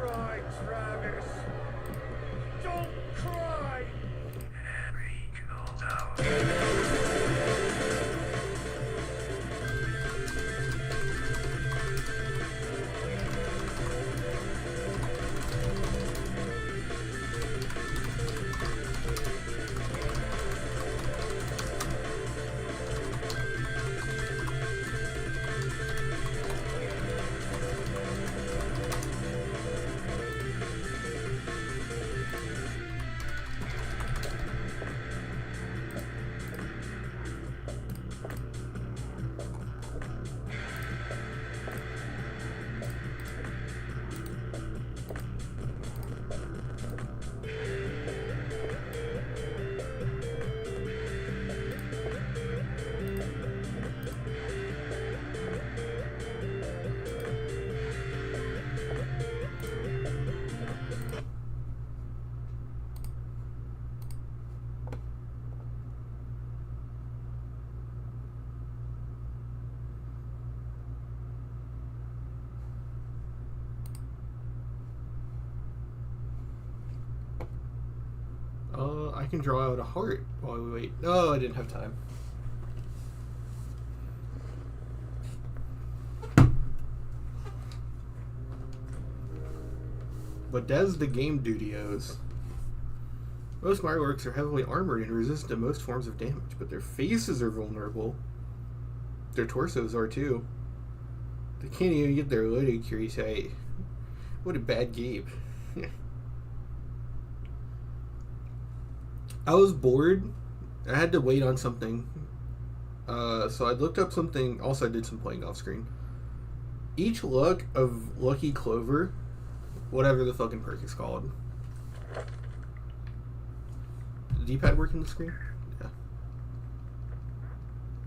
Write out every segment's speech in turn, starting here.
cry, Travis. Don't cry. Harry called out. I can draw out a heart while we wait. No, I didn't have time. VODs the Game Studios. Most Fireworks are heavily armored and resist to most forms of damage, but their faces are vulnerable. Their torsos are too. They can't even get their loading curies right. What a bad game. I was bored. I had to wait on something. So I looked up something. Also, I did some playing off screen. Each look of Lucky Clover, whatever the fucking perk is called. The D-pad work in the screen? Yeah.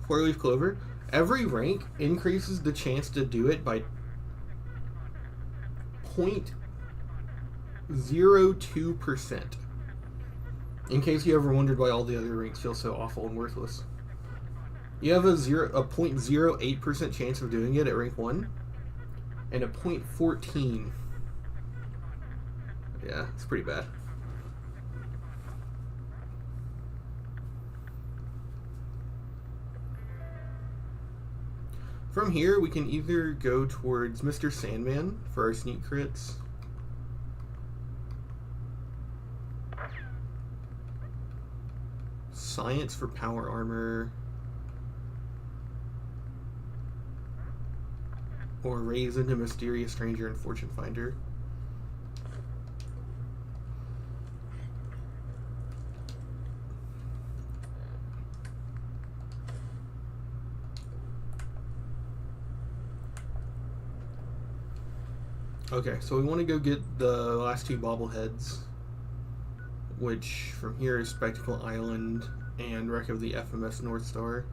4-leaf clover. Every rank increases the chance to do it by 0.02%. In case you ever wondered why all the other ranks feel so awful and worthless. You have a 0.08% chance of doing it at rank 1, and a 0.14. Yeah, it's pretty bad. From here, we can either go towards Mr. Sandman for our sneak crits. Science for power armor. Or raise into Mysterious Stranger and Fortune Finder. Okay, so we want to go get the last two bobbleheads, which from here is Spectacle Island and Wreck of the FMS North Star.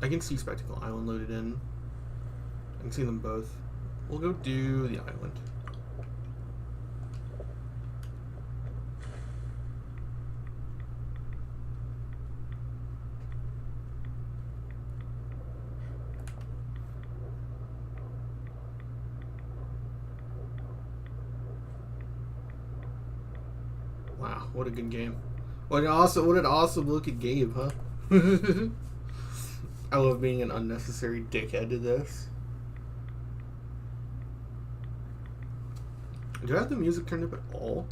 I can see Spectacle Island loaded in. I can see them both. We'll go do the island. Wow, what a good game. What an awesome looking game, huh? I love being an unnecessary dickhead to this. Do I have the music turned up at all?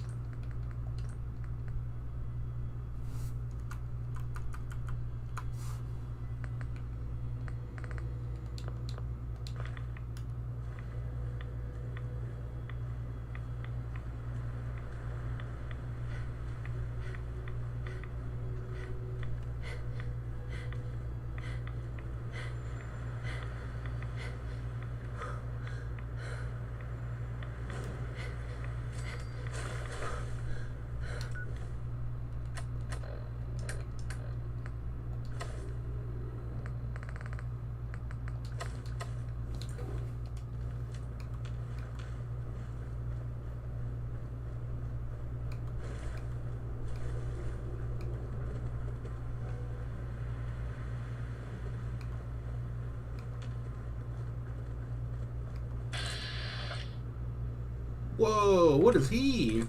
Whoa, what is he?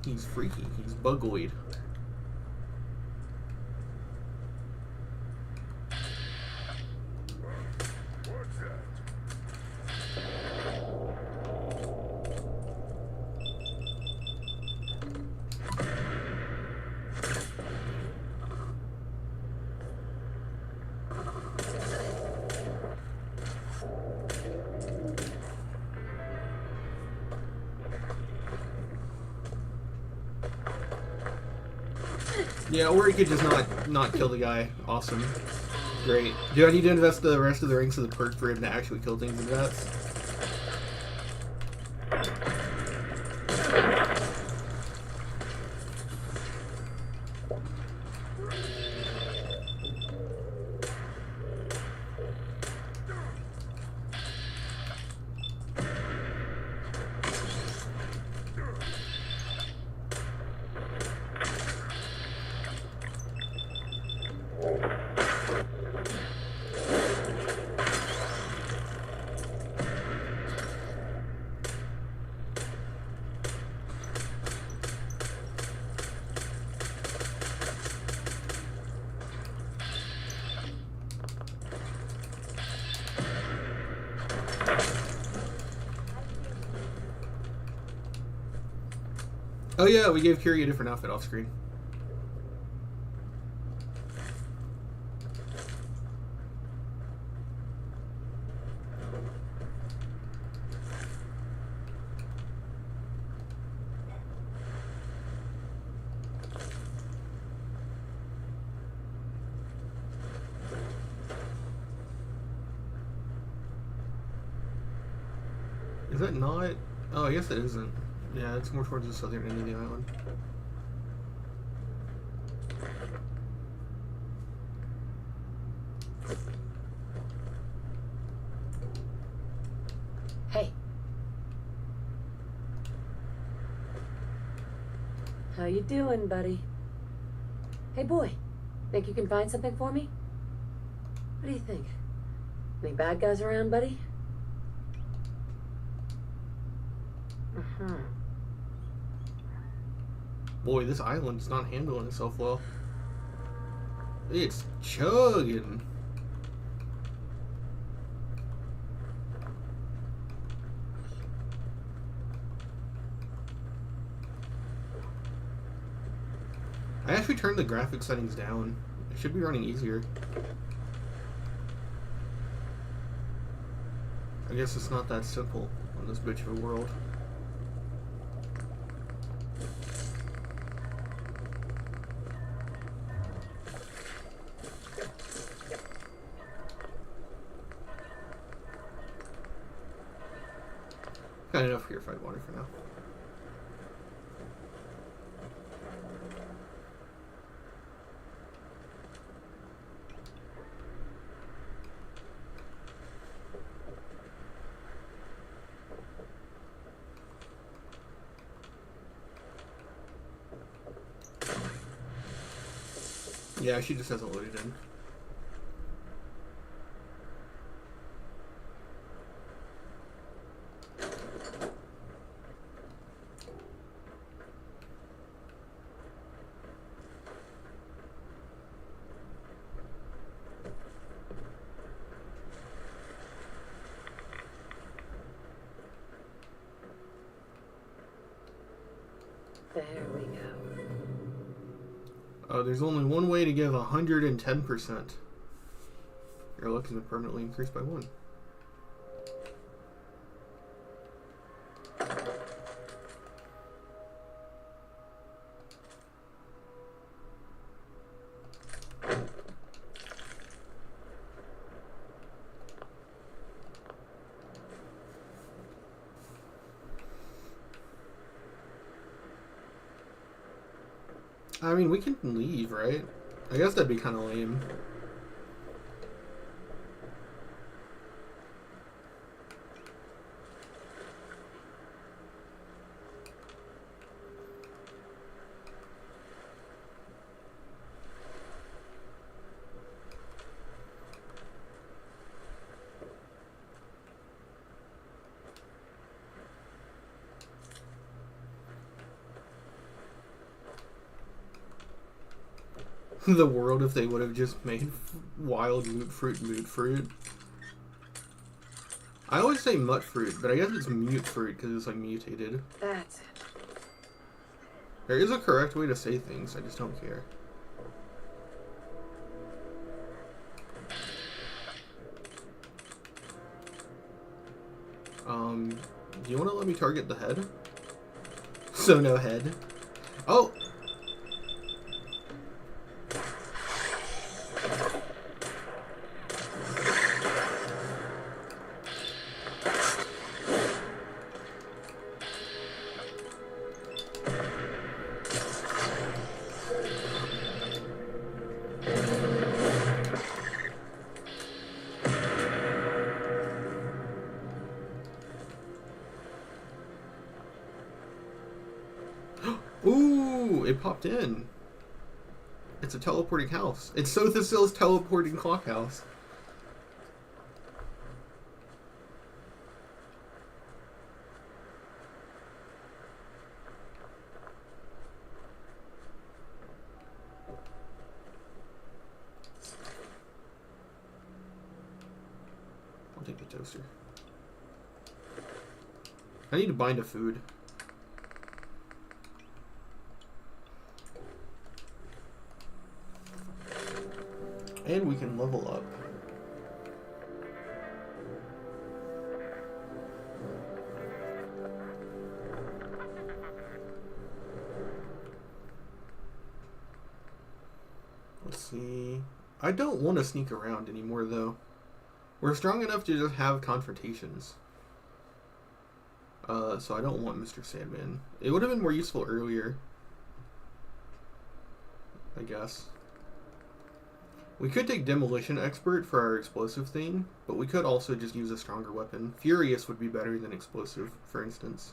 He's freaky. He's bugoid. What's that? Yeah, or he could just not kill the guy. Awesome. Great. Do I need to invest the rest of the ranks of the perk for him to actually kill things in bats? Oh yeah, we gave Kiri a different outfit off screen. Is that not? Oh, I guess it isn't. Yeah, it's more towards the southern end of the island. Hey. How you doing, buddy? Hey, boy. Think you can find something for me? What do you think? Any bad guys around, buddy? Boy, this island's not handling itself well. It's chugging. I actually turned the graphics settings down. It should be running easier. I guess it's not that simple on this bitch of a world. Got enough purified water for now. Yeah, she just hasn't loaded in. There we go. There's only one way to give 110%. Your luck has been permanently increased by 1. I mean, we can leave, right? I guess that'd be kind of lame. the world if they would have just made wild moot fruit. I always say mutt fruit, but I guess it's mute fruit because it's like mutated. That's it. There is a correct way to say things, I just don't care. Do you want to let me target the head? So no head. Oh! Ooh, it popped in. It's a teleporting house. It's Sothasil's teleporting clock house. I'll take the toaster. I need to bind a food. And we can level up. Let's see. I don't want to sneak around anymore, though. We're strong enough to just have confrontations. So I don't want Mr. Sandman. It would have been more useful earlier, I guess. We could take Demolition Expert for our explosive thing, but we could also just use a stronger weapon. Furious would be better than Explosive, for instance.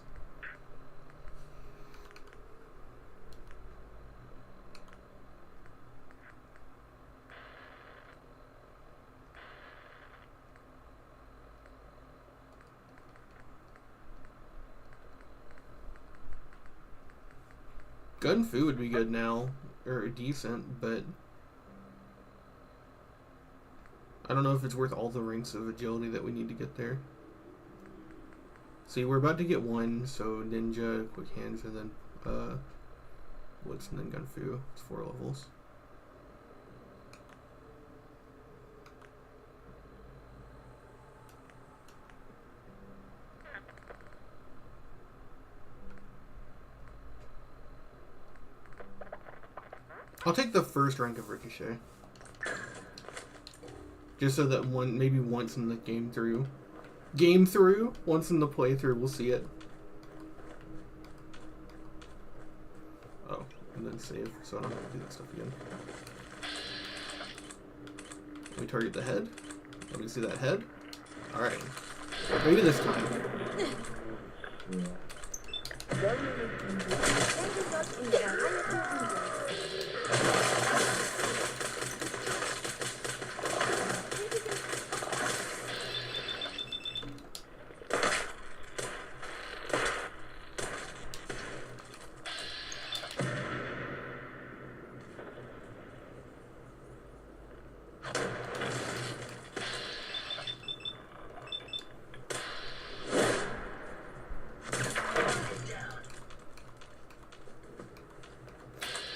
Gun Fu would be good now, or decent, but I don't know if it's worth all the ranks of agility that we need to get there. See, we're about to get one, so Ninja, Quick Hands, and then Blitz, and then Gun Fu. It's 4 levels. I'll take the first rank of Ricochet. Just so that maybe once in the once in the playthrough, we'll see it. Oh, and then save, so I don't have to do that stuff again. Let me target the head. Let me see that head. Alright. Maybe this time.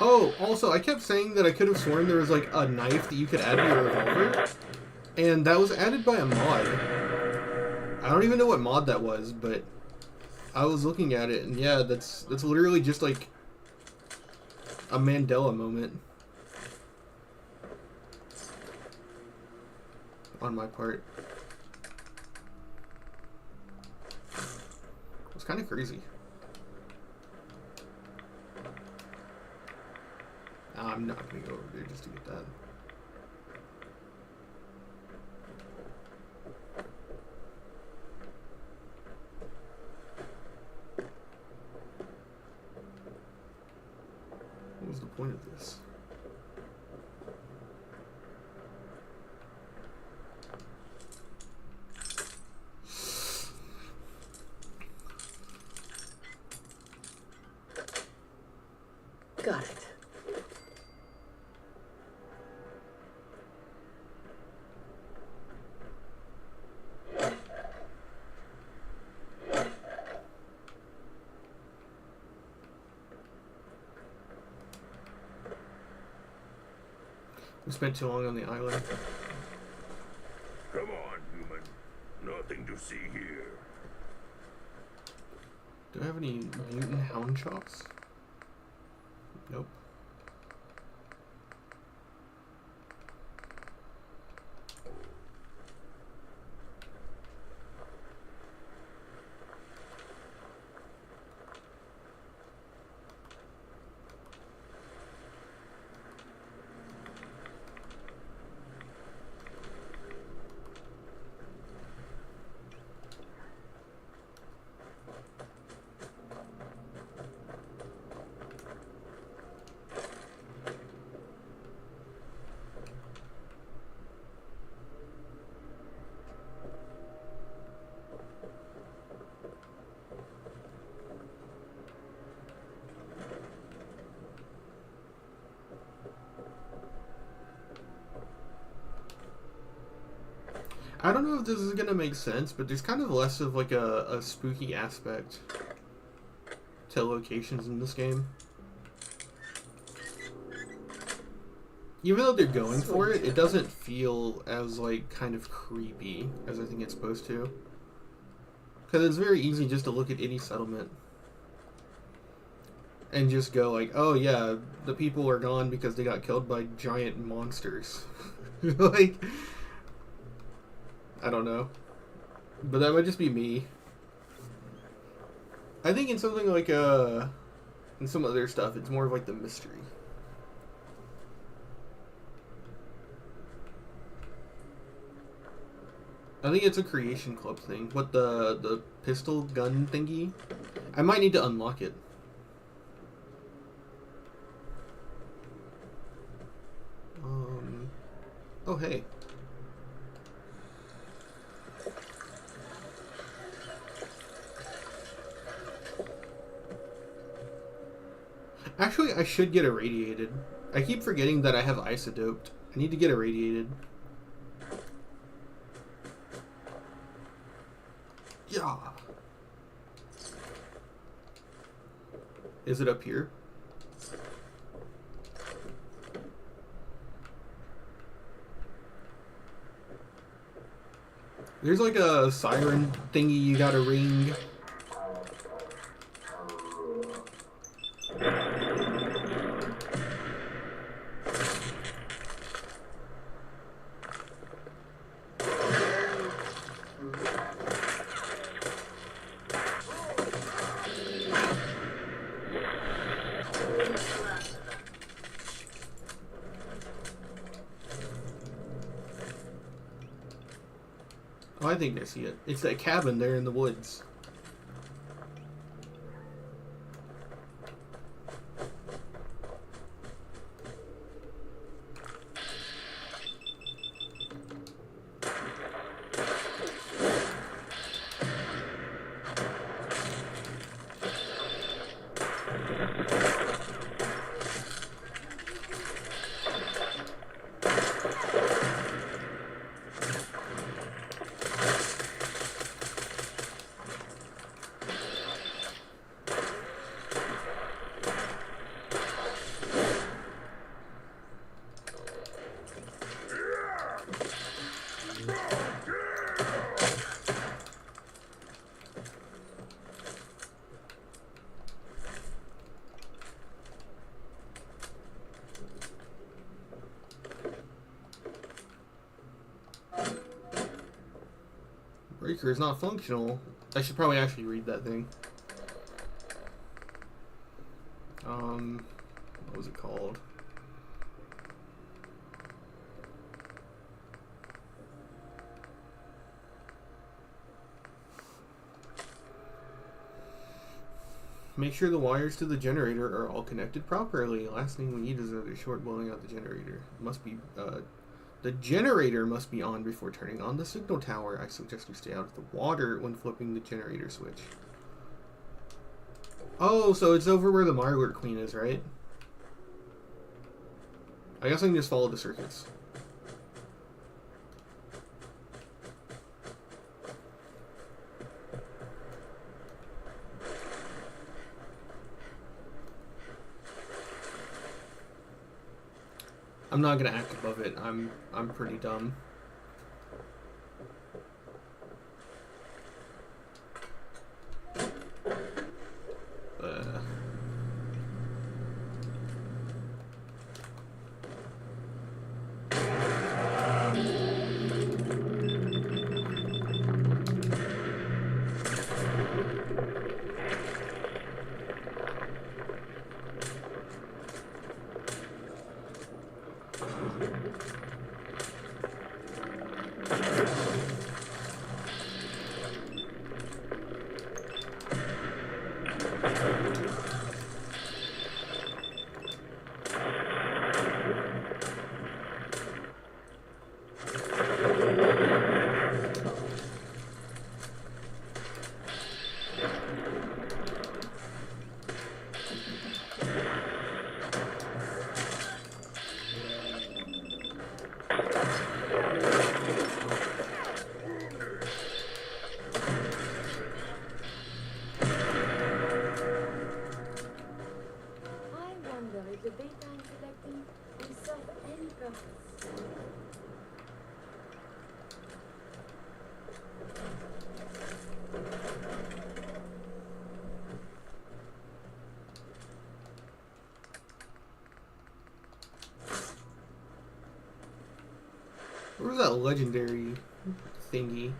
Oh, also, I kept saying that I could have sworn there was, like, a knife that you could add to your revolver. And that was added by a mod. I don't even know what mod that was, but I was looking at it, and yeah, that's literally just, like, a Mandela moment. On my part. It's kind of crazy. I'm not going to go over there just to get that. What was the point of this? Got it. We spent too long on the island. Come on, human. Nothing to see here. Do I have any mutant hound chops? Nope. I don't know if this is gonna make sense, but there's kind of less of like a spooky aspect to locations in this game. Even though they're going for it, it doesn't feel as like kind of creepy as I think it's supposed to. Because it's very easy just to look at any settlement and just go like, oh yeah, the people are gone because they got killed by giant monsters. Like, I don't know. But that might just be me. I think in something like, in some other stuff, it's more of like the mystery. I think it's a Creation Club thing. What, the pistol gun thingy? I might need to unlock it. Oh hey. Actually, I should get irradiated. I keep forgetting that I have isodoped. I need to get irradiated. Yeah. Is it up here? There's like a siren thingy you gotta ring. Oh, I think I see it. It's that cabin there in the woods. Breaker is not functional. I should probably actually read that thing. What was it called? Make sure the wires to the generator are all connected properly. Last thing we need is another short blowing out the generator. Must be, the generator must be on before turning on the signal tower. I suggest you stay out of the water when flipping the generator switch. Oh, so it's over where the Mirelurk Queen is, right? I guess I can just follow the circuits. I'm not gonna act above it. I'm pretty dumb. The data I'm collecting will serve any purpose. Where was that legendary thingy?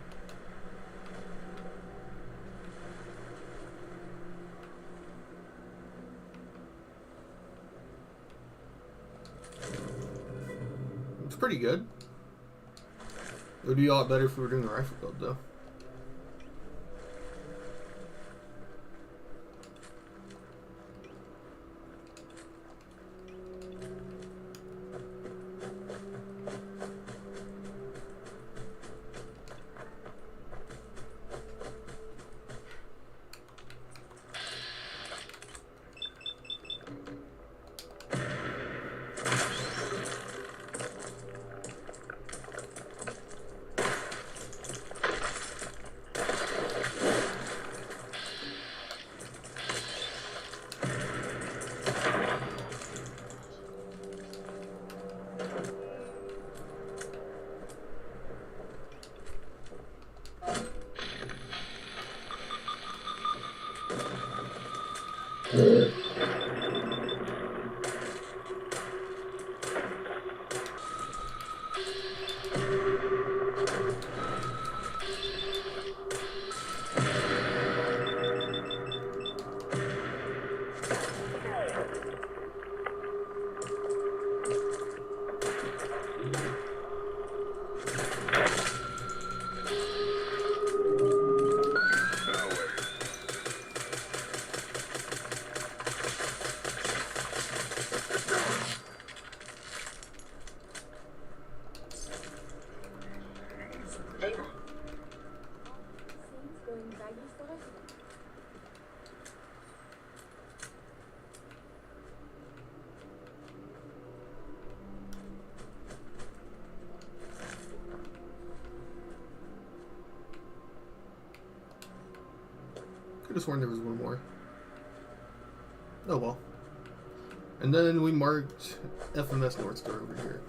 It's pretty good. It would be a lot better if we were doing a rifle build, though. Could have sworn there was one more. Oh well. And then we marked FMS North Star over here.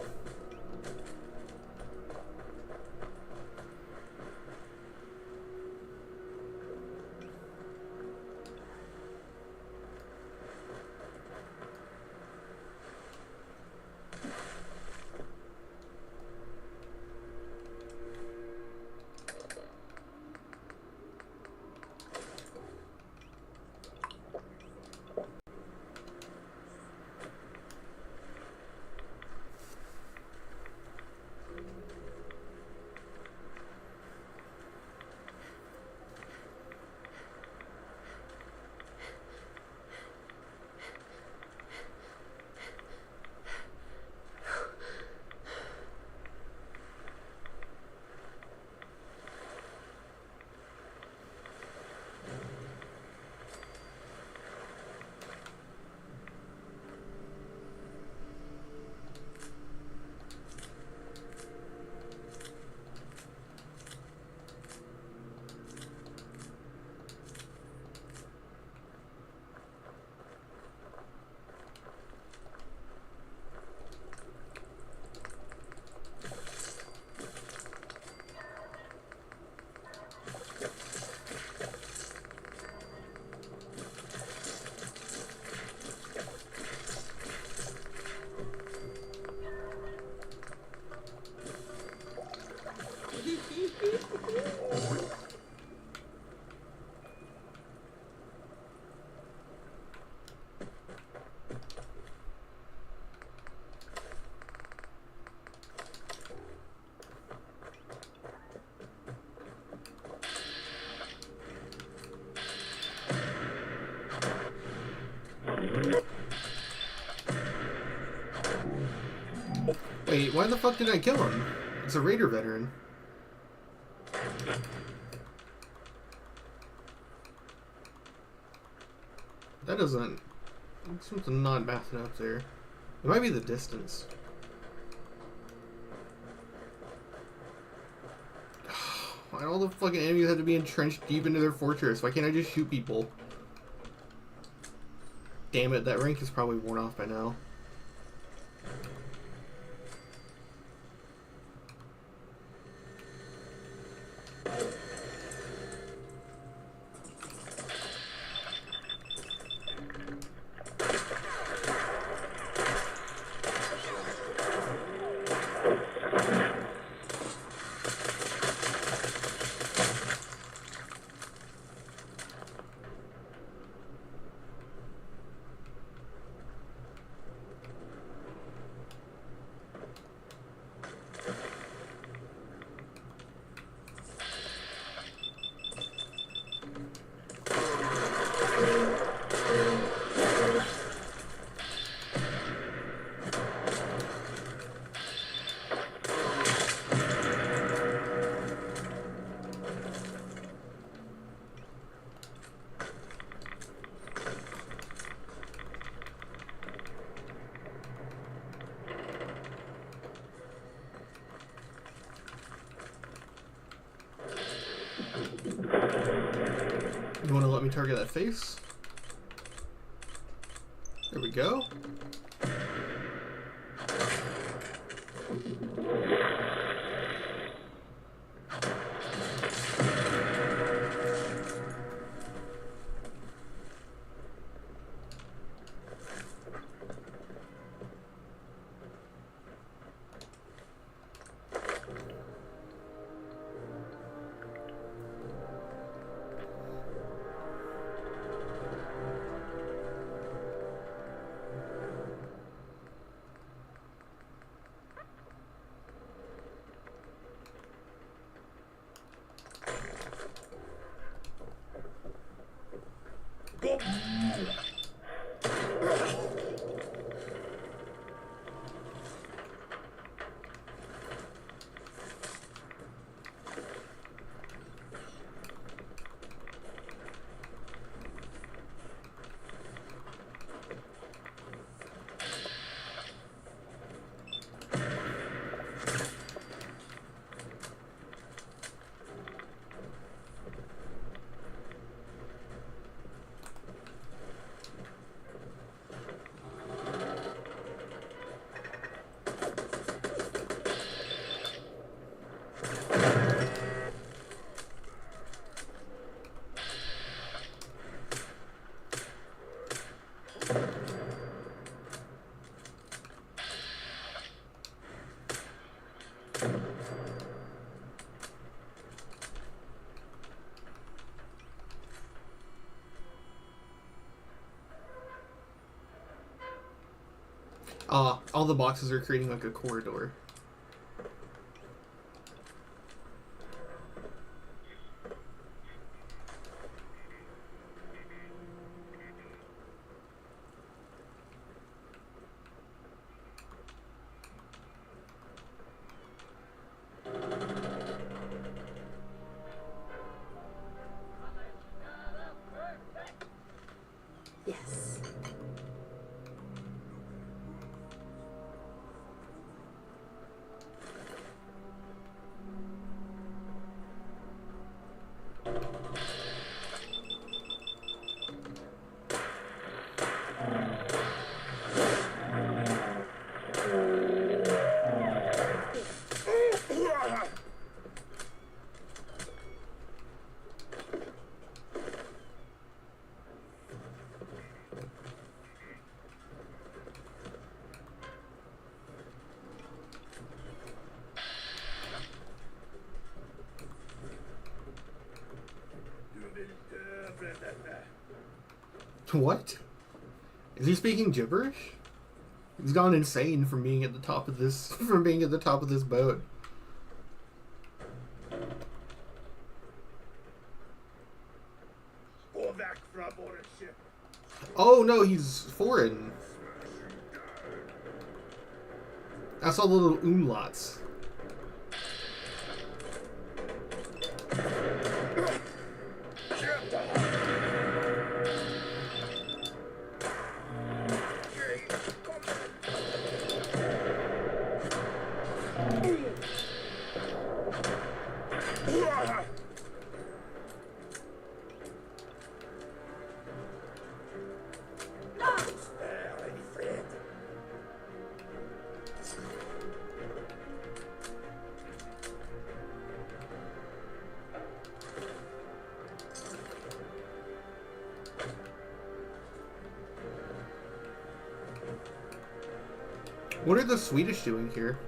Wait, why the fuck did I kill him? It's a Raider veteran. That doesn't... Something not mathing up there. It might be the distance. Why do all the fucking enemies have to be entrenched deep into their fortress? Why can't I just shoot people? Damn it, that rank is probably worn off by now. You want to let me target that face? There we go. All the boxes are creating like a corridor. Yes. What? Is he speaking gibberish? He's gone insane from being at the top of this boat. Go back from aboard a ship. Oh no, he's foreign. I saw the little umlauts. What are the Swedish doing here?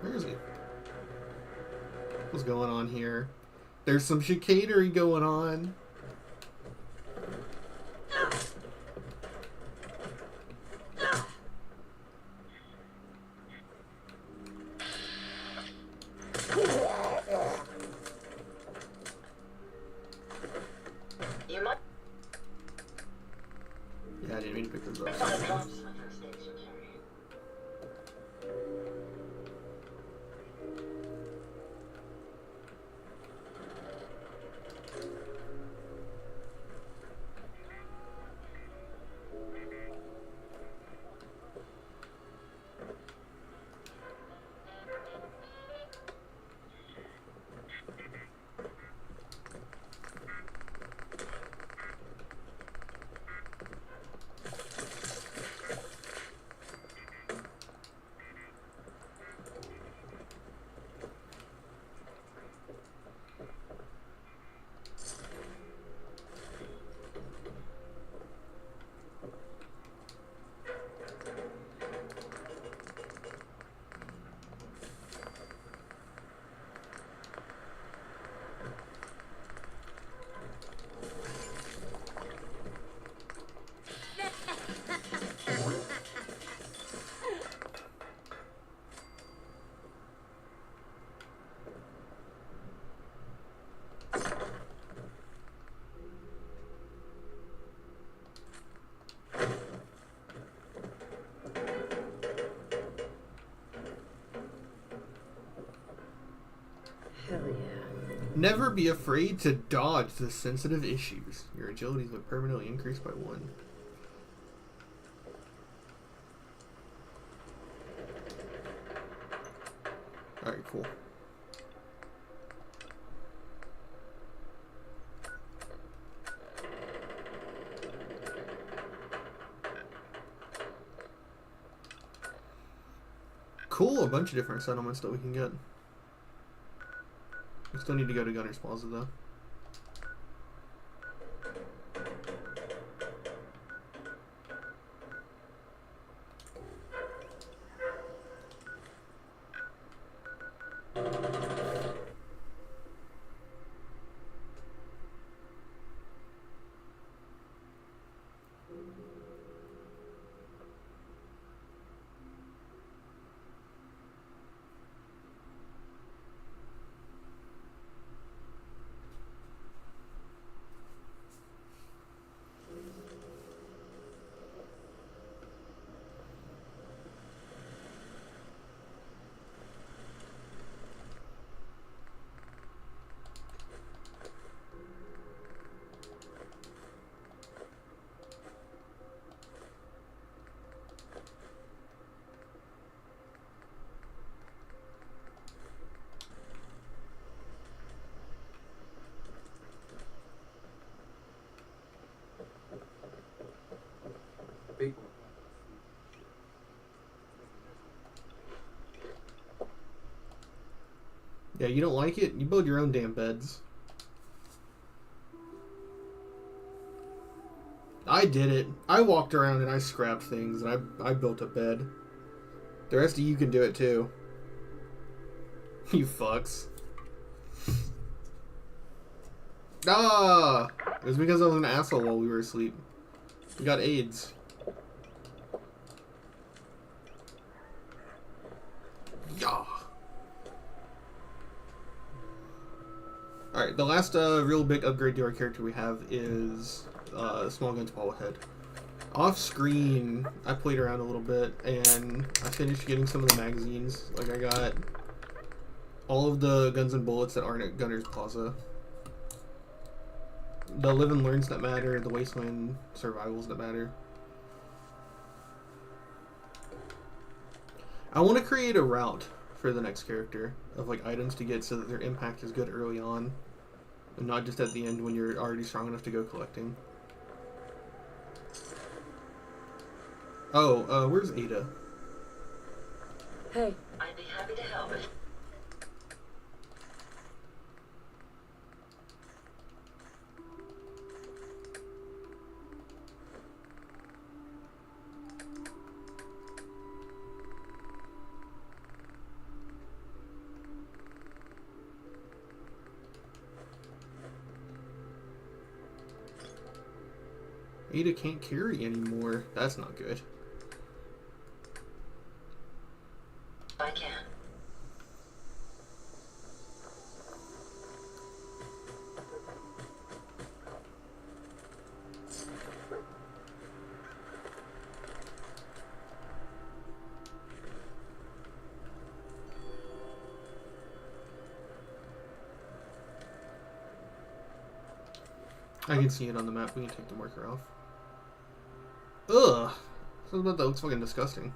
Where is he? What's going on here? There's some chicanery going on. Yeah, I didn't mean to pick those up. Hell yeah. Never be afraid to dodge the sensitive issues. Your agility has been permanently increased by 1. Alright, cool. Cool, a bunch of different settlements that we can get. We still need to go to Gunner's Plaza though. Yeah, you don't like it? You build your own damn beds. I did it. I walked around and I scrapped things and I built a bed. The rest of you can do it too. You fucks. Ah! It was because I was an asshole while we were asleep. We got AIDS. Yeah. Alright, the last real big upgrade to our character we have is Small Guns Bobblehead. Off screen, I played around a little bit and I finished getting some of the magazines. Like, I got all of the guns and bullets that aren't at Gunner's Plaza. The Live and Learns that matter, the Wasteland Survivals that matter. I want to create a route for the next character of like items to get so that their impact is good early on and not just at the end when you're already strong enough to go collecting. Oh, where's Ada? Hey, I'd be happy to help. Ada can't carry anymore. That's not good. I can. I can see it on the map. We can take the marker off. Ugh! Something about that looks fucking disgusting.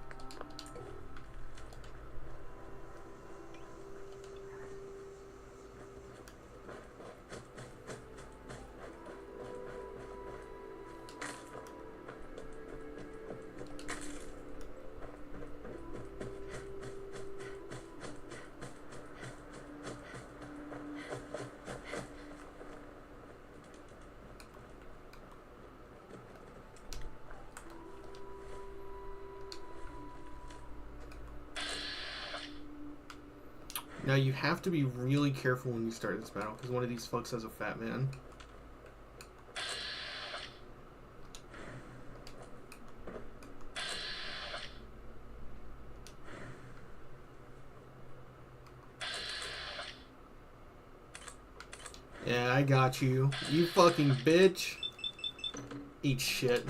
Now you have to be really careful when you start this battle, because one of these fucks has a fat man. Yeah, I got you. You fucking bitch. Eat shit.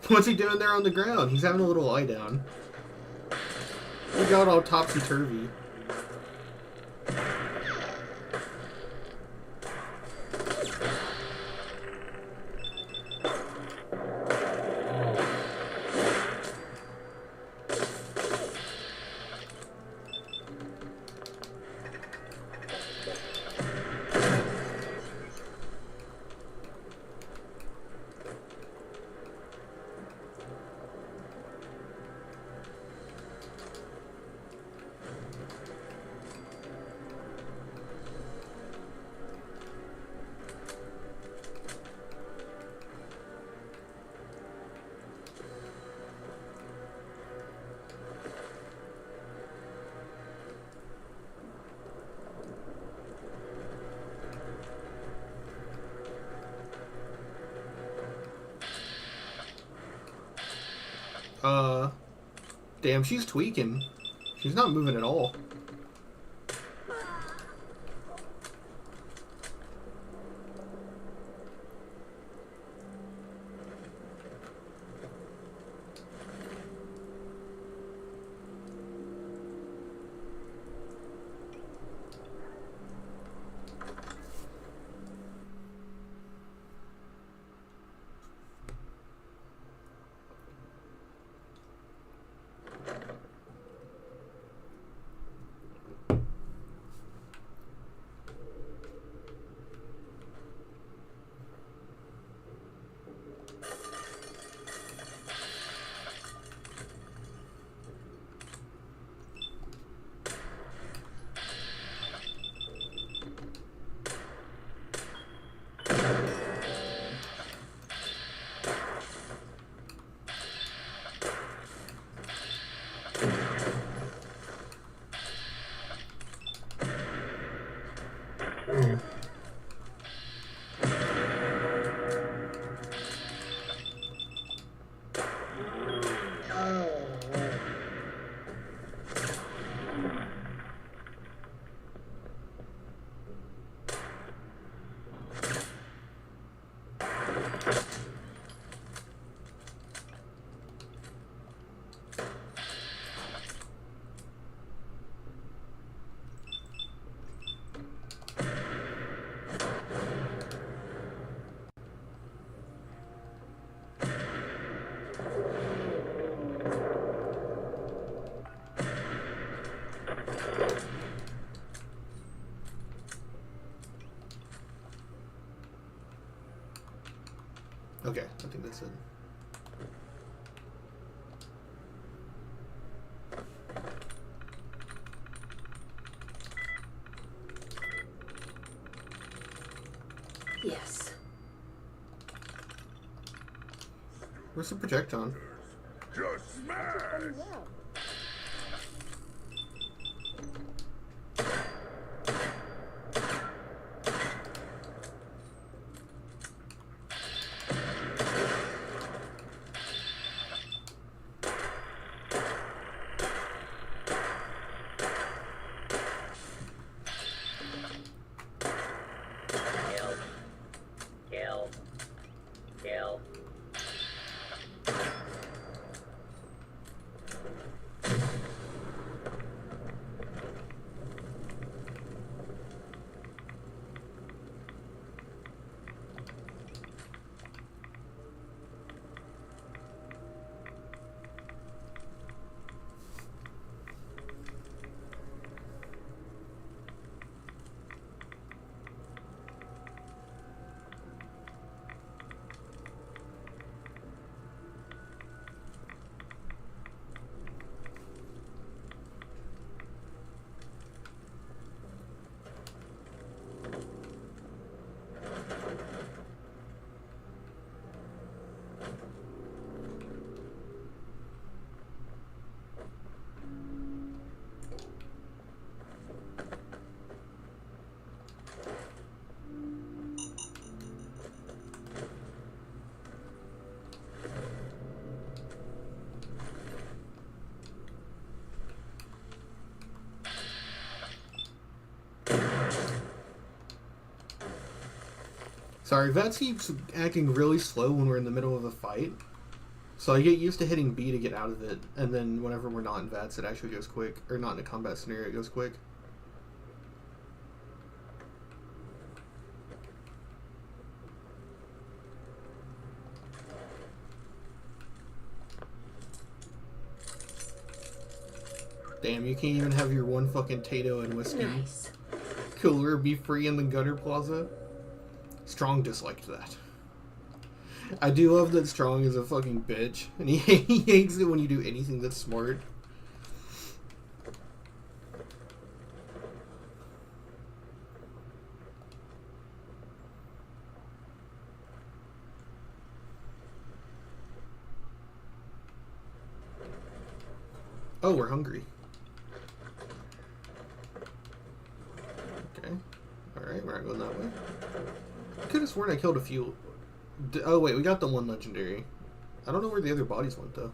What's he doing there on the ground? He's having a little lie down. He got all topsy-turvy. Damn, she's tweaking. She's not moving at all. Okay, I think that's it. Yes. Where's the projecton? Just smash! Kill. Sorry, VODs keeps acting really slow when we're in the middle of a fight. So I get used to hitting B to get out of it, and then whenever we're not in VODs, it actually goes quick. Or not in a combat scenario, it goes quick. Damn, you can't even have your one fucking Tato and whiskey Nice. cooler be free in the Gunner Plaza. Strong disliked that. I do love that Strong is a fucking bitch, and he hates it when you do anything that's smart. Oh, we're hungry. Okay. Alright, we're not going that way. I could have sworn I killed a few. Oh, wait, we got the one legendary. I don't know where the other bodies went, though.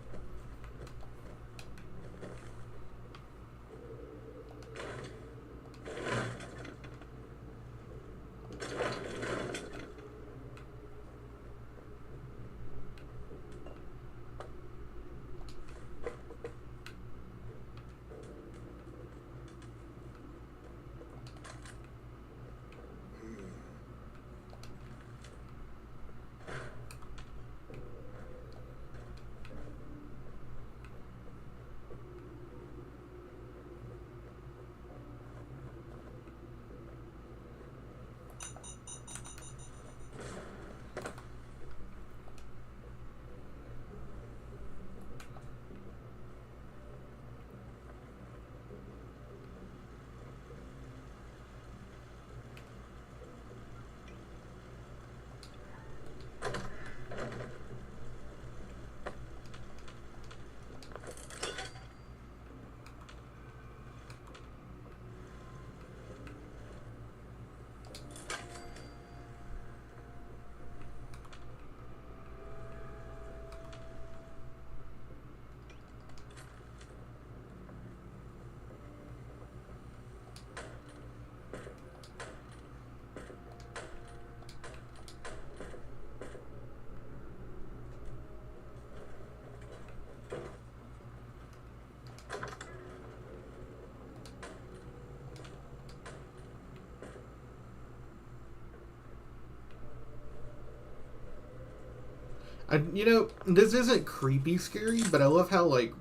You know, this isn't creepy scary, but I love how, like,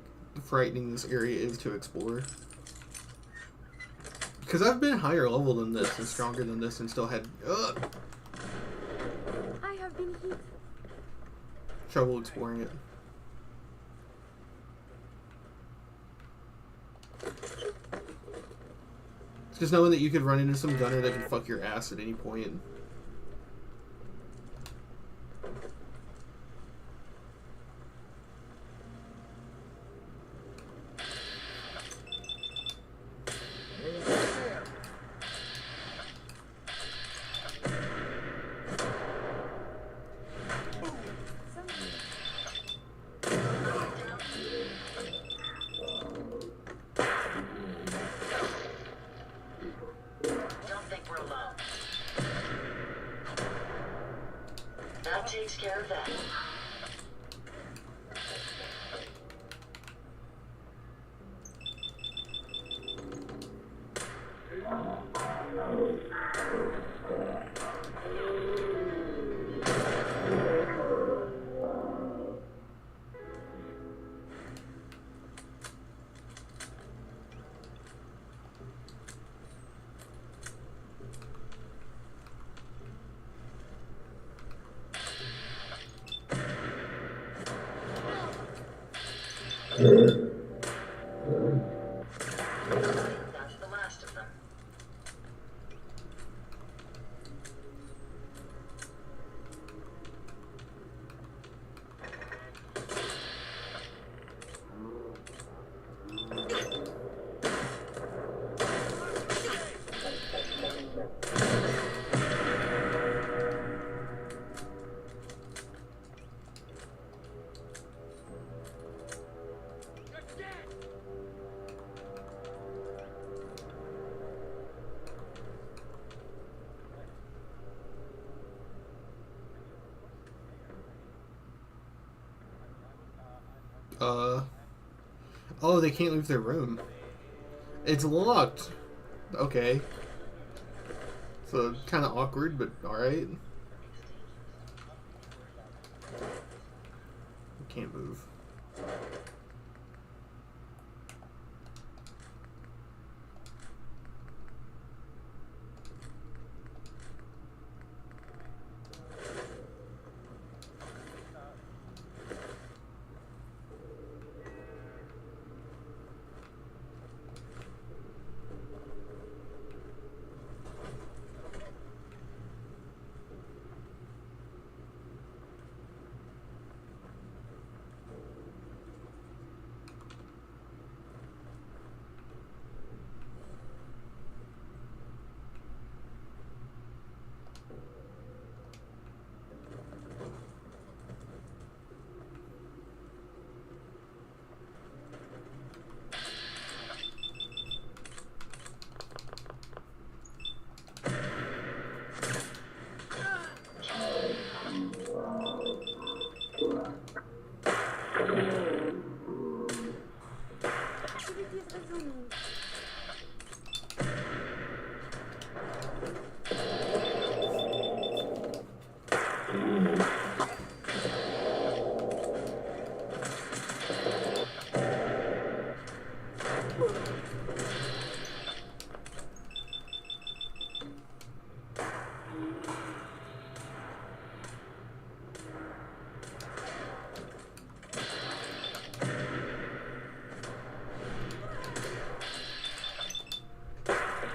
frightening this area is to explore. Because I've been higher level than this and stronger than this and still had... Ugh. I have been hit. trouble exploring it. It's just knowing that you could run into some gunner that can fuck your ass at any point. That takes care of that. That's the last of them. Oh, they can't leave their room. It's locked. Okay. So, kind of awkward, but alright. Can't move.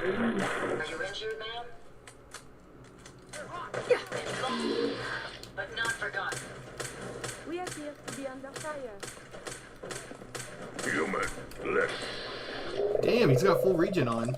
Are you injured, ma'am? But not forgotten. We appear to be under fire. Human, left. Damn, he's got full regen on.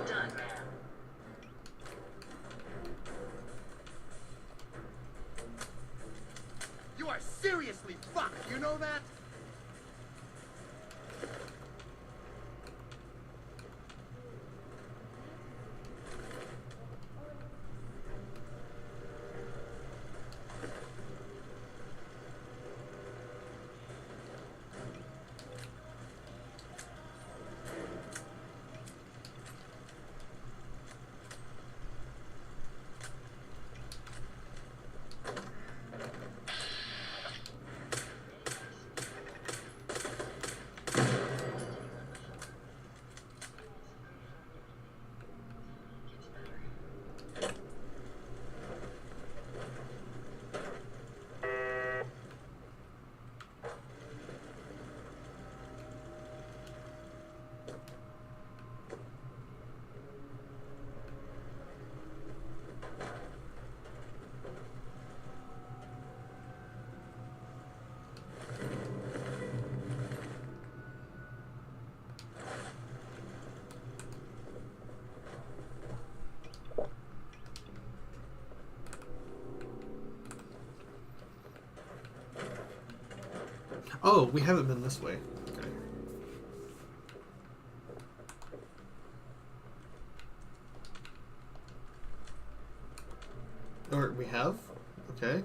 Done, ma'am. Oh, we haven't been this way. Okay. Or we have? Okay.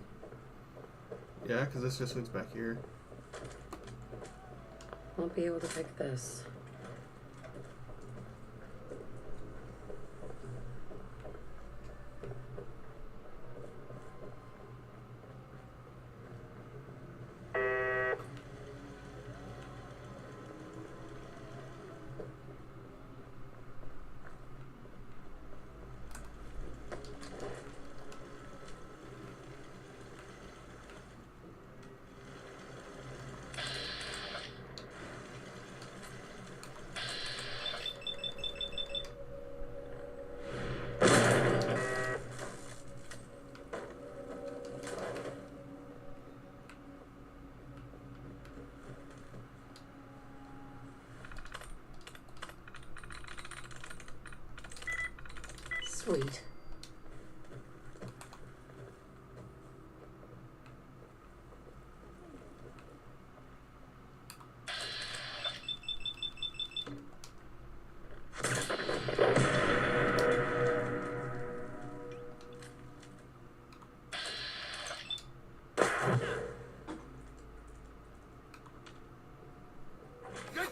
Yeah, because this just leads back here. Won't be able to pick this. Sweet.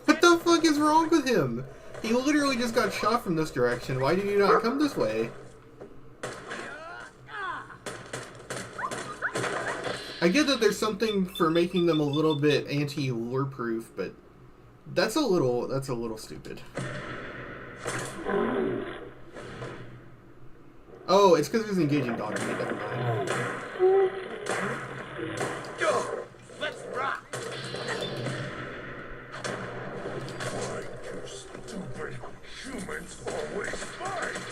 What the fuck is wrong with him? He literally just got shot from this direction. Why did he not come this way? I get that there's something for making them a little bit anti-lure proof, but that's a little stupid. Oh, it's because he was engaging dog meat. Never mind. Go! Let's rock! Why you stupid humans always fight?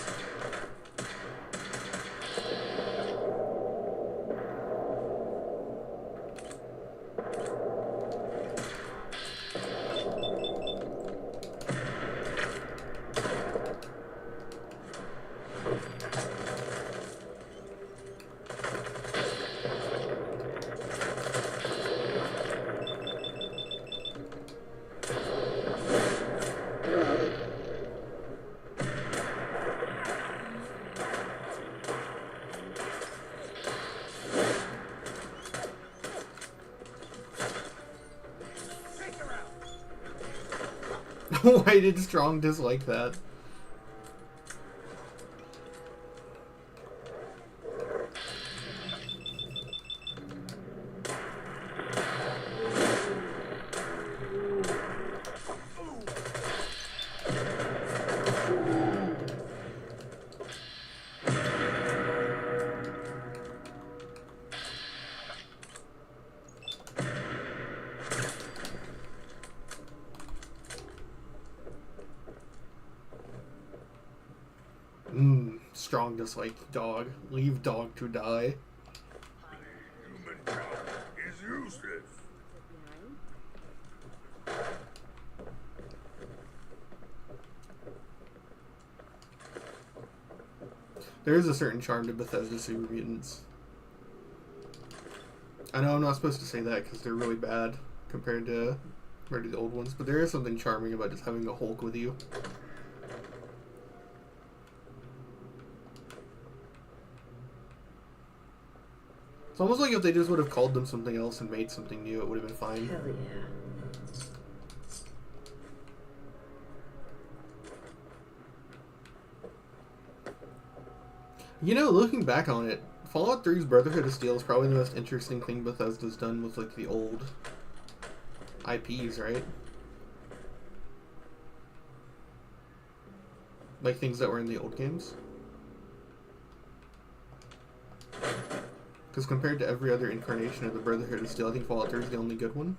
Why did Strong dislike that? Strong dislike dog. Leave dog to die. Human power is useless. There is a certain charm to Bethesda super mutants. I know I'm not supposed to say that because they're really bad compared to the old ones, but there is something charming about just having a Hulk with you. It's almost like if they just would have called them something else and made something new, it would have been fine. Hell yeah. You know, looking back on it, Fallout 3's Brotherhood of Steel is probably the most interesting thing Bethesda's done with, like, the old IPs, right? Like, things that were in the old games. Because compared to every other incarnation of the Brotherhood of Steel, I think Fallout 3 is the only good one.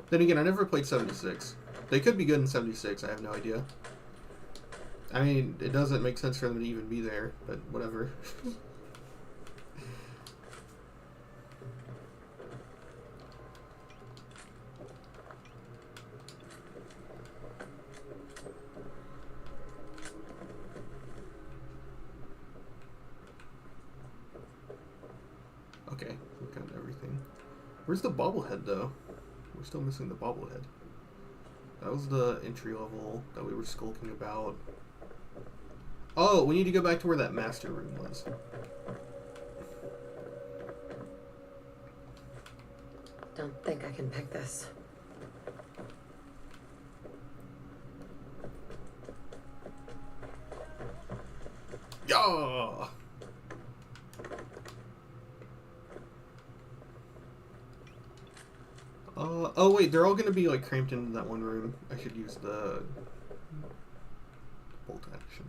Then again, I never played 76. They could be good in 76, I have no idea. I mean, it doesn't make sense for them to even be there, but whatever. Okay, we got everything. Where's the bobblehead, though? We're still missing the bobblehead. That was the entry level that we were skulking about. Oh, we need to go back to where that master room was. Don't think I can pick this. Yeah. Oh wait, they're all gonna be like cramped into that one room. I should use the bolt action.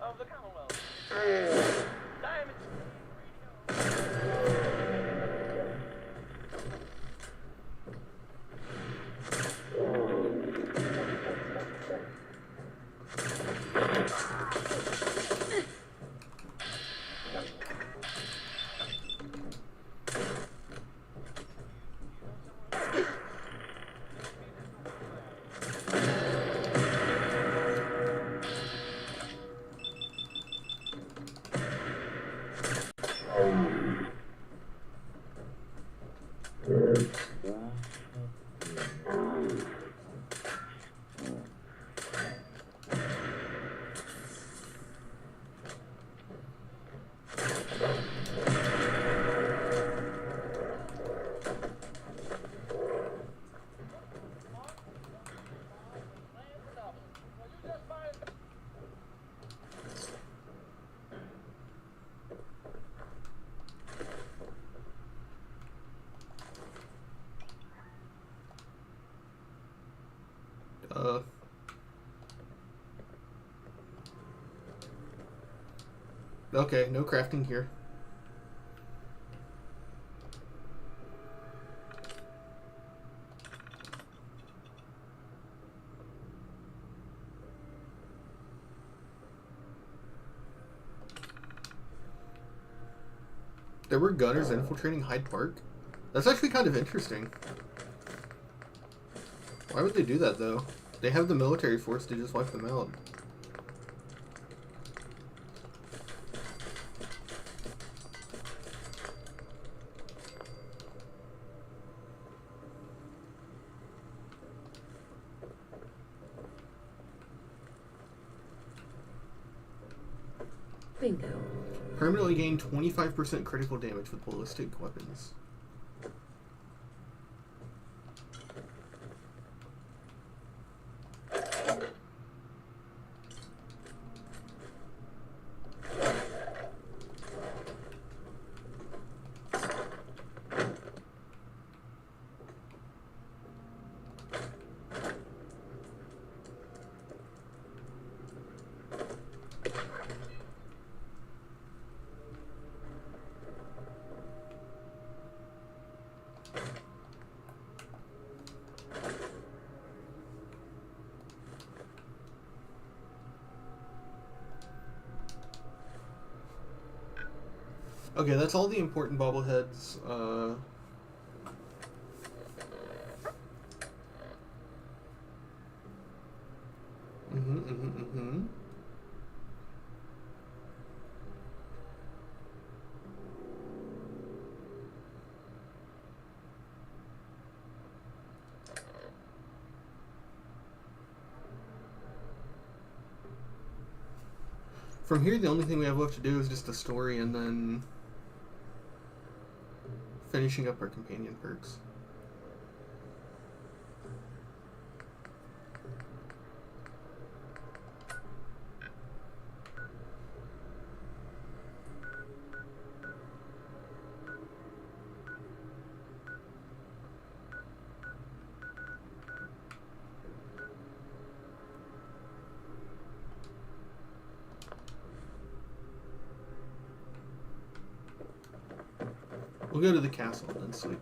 Of the Commonwealth. Diamond. Okay, no crafting here. There were gunners infiltrating Hyde Park? That's actually kind of interesting. Why would they do that, though? They have the military force to just wipe them out. Bingo. Permanently gain 25% critical damage with ballistic weapons. Okay, that's all the important bobbleheads. From here, the only thing we have left to do is just the story and then finishing up our companion perks. We'll go to the castle and then sleep.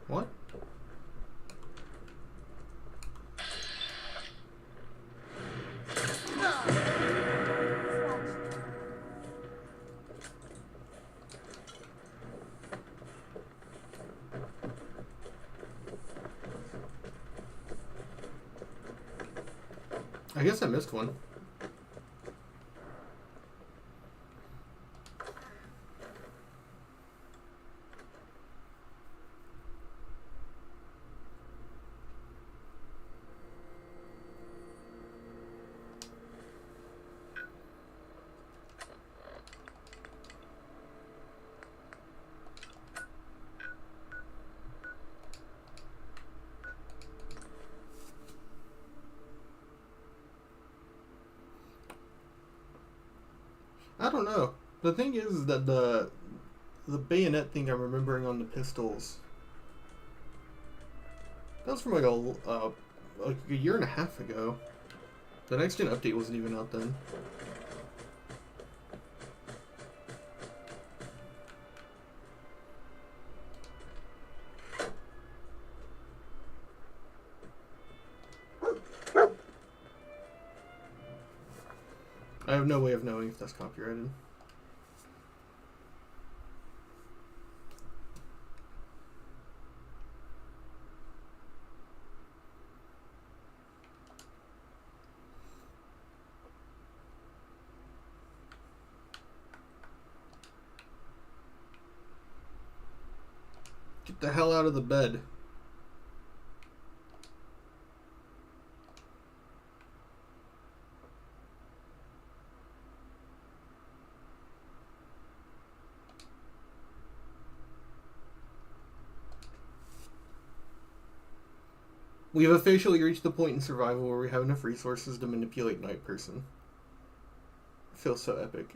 What? I guess I missed one. I don't know. The thing is that the bayonet thing I'm remembering on the pistols, that was from like a year and a half ago. The next gen update wasn't even out then. I have no way of knowing if that's copyrighted. Get the hell out of the bed. We have officially reached the point in survival where we have enough resources to manipulate Night Person. It feels so epic.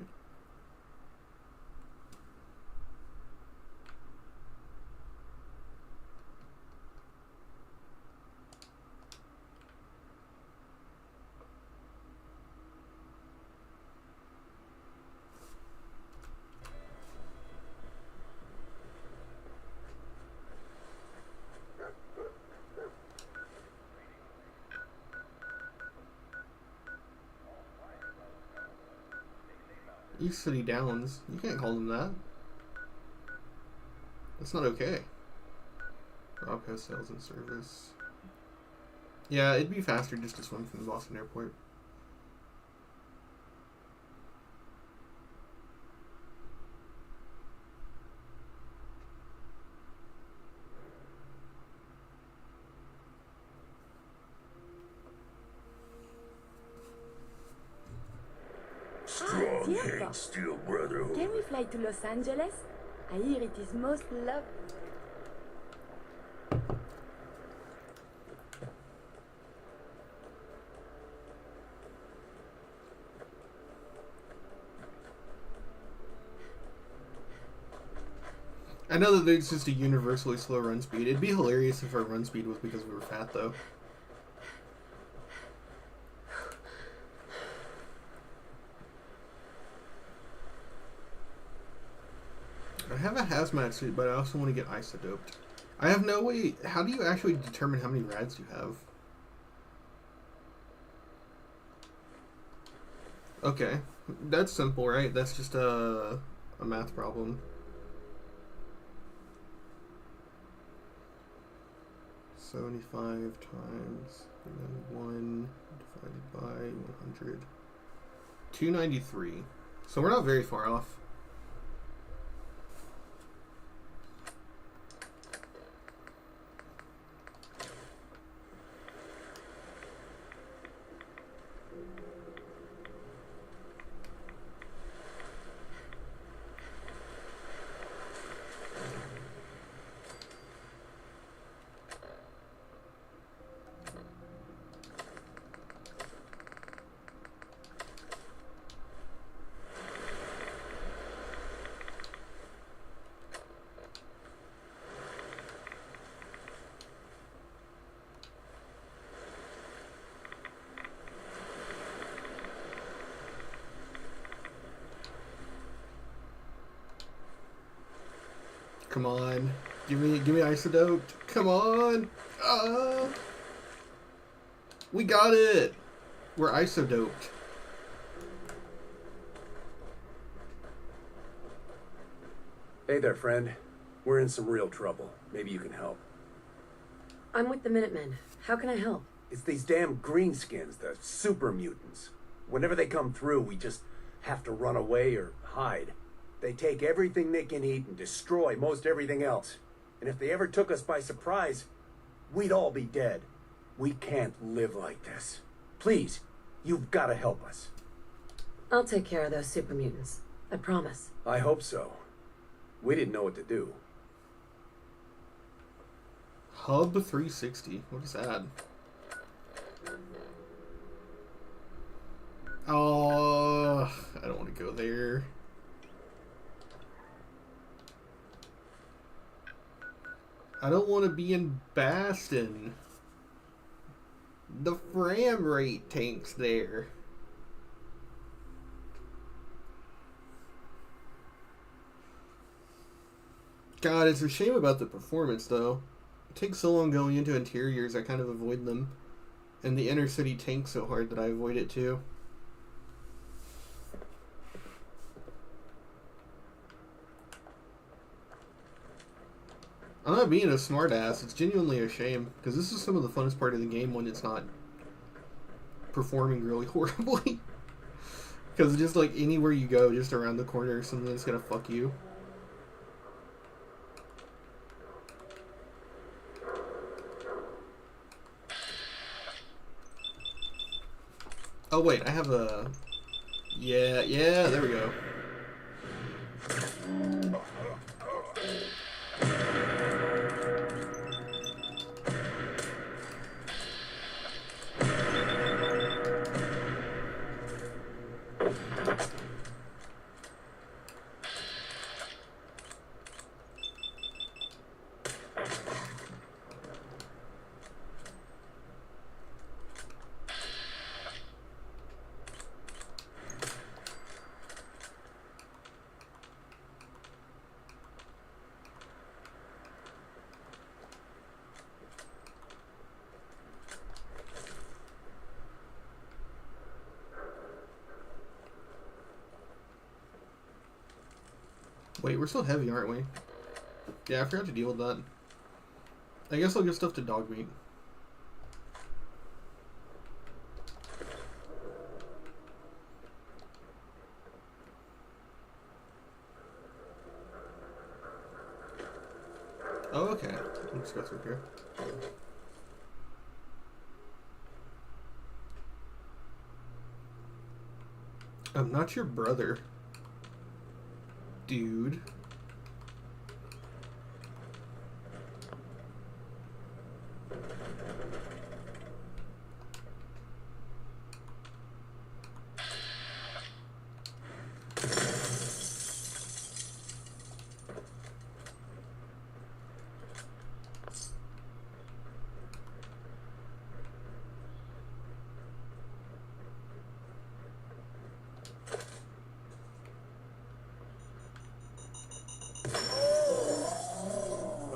East City Downs. You can't call them that. That's not okay. Rob has sales and service. Yeah, it'd be faster just to swim from the Boston airport. Strong Tiens, hate steel brotherhood. Can we fly to Los Angeles? I hear it is most lovely. I know that there's just a universally slow run speed. It'd be hilarious if our run speed was because we were fat, though. I have a hazmat suit, but I also want to get isodoped. I have no way... How do you actually determine how many rads you have? Okay. That's simple, right? That's just a math problem. 75 times 1 divided by 100. 293. So we're not very far off. Come on. Give me isodoped. Come on. We got it. We're isodoped. Hey there, friend. We're in some real trouble. Maybe you can help. I'm with the Minutemen. How can I help? It's these damn greenskins, the super mutants. Whenever they come through, we just have to run away or hide. They take everything they can eat and destroy most everything else. And if they ever took us by surprise, we'd all be dead. We can't live like this. Please, you've got to help us. I'll take care of those super mutants. I promise. I hope so. We didn't know what to do. Hub 360. What is that? Oh, I don't want to go there. I don't want to be in Bastion. The frame rate tanks there. God, it's a shame about the performance, though. It takes so long going into interiors, I kind of avoid them. And the inner city tanks so hard that I avoid it, too. I'm not being a smartass. It's genuinely a shame. Because this is some of the funnest part of the game when it's not performing really horribly. Because just like anywhere you go, just around the corner, something that's going to fuck you. Oh wait, I have a... Yeah, there we go. Wait, we're still heavy, aren't we? Yeah, I forgot to deal with that. I guess I'll give stuff to dog meat. Oh, okay. Let's go through here. I'm not your brother, dude.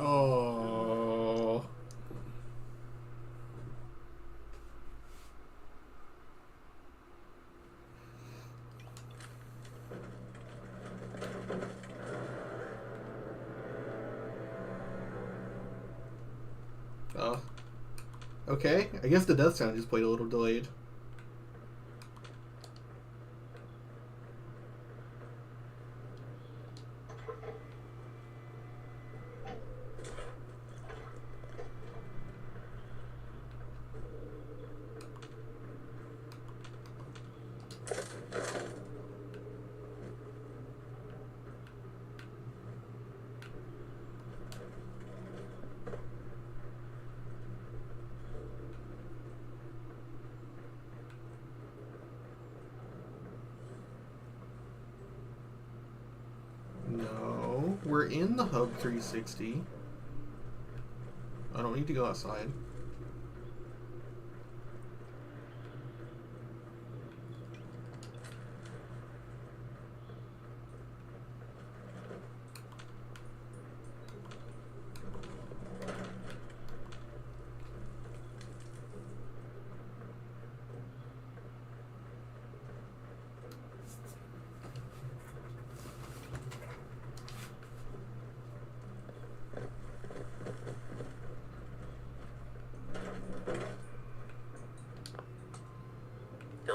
Oh. Oh. Okay, I guess the death sound just played a little delayed. No, we're in the Hub 360. I don't need to go outside.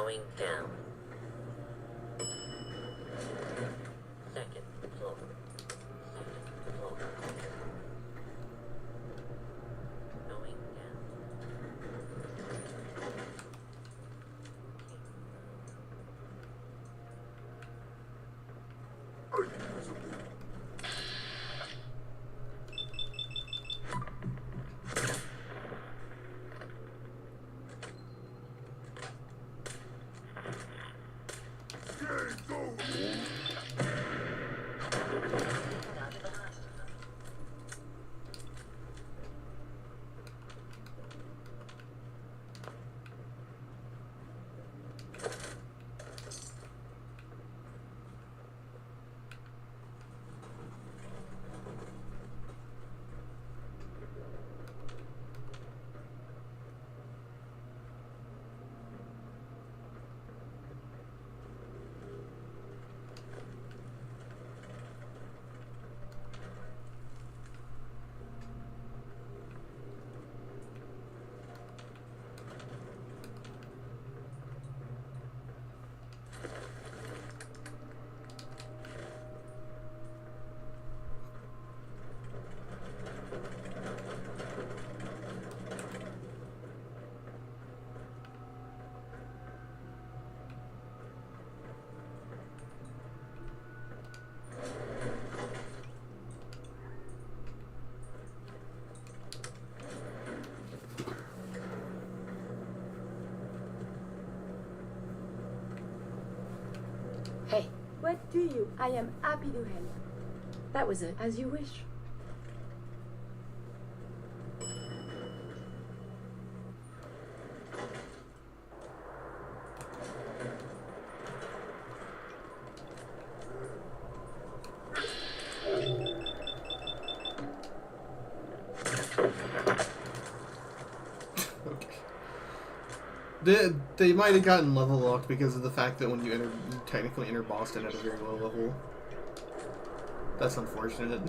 Going down. Second floor. Second floor. Going down. Down to the last of them. Hey, What do you? I am happy to help. that was it. As you wish. Okay. They might have gotten level locked because of the fact that when you technically enter Boston at a very low level. That's unfortunate.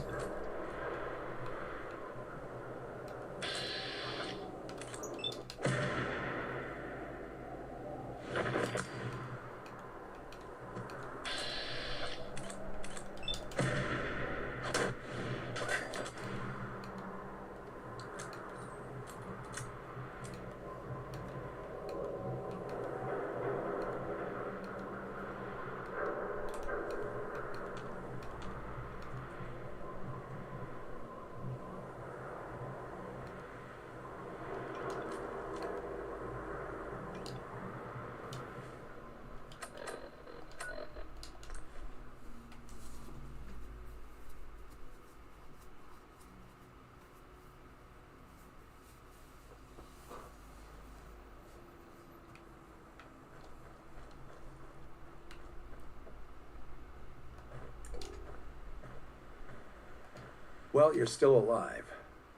Well, you're still alive.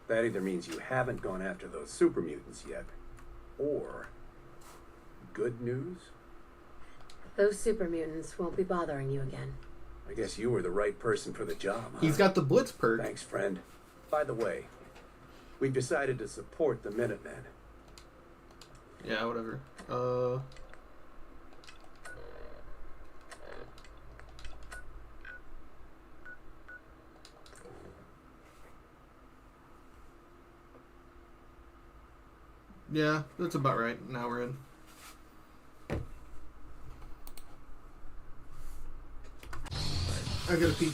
That either means you haven't gone after those super mutants yet, or good news? Those super mutants won't be bothering you again. I guess you were the right person for the job, huh? He's got the Blitz perk. Thanks, friend. By the way, we've decided to support the Minutemen. Yeah, whatever. Yeah, that's about right. Now we're in. I gotta pee.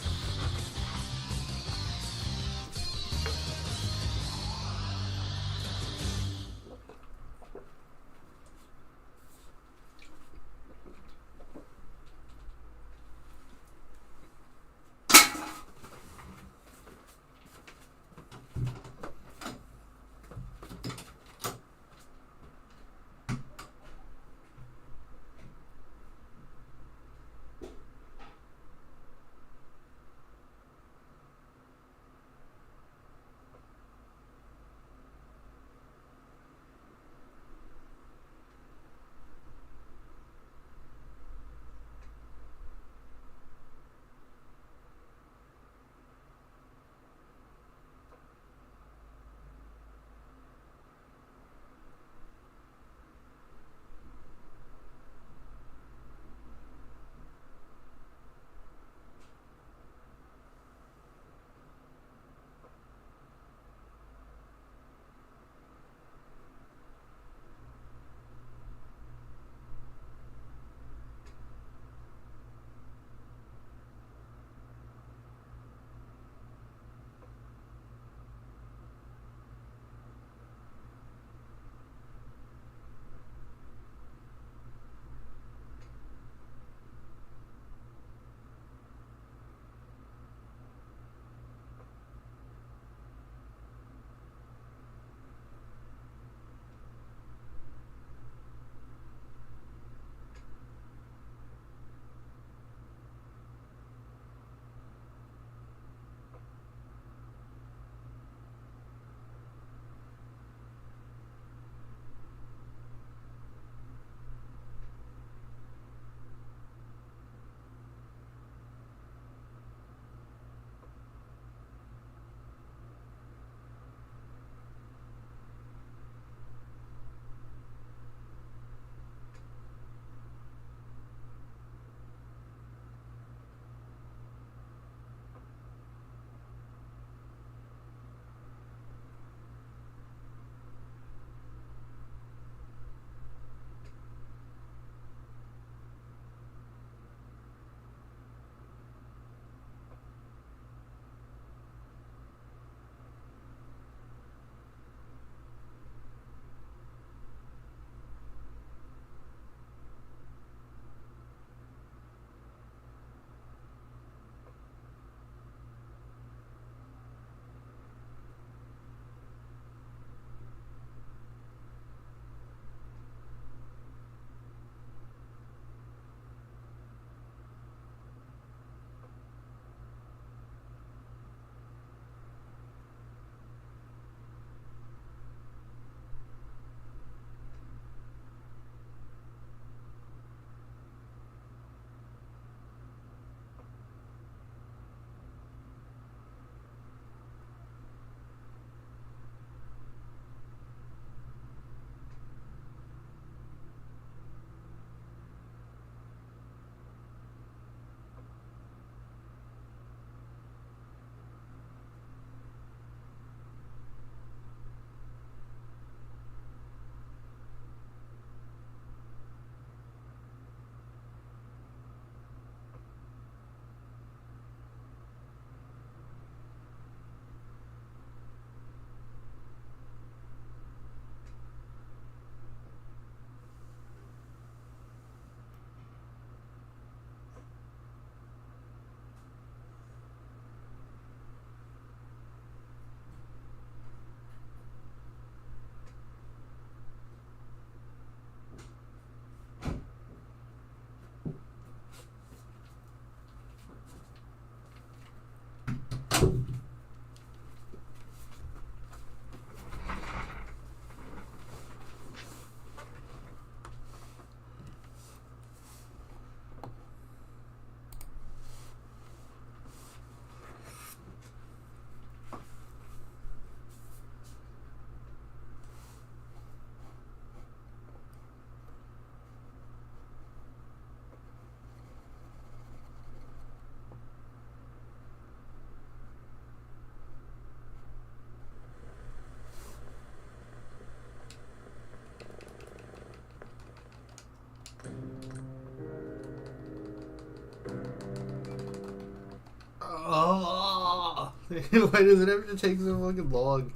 Why does it have to take so fucking long?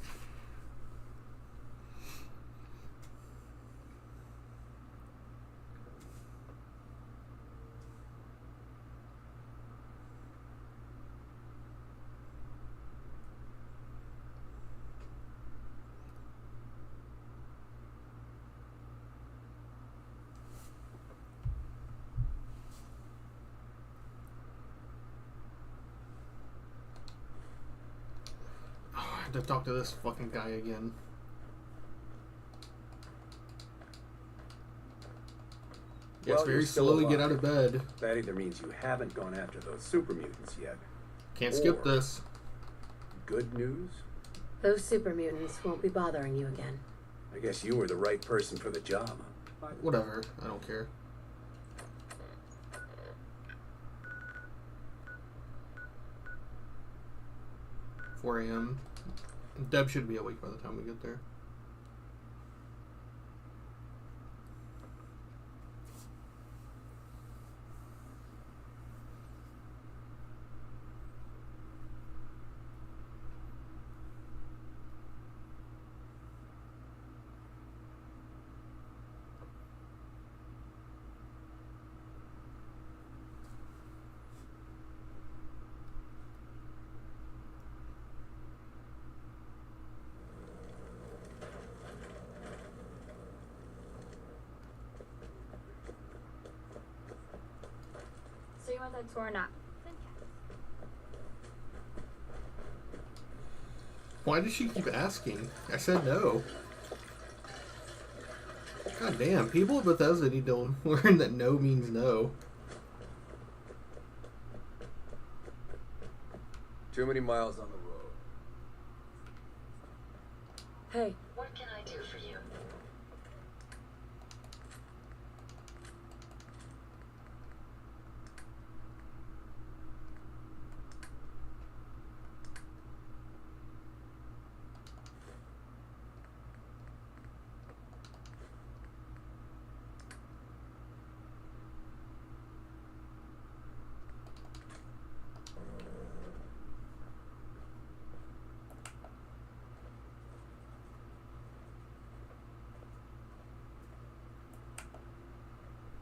I have to talk to this fucking guy again. Yes, Well, very you're still slowly get alive. out of bed. That either means you haven't gone after those super mutants yet. Can't skip Or- this. Good news? Those super mutants won't be bothering you again. I guess you were the right person for the job. Whatever, I don't care. Four AM. Deb should be awake by the time we get there. So you want that tour or not? Why does she keep asking? I said no. God damn, people at Bethesda need to learn that no means no. Too many miles on the road. Hey, What can I do for you?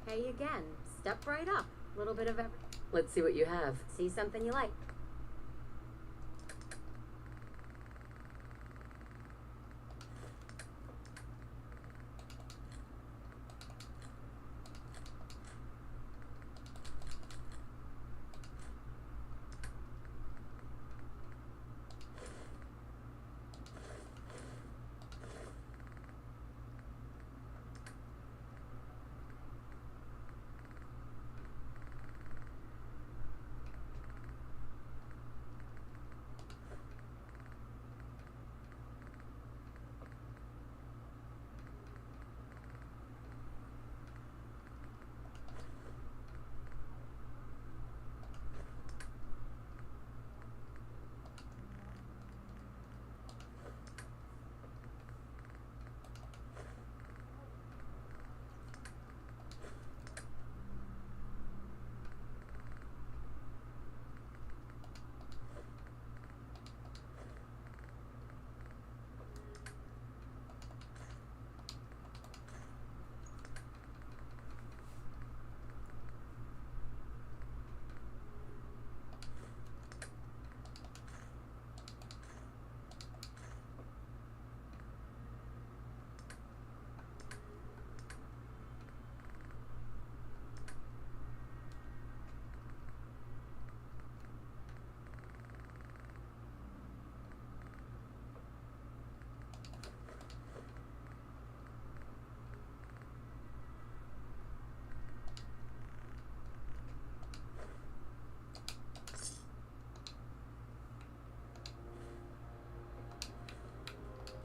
Hey again. Step right up. Little bit of every. let's see what you have. See something you like.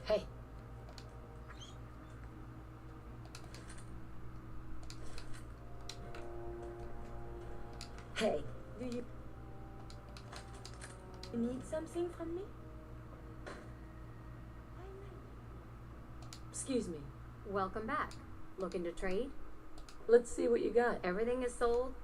Hey, Hey, do you need something from me? excuse me. Welcome back. Looking to trade? Let's see what you got. Everything is sold.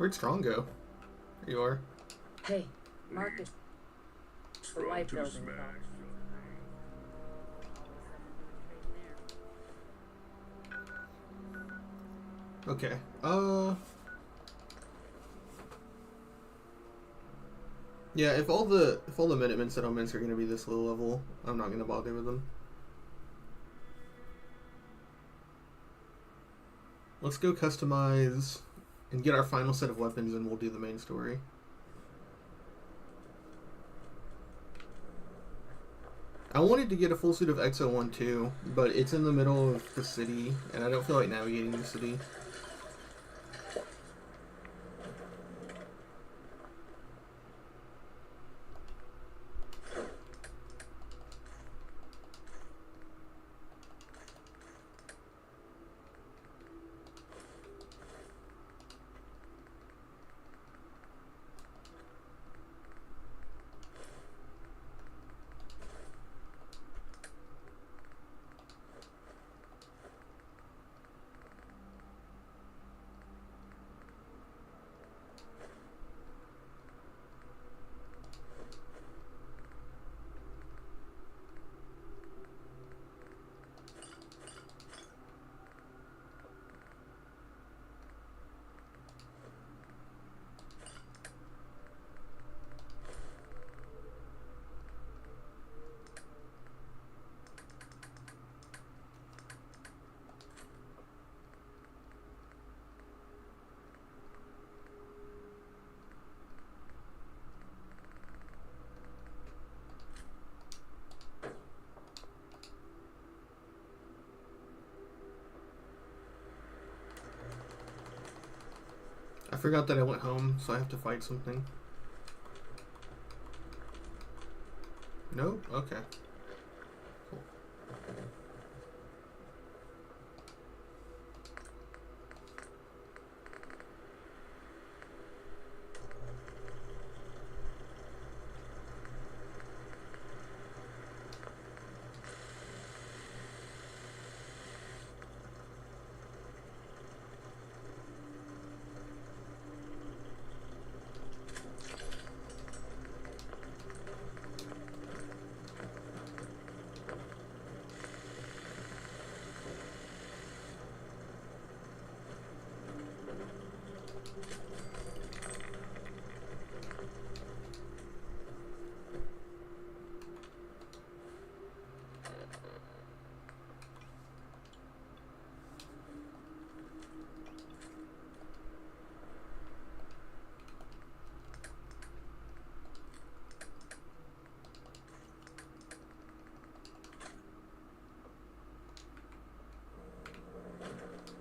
Where'd Strong go? There you are. Hey, Marcus. The Strong white to building. smash. Okay. Yeah, if all the Minutemen settlements are gonna be this low level, I'm not gonna bother with them. Let's go customize and get our final set of weapons, and we'll do the main story. I wanted to get a full suit of XO1 too, but it's in the middle of the city, and I don't feel like navigating the city. I forgot that I went home, so I have to fight something. Nope? Okay. Cool.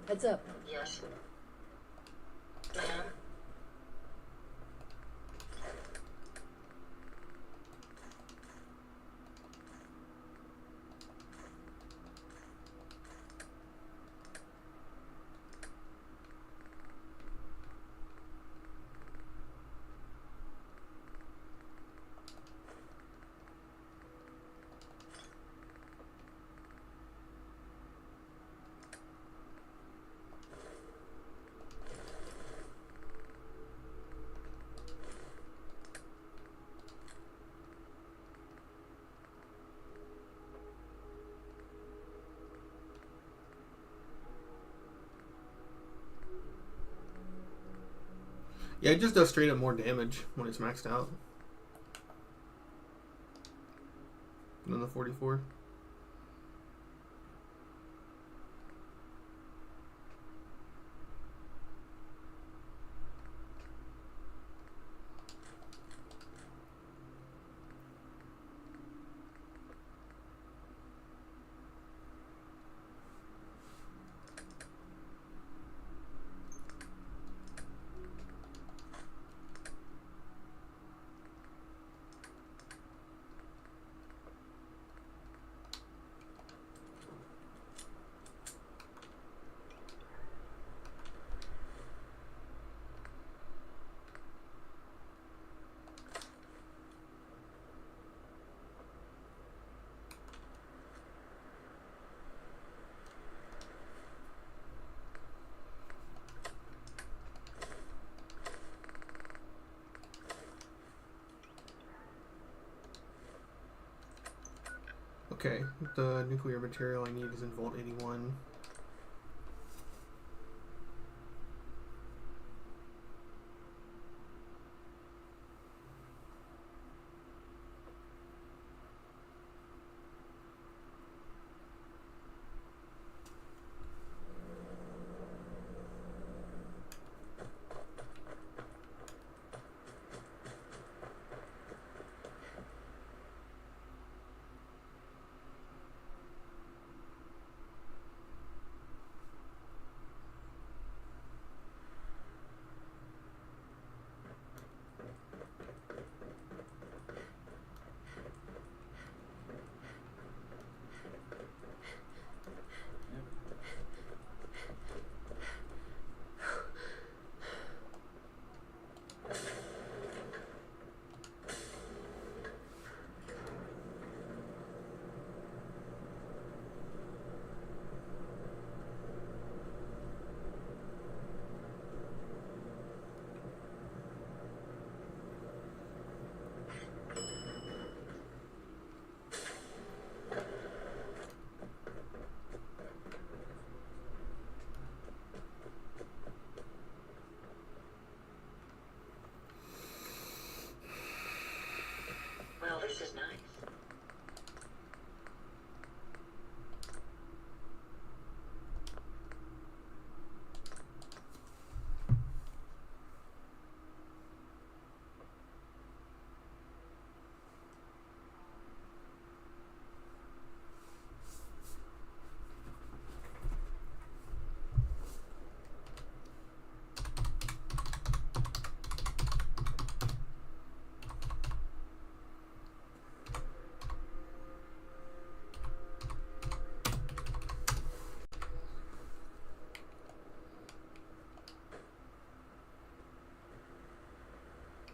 Heads up. Yes. Ma'am? Yeah, it just does straight up more damage when it's maxed out than the 44. Okay, the nuclear material I need is in Vault 81. Well, this is nice.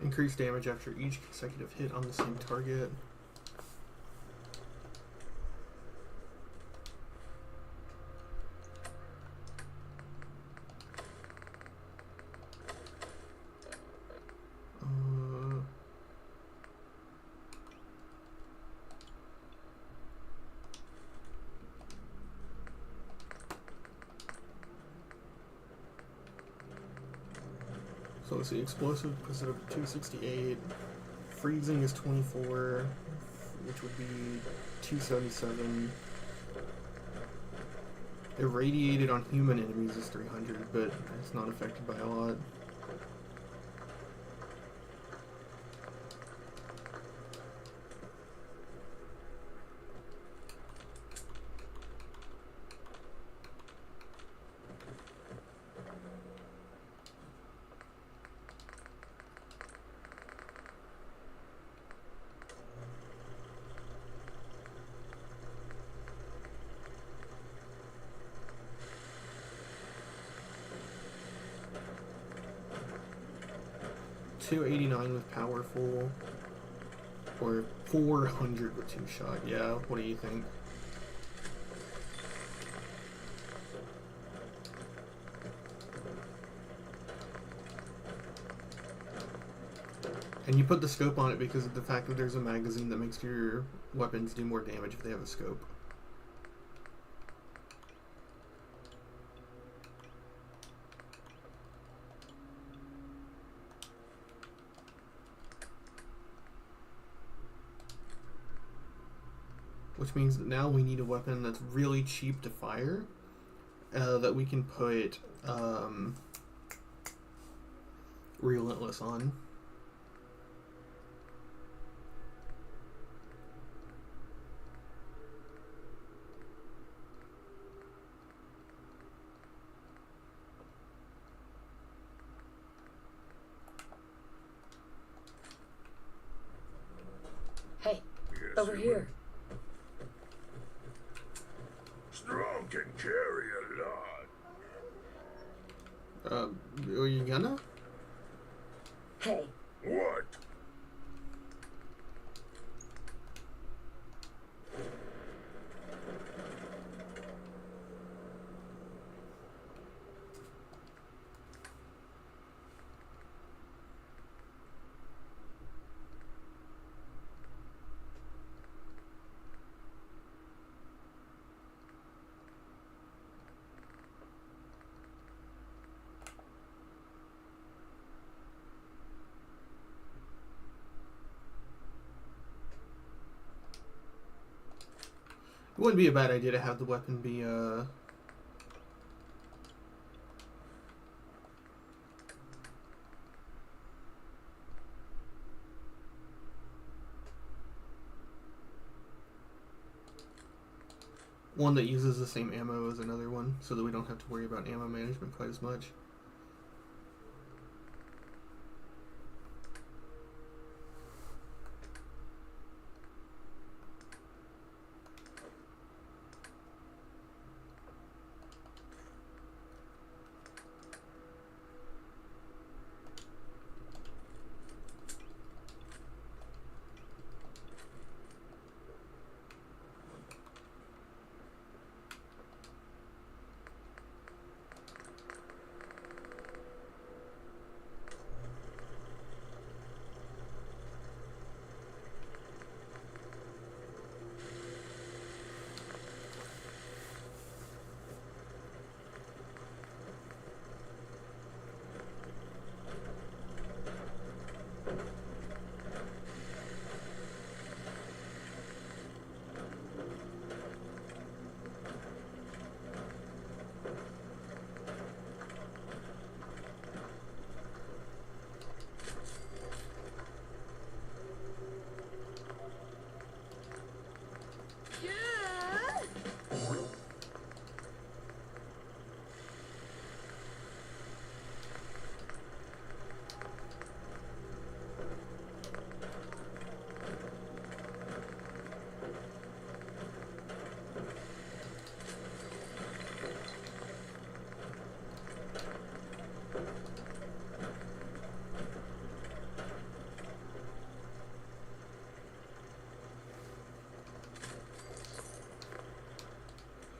Increase damage after each consecutive hit on the same target. So let's see, explosive puts it up to 268. Freezing is 24, which would be 277. Irradiated on human enemies is 300, but it's not affected by a lot. .289 with powerful, or 400 with two shot. Yeah, what do you think? And you put the scope on it because of the fact that there's a magazine that makes your weapons do more damage if they have a scope. Which means that now we need a weapon that's really cheap to fire, that we can put Relentless on. Hey, Yes, over human. here. Strong can carry a lot. Are you gonna? Hey, What? It wouldn't be a bad idea to have the weapon be, one that uses the same ammo as another one, so that we don't have to worry about ammo management quite as much.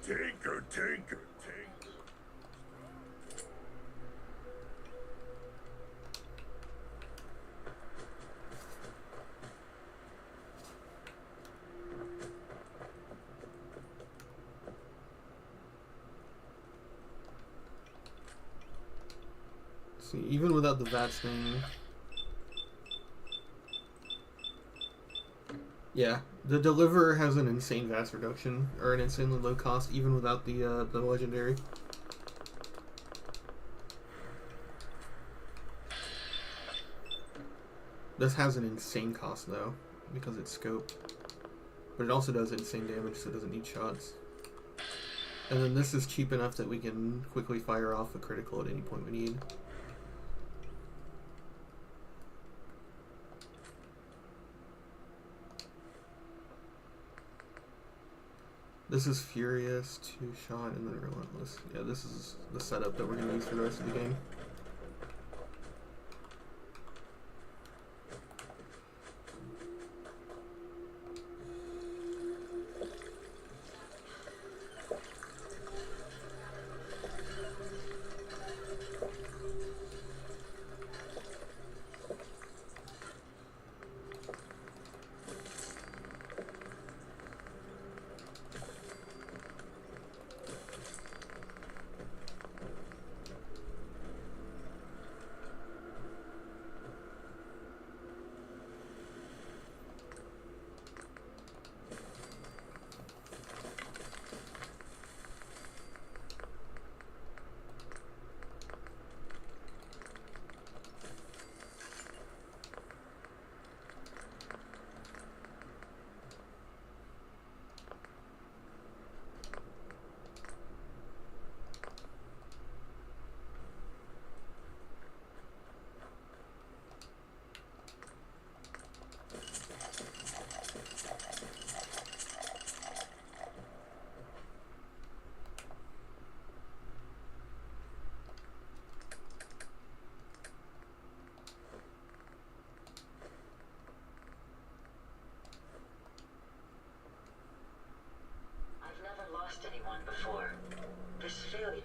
Tinker, tinker, tinker. See, even without the VATS thing... Yeah, the Deliverer has an insane VATS reduction, or an insanely low cost, even without the legendary. This has an insane cost though, because it's scoped. But it also does insane damage, so it doesn't need shots. And then this is cheap enough that we can quickly fire off a critical at any point we need. This is Furious, 2-shot, and then Relentless. Yeah, this is the setup that we're going to use for the rest of the game. I've never lost anyone before. This failure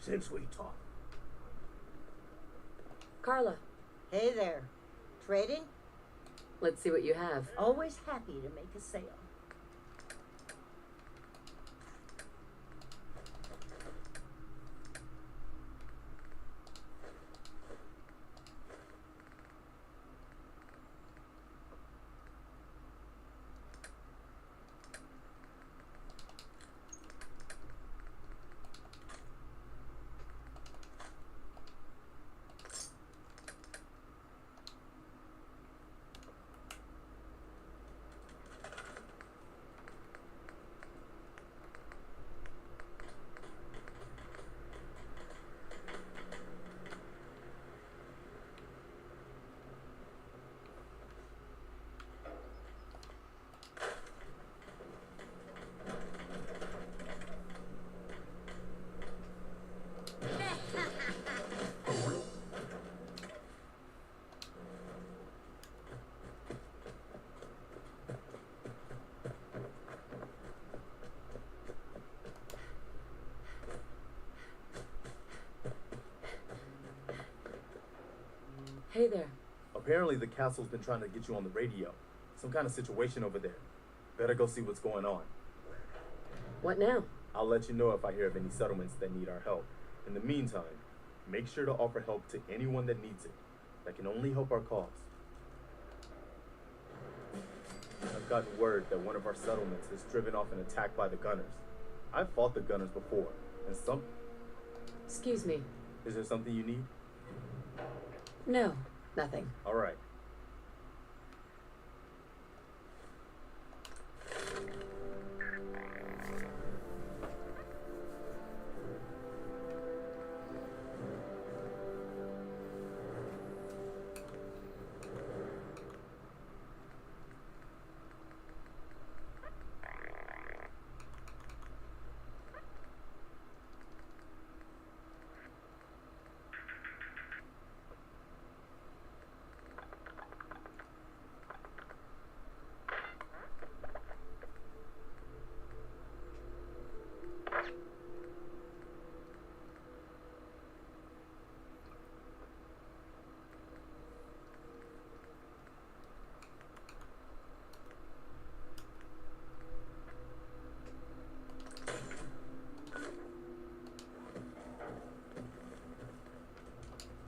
since we talked. Carla, Hey there. Trading? let's see what you have. Always happy to make a sale. Hey there. Apparently the castle's been trying to get you on the radio. Some kind of situation over there. Better go see what's going on. What now? I'll let you know if I hear of any settlements that need our help. In the meantime, make sure to offer help to anyone that needs it. That can only help our cause. I've gotten word that one of our settlements has driven off an attack by the gunners. I've fought the gunners before, and Excuse me. Is there something you need? No, nothing. All right.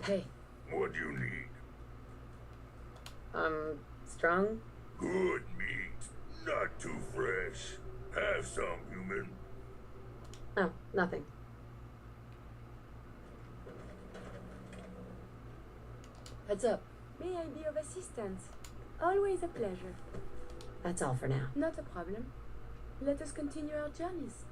Hey, What do you need? strung? Good meat. Not too fresh. Have some, human. Oh, nothing. Heads up. May I be of assistance? Always a pleasure. That's all for now. Not a problem. Let us continue our journeys.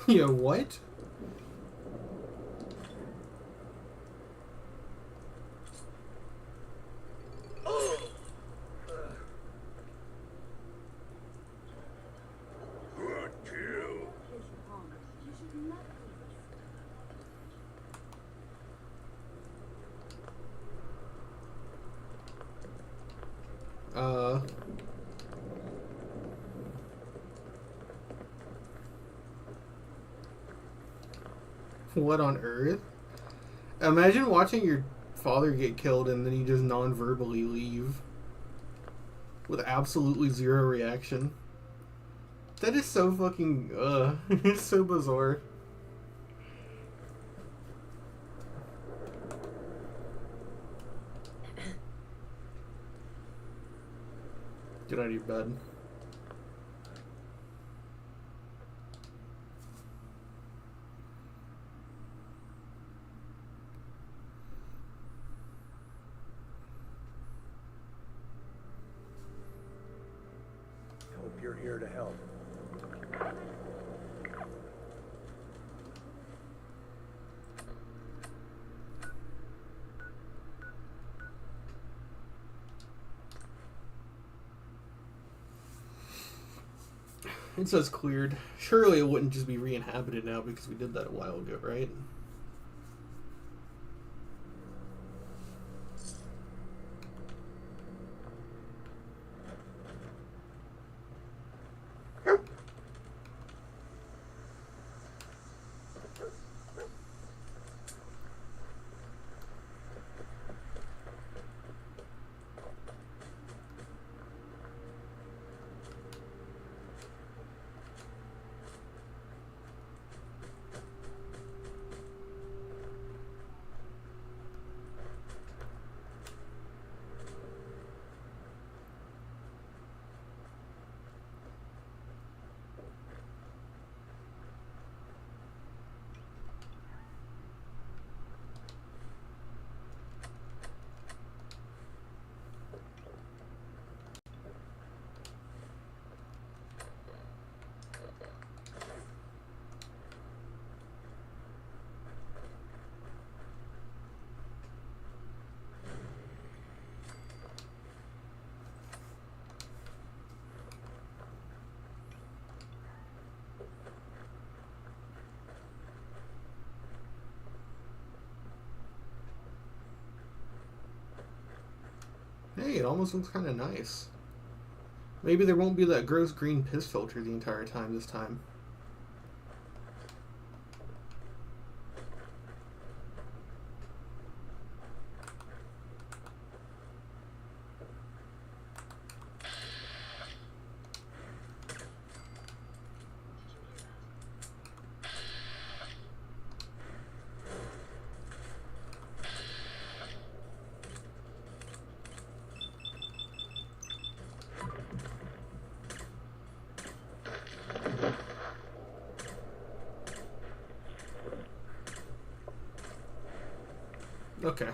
Yo, what? Good kill. You should not do this. What on earth? Imagine watching your father get killed and then you just non-verbally leave. With absolutely zero reaction. That is so fucking, it's so bizarre. Get out of your bed. Hope you're here to help. It says cleared. Surely it wouldn't just be re-inhabited now because we did that a while ago, right? Hey, it almost looks kind of nice. Maybe there won't be that gross green piss filter the entire time this time. Okay.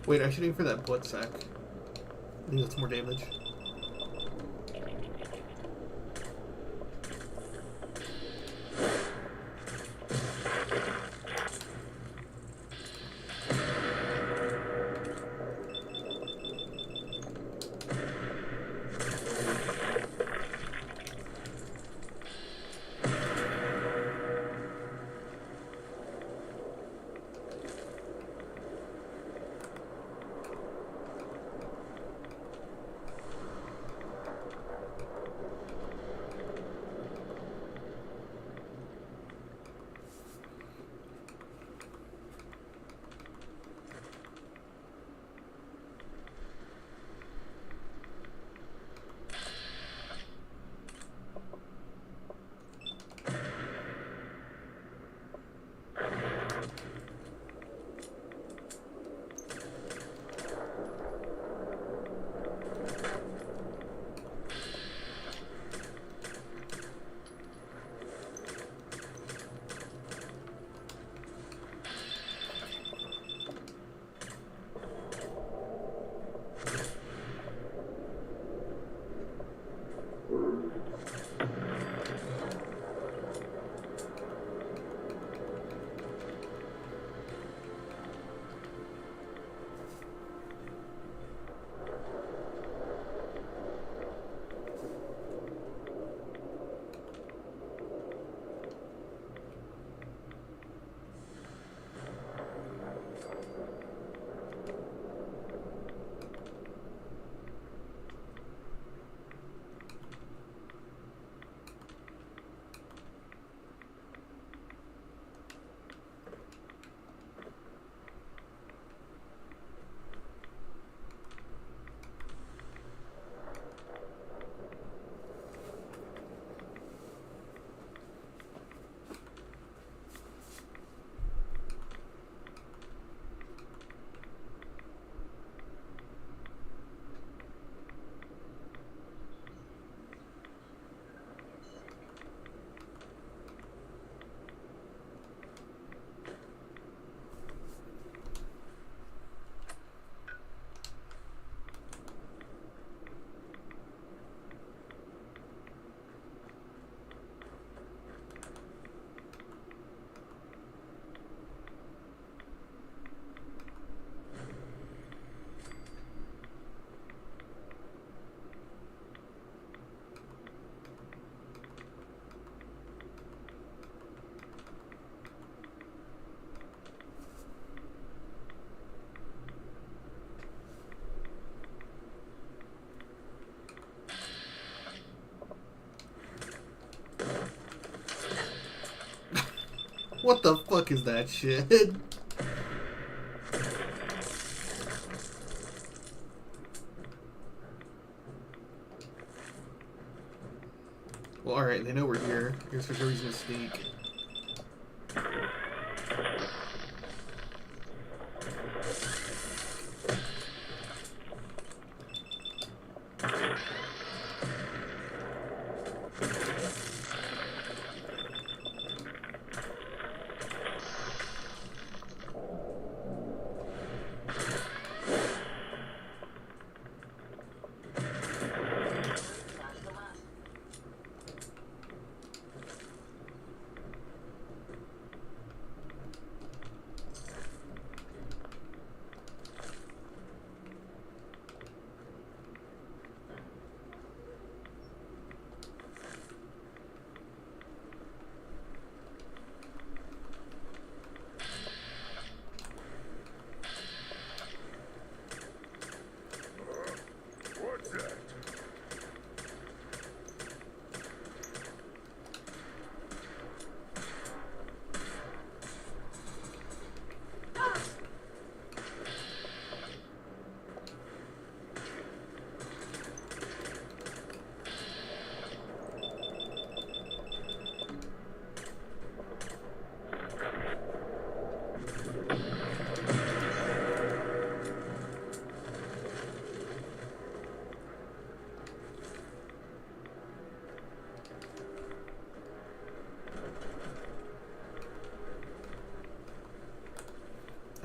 Wait, I should aim for that blood sack. I think that's more damage. What the fuck is that shit? Well, alright, they know we're here. I guess there's no reason to sneak. What's that?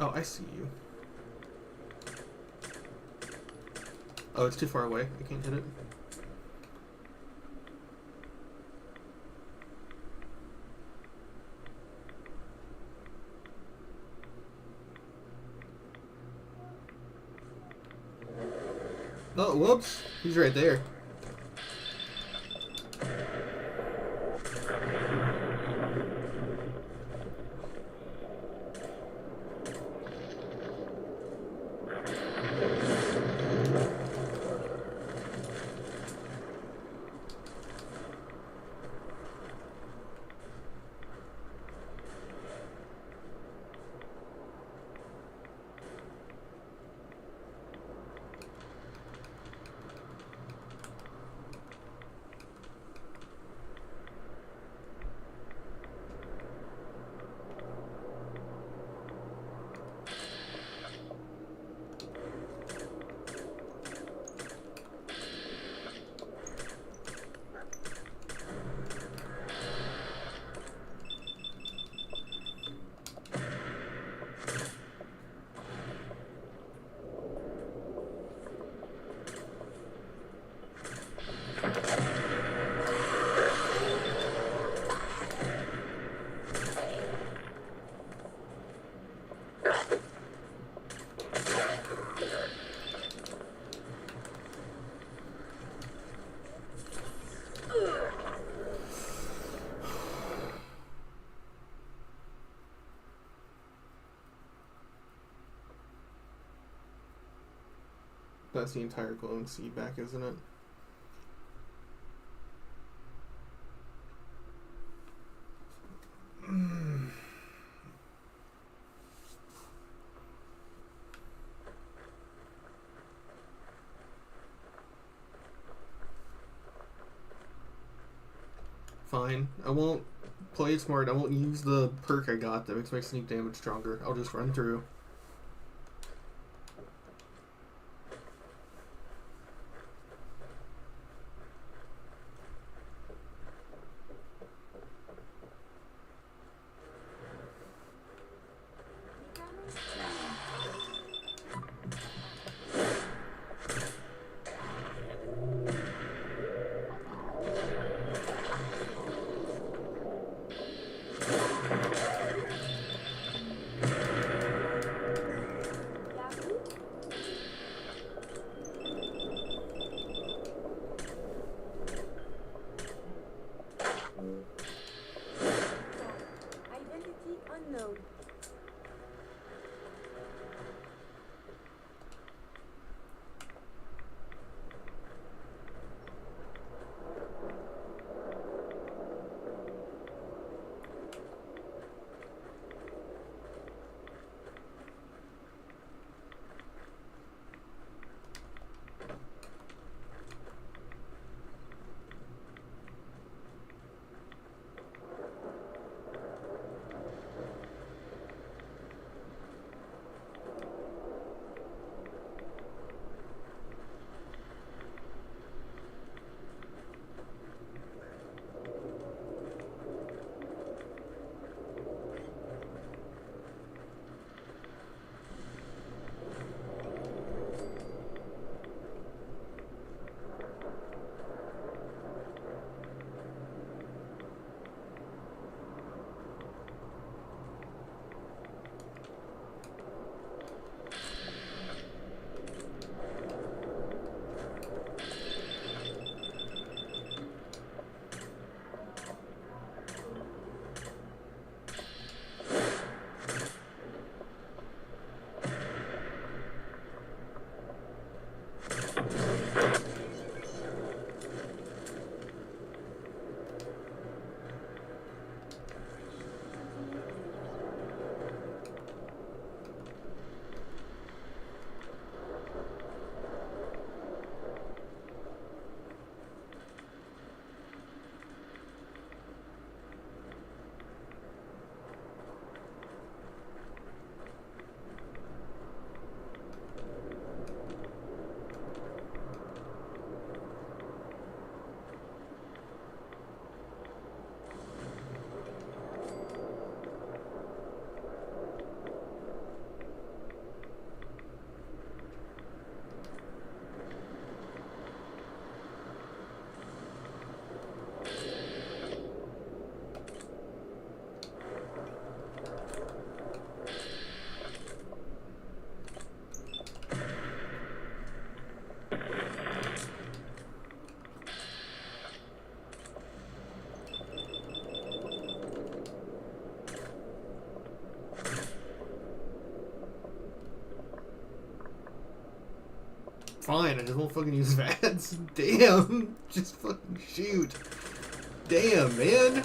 Oh, I see you. Oh, it's too far away. I can't hit it. Oh, whoops. He's right there. That's the entire glowing seed back, isn't it? Fine. I won't play it smart. I won't use the perk I got that makes my sneak damage stronger. I'll just run through. Fine, I just won't fucking use VADs. Damn. Just fucking shoot. Damn, man.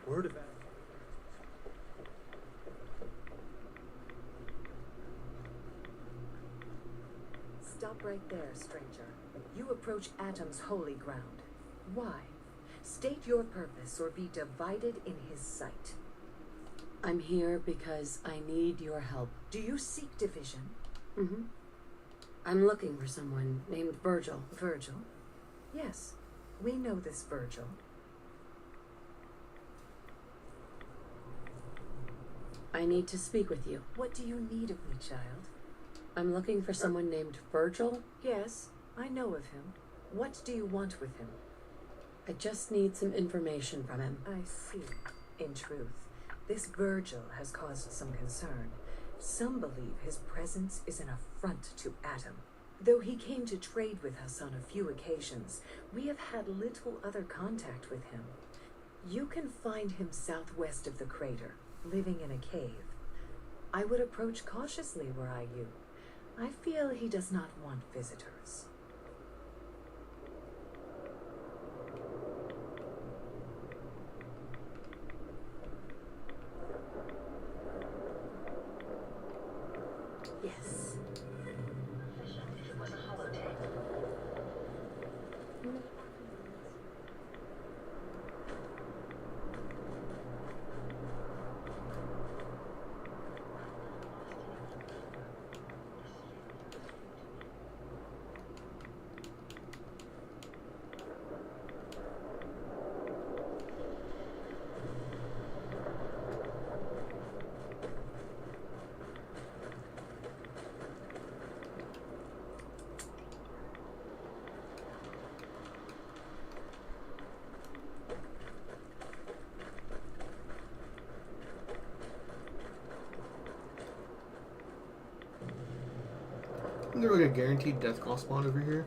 Word of that. Stop right there, stranger. You approach Atom's holy ground. Why? State your purpose or be divided in his sight. I'm here because I need your help. Do you seek division? Mm-hmm. I'm looking for someone named Virgil. Virgil? Yes, we know this Virgil. I need to speak with you. What do you need of me, child? I'm looking for someone named Virgil. Yes, I know of him. What do you want with him? I just need some information from him. I see. In truth, This Virgil has caused some concern. Some believe his presence is an affront to Atom. Though he came to trade with us on a few occasions, we have had little other contact with him. You can find him southwest of the crater, living in a cave. I would approach cautiously were I you. I feel he does not want visitors. Yes. It was a holotape. Isn't there like a guaranteed death call spawn over here?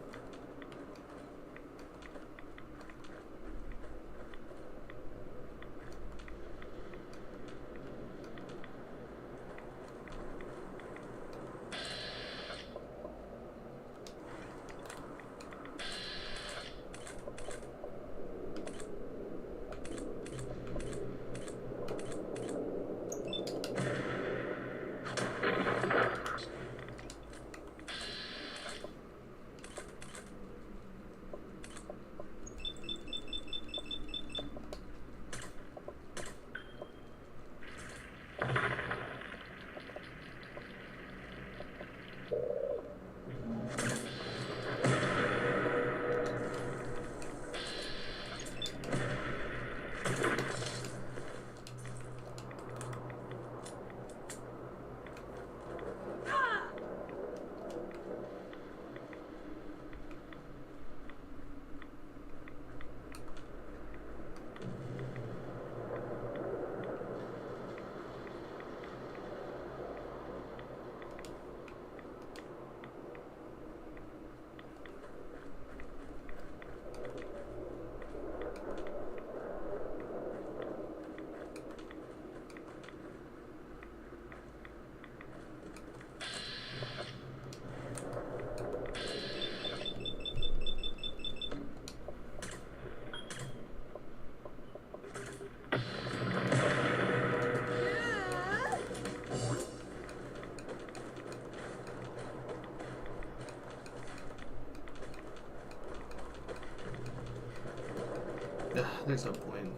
There's no point.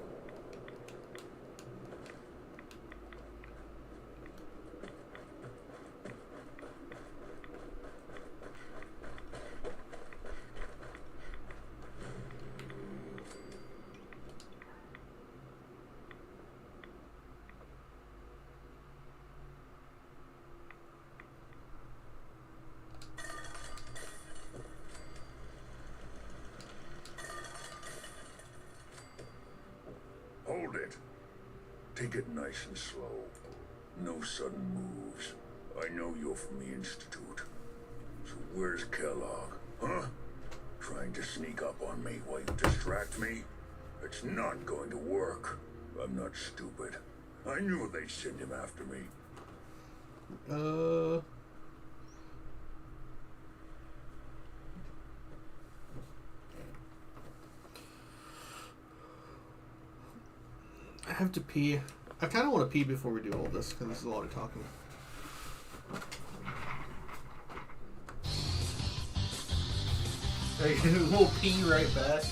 Hold it. Take it nice and slow. No sudden moves. I know you're from the Institute. So where's Kellogg? Huh? Trying to sneak up on me while you distract me? It's not going to work. I'm not stupid. I knew they'd send him after me. I have to pee. I kind of want to pee before we do all this because this is a lot of talking. We'll pee right back.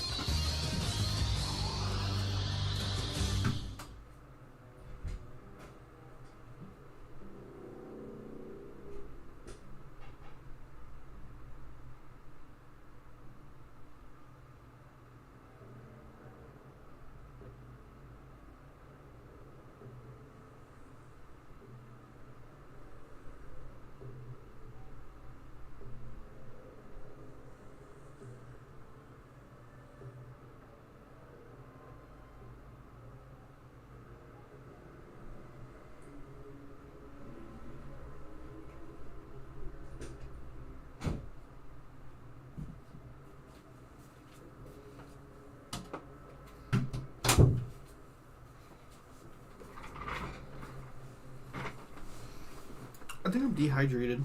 think I'm dehydrated.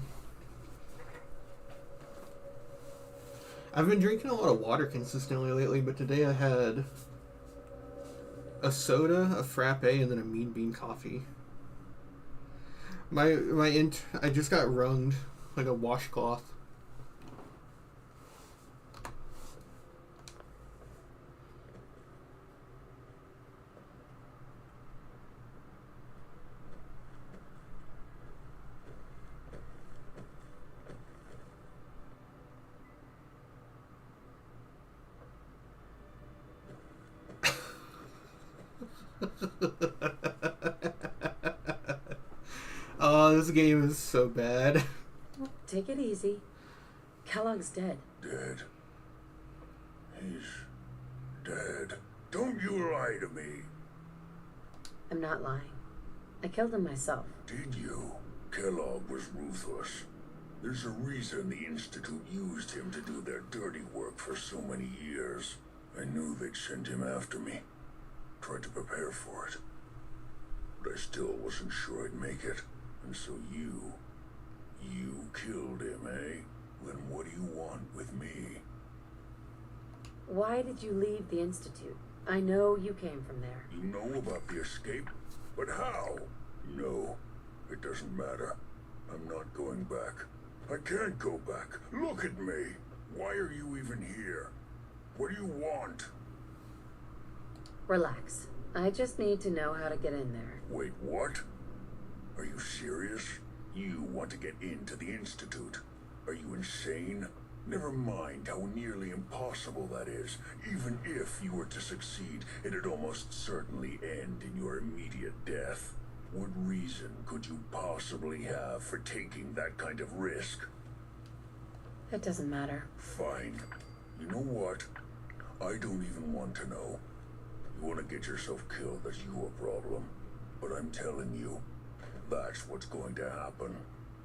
I've been drinking a lot of water consistently lately, but today I had a soda, a frappe, and then a mean bean coffee. I just got wrunged like a washcloth. Oh, this game is so bad. Take it easy. Kellogg's dead. Dead? He's dead. Don't you lie to me. I'm not lying. I killed him myself. Did you? Kellogg was ruthless. There's a reason the Institute used him to do their dirty work for so many years. I knew they'd send him after me. Tried to prepare for it. But I still wasn't sure I'd make it. And so you killed him, eh? Then what do you want with me? Why did you leave the Institute? I know you came from there. You know about the escape? But how? No, it doesn't matter. I'm not going back. I can't go back. Look at me. Why are you even here? What do you want? Relax. I just need to know how to get in there. Wait, what? Are you serious? You want to get into the Institute? Are you insane? Never mind how nearly impossible that is. Even if you were to succeed, it'd almost certainly end in your immediate death. What reason could you possibly have for taking that kind of risk? It doesn't matter. Fine. You know what? I don't even want to know. You want to get yourself killed, that's your problem. But I'm telling you, that's what's going to happen.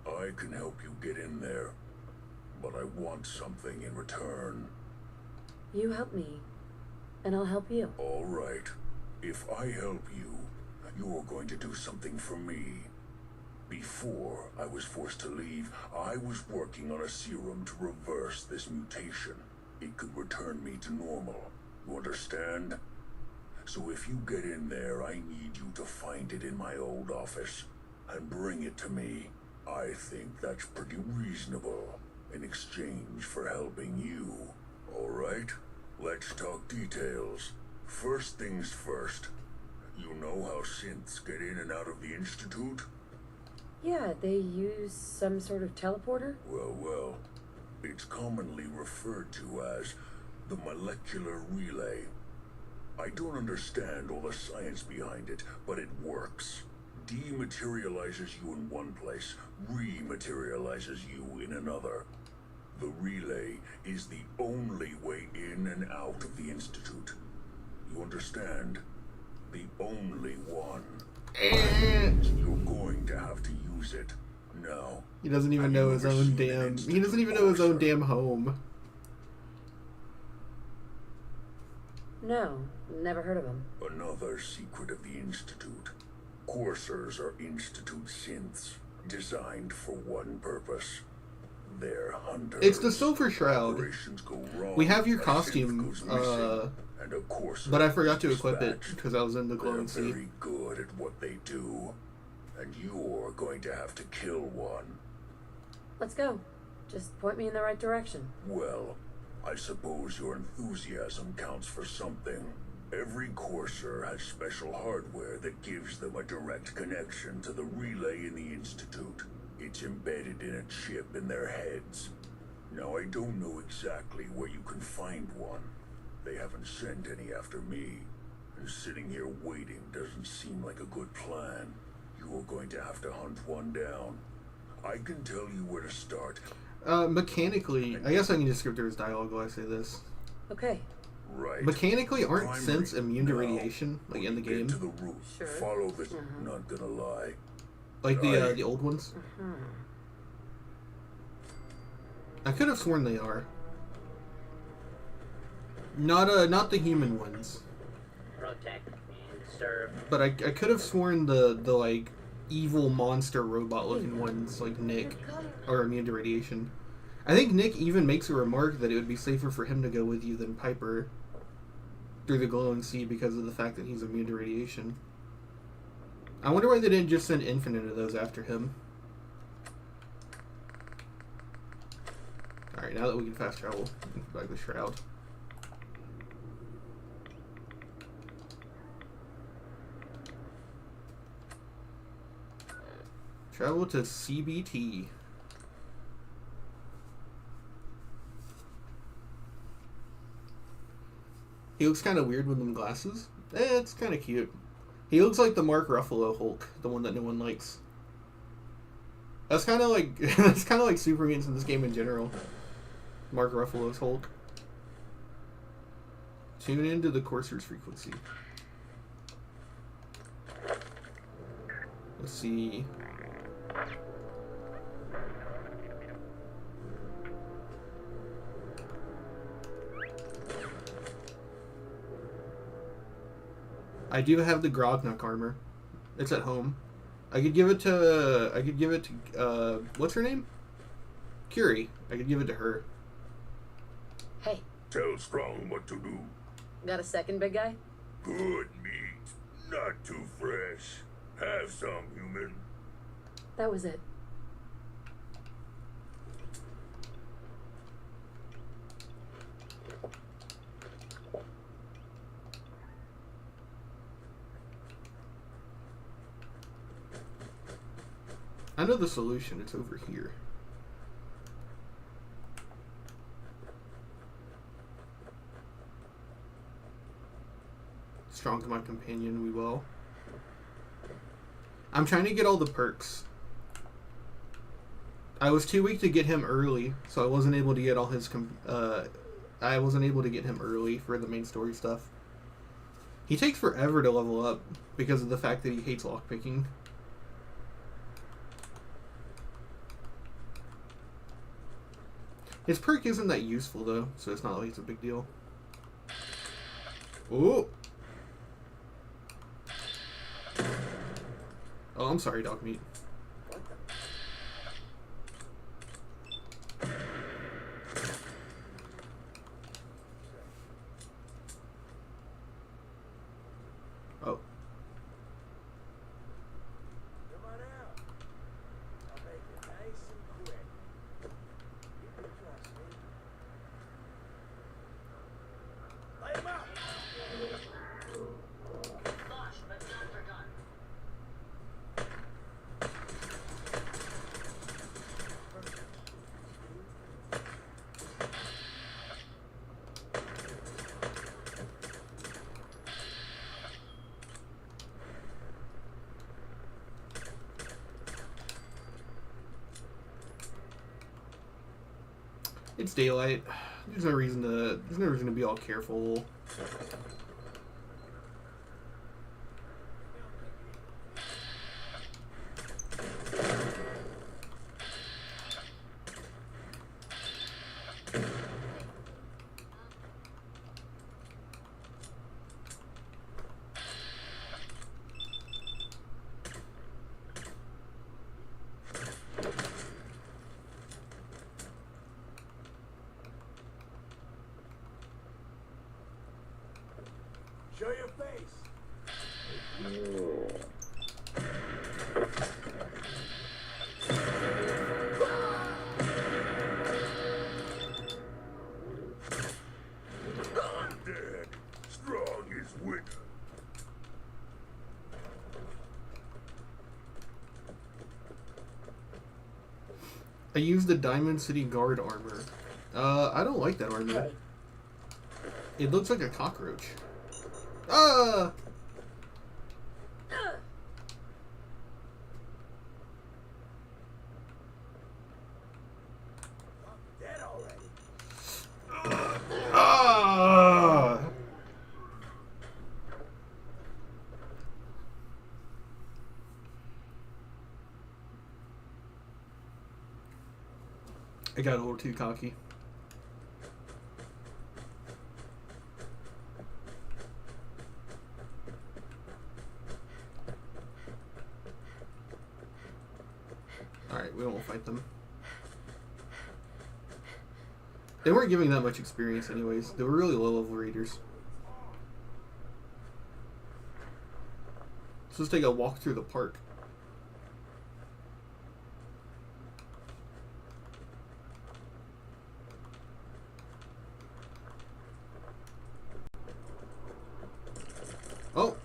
I can help you get in there, but I want something in return. You help me, and I'll help you. All right. If I help you, you're going to do something for me. Before I was forced to leave, I was working on a serum to reverse this mutation. It could return me to normal. You understand? So if you get in there, I need you to find it in my old office and bring it to me. I think that's pretty reasonable in exchange for helping you. All right? Let's talk details. First things first. You know how synths get in and out of the Institute? Yeah, they use some sort of teleporter? Well. It's commonly referred to as the molecular relay. I don't understand all the science behind it, but it works. Dematerializes you in one place, rematerializes you in another. The relay is the only way in and out of the Institute. You understand? The only one. And you're going to have to use it. Now. He doesn't even know his own damn... He doesn't even know his own damn home. No, never heard of him. Another secret of the Institute. Coursers are Institute synths, designed for one purpose. They're hunters. It's the Silver Shroud. Go wrong, we have your costume, and a courser but I forgot to equip it dispatched. because I was in the glowing They're sea. very good at what they do, and you're going to have to kill one. Let's go. Just point me in the right direction. Well, I suppose your enthusiasm counts for something. Every courser has special hardware that gives them a direct connection to the relay in the Institute. It's embedded in a chip in their heads. Now, I don't know exactly where you can find one. They haven't sent any after me. And sitting here waiting doesn't seem like a good plan. You're going to have to hunt one down. I can tell you where to start. Mechanically, I guess I can just skip through his dialogue while I say this. Okay. Right. Mechanically, aren't synths immune to radiation, like in the game? To the roof. Sure. Follow this. Not gonna lie. Like the old ones? I could have sworn they are. Not the human ones. Protect and serve. But I could have sworn the like evil monster robot looking ones like Nick are immune to radiation. I think Nick even makes a remark that it would be safer for him to go with you than Piper through the glowing sea because of the fact that he's immune to radiation. I wonder why they didn't just send Infinite of those after him. Alright, now that we can fast travel, we can bag the shroud. Travel to CBT. He looks kind of weird with them glasses. It's kind of cute. He looks like the Mark Ruffalo Hulk, the one that no one likes. That's kind of like Super Mutants in this game in general. Mark Ruffalo's Hulk. Tune into the courser's frequency. Let's see. I do have the Grognok armor. It's at home. I could give it to what's her name? Curie. I could give it to her. Hey, Tell Strong what to do. got a second, big guy? Good meat. Not too fresh. Have some, human. That was it. I know the solution. It's over here. Strong to my companion, we will. I'm trying to get all the perks. I was too weak to get him early, so I wasn't able to get all his. I wasn't able to get him early for the main story stuff. He takes forever to level up because of the fact that he hates lockpicking. His perk isn't that useful though, so it's not like it's a big deal. Ooh. Oh, I'm sorry, dog meat. Oh. Come on out. I'll make it nice and quick. You can trust me. Light him up! Lost but not forgotten. It's daylight. There's no reason to be all careful. Show your face. I'm dead. Strong is winner. I used the Diamond City Guard armor. I don't like that armor. It looks like a cockroach. Ah! Dead already. Ah! I got a little too cocky. Alright, we won't fight them. They weren't giving that much experience anyways. They were really low-level raiders. So let's take a walk through the park. Oh!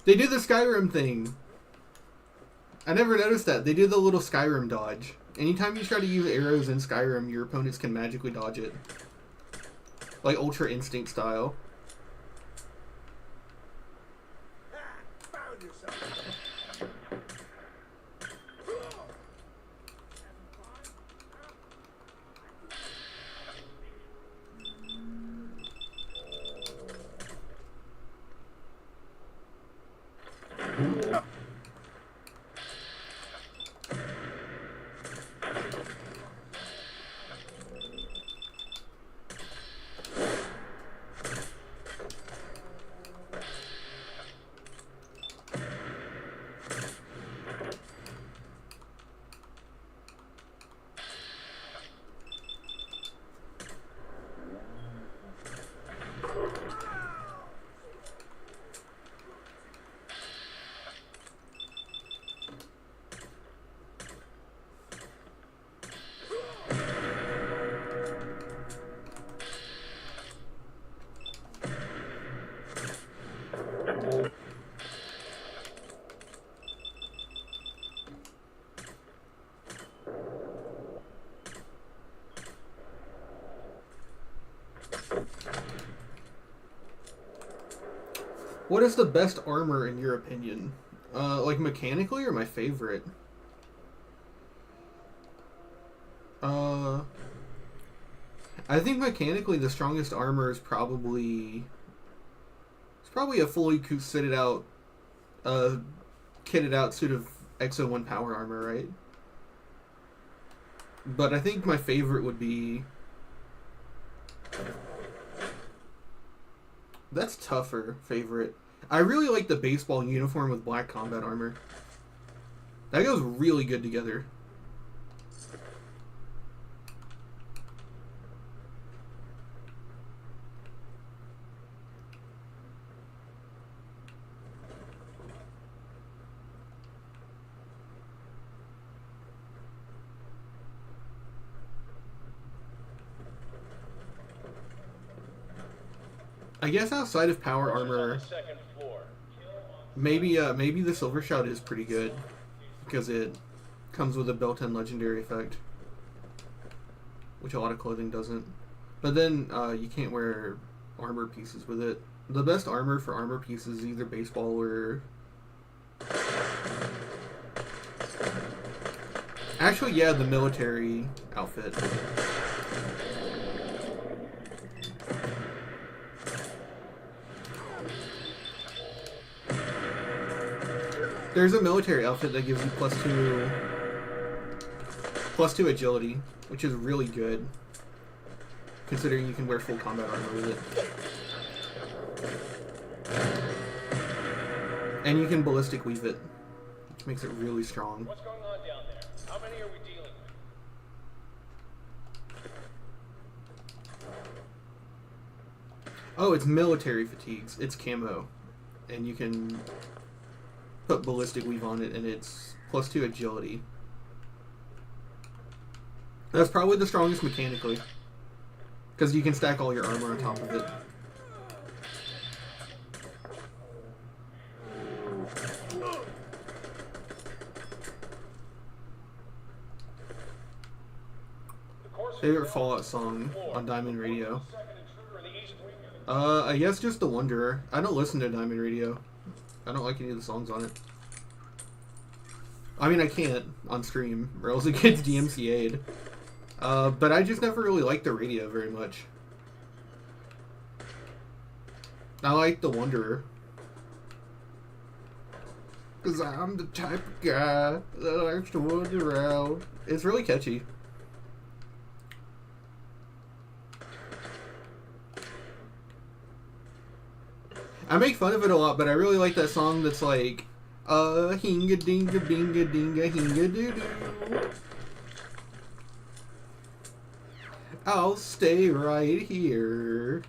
They did the Skyrim thing. I never noticed that. They did the little Skyrim dodge. Anytime you try to use arrows in Skyrim, your opponents can magically dodge it. Like Ultra Instinct style. Found yourself. What is the best armor in your opinion? Like mechanically or my favorite? I think mechanically the strongest armor is probably a fully kitted out suit of Exo 1 power armor, right? But I think my favorite would be... That's tougher, favorite. I really like the baseball uniform with black combat armor. That goes really good together. I guess outside of power armor, maybe the Silver Shout is pretty good because it comes with a built-in legendary effect, which a lot of clothing doesn't. But then you can't wear armor pieces with it. The best armor for armor pieces is either baseball or... Actually, yeah, the military outfit. There's a military outfit that gives you +2 agility, which is really good, considering you can wear full combat armor with it. And you can ballistic weave it, which makes it really strong. What's going on down there? How many are we dealing with? Oh, it's military fatigues. It's camo. And you can put ballistic weave on it, and it's +2 agility. That's probably the strongest mechanically, because you can stack all your armor on top of it. Favorite Fallout song on Diamond Radio? I guess just The Wanderer. I don't listen to Diamond Radio. I don't like any of the songs on it. I mean, I can't on stream, or else it gets DMCA'd. But I just never really liked the radio very much. I like The Wanderer. 'Cause I'm the type of guy that likes to wander around. It's really catchy. I make fun of it a lot, but I really like that song that's like, hinga dinga binga dinga hinga doo doo. I'll stay right here.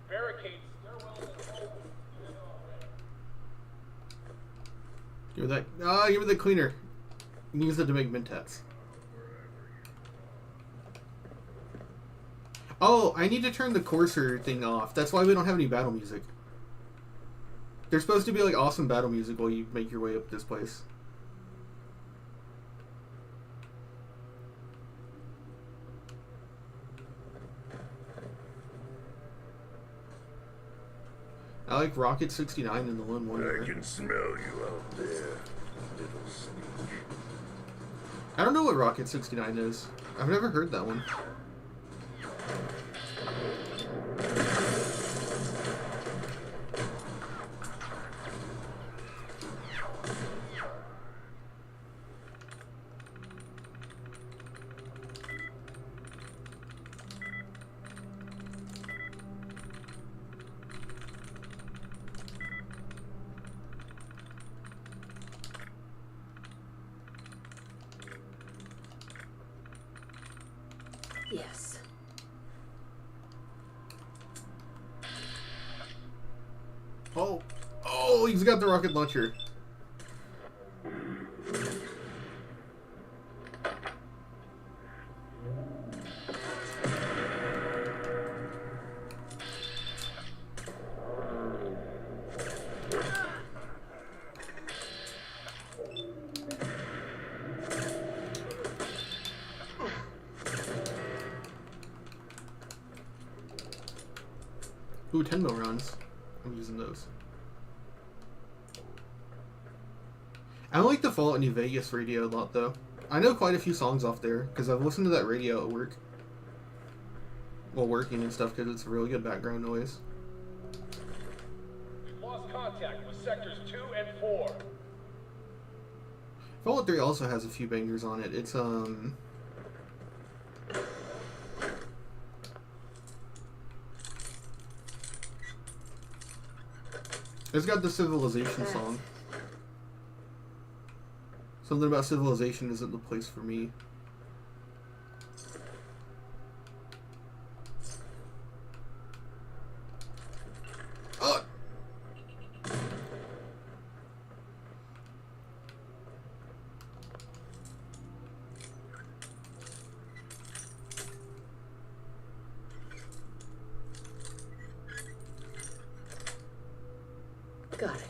Barricades, stairwells, and open. Give me that. Give me the cleaner. You can use it to make mentats. Oh, I need to turn the courser thing off. That's why we don't have any battle music. There's supposed to be like awesome battle music while you make your way up this place. I like Rocket 69 in the Lone Wanderer. I can smell you out there, little sneak. I don't know what Rocket 69 is. I've never heard that one. Yes. Oh, he's got the rocket launcher. Ooh, 10 mil rounds. I'm using those. I don't like the Fallout New Vegas radio a lot, though. I know quite a few songs off there, because I've listened to that radio at work. While working and stuff, because it's really good background noise. We've lost contact with sectors 2 and 4. Fallout 3 also has a few bangers on it. It's got the Civilization song. Something about Civilization isn't the place for me. Oh! Got it.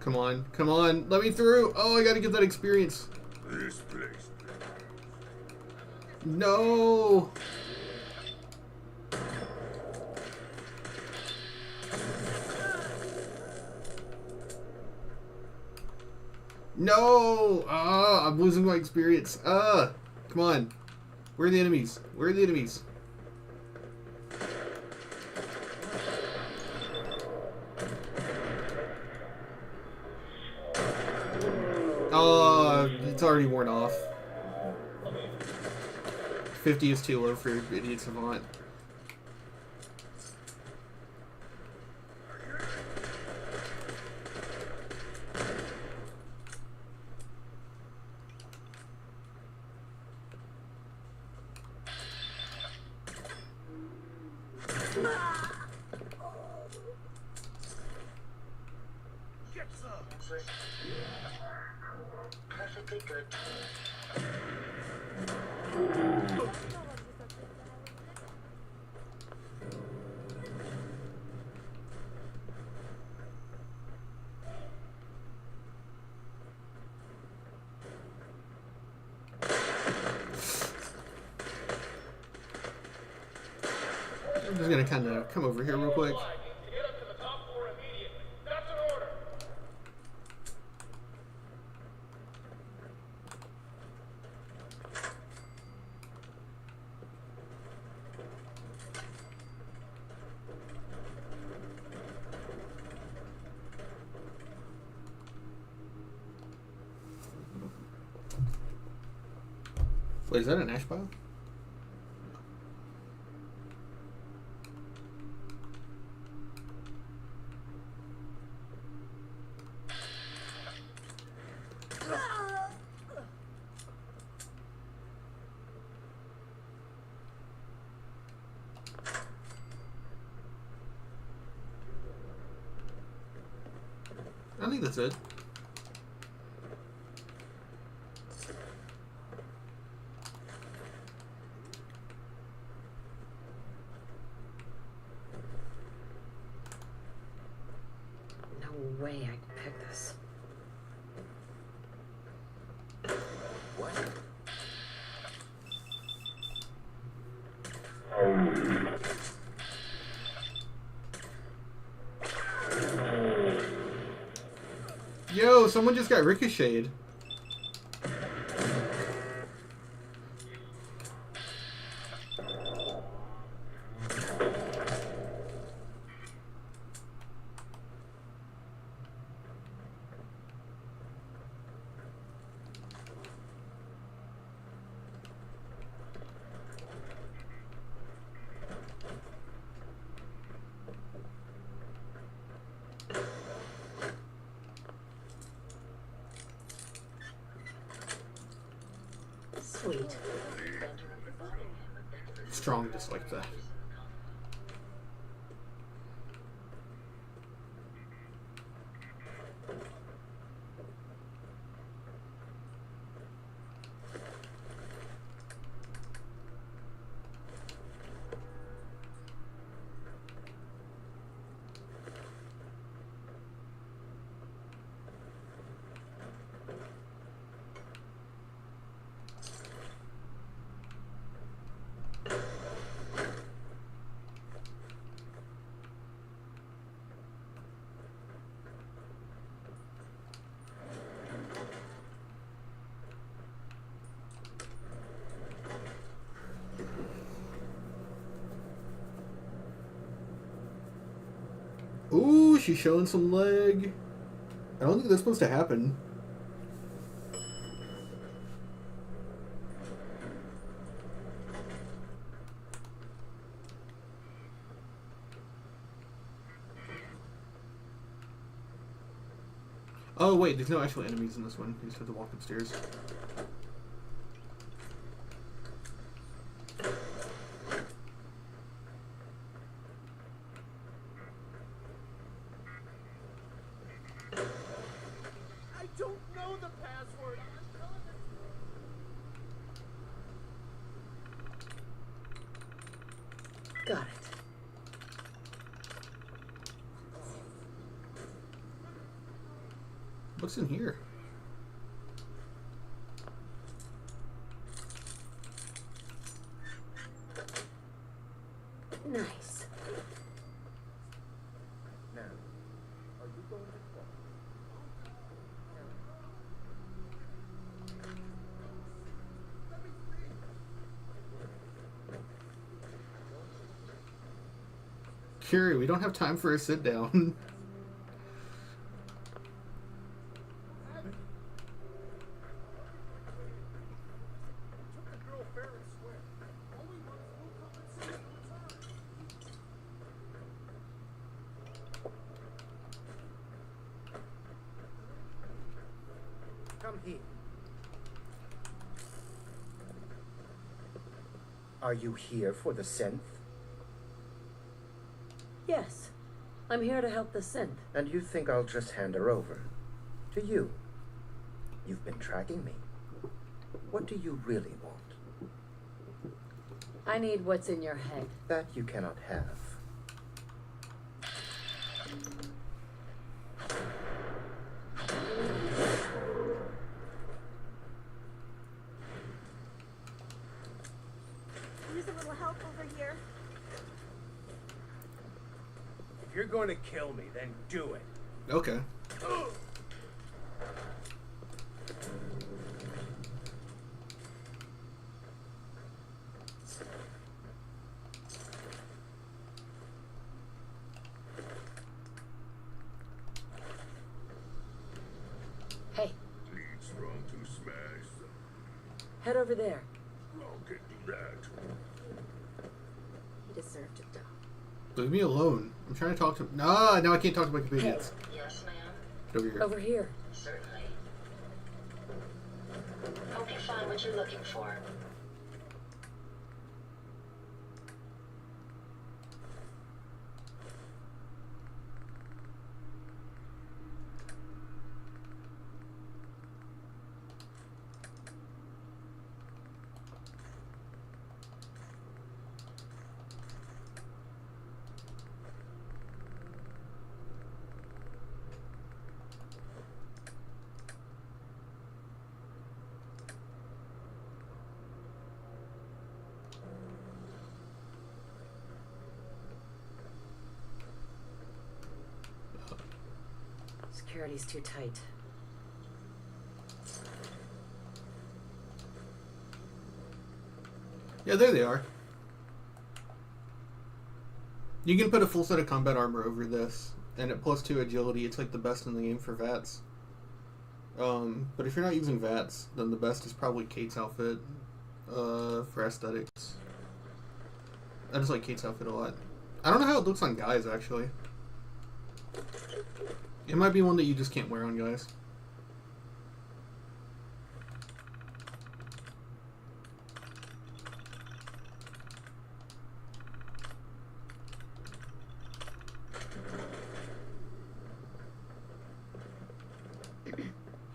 Come on, come on, let me through. Oh, I gotta get that experience. This place. No. No. Ah, I'm losing my experience. Come on. Where are the enemies? Where are the enemies? It's already worn off. 50 is too low for Idiot Savant. Perfectly good. I'm just gonna kind of come over here real quick. Get up to the top floor immediately. That's an order. Wait, is that an ash pile? I think that's it. No way I can pick this. What? Yo, someone just got ricocheted. Sweet. Strong just like that. Ooh, she's showing some leg. I don't think that's supposed to happen. Oh wait, there's no actual enemies in this one. You just have to walk upstairs. I don't know the password. I'm telling it. Got it. What's in here? Nice. Now, are you going to fall? Curie, we don't have time for a sit down. Come here. Are you here for the synth? Yes. I'm here to help the synth. And you think I'll just hand her over? To you? You've been tracking me. What do you really want? I need what's in your head. That you cannot have. Use a little help over here. If you're going to kill me, then do it. Okay. Hey, Need strong to smash them. head over there. I can do that. He deserved to die. Leave me alone. I'm trying to talk to him. No, now I can't talk to my companions. Yes, ma'am. Get over here. Over here. Certainly. Hope you find what you're looking for. Security's too tight. Yeah, there they are. You can put a full set of combat armor over this, and at +2 agility, it's like the best in the game for VATS. But if you're not using VATS, then the best is probably Kate's outfit for aesthetics. I just like Kate's outfit a lot. I don't know how it looks on guys, actually. It might be one that you just can't wear on guys.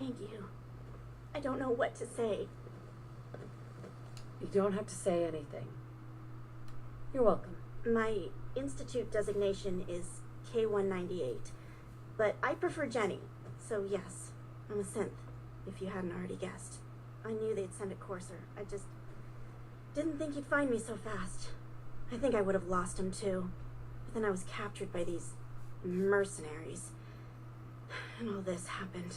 Thank you. I don't know what to say. You don't have to say anything. You're welcome. My institute designation is K198, but I prefer Jenny, so yes, I'm a synth, if you hadn't already guessed. I knew they'd send a courser. I just didn't think he'd find me so fast. I think I would have lost him too, but then I was captured by these mercenaries, and all this happened.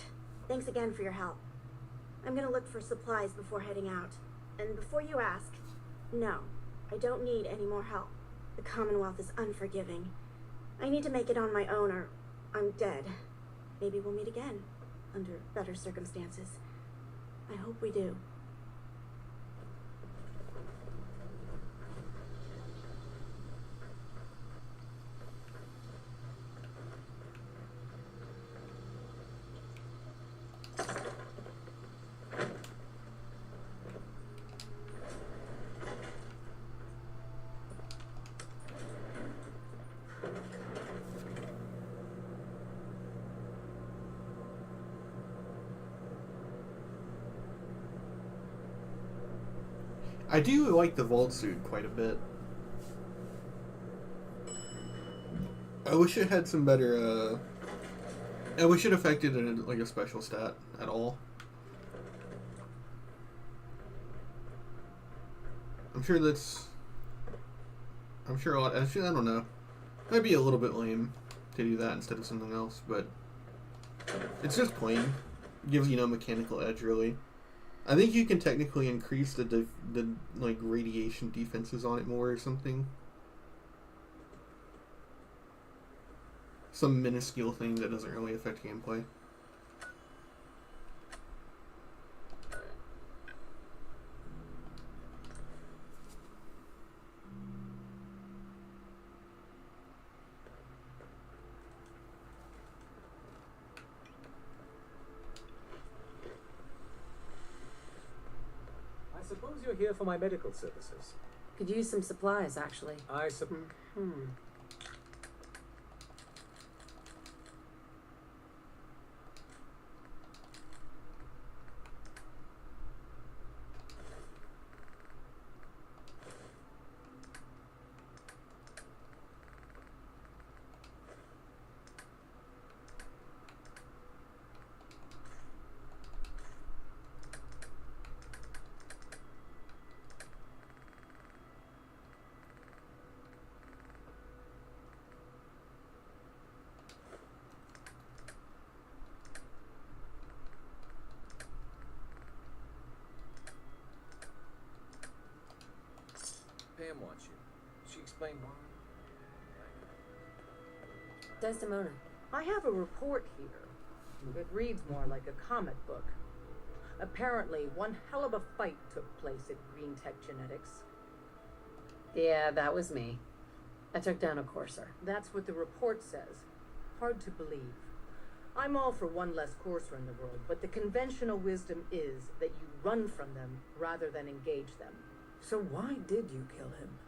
Thanks again for your help. I'm gonna look for supplies before heading out. And before you ask, no, I don't need any more help. The Commonwealth is unforgiving. I need to make it on my own or I'm dead. Maybe we'll meet again, under better circumstances. I hope we do. I do like the vault suit quite a bit. I wish it had some better I wish it affected like a special stat at all. I'm sure actually, I don't know. Might be a little bit lame to do that instead of something else, but it's just plain. Gives you no mechanical edge, really. I think you can technically increase the like radiation defenses on it more or something. Some minuscule thing that doesn't really affect gameplay. I suppose you're here for my medical services. Could use some supplies, actually. I suppose. Pam wants you. She explained why. Desdemona. I have a report here. It reads more like a comic book. Apparently, one hell of a fight took place at Green Tech Genetics. Yeah, that was me. I took down a courser. That's what the report says. Hard to believe. I'm all for one less courser in the world, but the conventional wisdom is that you run from them rather than engage them. So why did you kill him?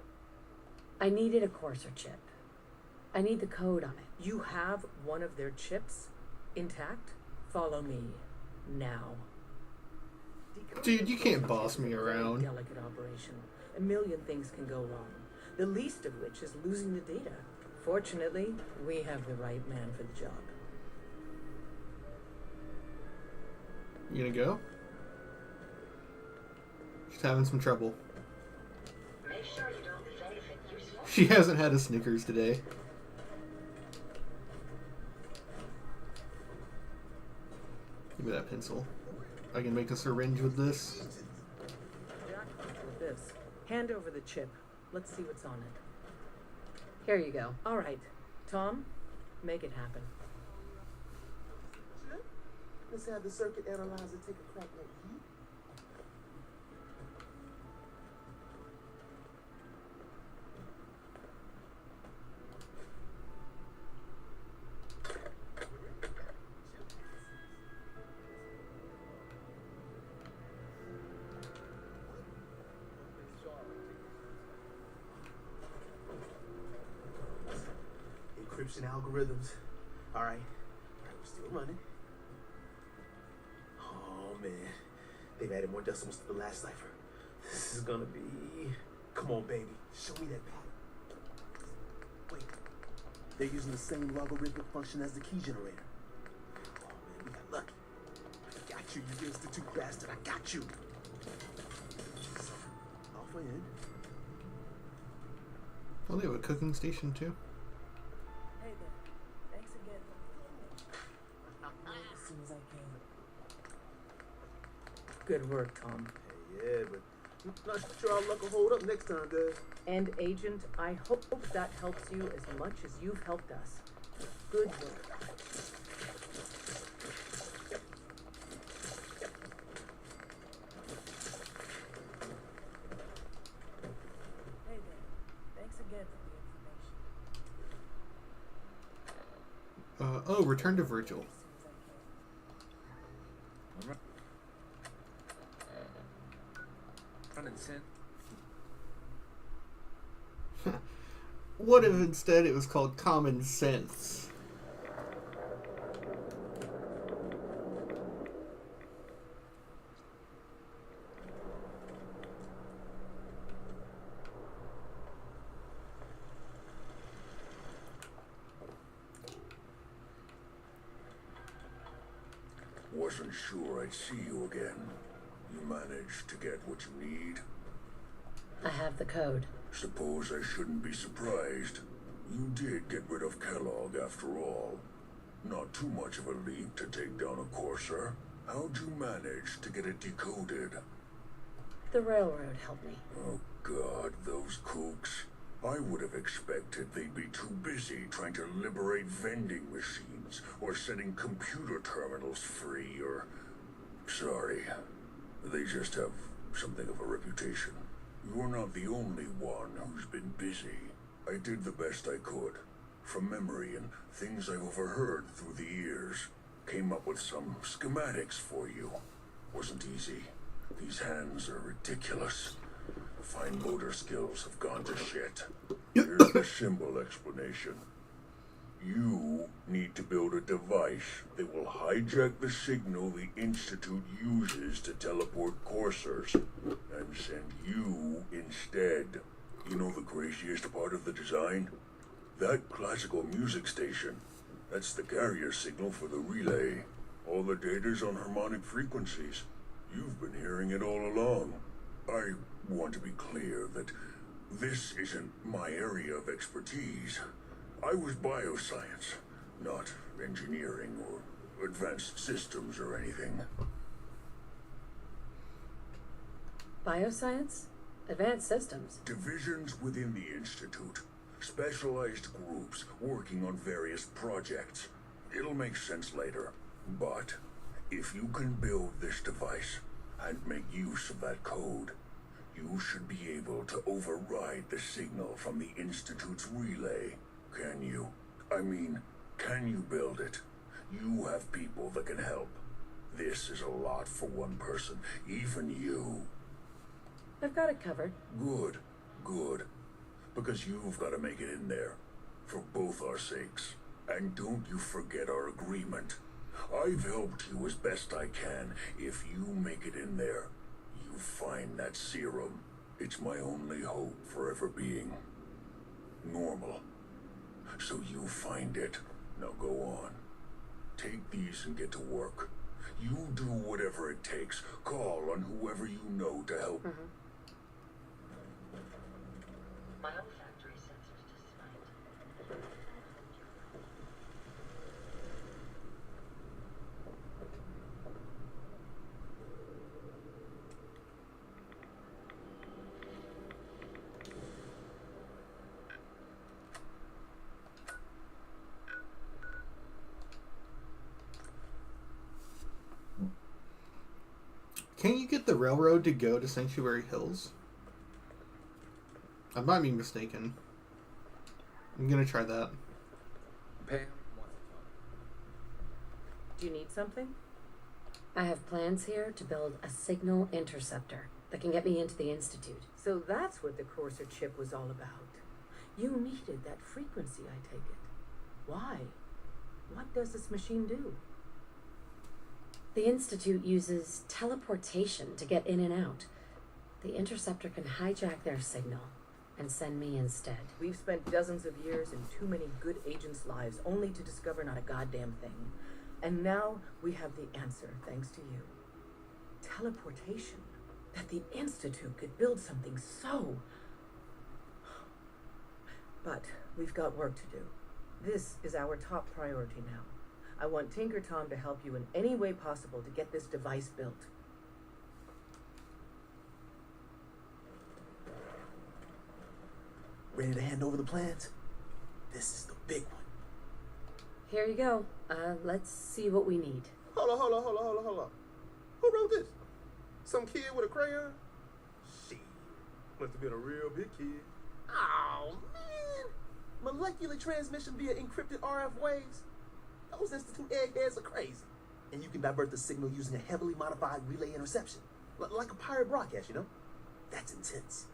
I needed a courser chip. I need the code on it. You have one of their chips intact? Follow me now. Dude, you can't boss me around. Delicate operation. A million things can go wrong. The least of which is losing the data. Fortunately, we have the right man for the job. You gonna go? She's having some trouble. Make sure you don't leave anything useful. She hasn't had a Snickers today. Give me that pencil. I can make a syringe with this. With this. Hand over the chip. Let's see what's on it. Here you go. All right. Tom, make it happen. Let's have the circuit analyzer take a crack at you. Encryption algorithms. All right, we're still running. Oh man, they've added more decimals to the last cipher. This is gonna be. Come on, baby, show me that pattern. Wait, they're using the same logarithmic function as the key generator. Oh man, we got lucky. I got you, you institute bastard. I got you. So, off we in. Oh, they have a cooking station too. Hey there. Thanks again for as soon as I can. Good work, Tom. Hey, yeah, but I'm not sure our luck will hold up next time, Dad. And Agent, I hope that helps you as much as you've helped us. Good work. Hey there. Thanks again for the information. Oh, return to Virgil. What if instead it was called Common Sense? wasn't sure I'd see you again. You managed to get what you need? I have the code. Suppose I shouldn't be surprised. You did get rid of Kellogg after all. Not too much of a leap to take down a Courser. How'd you manage to get it decoded? The railroad helped me. Oh God, those kooks. I would have expected they'd be too busy trying to liberate vending machines or setting computer terminals free or... Sorry. They just have something of a reputation. You're not the only one who's been busy. I did the best I could. From memory and things I've overheard through the years. Came up with some schematics for you. Wasn't easy. These hands are ridiculous. Fine motor skills have gone to shit. Here's the symbol explanation. You need to build a device that will hijack the signal the Institute uses to teleport coursers and send you instead. You know the craziest part of the design? That classical music station. That's the carrier signal for the relay. All the data's on harmonic frequencies. You've been hearing it all along. I want to be clear that this isn't my area of expertise. I was bioscience, not engineering or advanced systems or anything. Bioscience? Advanced systems? Divisions within the Institute. Specialized groups working on various projects. It'll make sense later. But if you can build this device and make use of that code, you should be able to override the signal from the Institute's relay. Can you? I mean, can you build it? You have people that can help. This is a lot for one person, even you. I've got it covered. Good, good. Because you've got to make it in there, for both our sakes. And don't you forget our agreement. I've helped you as best I can. If you make it in there, you find that serum. It's my only hope for ever being normal. So you find it. Now go on. Take these and get to work. You do whatever it takes. Call on whoever you know to help. My olfactory sensors designed. Can you get the railroad to go to Sanctuary Hills? I might be mistaken. I'm gonna try that. Pam wants to talk. Do you need something? I have plans here to build a signal interceptor that can get me into the Institute. So that's what the Courser chip was all about. You needed that frequency, I take it. Why? What does this machine do? The Institute uses teleportation to get in and out. The interceptor can hijack their signal and send me instead. We've spent dozens of years and too many good agents' lives only to discover not a goddamn thing. And now we have the answer, thanks to you. Teleportation. That the Institute could build something so... But we've got work to do. This is our top priority now. I want Tinker Tom to help you in any way possible to get this device built. Ready to hand over the plans? This is the big one. Here you go. Let's see what we need. Hold on. Who wrote this? Some kid with a crayon? Shit. Must have been a real big kid. Oh, man. Molecular transmission via encrypted RF waves? Those Institute eggheads are crazy. And you can divert the signal using a heavily modified relay interception. Like a pirate broadcast, you know? That's intense.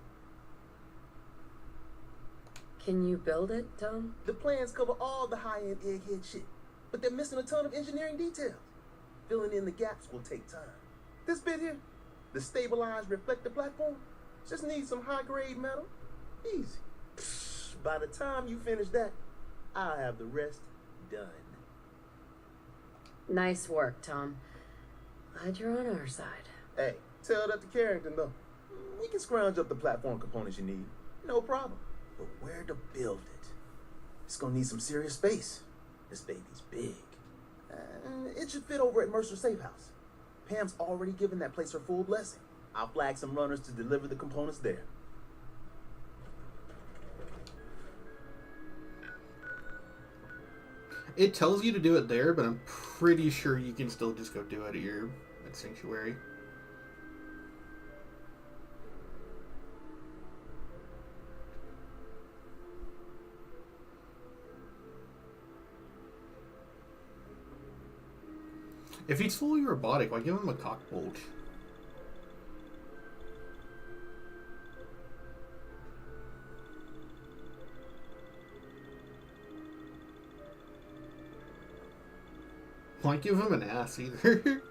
Can you build it, Tom? The plans cover all the high-end egghead shit, but they're missing a ton of engineering details. Filling in the gaps will take time. This bit here, the stabilized reflector platform, just needs some high-grade metal. Easy. Psst, by the time you finish that, I'll have the rest done. Nice work, Tom. Glad you're on our side. Hey, tell that to Carrington, though. We can scrounge up the platform components you need. No problem. But where to build it? It's gonna need some serious space. This baby's big. It should fit over at Mercer's safe house. Pam's already given that place her full blessing. I'll flag some runners to deliver the components there. It tells you to do it there, but I'm pretty sure you can still just go do it at Sanctuary. If he's fully robotic, why give him a cock bulge? Why give him an ass either?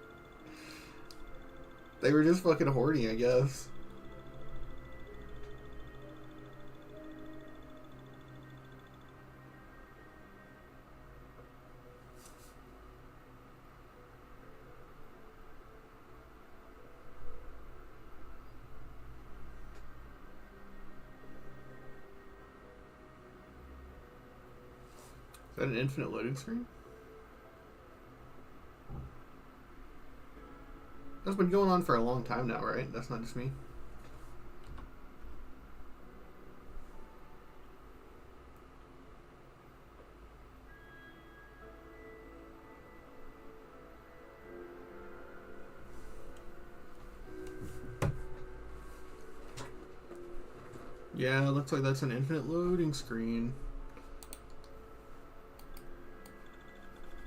They were just fucking horny, I guess. Is that an infinite loading screen? That's been going on for a long time now, right? That's not just me. Yeah, looks like that's an infinite loading screen.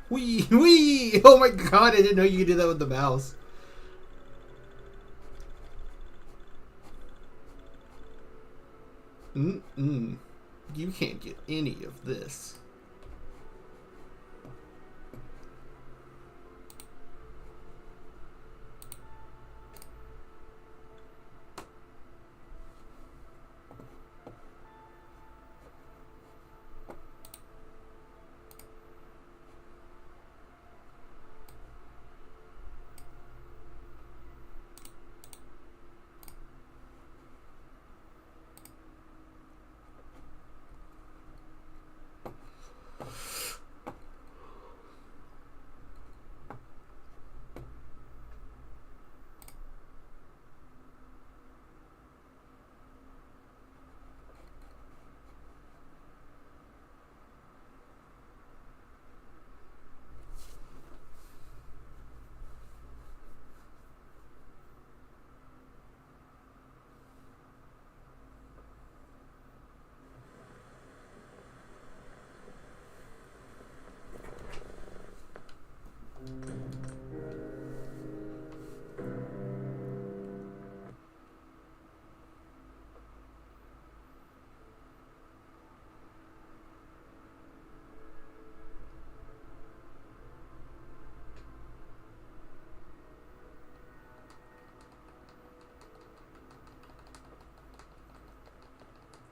Wee! Wee! Oh my god, I didn't know you could do that with the mouse. You can't get any of this.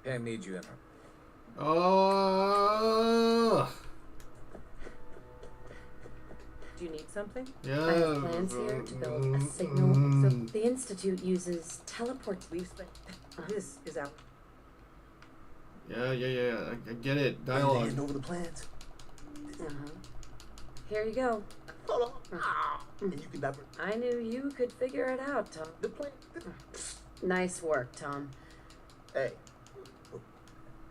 Pam needs you in her. Oh. Do you need something? Yeah. I have plans here to build a signal. So the Institute uses teleport. We've spent. This is our. Yeah. I get it. Dialogue. Hand over the plans. Here you go. Hold on. And you can divert. I knew you could figure it out, Tom. The plan. Nice work, Tom. Hey,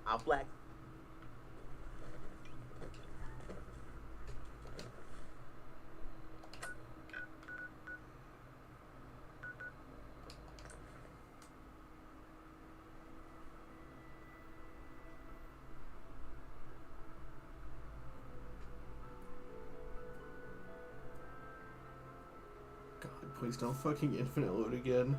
I'll flag. God, please don't fucking infinite load again.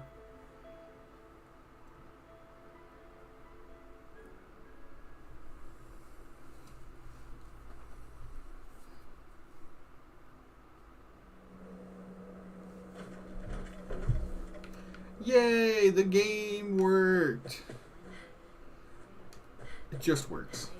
Yay, the game worked. It just works.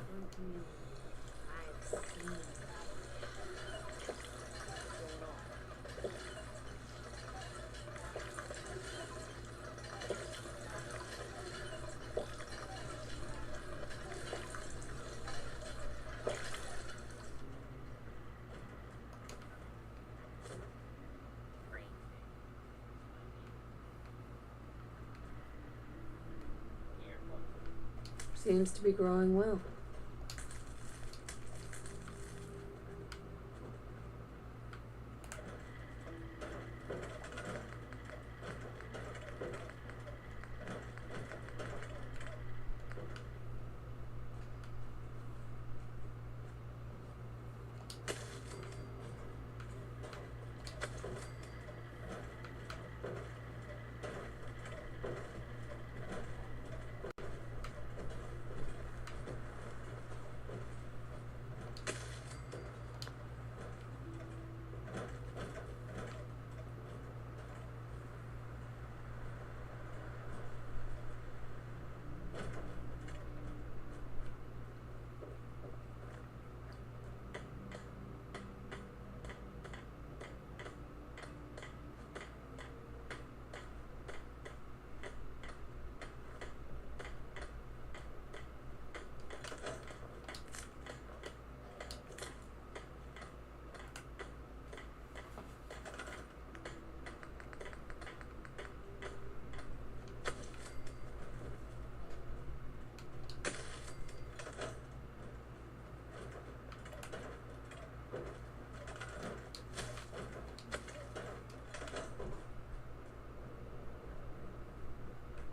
Seems to be growing well.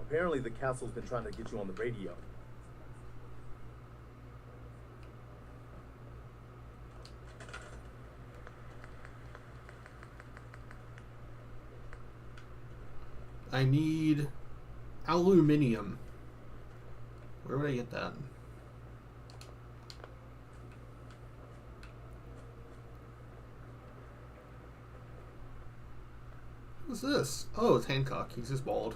Apparently the council's been trying to get you on the radio. I need aluminium. Where would I get that? Who's this? Oh, it's Hancock. He's just bald.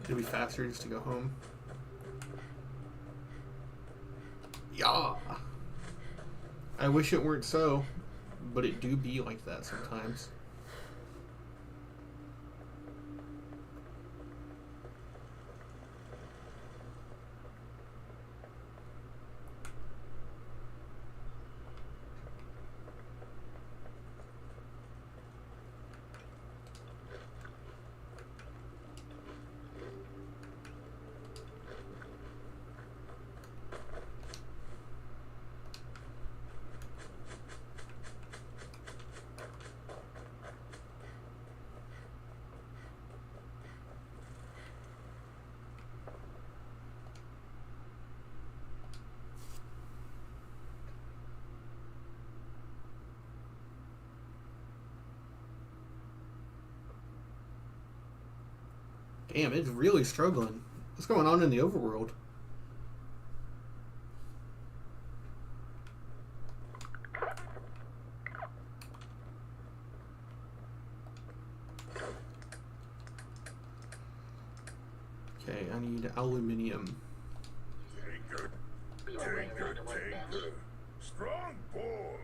It'd be faster just to go home. Yeah. I wish it weren't so, but it do be like that sometimes. Damn, it's really struggling. What's going on in the overworld? Okay, I need aluminium. Take her. Take her. Take her. Strong boy.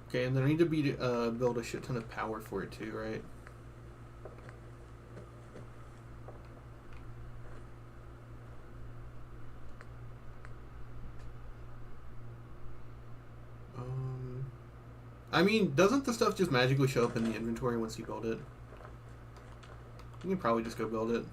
Okay, and then I need to build a shit ton of power for it too, right? I mean, doesn't the stuff just magically show up in the inventory once you build it? You can probably just go build it.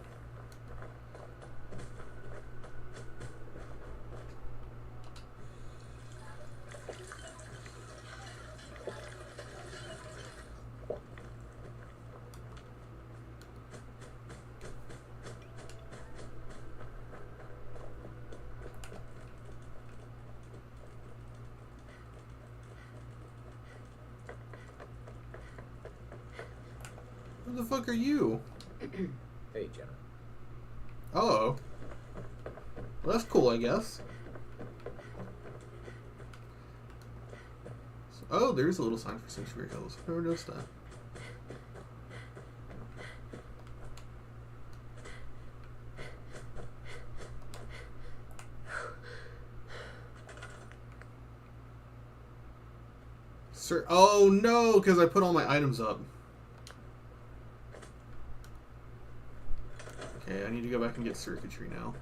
Who the fuck are you? Hey, Jenna. Oh. Well, that's cool, I guess. Oh, there's a little sign for Sanctuary Hills. Never noticed that. Sir, oh no, because I put all my items up. Okay, I need to go back and get circuitry now.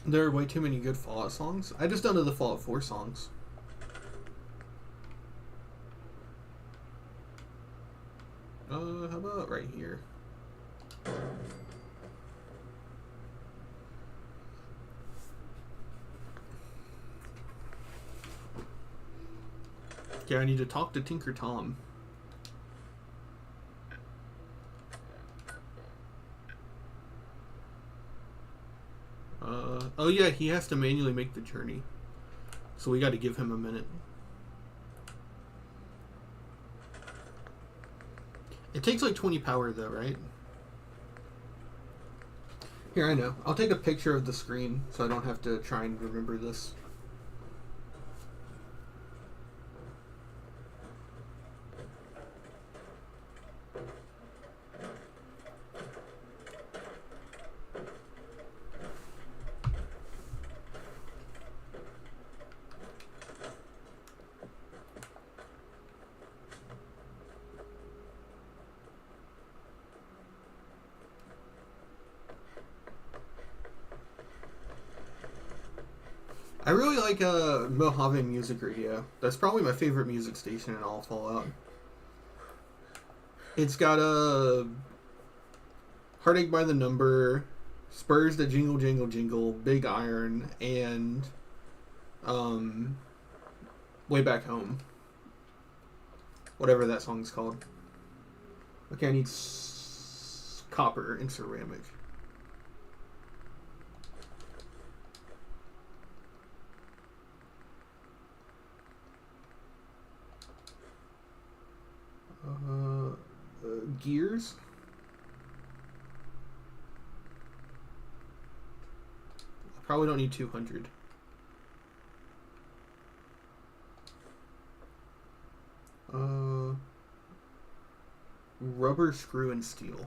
There are way too many good Fallout songs. I just don't know the Fallout 4 songs. How about right here? Okay, I need to talk to Tinker Tom. Oh yeah, he has to manually make the journey. So we got to give him a minute. It takes like 20 power though, right? Here, I know. I'll take a picture of the screen so I don't have to try and remember this. I really like Mojave Music Radio. That's probably my favorite music station in all Fallout. It's got a Heartache by the Number, Spurs That Jingle Jingle Jingle, Big Iron, and Way Back Home. Whatever that song's called. Okay, I need copper and ceramic. Gears. I probably don't need 200. Rubber, screw, and steel.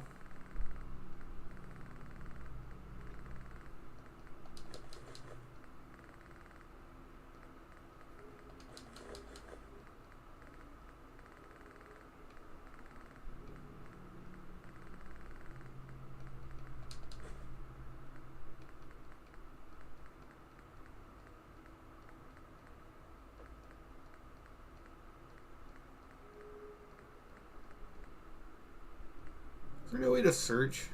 Is there no way to search?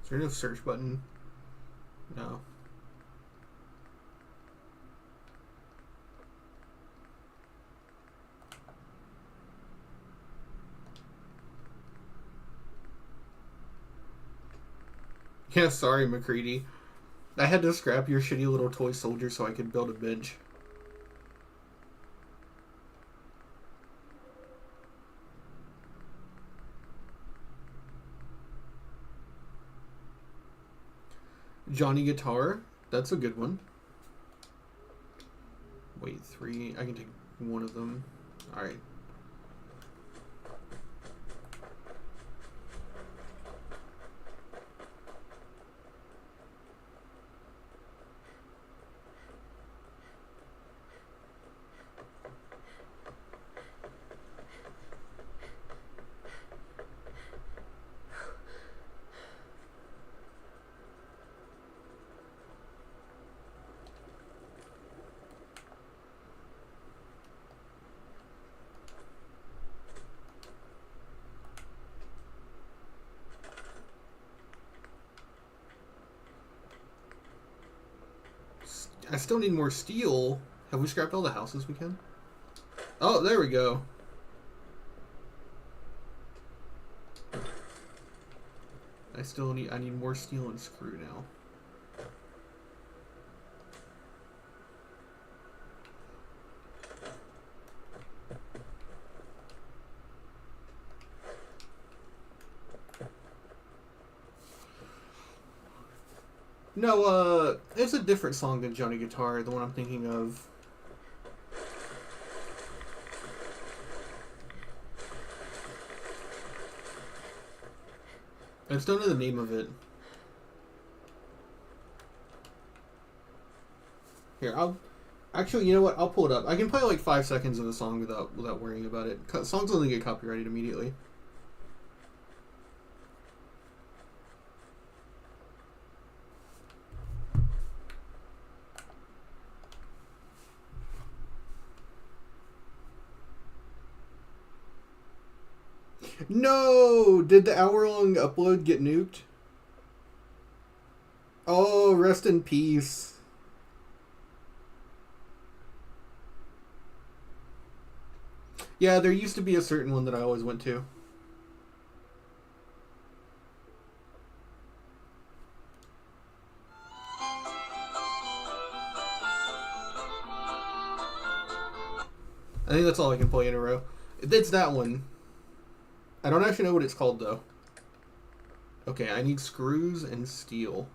Is there no search button? No. Yeah, sorry, McCready. I had to scrap your shitty little toy soldier so I could build a bench. Johnny Guitar, that's a good one. Wait, 3. 3. I can take one of them. Alright. I still need more steel. Have we scrapped all the houses we can? Oh, there we go. I need more steel and screw now. No, it's a different song than Johnny Guitar, the one I'm thinking of. I just don't know the name of it. Here, actually, you know what? I'll pull it up. I can play like 5 seconds of the song without worrying about it. Songs only get copyrighted immediately. No! Did the hour-long upload get nuked? Oh, rest in peace. Yeah, there used to be a certain one that I always went to. I think that's all I can play in a row. It's that one. I don't actually know what it's called, though. Okay, I need screws and steel.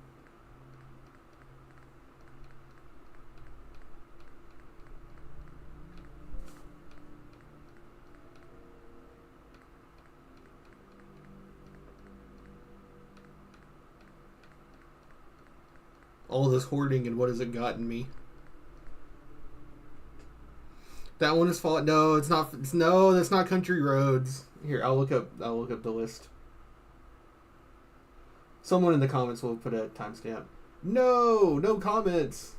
All this hoarding and what has it gotten me? That one is falling. No, it's not. No, that's not Country Roads. Here, I'll look up the list. Someone in the comments will put a timestamp. No comments.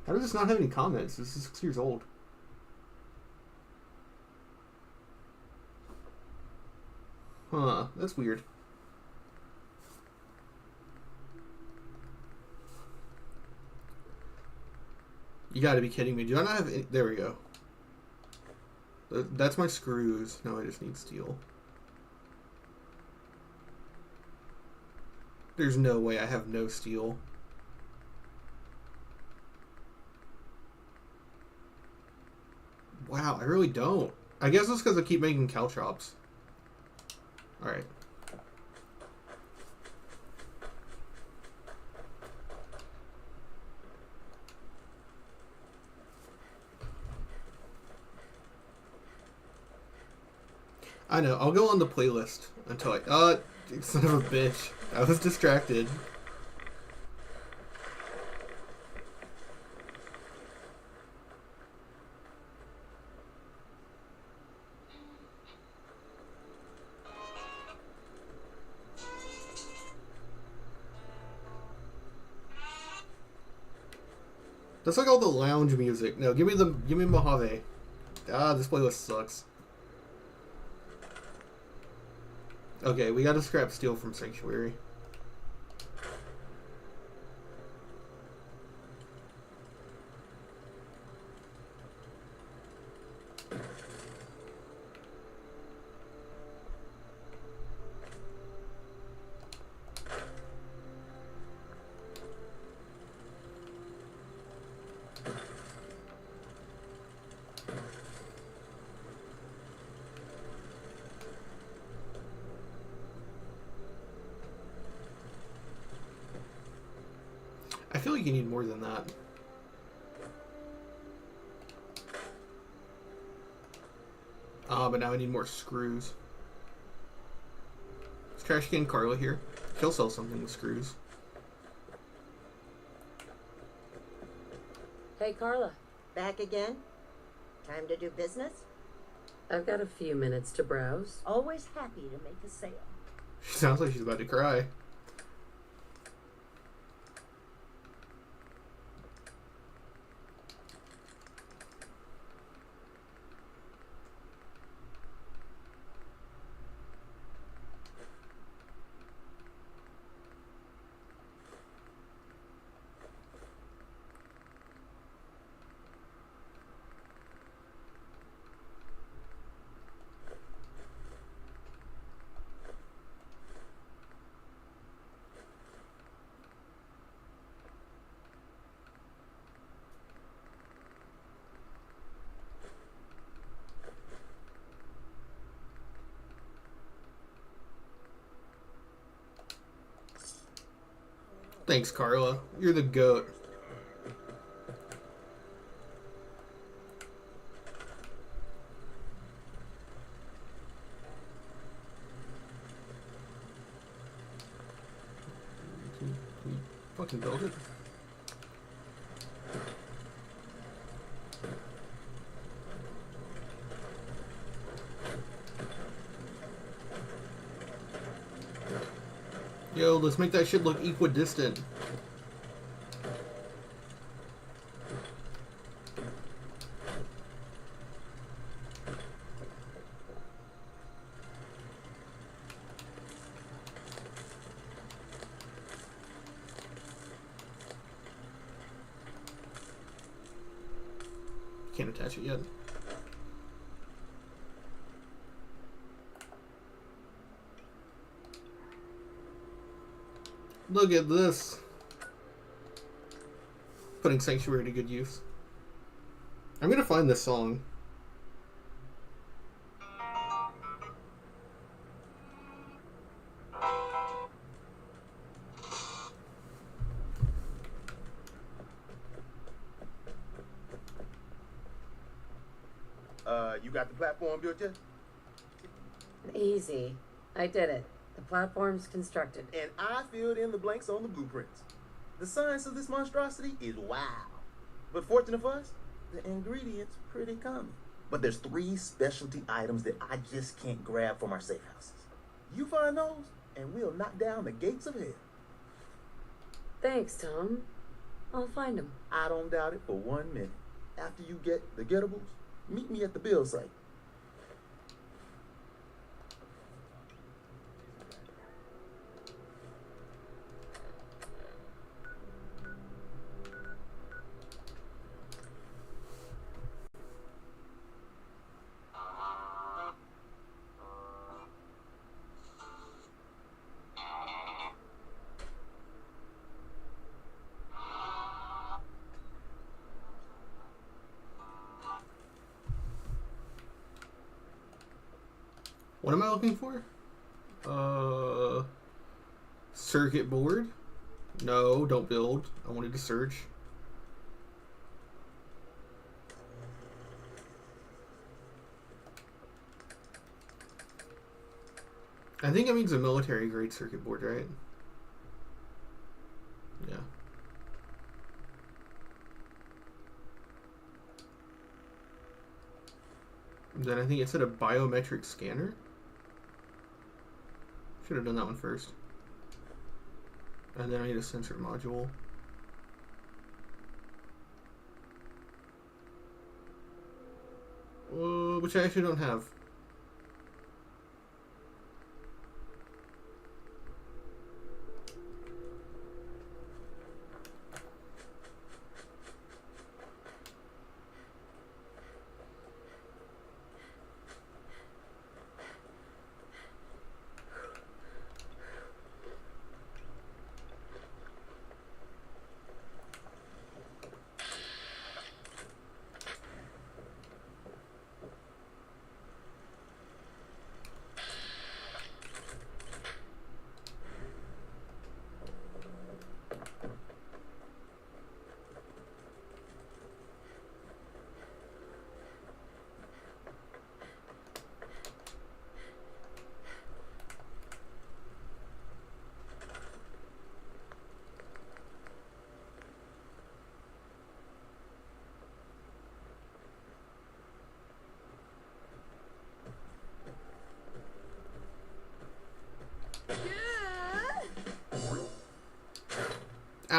How does this not have any comments? This is 6 years old. Huh, that's weird. You gotta be kidding me. Do I not have any? There we go. That's my screws. No, I just need steel. There's no way I have no steel. Wow, I really don't. I guess it's because I keep making caltrops. Alright. I know, I'll go on the playlist until I... son of a bitch. I was distracted. That's like all the lounge music. No, give me Mojave. Ah, this playlist sucks. Okay, we gotta scrap steel from Sanctuary. I feel like you need more than that. But now I need more screws. Is Trash Can Carla here? She'll sell something with screws. Hey, Carla. Back again? Time to do business? I've got a few minutes to browse. Always happy to make a sale. She sounds like she's about to cry. Thanks, Carla. You're the goat. Can you fucking build it? Yo, let's make that shit look equidistant. Can't attach it yet. Look at this. Putting Sanctuary to good use. I'm gonna find this song. You got the platform built yet? Easy. I did it. The platform's constructed. And I filled in the blanks on the blueprints. The science of this monstrosity is wow. But fortunate for us, the ingredients pretty common. But there's 3 specialty items that I just can't grab from our safe houses. You find those, and we'll knock down the gates of hell. Thanks, Tom. I'll find them. I don't doubt it for 1 minute. After you get the gettables, meet me at the build site. What am I looking for? Circuit board? No, don't build. I wanted to search. I think it means a military grade circuit board, right? Yeah. Then I think it said a biometric scanner. Should have done that one first. And then I need a sensor module. Which I actually don't have.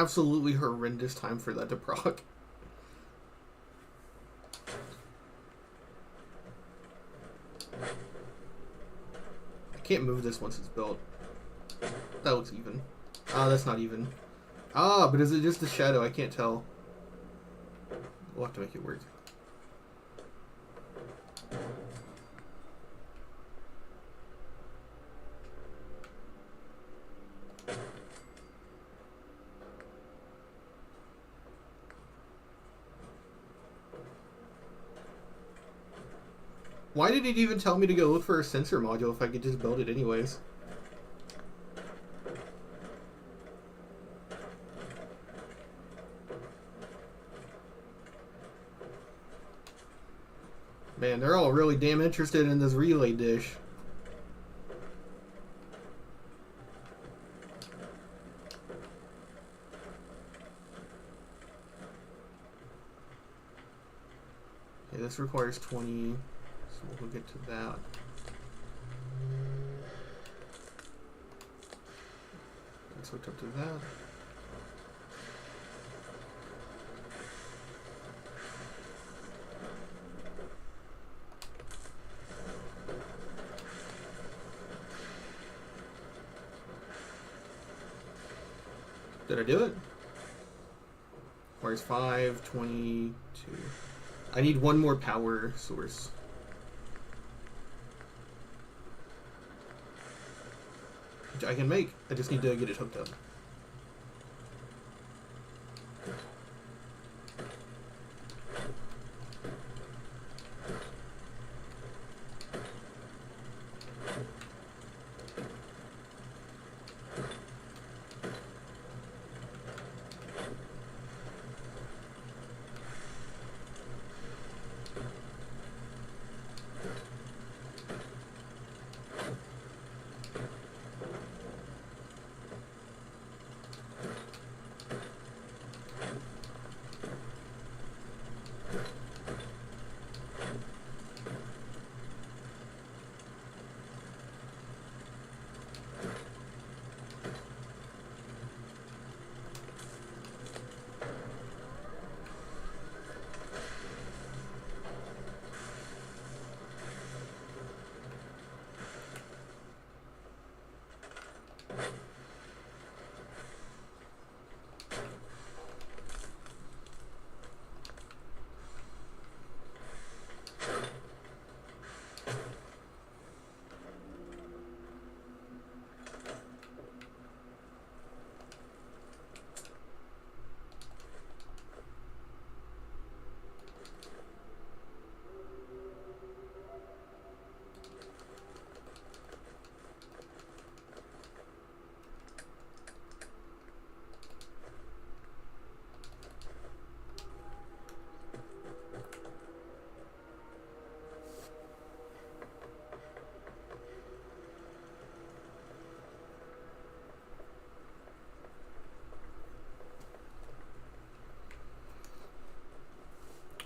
absolutely horrendous time for that to proc. I can't move this once it's built. That looks even. Ah, that's not even. Ah, but is it just a shadow? I can't tell. We'll have to make it work. Why did it even tell me to go look for a sensor module if I could just build it anyways? Man, they're all really damn interested in this relay dish. Okay, this requires 20, so we'll get to that. Let's hook up to that. Did I do it? Requires 5, 22. I need one more power source. Which I can make. I just need to get it hooked up.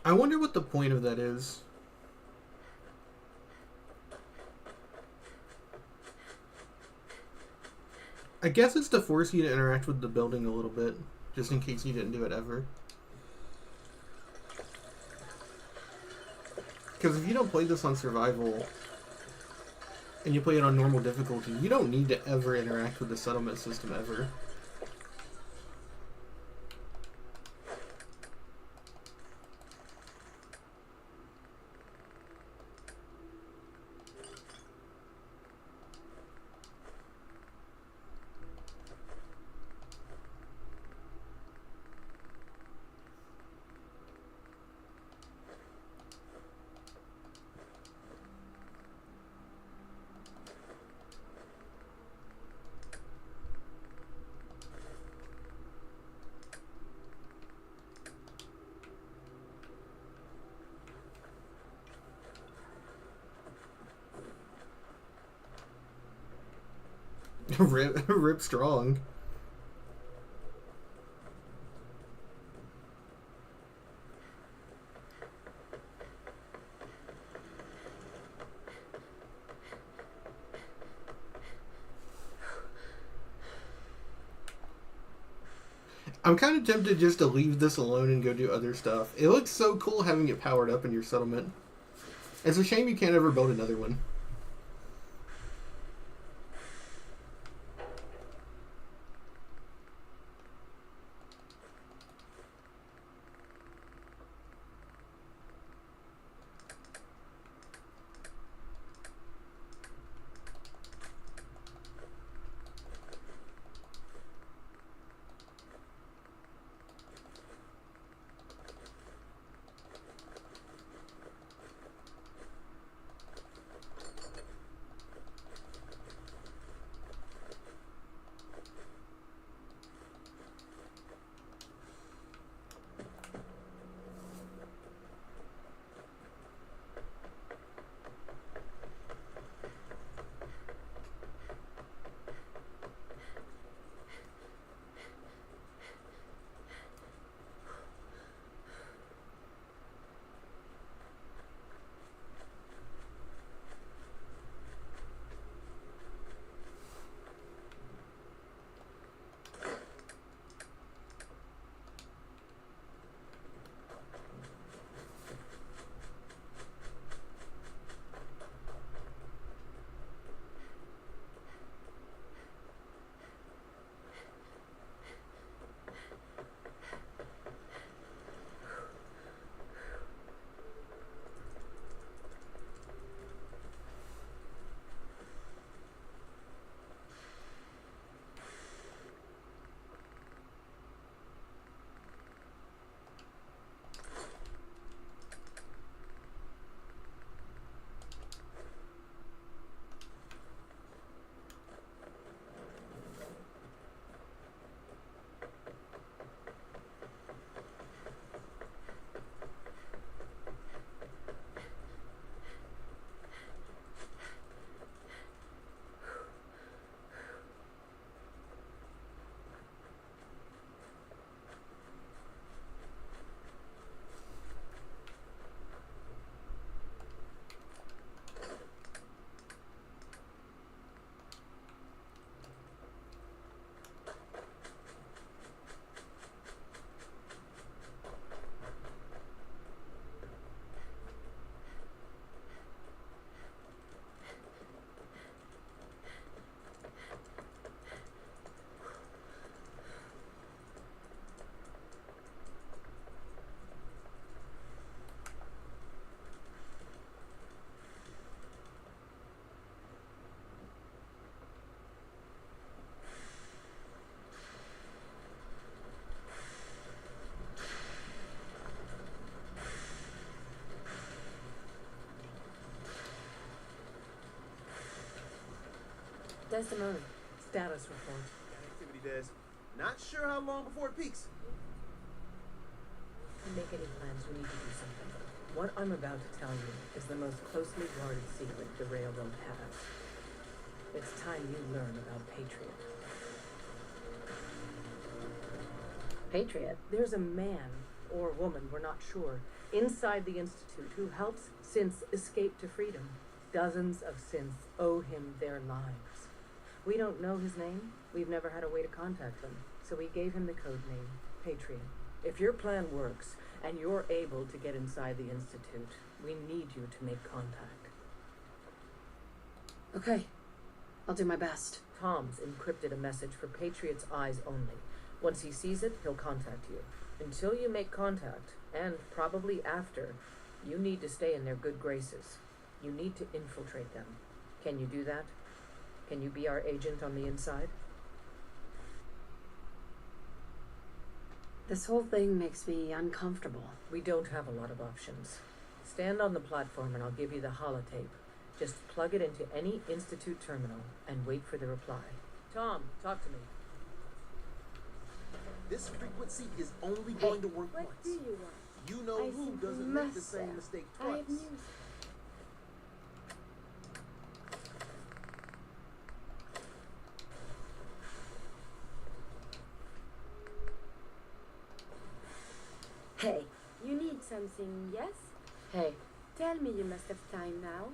I wonder what the point of that is. I guess it's to force you to interact with the building a little bit, just in case you didn't do it ever. Because if you don't play this on survival, and you play it on normal difficulty, you don't need to ever interact with the settlement system ever. Rip strong. I'm kind of tempted just to leave this alone and go do other stuff. It looks so cool having it powered up in your settlement. It's a shame you can't ever build another one. Desdemona, status report. Activity does. Not sure how long before it peaks. Make any plans, we need to do something. What I'm about to tell you is the most closely guarded secret the Railroad has. It's time you learn about Patriot. Patriot? There's a man, or woman, we're not sure, inside the Institute who helps synths escape to freedom. Dozens of synths owe him their lives. We don't know his name. We've never had a way to contact him. So we gave him the code name, Patriot. If your plan works, and you're able to get inside the Institute, we need you to make contact. Okay. I'll do my best. Tom's encrypted a message for Patriot's eyes only. Once he sees it, he'll contact you. Until you make contact, and probably after, you need to stay in their good graces. You need to infiltrate them. Can you do that? Can you be our agent on the inside? This whole thing makes me uncomfortable. We don't have a lot of options. Stand on the platform and I'll give you the holotape. Just plug it into any Institute terminal and wait for the reply. Tom, talk to me. This frequency is only going to work once. What do you want? You know who doesn't make the same mistake twice. I have news. Hey. You need something, yes? Hey. Tell me you must have time now.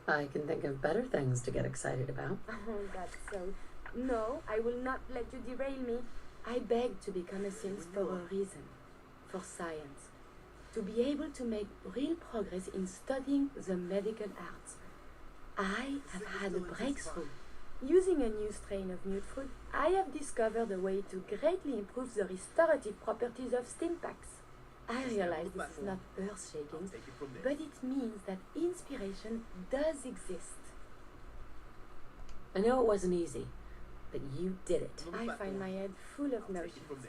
I can think of better things to get excited about. Oh, that's so. No, I will not let you derail me. I begged to become a synth for a reason, for science. To be able to make real progress in studying the medical arts. I have had a breakthrough. Using a new strain of newt fruit, I have discovered a way to greatly improve the restorative properties of stimpaks. I realize this is not earth-shaking, but it means that inspiration does exist. I know it wasn't easy, but you did it. I find my head full of notions.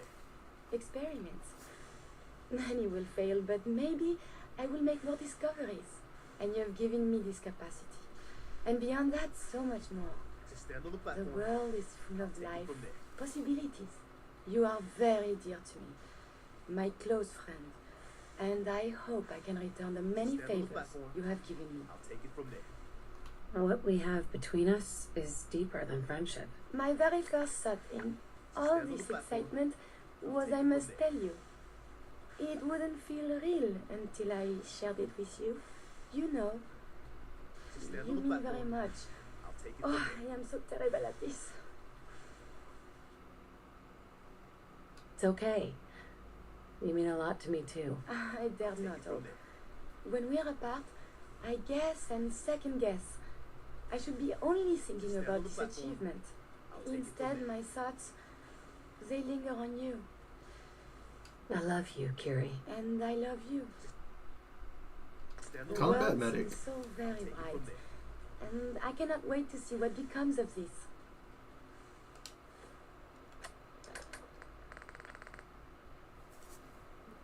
Experiments. Many will fail, but maybe I will make more discoveries. And you have given me this capacity. And beyond that, so much more. The world is full of life, possibilities. You are very dear to me, my close friend, and I hope I can return the many favors you have given me. I'll take it from there. What we have between us is deeper than friendship. My very first thought in all this excitement was I must tell you. It wouldn't feel real until I shared it with you. You know, you mean very much. Oh, I am so terrible at this. It's okay. You mean a lot to me too. I dare not hope. When we are apart, I guess and second guess. I should be only thinking about this achievement. Instead, my thoughts, they linger on you. I love you, Curie. And I love you. The Combat world medic. seems so very bright. And I cannot wait to see what becomes of this.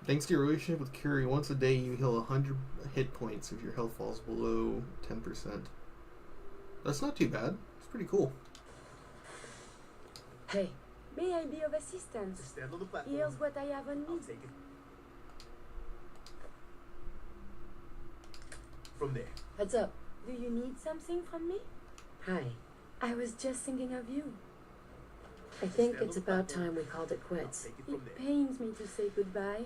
Thanks to your relationship with Curie, once a day you heal 100 hit points if your health falls below 10%. That's not too bad. It's pretty cool. Hey, may I be of assistance? Stand on the platform. Here's what I have on me. I'll take it from there. Heads up. Do you need something from me? Hi. I was just thinking of you. I think it's about time we called it quits. It pains me to say goodbye,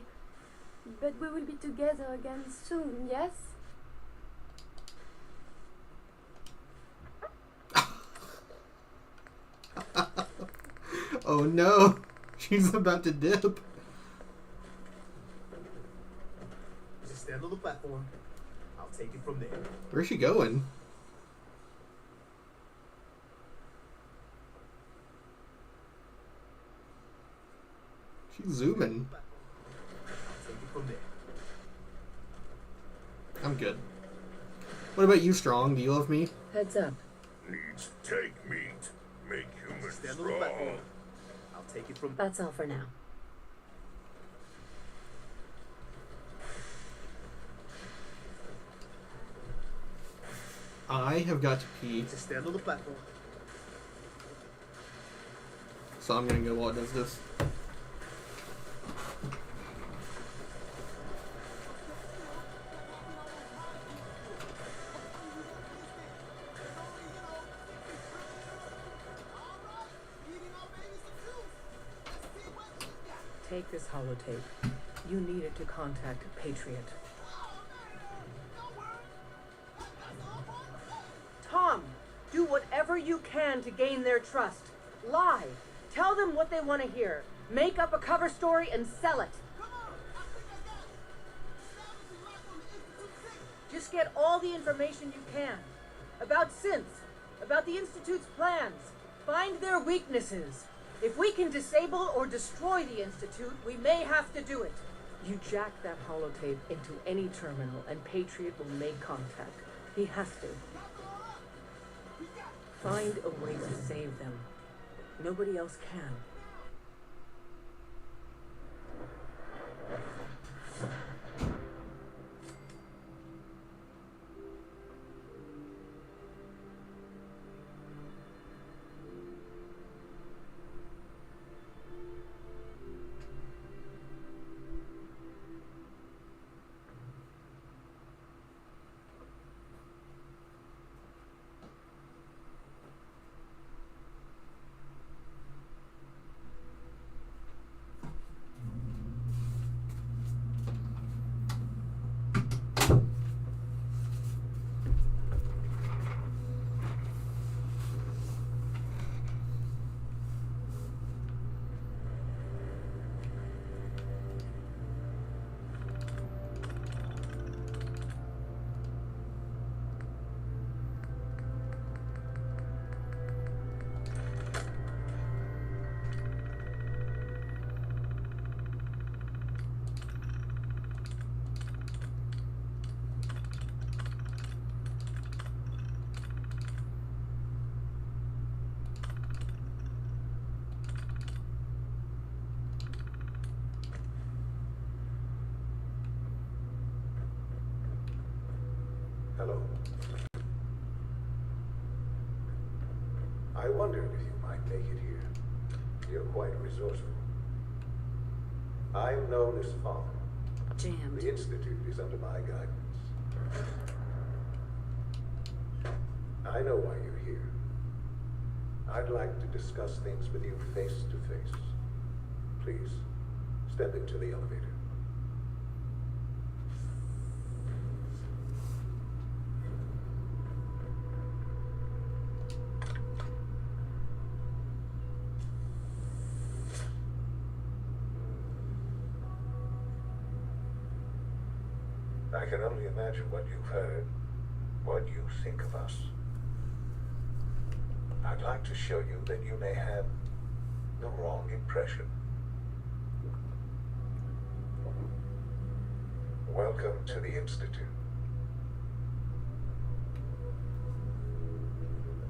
but we will be together again soon, yes? Oh no! She's about to dip. Just stand on the platform. I'll take it from there. Where's she going? She's zooming. I'll take it from there. I'm good. What about you, Strong? Do you love me? Heads up. Needs take meat. Make humans Stand on the platform. strong. I'll take it from That's all for now. I have got to pee, Just stand on the platform. so I'm gonna go while it does this. Take this holotape. You need it to contact Patriot. Tom, do whatever you can to gain their trust. Lie. Tell them what they want to hear. Make up a cover story and sell it. Just get all the information you can. About synths. About the Institute's plans. Find their weaknesses. If we can disable or destroy the Institute, we may have to do it. You jack that holotape into any terminal and Patriot will make contact. He has to. Find a way to save them. Nobody else can. Hello. I wondered if you might make it here. You're quite resourceful. I'm known as Father. Jammed. The Institute is under my guidance. I know why you're here. I'd like to discuss things with you face to face. Please, step into the elevator. I can only imagine what you've heard, what you think of us. I'd like to show you that you may have the wrong impression. Welcome to the Institute.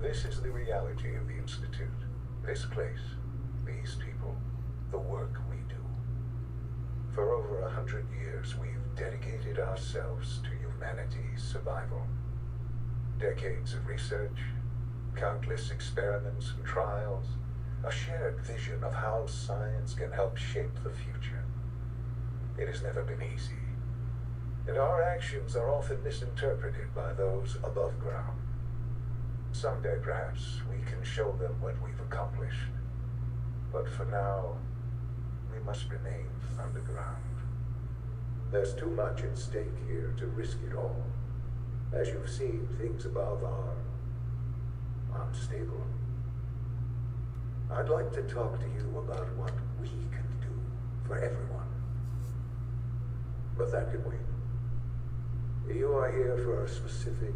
This is the reality of the Institute. This place, these people, the work we do. For over 100 years, we've dedicated ourselves to humanity's survival. Decades of research, countless experiments and trials, a shared vision of how science can help shape the future. It has never been easy, and our actions are often misinterpreted by those above ground. Someday, perhaps, we can show them what we've accomplished. But for now, we must remain underground. There's too much at stake here to risk it all. As you've seen, things above are unstable. I'd like to talk to you about what we can do for everyone. But that can wait. You are here for a specific,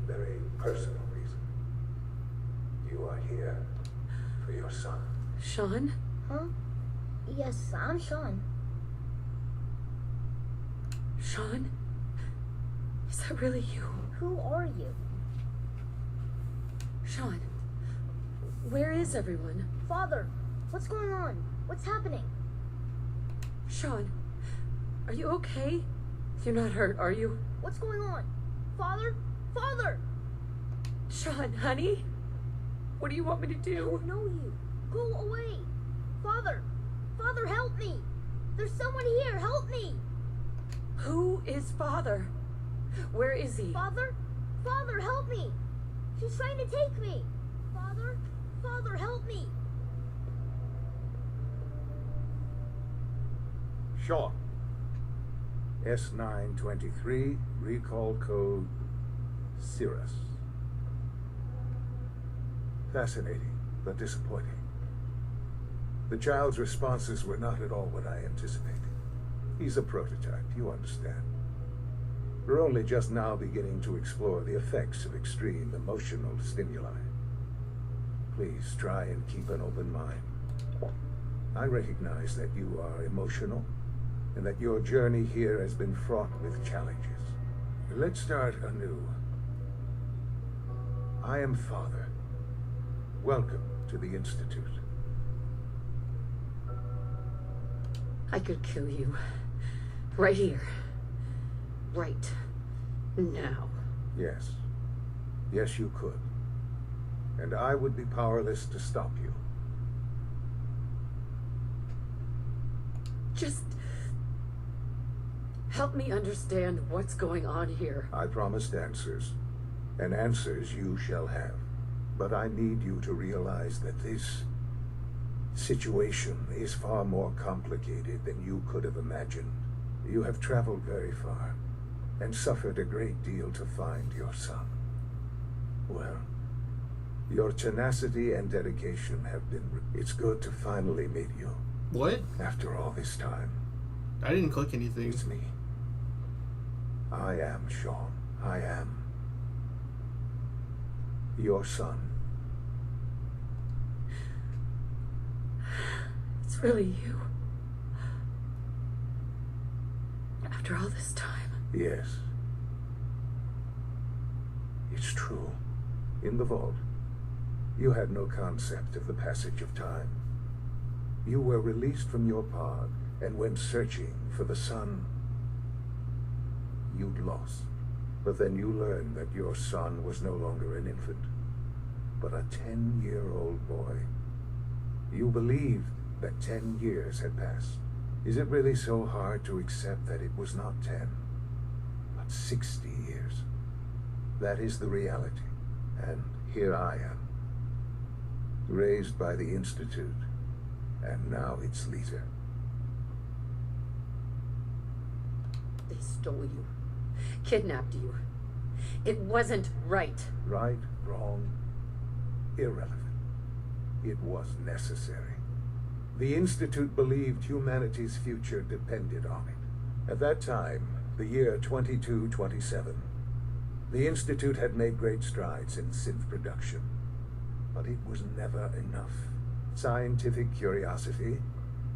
very personal reason. You are here for your son. Sean? Huh? Yes, I'm Sean. Sean? Is that really you? Who are you? Sean, where is everyone? Father, what's going on? What's happening? Sean, are you okay? You're not hurt, are you? What's going on? Father? Father! Sean, honey? What do you want me to do? I don't know you. Go away. Father! Father, help me! There's someone here, help me! Who is Father? Where is he? Father? Father, help me! She's trying to take me! Father? Father, help me! Sean. S923, recall code Cirrus. Fascinating, but disappointing. The child's responses were not at all what I anticipated. He's a prototype, you understand. We're only just now beginning to explore the effects of extreme emotional stimuli. Please try and keep an open mind. I recognize that you are emotional, and that your journey here has been fraught with challenges. Let's start anew. I am Father. Welcome to the Institute. I could kill you. Right here. Right now. Yes. Yes, you could. And I would be powerless to stop you. Just help me understand what's going on here. I promised answers, and answers you shall have. But I need you to realize that this situation is far more complicated than you could have imagined. You have traveled very far, and suffered a great deal to find your son. Well, your tenacity and dedication have been... It's good to finally meet you. What? After all this time. I didn't click anything. It's me. I am Sean. I am your son. It's really you. After all this time. Yes. It's true. In the vault, you had no concept of the passage of time. You were released from your pod and went searching for the son you'd lost. But then you learned that your son was no longer an infant, but a 10-year-old boy. You believed that 10 years had passed. Is it really so hard to accept that it was not 10, but 60 years? That is the reality, and here I am, raised by the Institute, and now its leader. They stole you, kidnapped you. It wasn't right. Right, wrong, irrelevant. It was necessary. The Institute believed humanity's future depended on it. At that time, the year 2227, the Institute had made great strides in synth production, but it was never enough. Scientific curiosity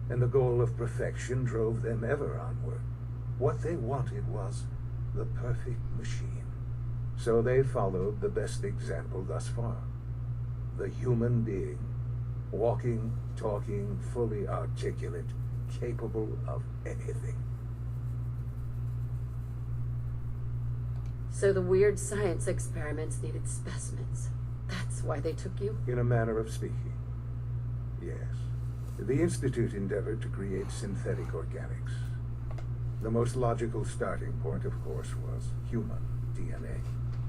and the goal of perfection drove them ever onward. What they wanted was the perfect machine. So they followed the best example thus far. The human being, walking, talking, fully articulate, capable of anything. So the weird science experiments needed specimens. That's why they took you? In a manner of speaking, yes. The Institute endeavored to create synthetic organics. The most logical starting point, of course, was human DNA.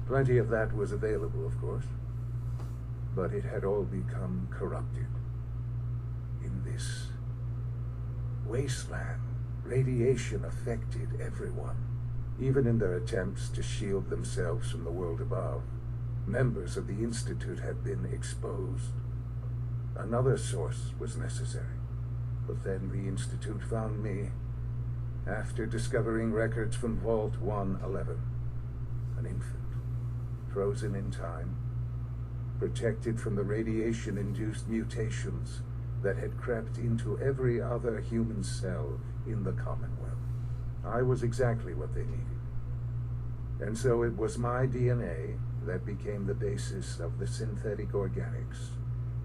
Plenty of that was available, of course, but it had all become corrupted. In this wasteland, radiation affected everyone, even in their attempts to shield themselves from the world above. Members of the Institute had been exposed. Another source was necessary, but then the Institute found me after discovering records from Vault 111, an infant, frozen in time, protected from the radiation-induced mutations that had crept into every other human cell in the Commonwealth. I was exactly what they needed. And so it was my DNA that became the basis of the synthetic organics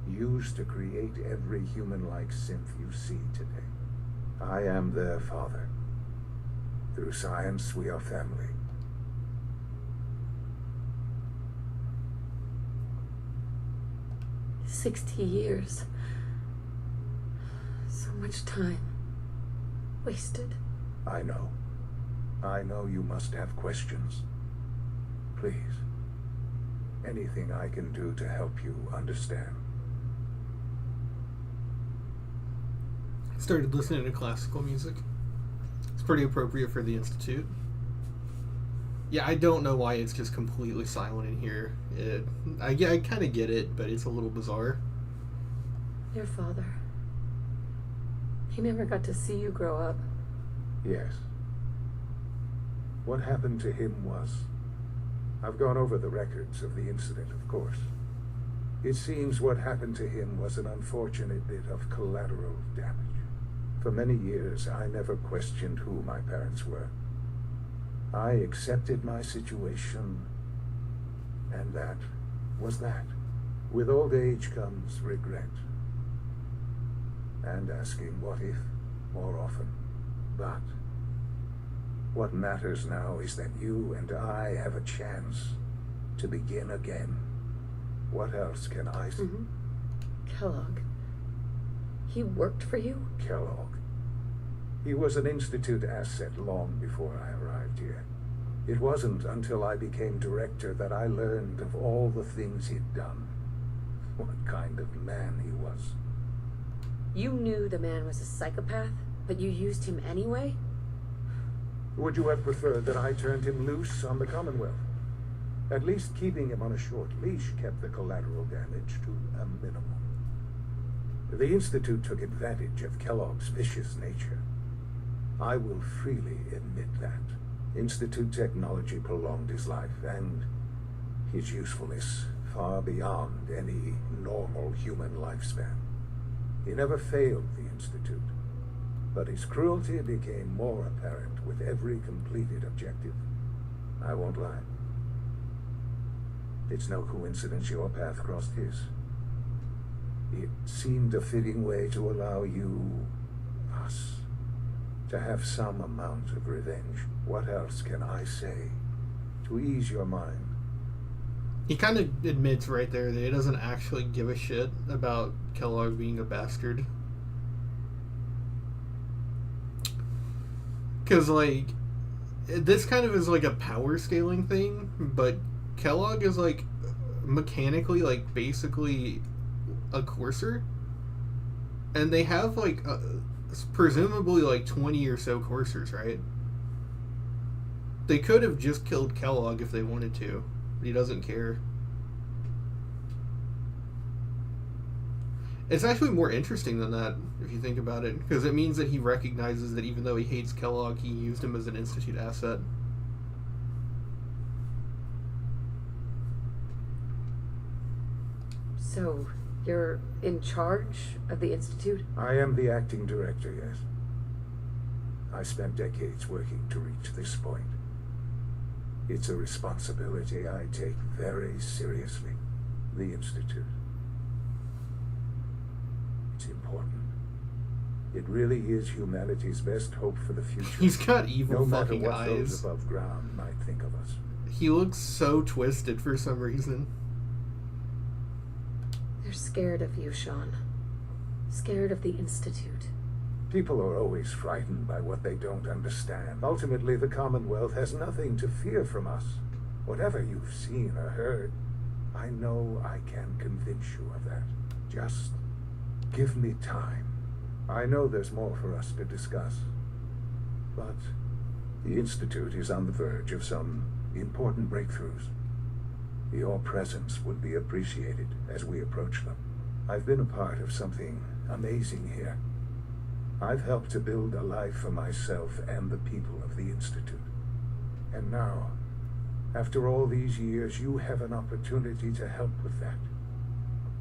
used to create every human-like synth you see today. I am their father. Through science, we are family. "60 years. So much time. Wasted." I know. I know you must have questions. Please. Anything I can do to help you understand. I started listening to classical music. It's pretty appropriate for the Institute. Yeah, I don't know why it's just completely silent in here. I kind of get it, but it's a little bizarre. Your father. He never got to see you grow up. Yes. What happened to him was... I've gone over the records of the incident, of course. It seems what happened to him was an unfortunate bit of collateral damage. For many years, I never questioned who my parents were. I accepted my situation, and that was that. With old age comes regret, and asking what if more often. But what matters now is that you and I have a chance to begin again. What else can I say? Kellogg. He worked for you? Kellogg. He was an Institute asset long before I arrived here. It wasn't until I became director that I learned of all the things he'd done. What kind of man he was. You knew the man was a psychopath, but you used him anyway? Would you have preferred that I turned him loose on the Commonwealth? At least keeping him on a short leash kept the collateral damage to a minimum. The Institute took advantage of Kellogg's vicious nature. I will freely admit that. Institute technology prolonged his life and his usefulness far beyond any normal human lifespan. He never failed the Institute, but his cruelty became more apparent with every completed objective. I won't lie. It's no coincidence your path crossed his. It seemed a fitting way to allow you, us, to have some amount of revenge. What else can I say to ease your mind. He kind of admits right there that he doesn't actually give a shit about Kellogg being a bastard. Because, like, this kind of is like a power scaling thing, but Kellogg is, like, mechanically, like, basically a courser. And they have, like, presumably, like, 20 or so coursers, right? They could have just killed Kellogg if they wanted to. He doesn't care. It's actually more interesting than that, if you think about it, because it means that he recognizes that even though he hates Kellogg, he used him as an Institute asset. So, you're in charge of the Institute? I am the acting director, yes. I spent decades working to reach this point. It's a responsibility I take very seriously. The Institute. It's important. It really is humanity's best hope for the future. He's got evil no matter fucking what eyes. those above ground might think of us. He looks so twisted for some reason. They're scared of you, Sean. Scared of the Institute. People are always frightened by what they don't understand. Ultimately, the Commonwealth has nothing to fear from us. Whatever you've seen or heard, I know I can convince you of that. Just give me time. I know there's more for us to discuss. But the Institute is on the verge of some important breakthroughs. Your presence would be appreciated as we approach them. I've been a part of something amazing here. I've helped to build a life for myself and the people of the Institute. And now, after all these years, you have an opportunity to help with that.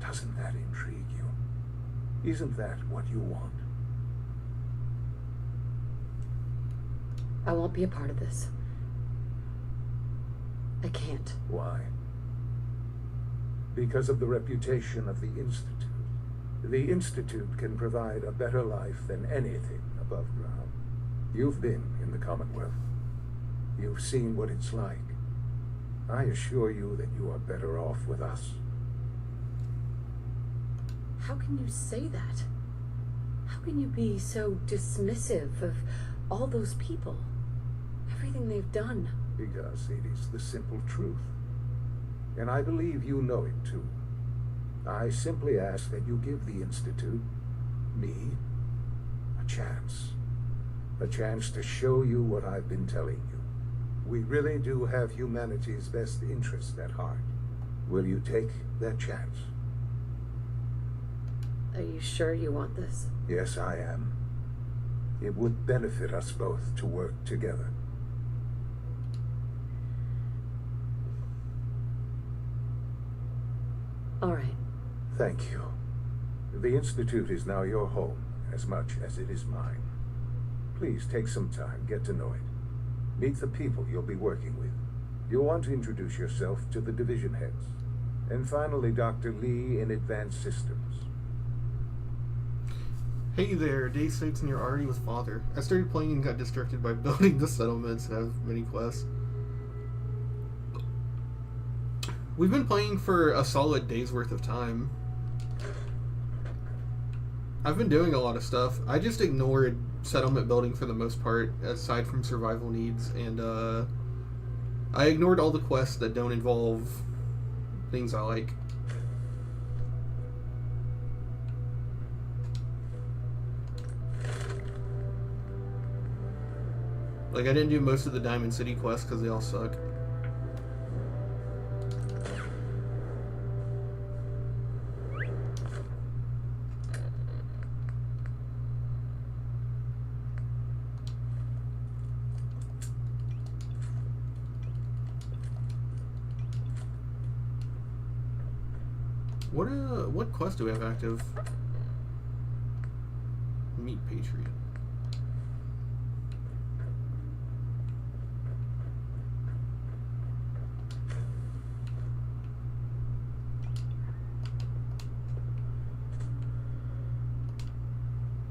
Doesn't that intrigue you? Isn't that what you want? I won't be a part of this. I can't. Why? Because of the reputation of the Institute. The Institute can provide a better life than anything above ground. You've been in the Commonwealth. You've seen what it's like. I assure you that you are better off with us. How can you say that? How can you be so dismissive of all those people? Everything they've done. Because it is the simple truth. And I believe you know it too. I simply ask that you give the Institute, me, a chance. A chance to show you what I've been telling you. We really do have humanity's best interest at heart. Will you take that chance? Are you sure you want this? Yes, I am. It would benefit us both to work together. All right. Thank you. The Institute is now your home as much as it is mine. Please take some time, get to know it. Meet the people you'll be working with. You'll want to introduce yourself to the division heads. And finally, Dr. Lee in Advanced Systems. Hey there, day 6 and you're already with Father. I started playing and got distracted by building the settlements and have many quests. We've been playing for a solid day's worth of time. I've been doing a lot of stuff. I just ignored settlement building for the most part, aside from survival needs, and I ignored all the quests that don't involve things I like. Like, I didn't do most of the Diamond City quests because they all suck. What quest do we have active? Meet Patriot.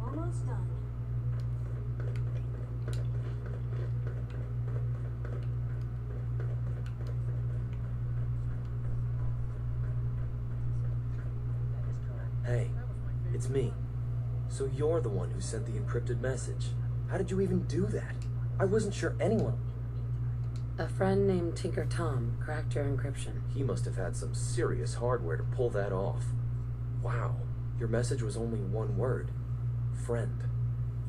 Almost done. Hey, it's me. So you're the one who sent the encrypted message. How did you even do that? I wasn't sure anyone... A friend named Tinker Tom cracked your encryption. He must have had some serious hardware to pull that off. Wow, your message was only one word. Friend.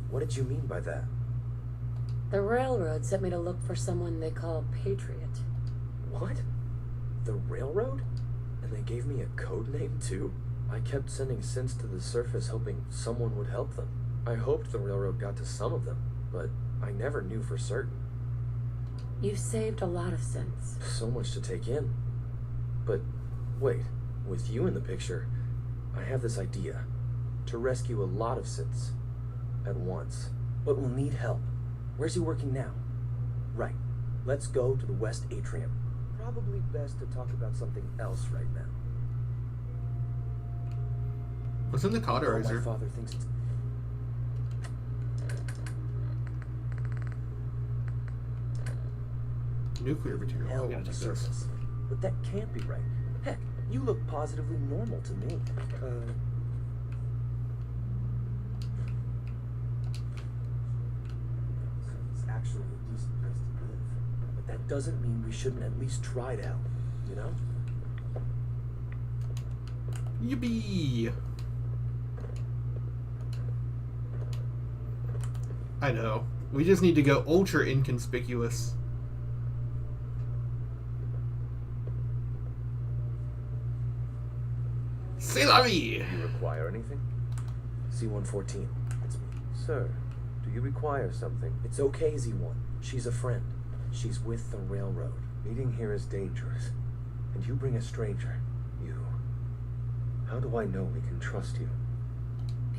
What did you mean by that? The railroad sent me to look for someone they call Patriot. What? The railroad? And they gave me a code name too? I kept sending synths to the surface hoping someone would help them. I hoped the railroad got to some of them, but I never knew for certain. You've saved a lot of synths. So much to take in. But wait, with you in the picture, I have this idea. To rescue a lot of synths at once. But we'll need help. Where's he working now? Right. Let's go to the West Atrium. Probably best to talk about something else right now. What's in the cauterizer? My father thinks it's... Nuclear material. Hell on the surface. But that can't be right. Heck, you look positively normal to me. It's actually a decent place to live. But that doesn't mean we shouldn't at least try it out, you know? Yippee! I know. We just need to go ultra inconspicuous. C'est la vie! Do you require anything? C-114. It's me. Sir, do you require something? It's okay, Z-1. She's a friend. She's with the railroad. Meeting here is dangerous. And you bring a stranger. You. How do I know we can trust you?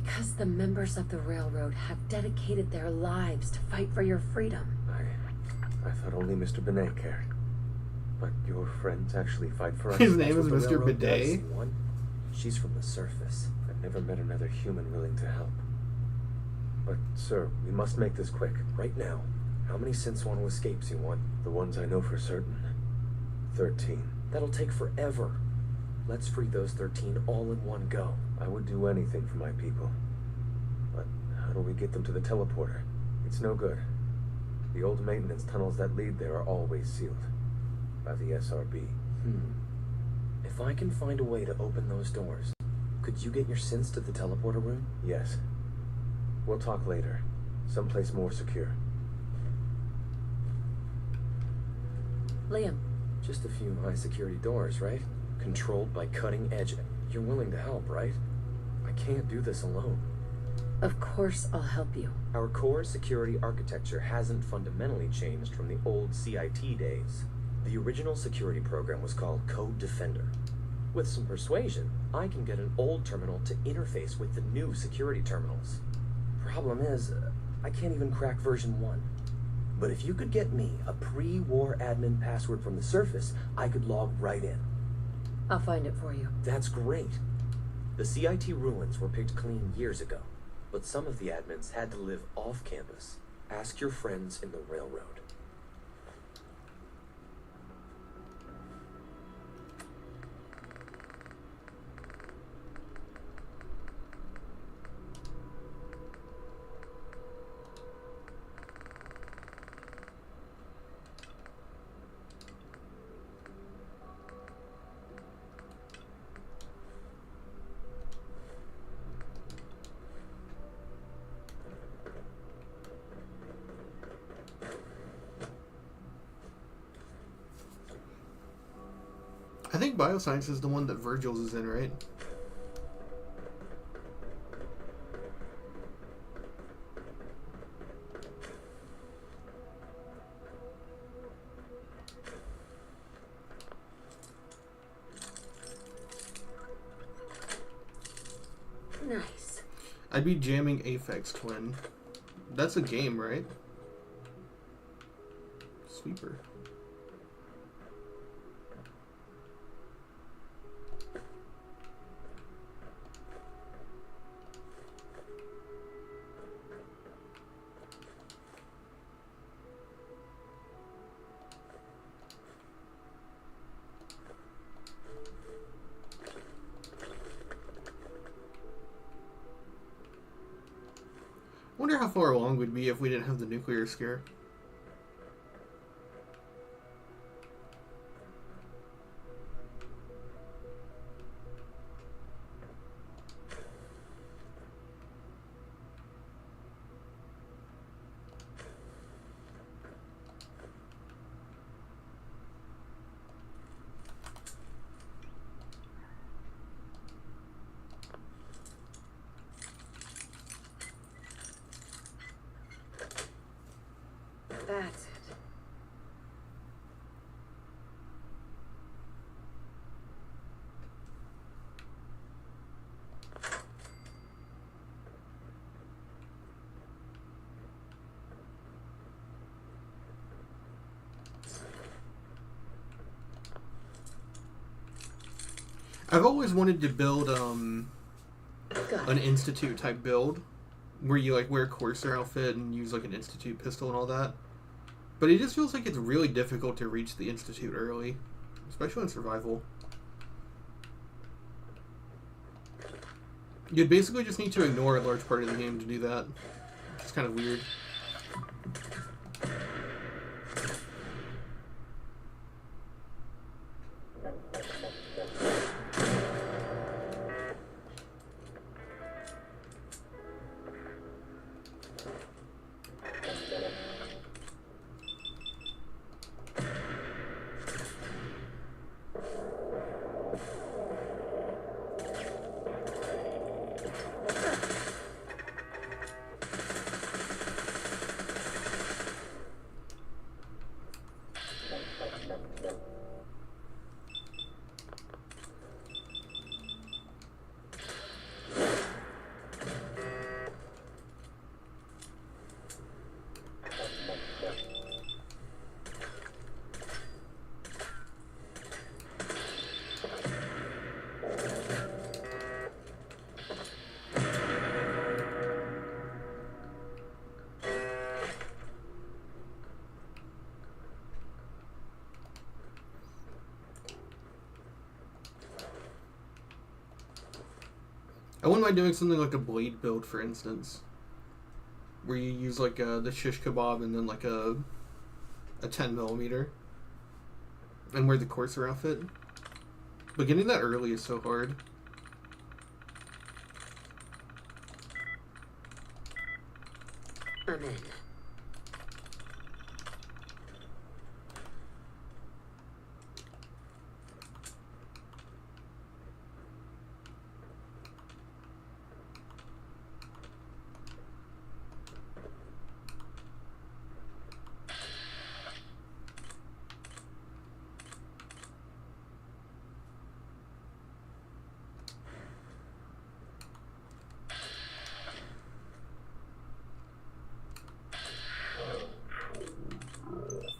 Because the members of the railroad have dedicated their lives to fight for your freedom. I thought only Mr. Binet cared. But your friends actually fight for us. His name is Mr. Bidet? She's from the surface. I've never met another human willing to help. But, sir, we must make this quick. Right now. How many synths want to escape, C1? The ones I know for certain. 13. That'll take forever. Let's free those 13 all in one go. I would do anything for my people. But how do we get them to the teleporter? It's no good. The old maintenance tunnels that lead there are always sealed. By the SRB. If I can find a way to open those doors, could you get your synths to the teleporter room? Yes. We'll talk later. Someplace more secure. Liam. Just a few high security doors, right? Controlled by cutting edge. You're willing to help, right? I can't do this alone. Of course I'll help you. Our core security architecture hasn't fundamentally changed from the old CIT days. The original security program was called Code Defender. With some persuasion, I can get an old terminal to interface with the new security terminals. Problem is, I can't even crack version 1. But if you could get me a pre-war admin password from the surface, I could log right in. I'll find it for you. That's great. The CIT ruins were picked clean years ago, but some of the admins had to live off campus. Ask your friends in the railroad. I think bioscience is the one that Virgil's is in, right? Nice. I'd be jamming Aphex Twin. That's a game, right? Sweeper. wonder how far along we'd be if we didn't have the nuclear scare. That's it. I've always wanted to build an Institute type build where you like wear a Corsair outfit and use like an Institute pistol and all that. But it just feels like it's really difficult to reach the Institute early, especially in survival. You'd basically just need to ignore a large part of the game to do that. It's kind of weird. I wouldn't mind doing something like a blade build, for instance, where you use like the shish kebab and then like a 10mm, and wear the Corsair outfit. But getting that early is so hard. I'm in.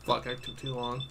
Fuck, I took too long.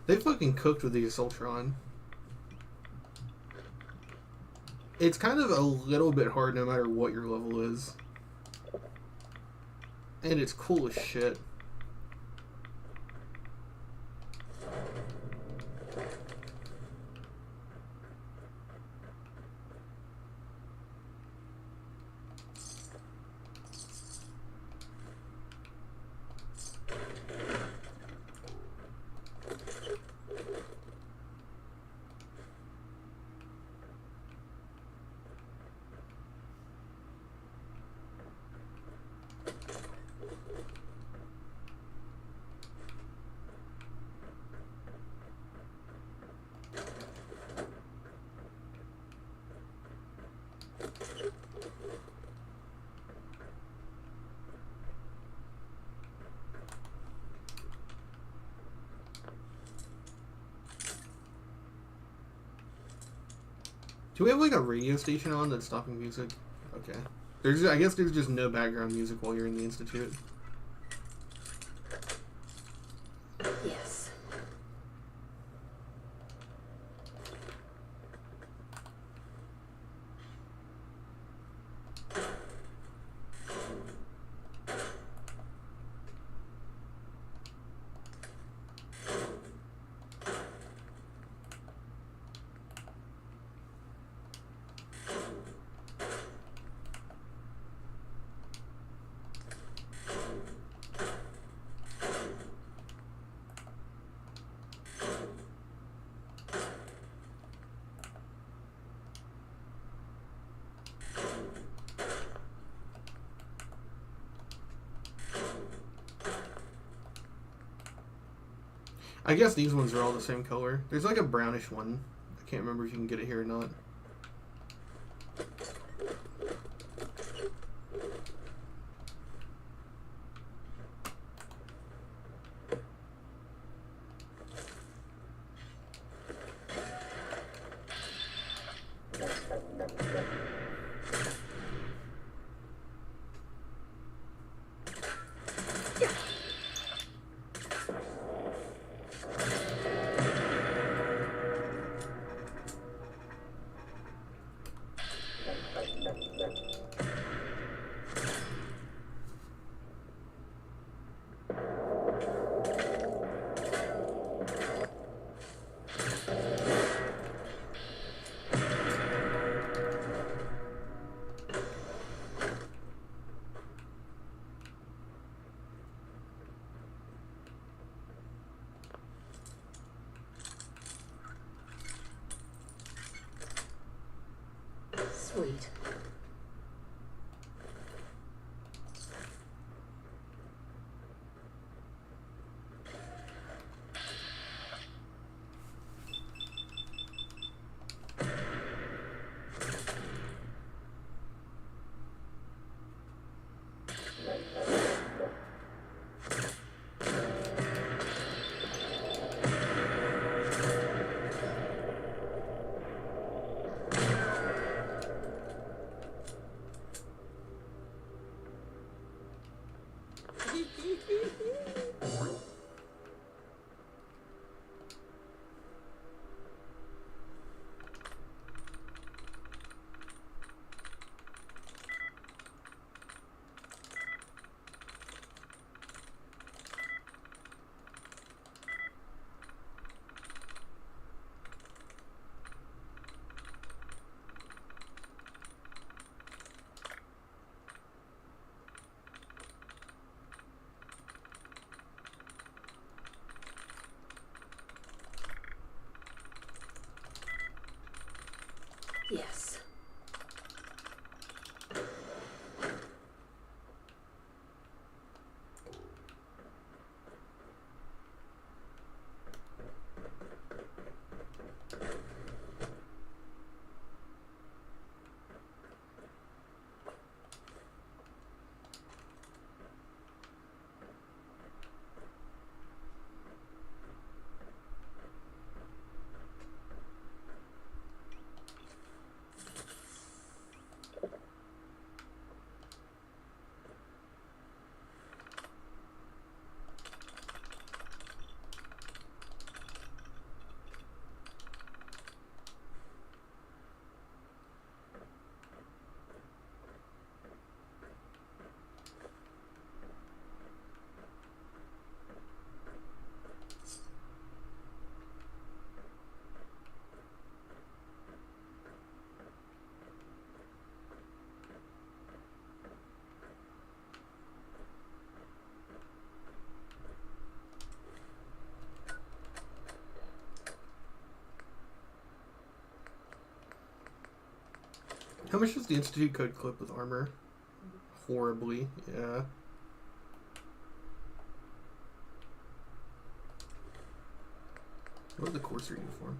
They fucking cooked with the Assaultron. It's kind of a little bit hard no matter what your level is. And it's cool as shit. Do we have like a radio station on that's stopping music? Okay. I guess there's just no background music while you're in the Institute. Yes. I guess these ones are all the same color. There's like a brownish one. I can't remember if you can get it here or not. Sweet. Yes. How much does the Institute code clip with armor? Horribly, yeah. What is the Courser uniform?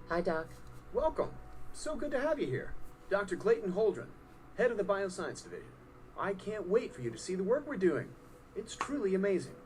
Hi, Doc. Welcome. So good to have you here. Dr. Clayton Holdren, head of the Bioscience Division. I can't wait for you to see the work we're doing. It's truly amazing.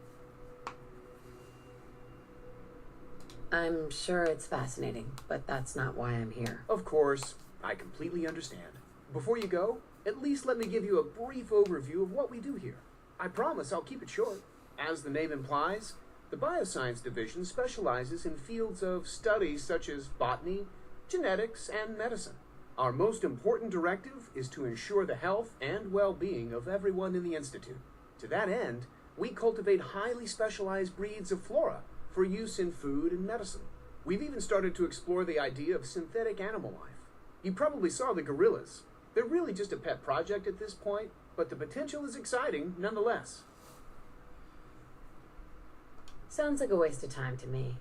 I'm sure it's fascinating, but that's not why I'm here. Of course, I completely understand. Before you go, at least let me give you a brief overview of what we do here. I promise I'll keep it short. As the name implies, the Bioscience Division specializes in fields of studies such as botany, genetics, and medicine. Our most important directive is to ensure the health and well-being of everyone in the Institute. To that end, we cultivate highly specialized breeds of flora for use in food and medicine. We've even started to explore the idea of synthetic animal life. You probably saw the gorillas. They're really just a pet project at this point, but the potential is exciting nonetheless. Sounds like a waste of time to me.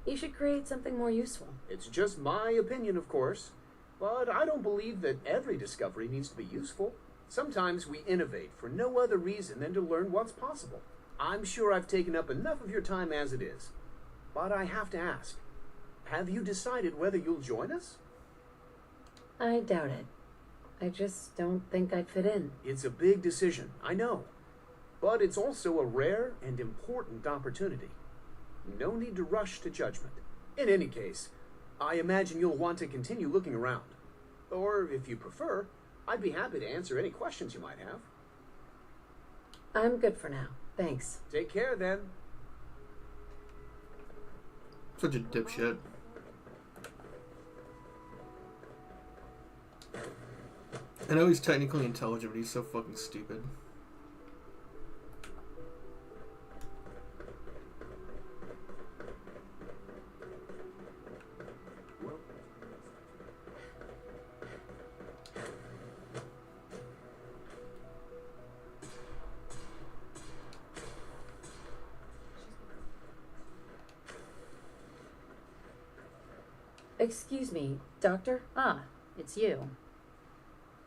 You should create something more useful. It's just my opinion, of course, but I don't believe that every discovery needs to be useful. Sometimes we innovate for no other reason than to learn what's possible. I'm sure I've taken up enough of your time as it is, but I have to ask, have you decided whether you'll join us? I doubt it. I just don't think I'd fit in. It's a big decision, I know, but it's also a rare and important opportunity. No need to rush to judgment. In any case, I imagine you'll want to continue looking around. Or, if you prefer, I'd be happy to answer any questions you might have. I'm good for now. Thanks. Take care, then. Such a dipshit. I know he's technically intelligent, but he's so fucking stupid. Excuse me, Doctor? Ah, it's you.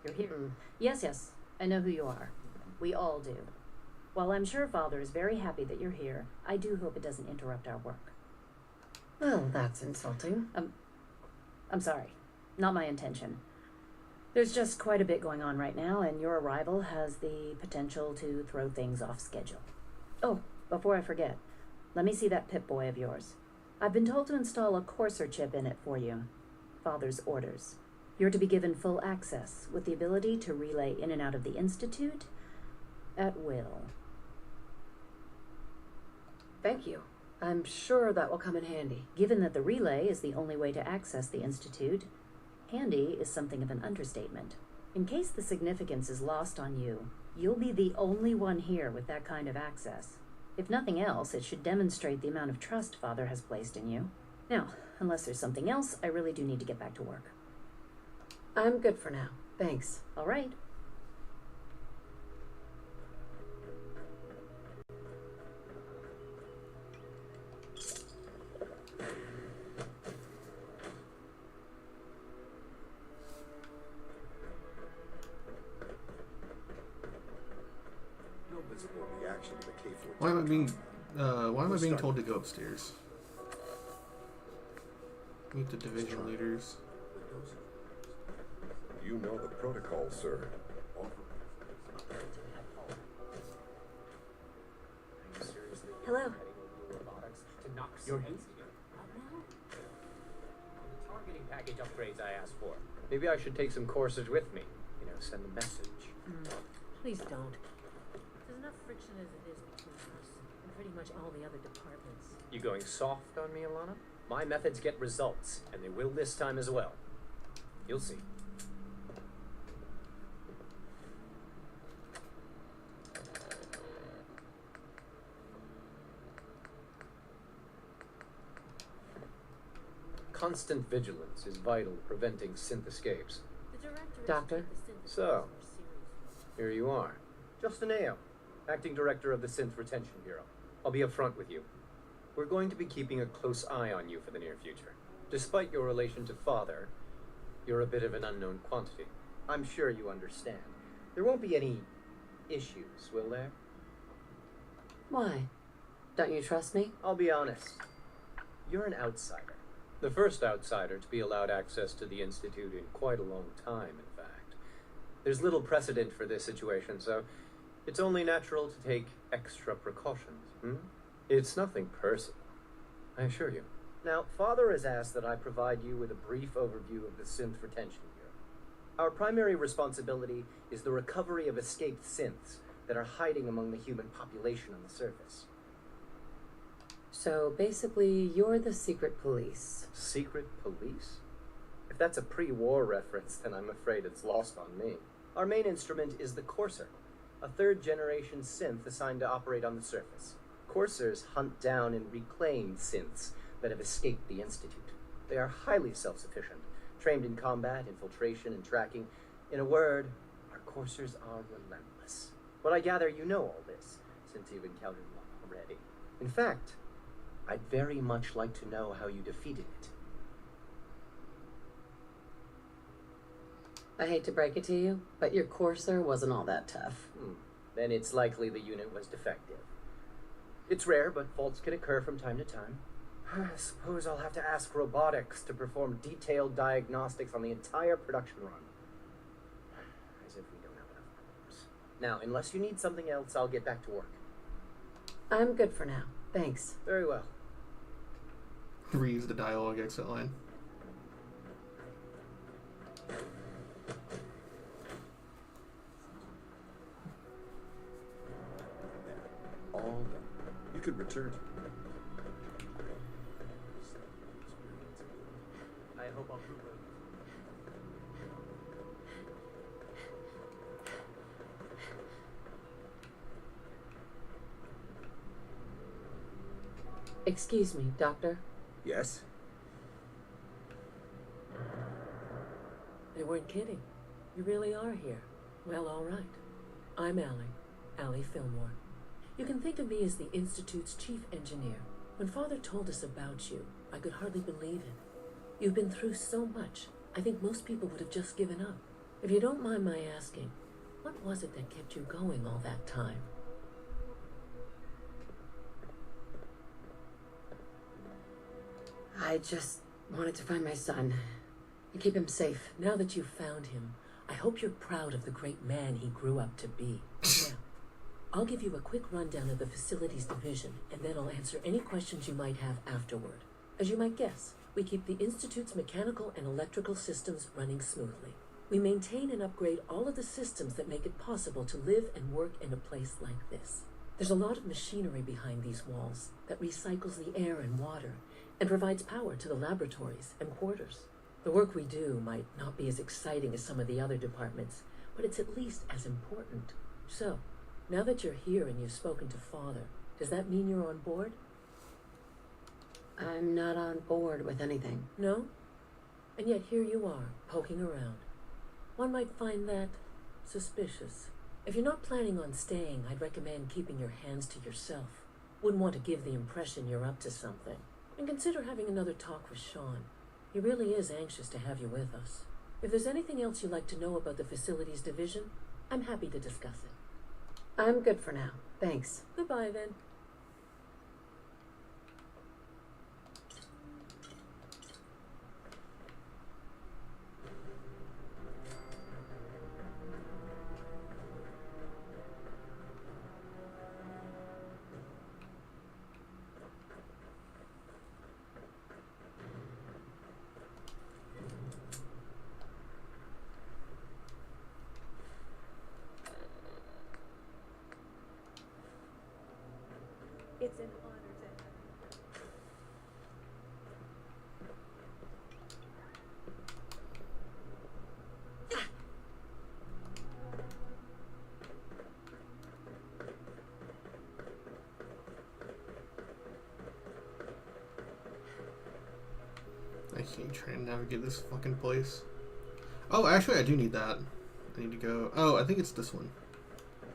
You're here. Yes, I know who you are. We all do. While I'm sure Father is very happy that you're here, I do hope it doesn't interrupt our work. Well, that's insulting. I'm sorry. Not my intention. There's just quite a bit going on right now, and your arrival has the potential to throw things off schedule. Oh, before I forget, let me see that Pip-Boy of yours. I've been told to install a courser chip in it for you. Father's orders. You're to be given full access, with the ability to relay in and out of the Institute at will. Thank you. I'm sure that will come in handy. Given that the relay is the only way to access the Institute, handy is something of an understatement. In case the significance is lost on you, you'll be the only one here with that kind of access. If nothing else, it should demonstrate the amount of trust Father has placed in you. Now, unless there's something else, I really do need to get back to work. I'm good for now. Thanks. All right. No visible reaction to the K-14. Why am I being told to go upstairs? Meet the division leaders. You know the protocol, sir. Hello. You're here? Targeting package upgrades I asked for. Maybe I should take some courses with me. You know, send a message. Please don't. There's enough friction as it is between us and pretty much all the other departments. You going soft on me, Alana? My methods get results, and they will this time as well. You'll see. Constant vigilance is vital to preventing synth escapes. Doctor? So, here you are. Justin Ayo, Acting Director of the Synth Retention Bureau. I'll be upfront with you. We're going to be keeping a close eye on you for the near future. Despite your relation to Father, you're a bit of an unknown quantity. I'm sure you understand. There won't be any issues, will there? Why? Don't you trust me? I'll be honest. You're an outsider. The first outsider to be allowed access to the Institute in quite a long time, in fact. There's little precedent for this situation, so it's only natural to take extra precautions. It's nothing personal, I assure you. Now, Father has asked that I provide you with a brief overview of the synth retention bureau. Our primary responsibility is the recovery of escaped synths that are hiding among the human population on the surface. So basically, you're the secret police. Secret police? If that's a pre-war reference, then I'm afraid it's lost on me. Our main instrument is the Courser, a third-generation synth assigned to operate on the surface. Coursers hunt down and reclaim synths that have escaped the Institute. They are highly self-sufficient, trained in combat, infiltration, and tracking. In a word, our Coursers are relentless. But I gather you know all this, since you've encountered one already. In fact, I'd very much like to know how you defeated it. I hate to break it to you, but your Courser wasn't all that tough. Then it's likely the unit was defective. It's rare, but faults can occur from time to time. I suppose I'll have to ask robotics to perform detailed diagnostics on the entire production run. As if we don't have enough problems. Now, unless you need something else, I'll get back to work. I'm good for now. Thanks. Very well. Reuse the dialogue exit line. All done. You could return. I hope I'll prove it. Excuse me, Doctor. Yes? They weren't kidding. You really are here. Well, all right. I'm Allie Fillmore. You can think of me as the Institute's chief engineer. When Father told us about you, I could hardly believe it. You've been through so much, I think most people would have just given up. If you don't mind my asking, what was it that kept you going all that time? I just wanted to find my son and keep him safe. Now that you've found him, I hope you're proud of the great man he grew up to be. Now, I'll give you a quick rundown of the Facilities Division, and then I'll answer any questions you might have afterward. As you might guess, we keep the Institute's mechanical and electrical systems running smoothly. We maintain and upgrade all of the systems that make it possible to live and work in a place like this. There's a lot of machinery behind these walls that recycles the air and water and provides power to the laboratories and quarters. The work we do might not be as exciting as some of the other departments, but it's at least as important. So, now that you're here and you've spoken to Father, does that mean you're on board? I'm not on board with anything. No? And yet here you are, poking around. One might find that suspicious. If you're not planning on staying, I'd recommend keeping your hands to yourself. Wouldn't want to give the impression you're up to something. And consider having another talk with Sean. He really is anxious to have you with us. If there's anything else you'd like to know about the Facilities Division, I'm happy to discuss it. I'm good for now. Thanks. Goodbye, then. It's an honor to have you. I keep trying to navigate this fucking place. Oh, actually, I do need that. I need to go. Oh, I think it's this one.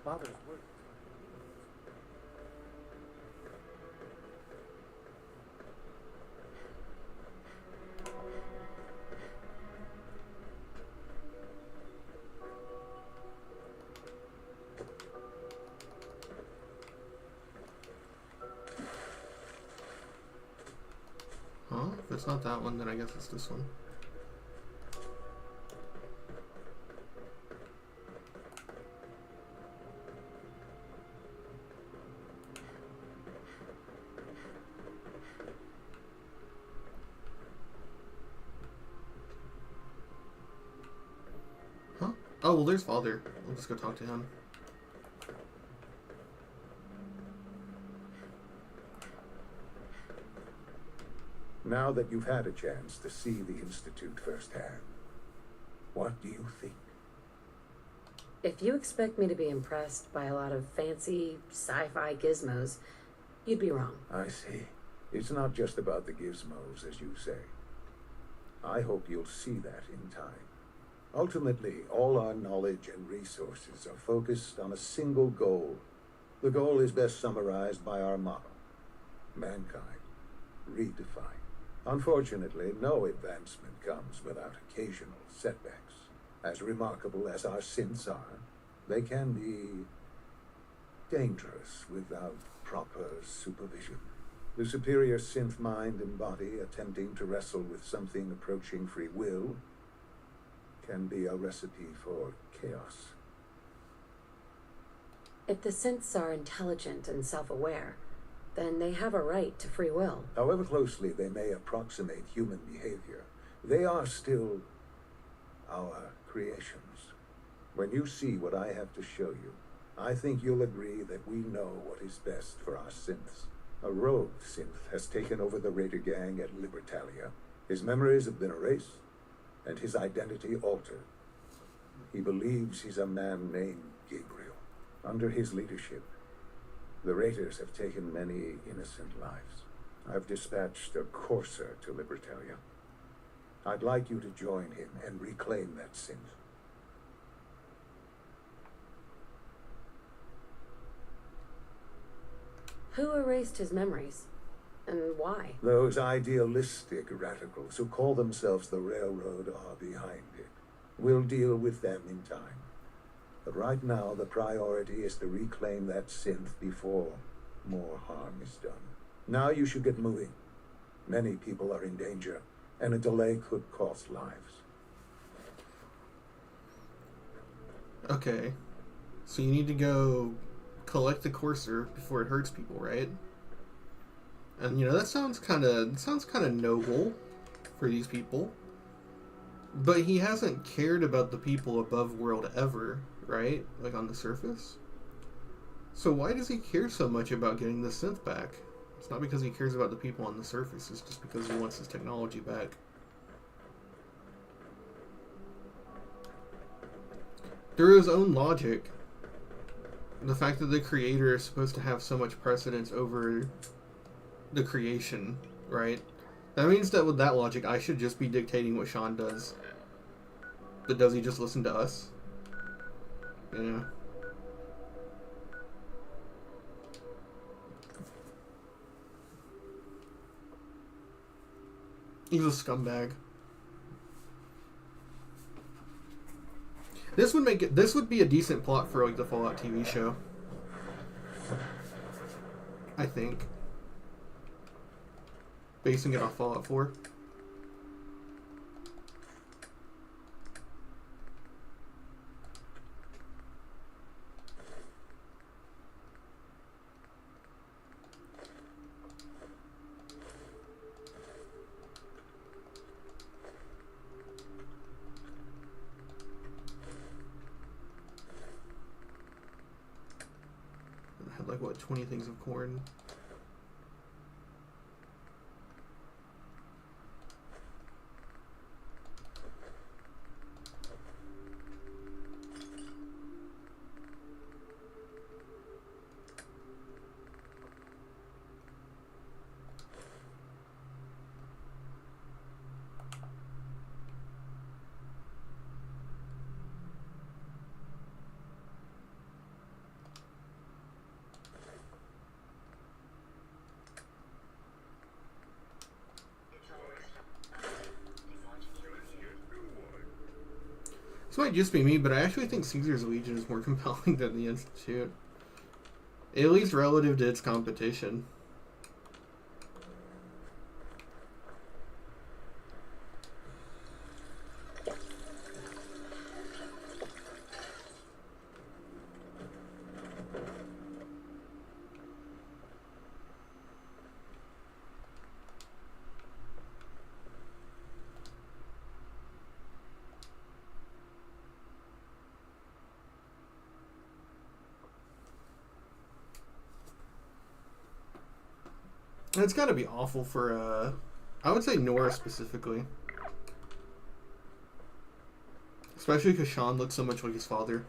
Father's work. it's not that one, then I guess it's this one. Huh? Oh, well, there's Father. I'll just go talk to him. Now that you've had a chance to see the Institute firsthand, what do you think? If you expect me to be impressed by a lot of fancy sci-fi gizmos, you'd be wrong. I see. It's not just about the gizmos, as you say. I hope you'll see that in time. Ultimately, all our knowledge and resources are focused on a single goal. The goal is best summarized by our motto: mankind, redefined. Unfortunately, no advancement comes without occasional setbacks. As remarkable as our synths are, they can be dangerous without proper supervision. The superior synth mind and body attempting to wrestle with something approaching free will can be a recipe for chaos. If the synths are intelligent and self-aware, then they have a right to free will. However closely they may approximate human behavior, they are still our creations. When you see what I have to show you, I think you'll agree that we know what is best for our synths. A rogue synth has taken over the Raider gang at Libertalia. His memories have been erased, and his identity altered. He believes he's a man named Gabriel. Under his leadership, the Raiders have taken many innocent lives. I've dispatched a courser to Libertalia. I'd like you to join him and reclaim that synth. Who erased his memories? And why? Those idealistic radicals who call themselves the Railroad are behind it. We'll deal with them in time. But right now, the priority is to reclaim that synth before more harm is done. Now you should get moving. Many people are in danger, and a delay could cost lives. Okay. So you need to go collect the courser before it hurts people, right? And that sounds kind of noble for these people. But he hasn't cared about the people above world ever, right? Like on the surface. So why does he care so much about getting the synth back? It's not because he cares about the people on the surface, it's just because he wants his technology back. Through his own logic, the fact that the creator is supposed to have so much precedence over the creation, right? That means that with that logic, I should just be dictating what Sean does. But does he just listen to us? Yeah. He's a scumbag. This would be a decent plot for like the Fallout TV show. I think. Basing it off Fallout 4. Had like what, 20 things of corn. This might just be me, but I actually think Caesar's Legion is more compelling than the Institute. At least relative to its competition. And it's gotta be awful for, I would say Nora specifically. Especially because Sean looks so much like his father.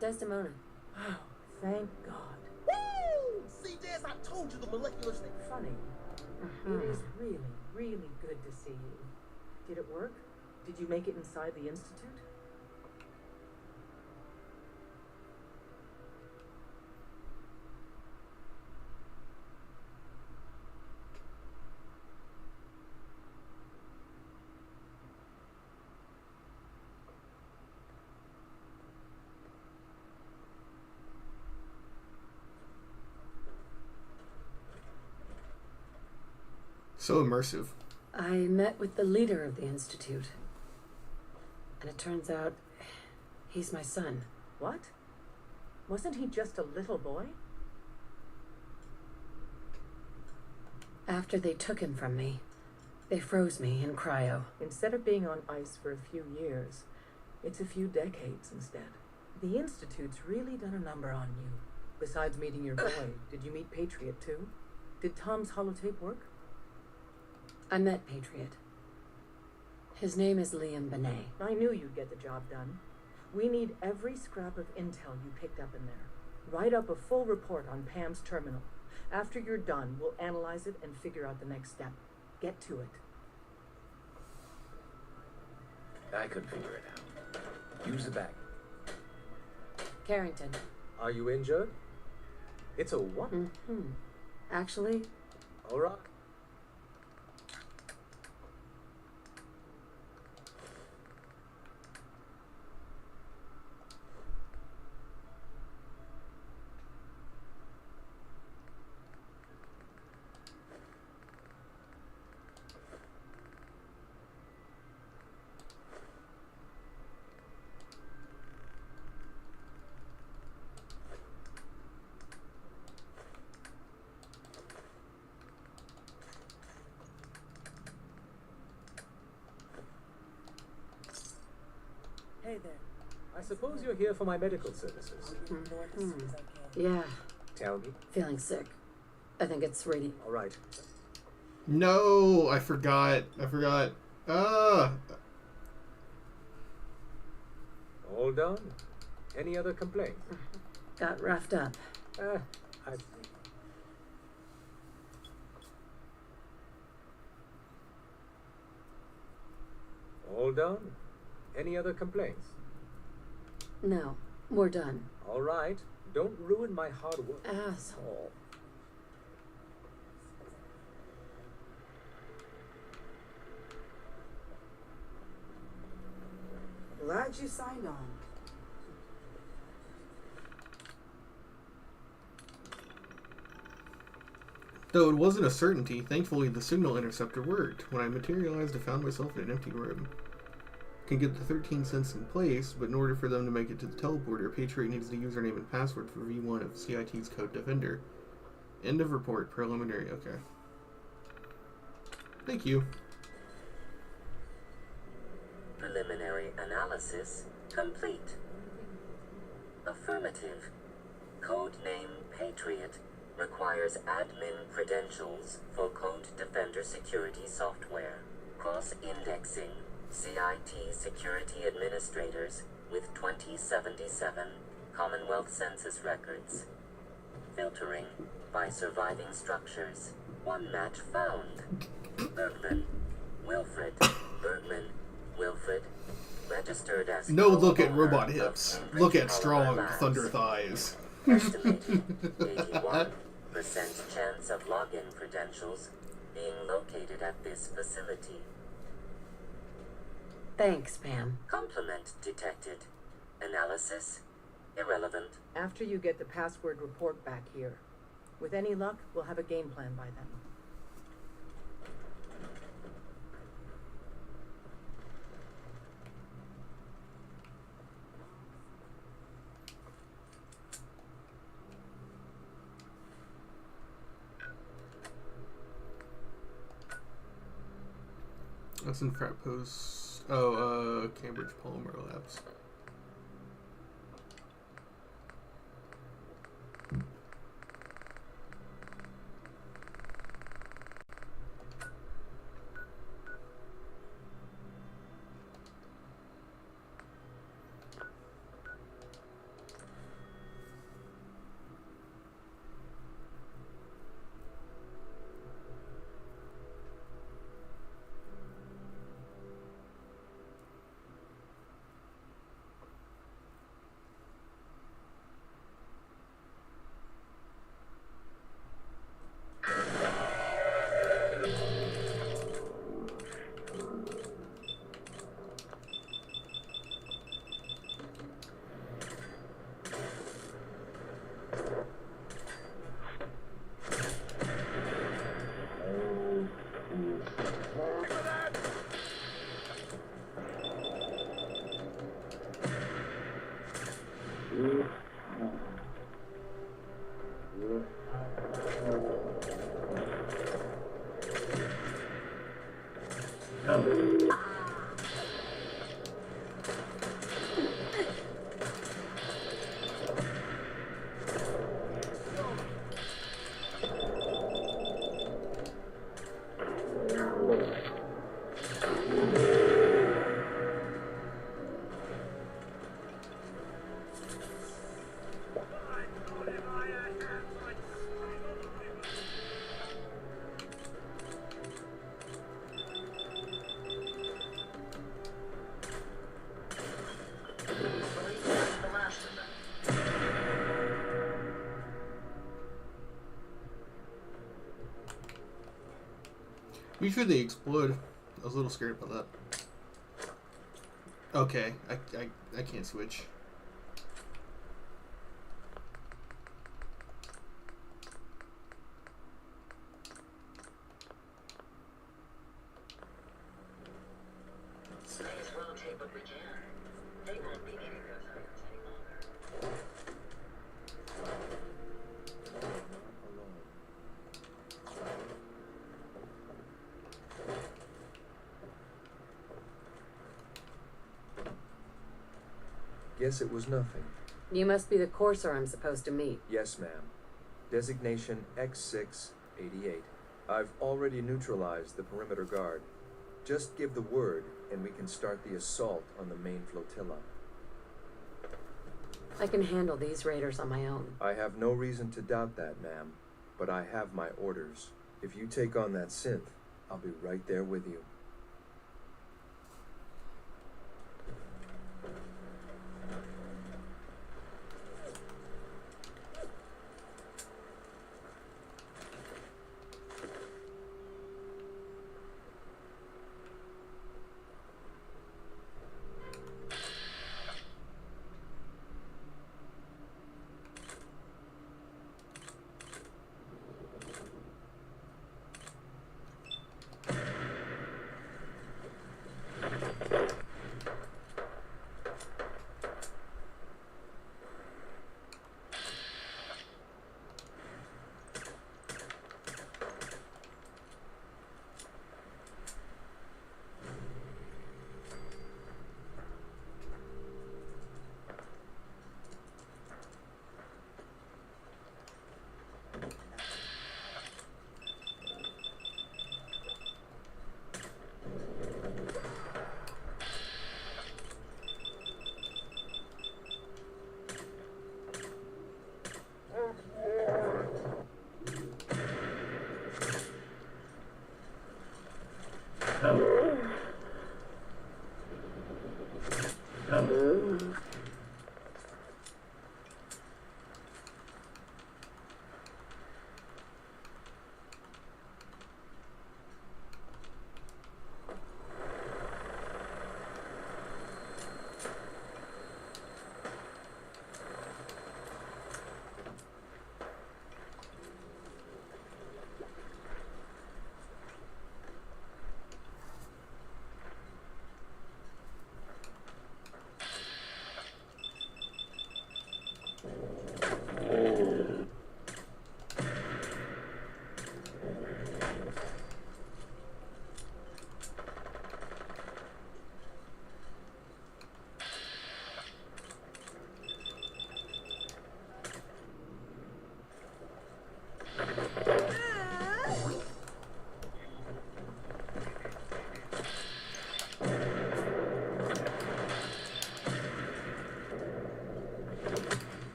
Desdemona. Oh, thank God. Woo! See, Des, I told you the molecular state. Funny. It is really, really good to see you. Did it work? Did you make it inside the Institute? So immersive. I met with the leader of the Institute. And it turns out he's my son. What? Wasn't he just a little boy? After they took him from me, they froze me in cryo. Instead of being on ice for a few years, it's a few decades instead. The Institute's really done a number on you. Besides meeting your boy, did you meet Patriot too? Did Tom's holotape work? I met Patriot. His name is Liam Benet. I knew you'd get the job done. We need every scrap of intel you picked up in there. Write up a full report on Pam's terminal. After you're done, we'll analyze it and figure out the next step. Get to it. I could figure it out. Use the bag. Carrington. Are you injured? It's a what? Actually, All right. Hey there. I suppose you're here for my medical services. yeah, Tell me. feeling sick. I think it's radiant. All right. No, I forgot. All done. Any other complaints? Got roughed up. I see. All done. Any other complaints? No, we're done. All right. Don't ruin my hard work. Asshole. Glad you signed on. Though it wasn't a certainty, thankfully the signal interceptor worked. When I materialized, I found myself in an empty room. Can get the 13 cents in place, but in order for them to make it to the teleporter, Patriot needs the username and password for V1 of CIT's Code Defender. End of report. Preliminary. Okay. Thank you. Preliminary analysis complete. Affirmative. Codename Patriot requires admin credentials for Code Defender security software. Cross-indexing CIT security administrators with 2077 Commonwealth Census records. Filtering by surviving structures. One match found. Bergman. Wilfred. Bergman. Wilfred. Registered as No look at co-owner robot of hips. Cambridge Look at Polymer strong Labs. thunder thighs. Estimated 81 50% chance of login credentials being located at this facility. Thanks, Pam. Complement detected. Analysis irrelevant. After you get the password report back here. With any luck, we'll have a game plan by then. That's in Frat Post. Oh, Cambridge Polymer Labs. Usually they explode. I was a little scared about that. Okay, I can't switch. May as well take what we can. They won't be needing those items any longer. Guess it was nothing. You must be the courser I'm supposed to meet. Yes, ma'am. Designation X688. I've already neutralized the perimeter guard. Just give the word, and we can start the assault on the main flotilla. I can handle these raiders on my own. I have no reason to doubt that, ma'am. But I have my orders. If you take on that synth, I'll be right there with you.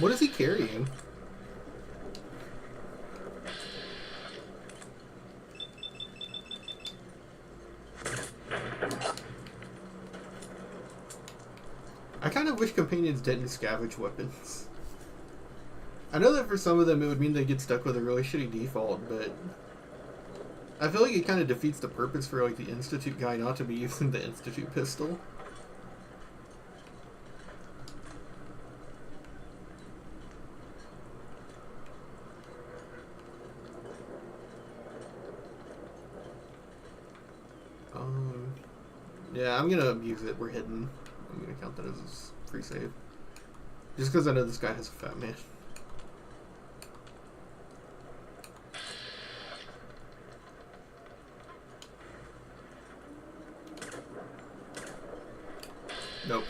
What is he carrying? I kind of wish companions didn't scavenge weapons. I know that for some of them it would mean they get stuck with a really shitty default, but I feel like it kind of defeats the purpose for like the Institute guy not to be using the Institute pistol. Yeah, I'm gonna abuse it. We're hidden. I'm gonna count that as a free save. Just because I know this guy has a fat man. Nope.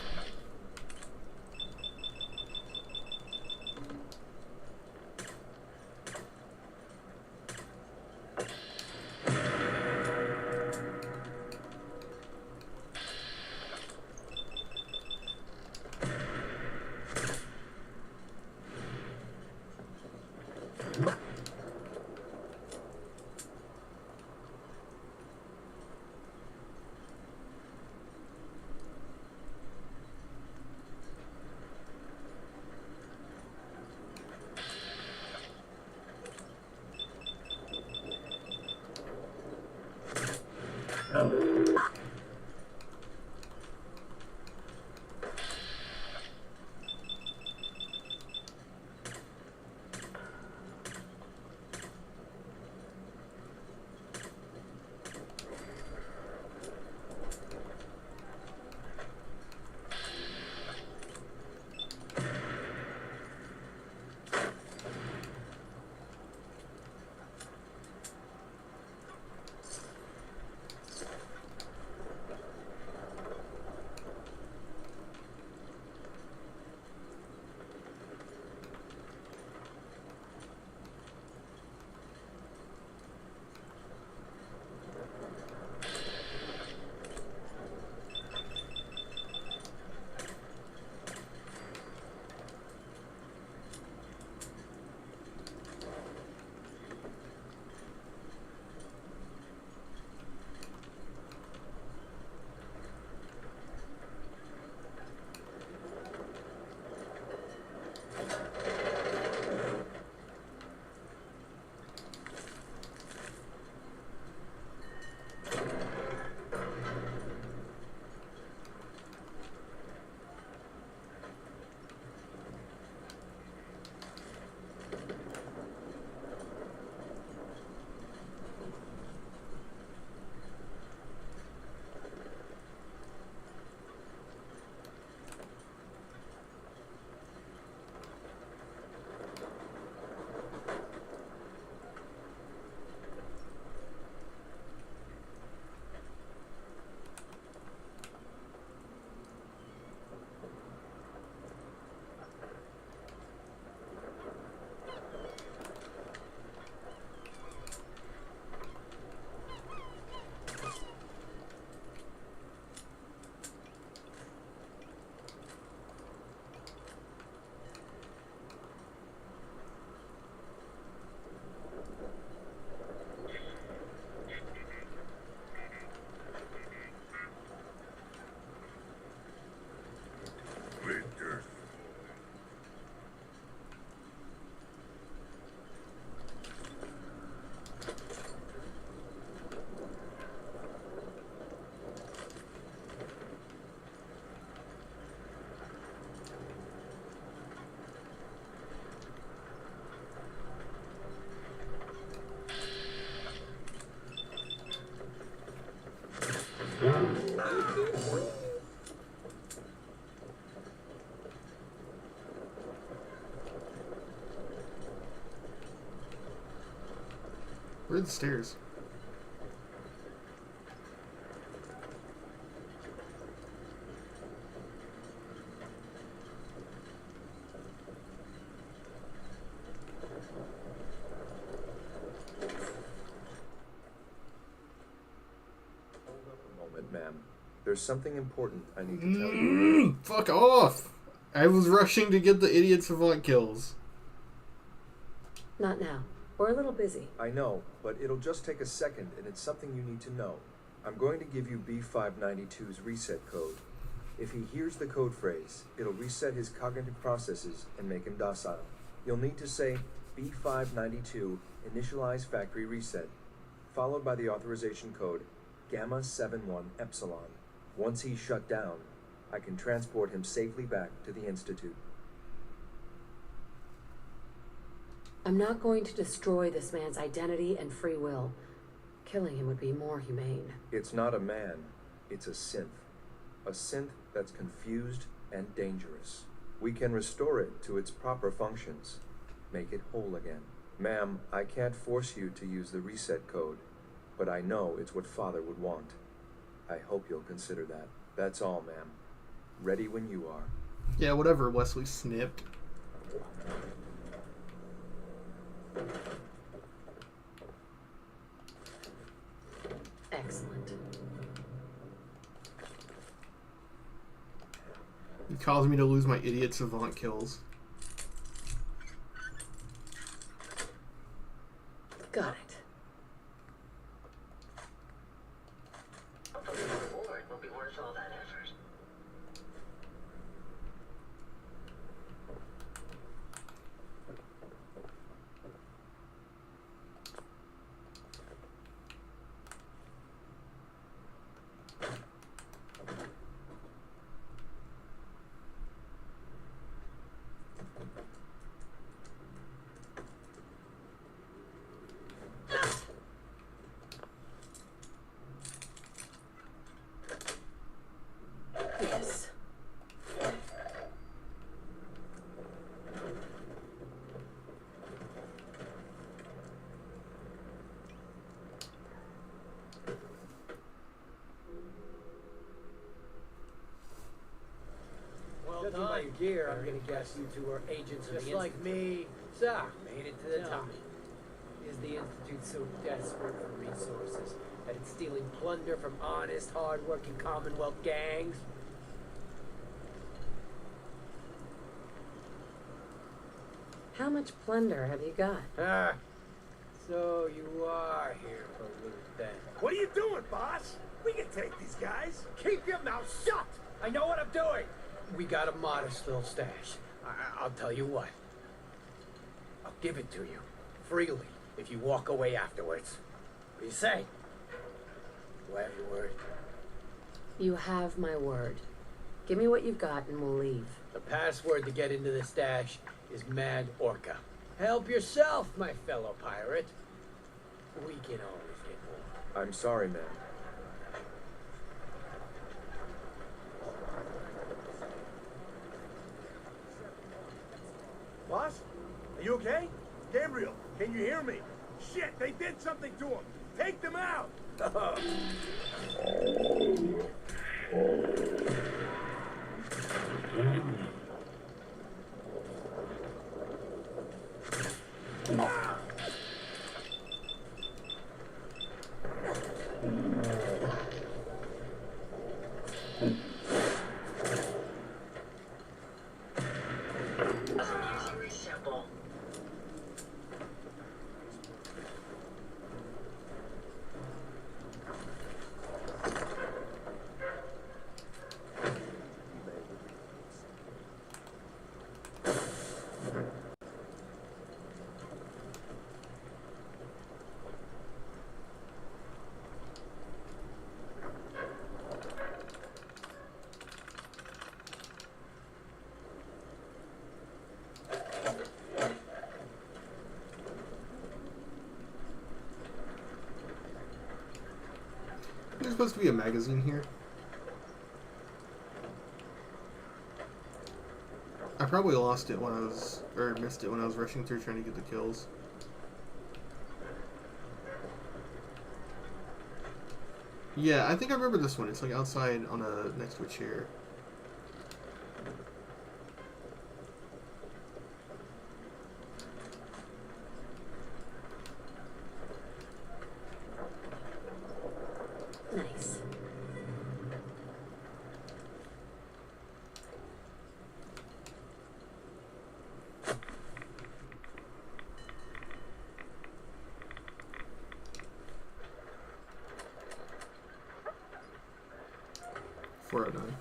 Where are the stairs? Moment, ma'am. There's something important I need to tell you. Fuck off! I was rushing to get the idiot savant kills. Not now. We're a little busy. I know, but it'll just take a second, and it's something you need to know. I'm going to give you B592's reset code. If he hears the code phrase, it'll reset his cognitive processes and make him docile. You'll need to say B592 initialize factory reset, followed by the authorization code Gamma 71 Epsilon. Once he's shut down, I can transport him safely back to the Institute. I'm not going to destroy this man's identity and free will. Killing him would be more humane. It's not a man, it's a synth. A synth that's confused and dangerous. We can restore it to its proper functions, make it whole again. Ma'am, I can't force you to use the reset code, but I know it's what Father would want. I hope you'll consider that. That's all, ma'am. Ready when you are. Yeah, whatever, Wesley snipped. Excellent. It caused me to lose my idiot savant kills. Got it. Hopefully the reward will be worth all that effort. Yes. Well done. By your gear, I'm gonna guess you two are agents of the Institute. Just like me. So, made it to the top. Is the Institute so desperate for resources that it's stealing plunder from honest, hard-working Commonwealth gangs? How much plunder have you got? Ah, so you are here for loot then. What are you doing, boss? We can take these guys. Keep your mouth shut! I know what I'm doing! We got a modest little stash. I'll tell you what. I'll give it to you. Freely, if you walk away afterwards. What do you say? Do I have your word? You have my word. Give me what you've got and we'll leave. The password to get into the stash is Mad Orca. Help yourself, my fellow pirate. We can always get more. I'm sorry, ma'am. Boss, are you okay? Gabriel, can you hear me? Shit, they did something to him. Take them out. There's supposed to be a magazine here. I probably lost it when I was, or missed it when I was rushing through trying to get the kills. Yeah, I think I remember this one. It's like outside on a next to a chair. Nice. 409.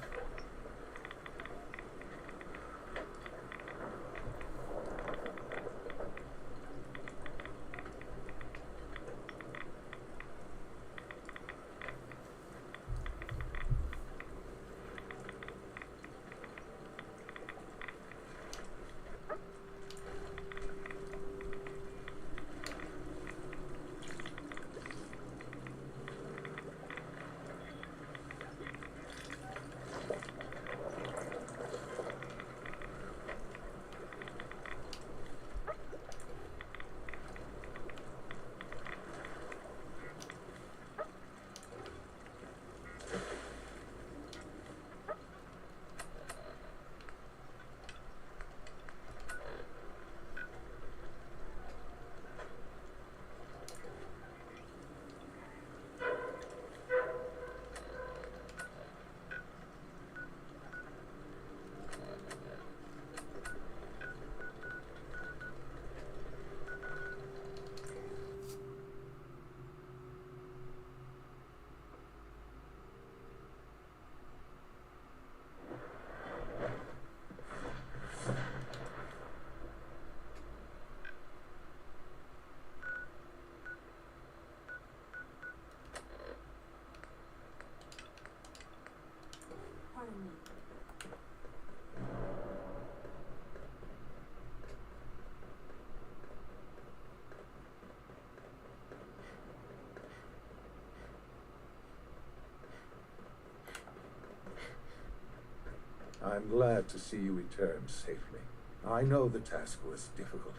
I'm glad to see you return safely. I know the task was difficult,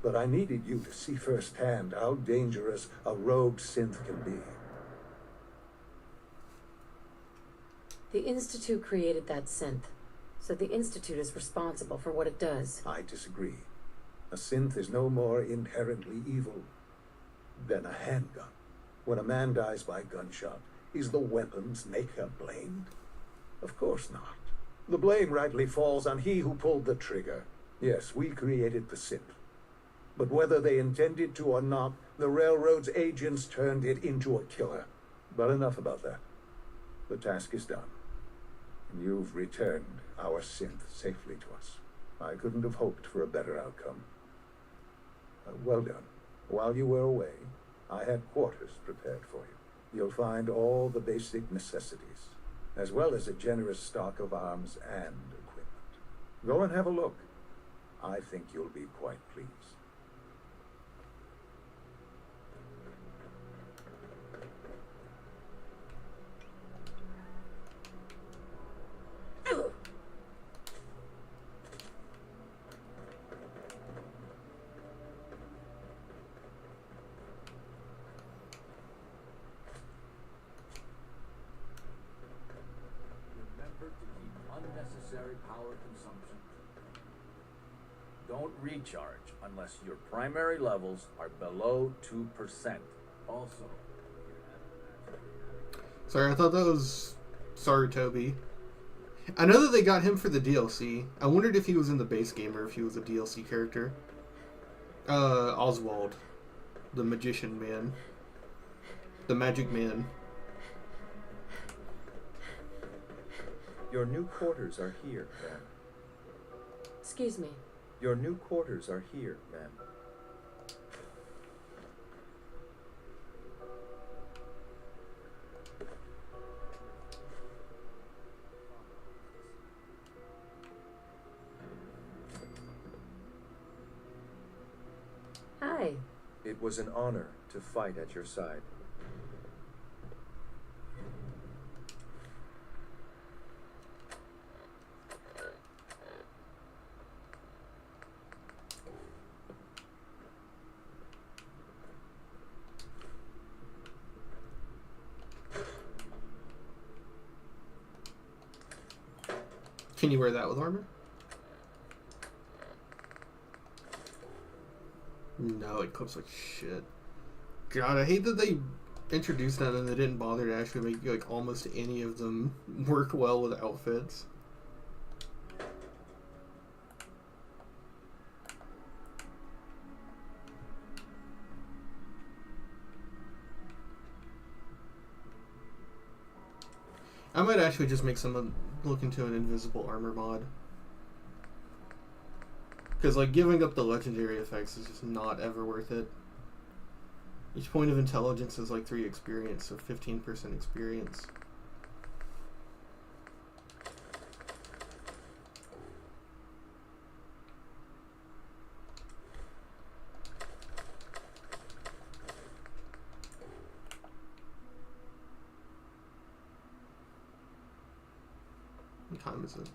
but I needed you to see firsthand how dangerous a rogue synth can be. The Institute created that synth, so the Institute is responsible for what it does. I disagree. A synth is no more inherently evil than a handgun. When a man dies by gunshot, is the weapon's maker blamed? Of course not. The blame rightly falls on he who pulled the trigger. Yes, we created the synth. But whether they intended to or not, the railroad's agents turned it into a killer. But enough about that. The task is done. And you've returned our synth safely to us. I couldn't have hoped for a better outcome. Well done. While you were away, I had quarters prepared for you. You'll find all the basic necessities, as well as a generous stock of arms and equipment. Go and have a look. I think you'll be quite pleased. Unnecessary power consumption. Don't recharge unless your primary levels are below 2%. Also, Sorry, I thought that was Sarutobi. I know that they got him for the DLC. I wondered if he was in the base game or if he was a DLC character. Oswald, the magician man. The magic man. Your new quarters are here, ma'am. Excuse me. Your new quarters are here, ma'am. Hi. It was an honor to fight at your side. Can you wear that with armor? No, it clips like shit. God, I hate that they introduced that and they didn't bother to actually make like almost any of them work well with outfits. I might actually just make someone look into an invisible armor mod. Because, like, giving up the legendary effects is just not ever worth it. Each point of intelligence is like 3 experience, so 15% experience. What time is it?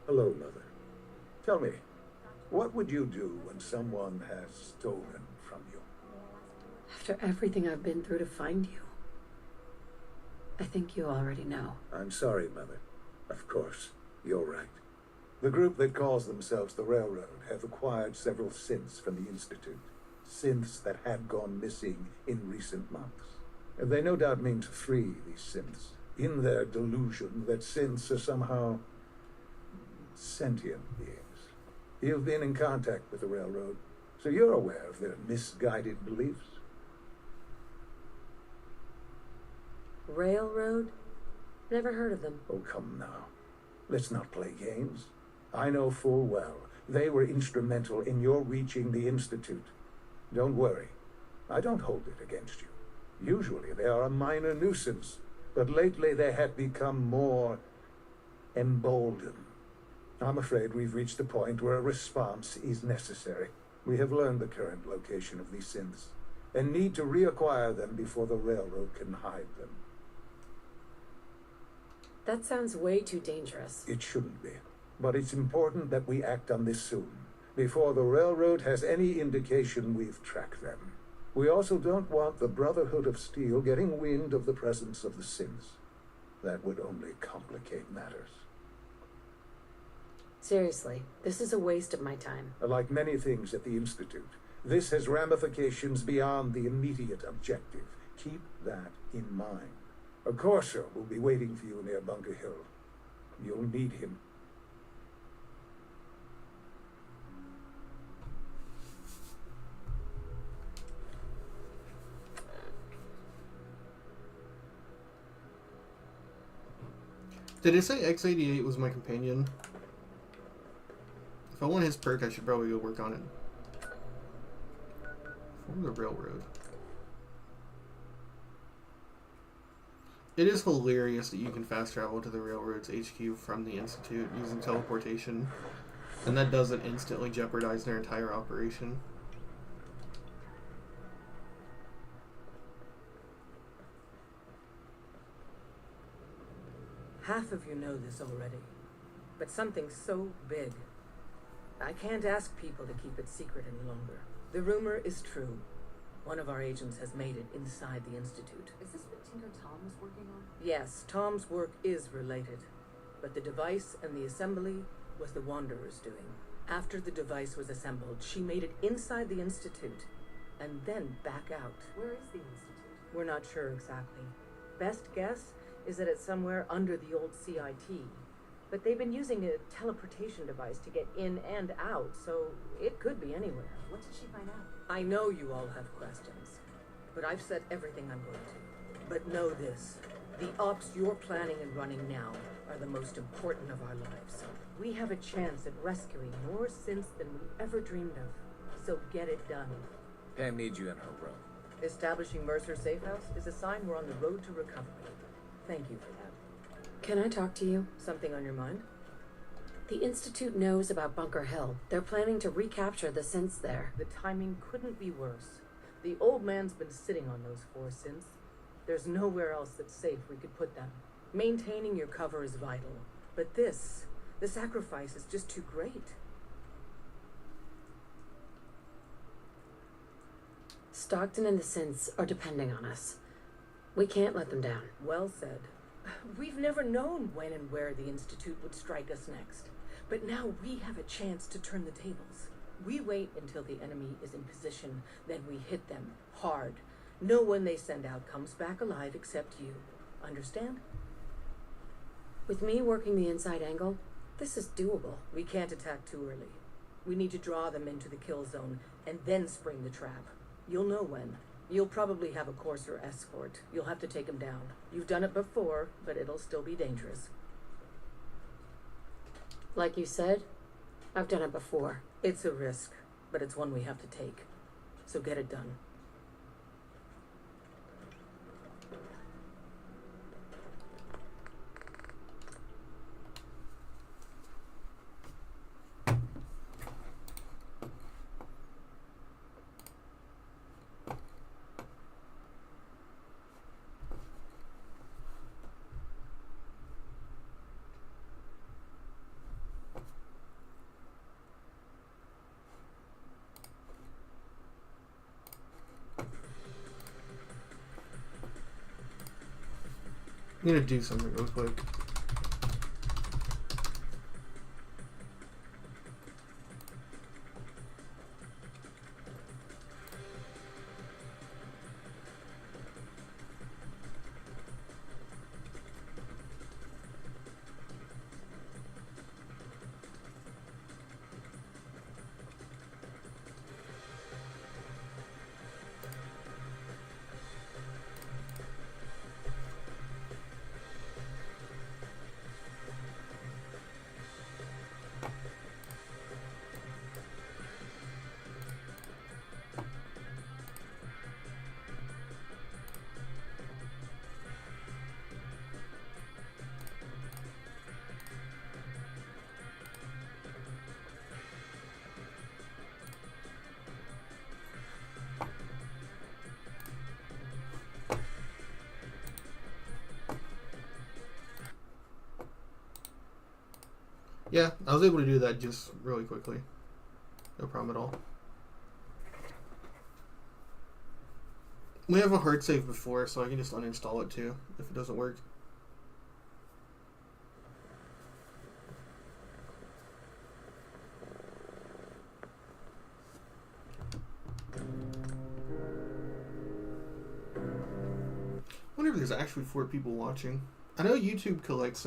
Hello, Mother. Tell me, what would you do when someone has stolen from you? After everything I've been through to find you, I think you already know. I'm sorry, Mother. Of course, you're right. The group that calls themselves the Railroad have acquired several synths from the Institute. Synths that had gone missing in recent months. They no doubt mean to free these synths, in their delusion that synths are somehow sentient beings. You've been in contact with the Railroad, so you're aware of their misguided beliefs. Railroad? Never heard of them. Oh, come now. Let's not play games. I know full well they were instrumental in your reaching the Institute. Don't worry. I don't hold it against you. Usually they are a minor nuisance, but lately they have become more emboldened. I'm afraid we've reached a point where a response is necessary. We have learned the current location of these synths, and need to reacquire them before the Railroad can hide them. That sounds way too dangerous. It shouldn't be, but it's important that we act on this soon, before the Railroad has any indication we've tracked them. We also don't want the Brotherhood of Steel getting wind of the presence of the synths. That would only complicate matters. Seriously, this is a waste of my time. Like many things at the Institute, this has ramifications beyond the immediate objective. Keep that in mind. A Corso will be waiting for you near Bunker Hill. You'll need him. Did it say X88 was my companion? If I want his perk, I should probably go work on it. From the Railroad. It is hilarious that you can fast travel to the Railroad's HQ from the Institute using teleportation, and that doesn't instantly jeopardize their entire operation. Half of you know this already, but something so big, I can't ask people to keep it secret any longer. The rumor is true. One of our agents has made it inside the Institute. Is this what Tinker Tom was working on? Yes, Tom's work is related, but the device and the assembly was the Wanderer's doing. After the device was assembled, she made it inside the Institute, and then back out. Where is the Institute? We're not sure exactly. Best guess is that it's somewhere under the old CIT. But they've been using a teleportation device to get in and out, so it could be anywhere. What did she find out? I know you all have questions, but I've said everything I'm going to. But know this, the ops you're planning and running now are the most important of our lives. We have a chance at rescuing more synths than we ever dreamed of, so get it done. Pam needs you in her room. Establishing Mercer's safe house is a sign we're on the road to recovery. Thank you for that. Can I talk to you? Something on your mind? The Institute knows about Bunker Hill. They're planning to recapture the synths there. The timing couldn't be worse. The old man's been sitting on those 4 synths. There's nowhere else that's safe we could put them. Maintaining your cover is vital. But the sacrifice is just too great. Stockton and the synths are depending on us. We can't let them down. Well said. We've never known when and where the Institute would strike us next. But now we have a chance to turn the tables. We wait until the enemy is in position, then we hit them hard. No one they send out comes back alive except you. Understand? With me working the inside angle, this is doable. We can't attack too early. We need to draw them into the kill zone and then spring the trap. You'll know when. You'll probably have a Courser escort. You'll have to take him down. You've done it before, but it'll still be dangerous. Like you said, I've done it before. It's a risk, but it's one we have to take. So get it done. I'm gonna do something real quick. Yeah, I was able to do that just really quickly. No problem at all. We have a hard save before, so I can just uninstall it too, if it doesn't work. I wonder if there's actually 4 people watching. I know YouTube collects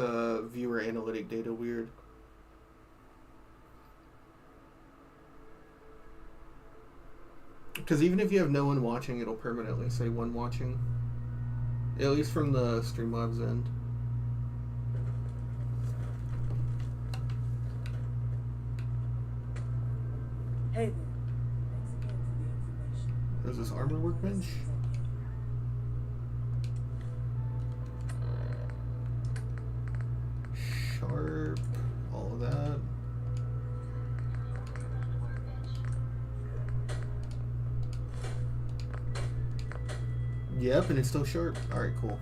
viewer analytic data weird. Because even if you have no one watching, it'll permanently say 1 watching. At least from the Streamlabs end. Hey there. Thanks again for the information. There's this armor workbench. Sharp. All of that. Yep, and it's still sharp. Alright, cool.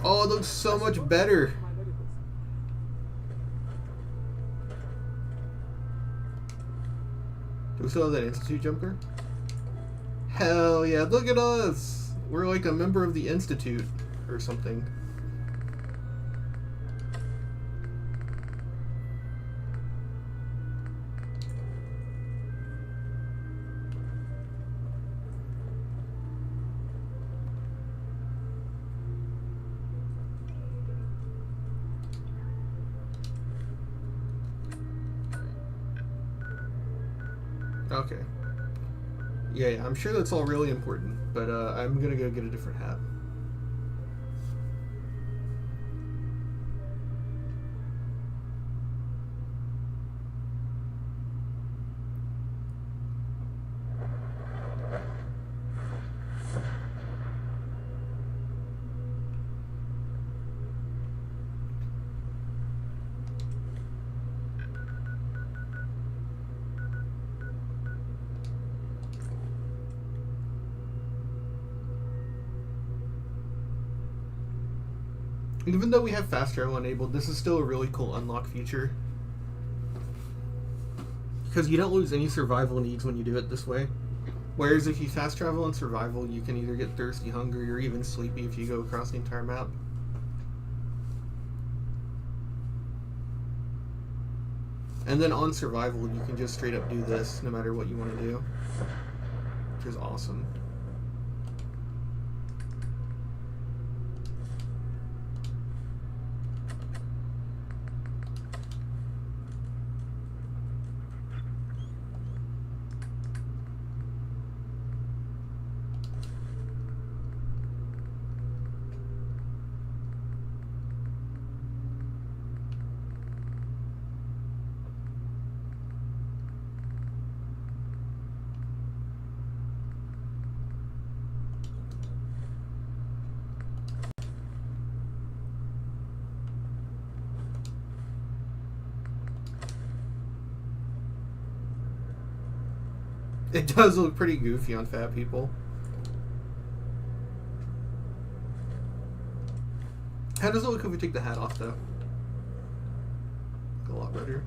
Oh, it looks so much better. Do we still have that Institute jumper? Hell yeah, look at us! We're like a member of the Institute or something. Okay. Yeah, I'm sure that's all really important, but I'm gonna go get a different hat. Even though we have fast travel enabled, this is still a really cool unlock feature. Because you don't lose any survival needs when you do it this way. Whereas if you fast travel in survival, you can either get thirsty, hungry, or even sleepy if you go across the entire map. And then on survival, you can just straight up do this no matter what you want to do. Which is awesome. It does look pretty goofy on fat people. How does it look if we take the hat off, though? A lot better.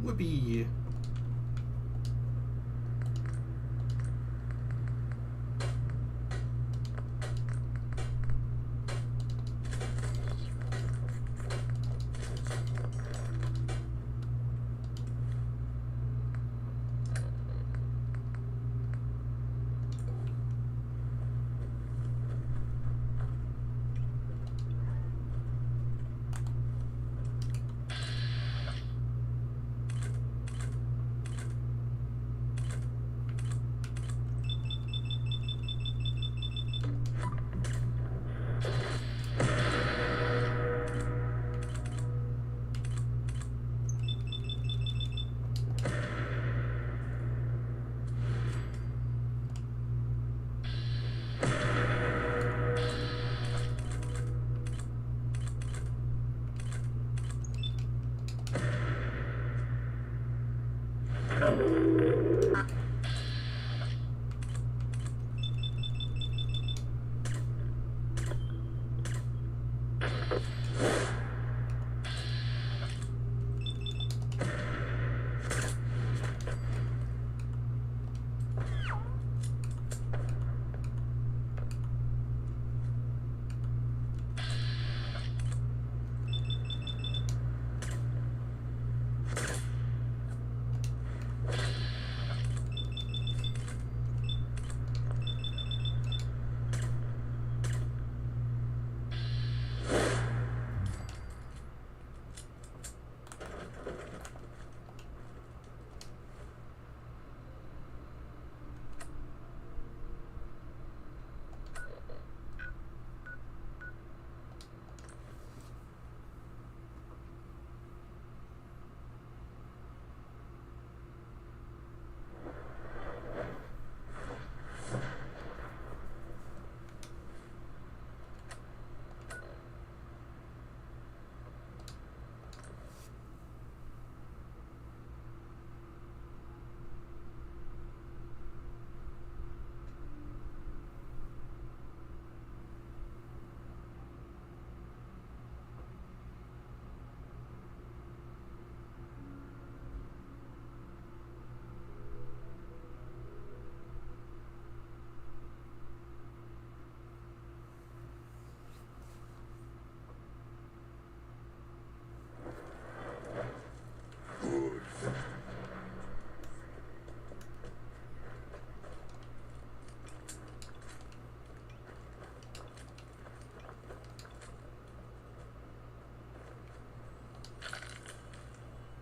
Whoopee.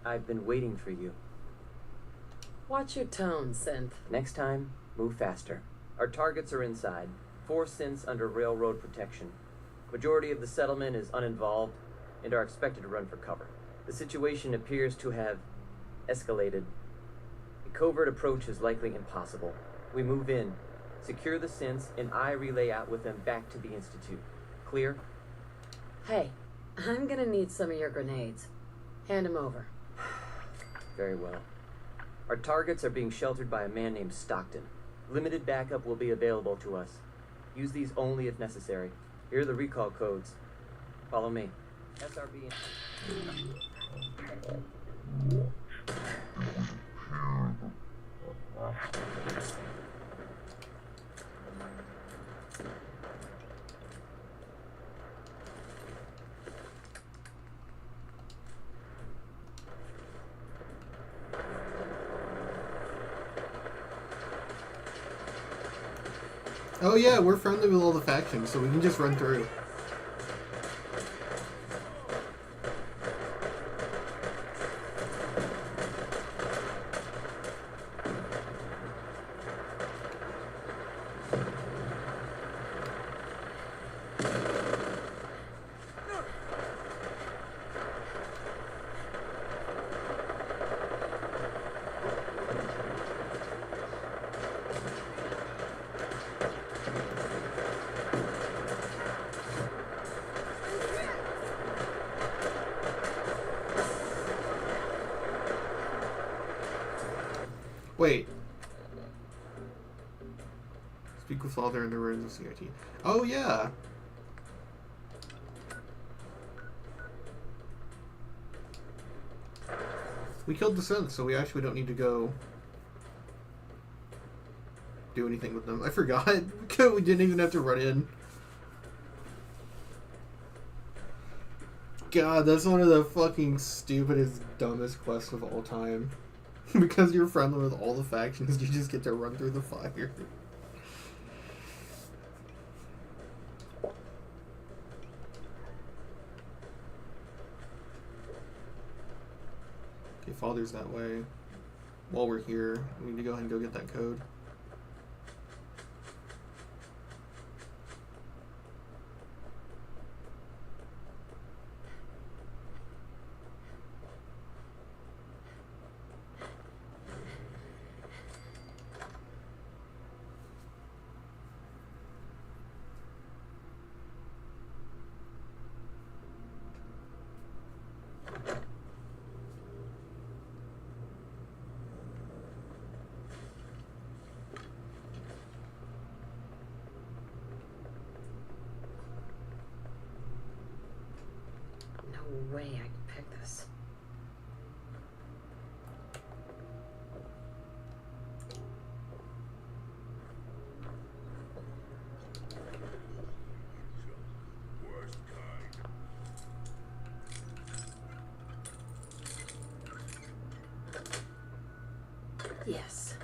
I've been waiting for you. Watch your tone, Synth. Next time, move faster. Our targets are inside. 4 synths under railroad protection. Majority of the settlement is uninvolved and are expected to run for cover. The situation appears to have escalated. A covert approach is likely impossible. We move in, secure the synths, and I relay out with them back to the Institute. Clear? Hey, I'm gonna need some of your grenades. Hand them over. Very well. Our targets are being sheltered by a man named Stockton. Limited backup will be available to us. Use these only if necessary. Here are the recall codes. Follow me. SRB. Oh yeah, we're friendly with all the factions, so we can just run through. Wait. Speak with Father in the ruins of CRT. Oh, yeah. We killed the synth, so we actually don't need to go do anything with them. I forgot. We didn't even have to run in. God, that's one of the fucking stupidest, dumbest quests of all time. Because you're friendly with all the factions, you just get to run through the fire. Okay, Father's that way. While we're here, we need to go ahead and go get that code. No way I can pick this. Yes.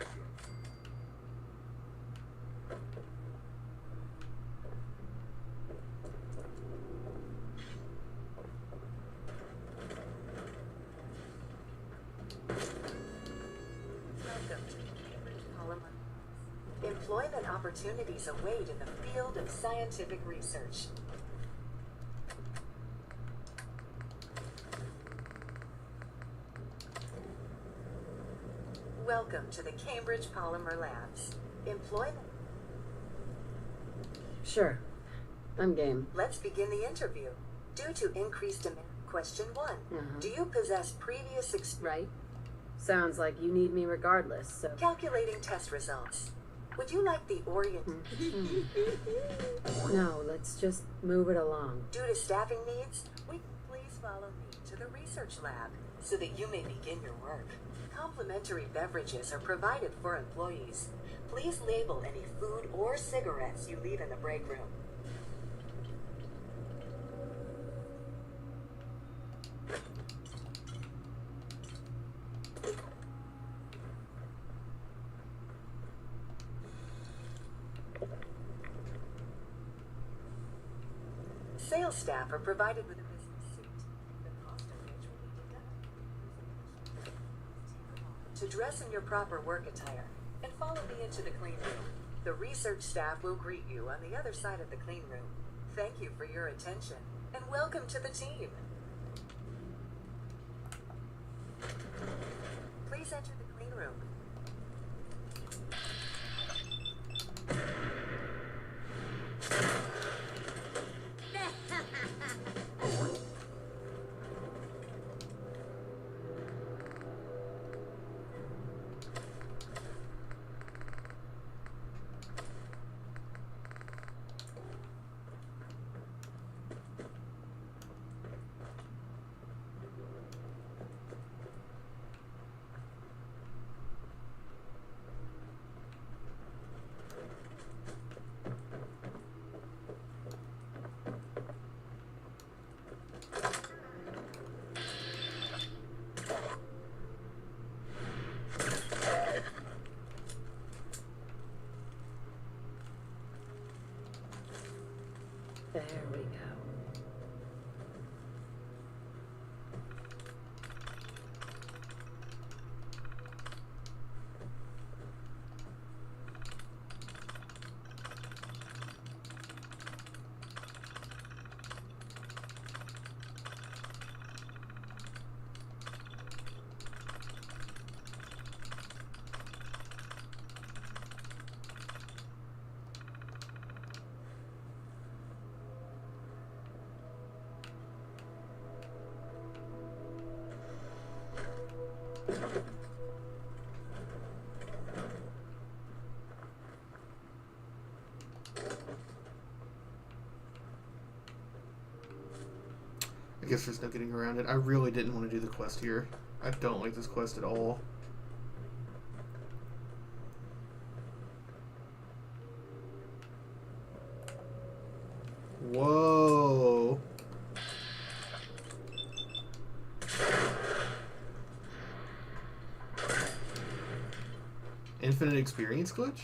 Employment opportunities await in the field of scientific research. Welcome to the Cambridge Polymer Labs. Employment. Sure. I'm game. Let's begin the interview. Due to increased demand, question 1. Do you possess previous Right. Sounds like you need me regardless, so... Calculating test results. Would you like the orient... No, let's just move it along. Due to staffing needs, please follow me to the research lab so that you may begin your work. Complimentary beverages are provided for employees. Please label any food or cigarettes you leave in the break room. Sales staff are provided with a business suit, the cost of which will be deducted. dress in your proper work attire and follow me into the clean room. The research staff will greet you on the other side of the clean room. Thank you for your attention and welcome to the team. Please enter the clean room. There we go. I guess there's no getting around it. I really didn't want to do the quest here. I don't like this quest at all. Whoa. Infinite experience glitch?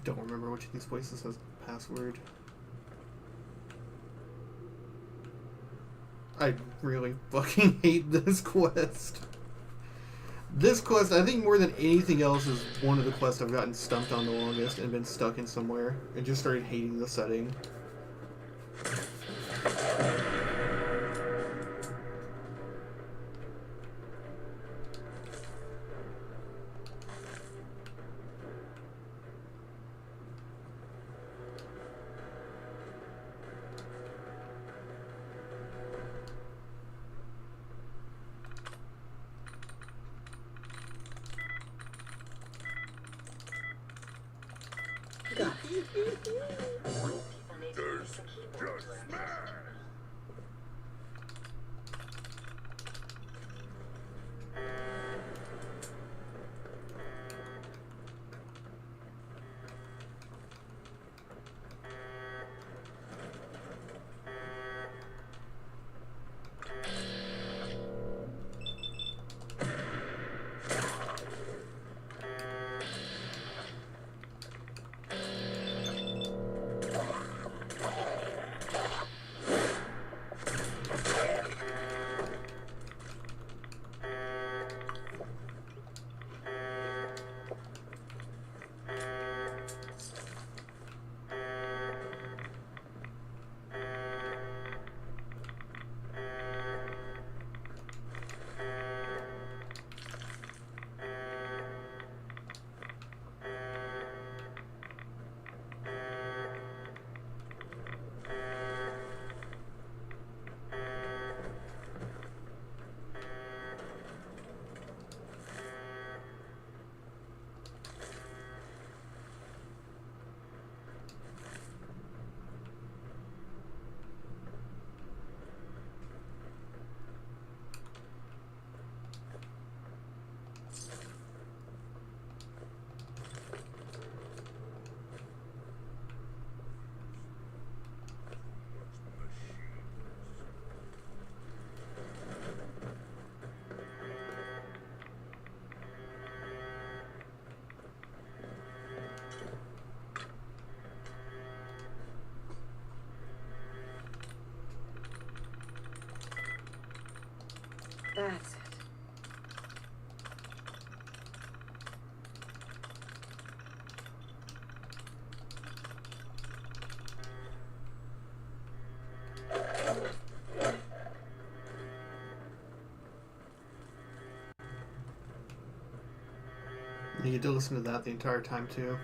Don't remember which of these places has the password. I really fucking hate this quest. This quest, I think more than anything else, is one of the quests I've gotten stumped on the longest and been stuck in somewhere and just started hating the setting. That's it. You get to listen to that the entire time too.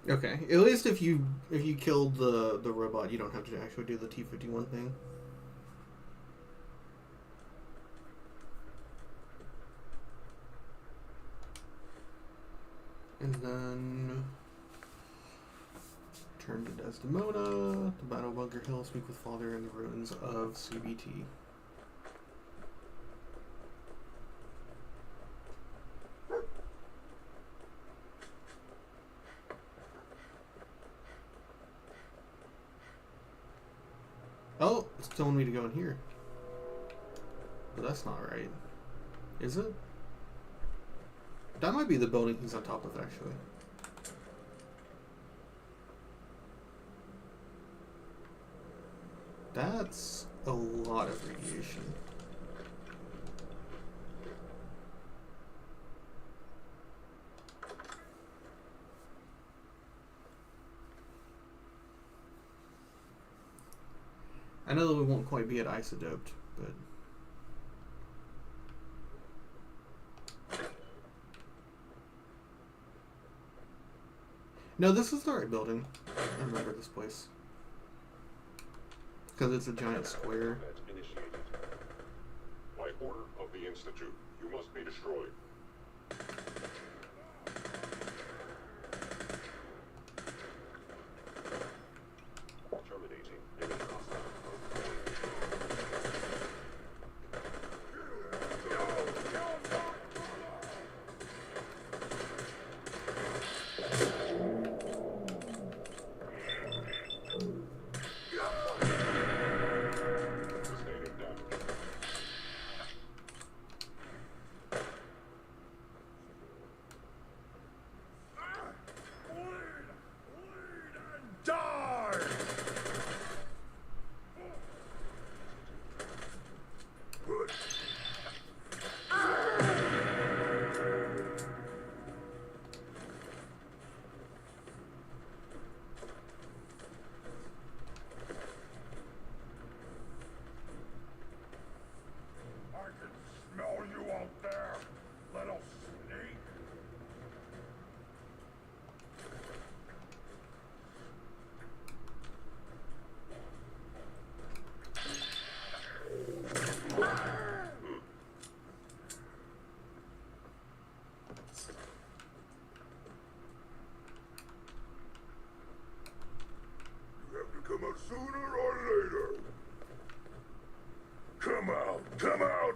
Okay, at least if you killed the robot, you don't have to actually do the T-51 thing. And then turn to Desdemona, the Battle Bunker Hill, speak with Father in the ruins of CBT. Oh, it's telling me to go in here. But that's not right. Is it? That might be the building he's on top of, actually. That's a lot of radiation. I know that we won't quite be at isodoped, but... No, this is the right building. I remember this place. Because it's a giant square. Initiated. By order of the Institute, you must be destroyed. Terminating image hostile. Smell you out there, little snake! You have to come out sooner or later. Come out! Come out!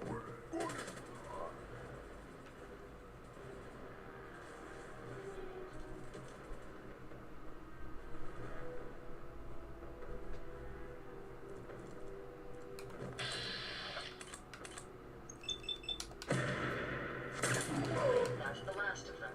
That's the last of them.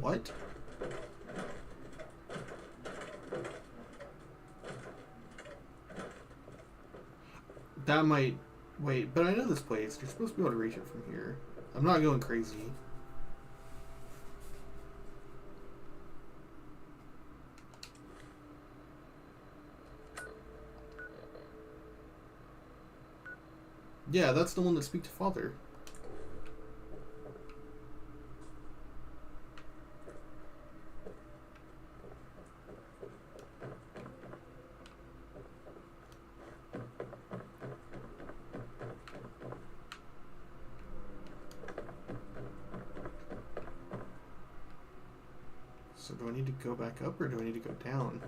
What? That might... Wait, but I know this place. You're supposed to be able to reach it from here. I'm not going crazy. Yeah, that's the one that speaks to Father. So do I need to go back up or do I need to go down?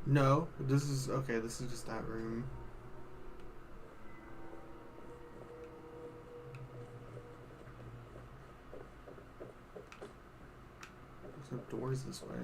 No, this is okay. This is just that room. There's no doors this way.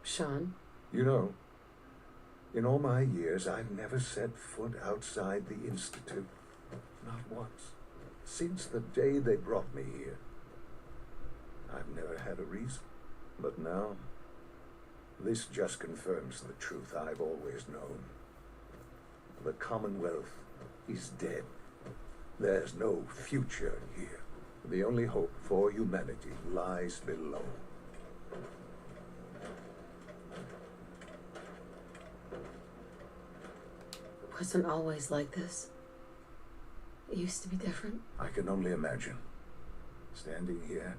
Sean? You know, in all my years, I've never set foot outside the Institute. Not once. Since the day they brought me here. I've never had a reason. But now, this just confirms the truth I've always known. The Commonwealth is dead. There's no future here. The only hope for humanity lies below. It wasn't always like this. It used to be different. I can only imagine. Standing here,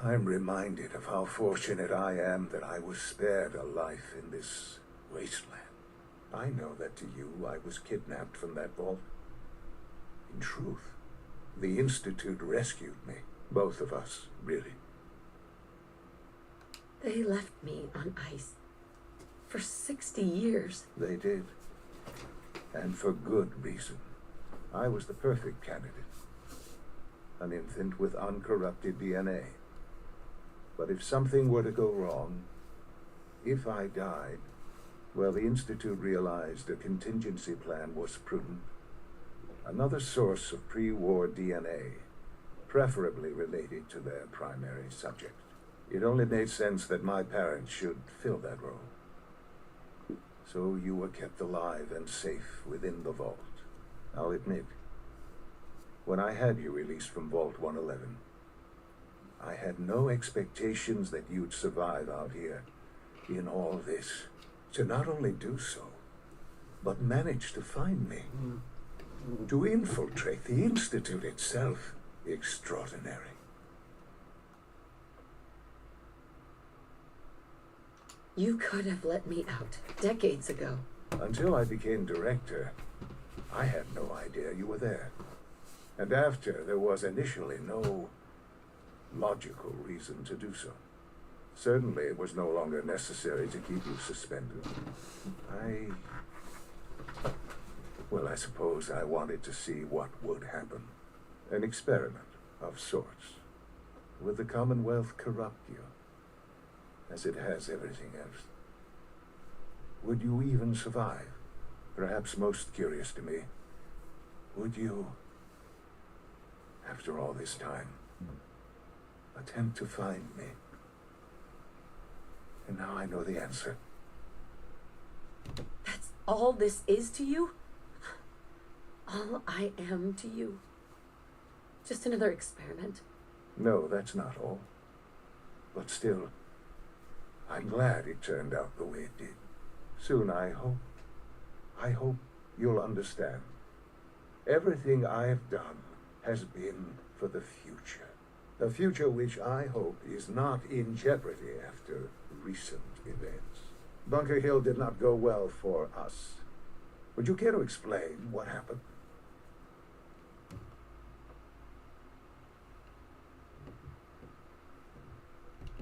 I'm reminded of how fortunate I am that I was spared a life in this wasteland. I know that to you, I was kidnapped from that vault. In truth, the Institute rescued me. Both of us, really. They left me on ice for 60 years. They did. And for good reason. I was the perfect candidate. An infant with uncorrupted DNA. But if something were to go wrong, if I died, well, the Institute realized a contingency plan was prudent. Another source of pre-war DNA, preferably related to their primary subject. It only made sense that my parents should fill that role. So you were kept alive and safe within the vault. I'll admit, when I had you released from Vault 111, I had no expectations that you'd survive out here in all this. To not only do so, but manage to find me. To infiltrate the Institute itself. Extraordinary. You could have let me out decades ago. Until I became director, I had no idea you were there. And after, there was initially no logical reason to do so. Certainly, it was no longer necessary to keep you suspended. Well, I suppose I wanted to see what would happen. An experiment of sorts. Would the Commonwealth corrupt you, as it has everything else? Would you even survive? Perhaps most curious to me, would you, after all this time, attempt to find me? And now I know the answer. That's all this is to you? All I am to you? Just another experiment? No, that's not all. But still, I'm glad it turned out the way it did. Soon, I hope you'll understand. Everything I've done has been for the future. A future which I hope is not in jeopardy after recent events. Bunker Hill did not go well for us. Would you care to explain what happened?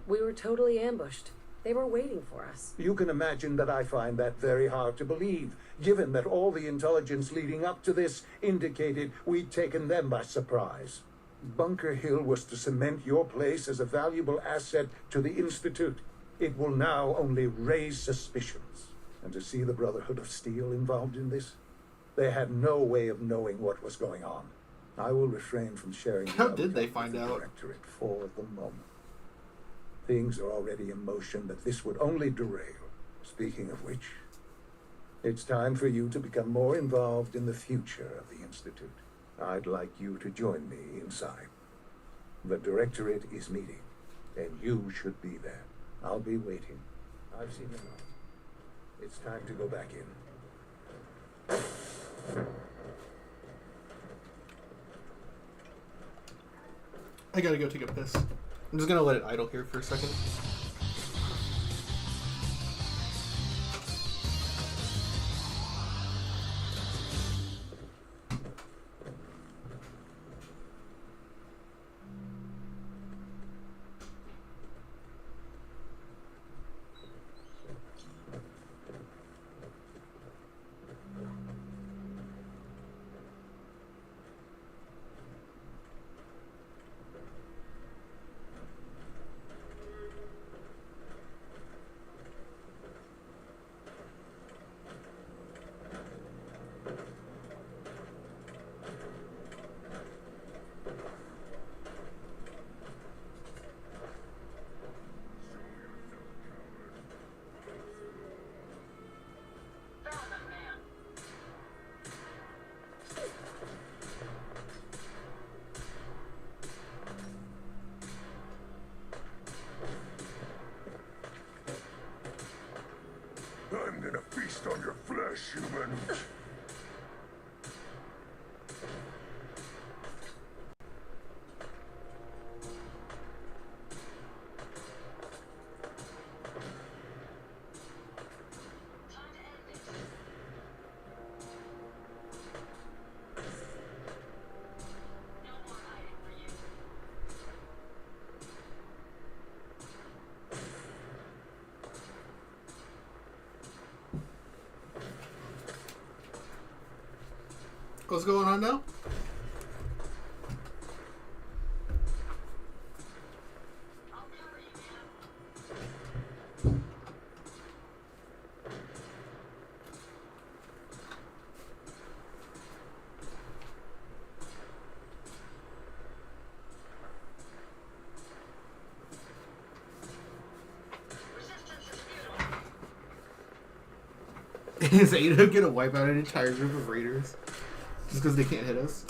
We were totally ambushed. They were waiting for us. You can imagine that I find that very hard to believe, given that all the intelligence leading up to this indicated we'd taken them by surprise. Bunker Hill was to cement your place as a valuable asset to the Institute. It will now only raise suspicions. And to see the Brotherhood of Steel involved in this, they had no way of knowing what was going on. I will refrain from sharing. How did they find out? Directorate for the moment. Things are already in motion that this would only derail. Speaking of which, it's time for you to become more involved in the future of the Institute. I'd like you to join me inside. The Directorate is meeting, and you should be there. I'll be waiting. I've seen enough. It's time to go back in. I gotta go take a piss. I'm just gonna let it idle here for a second. I'm gonna feast on your flesh, human. What's going on now? Is Ada gonna wipe out an entire group of raiders? Just because they can't hit us?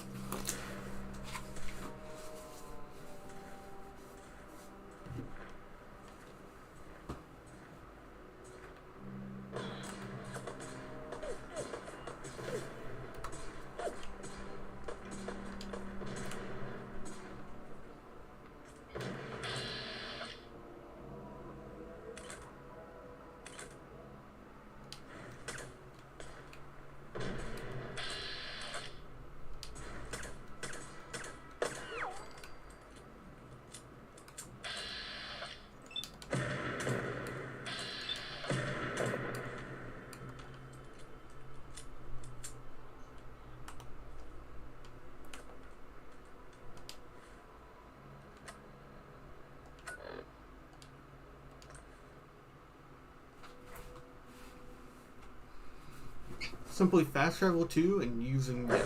simply fast travel to and using the... Nice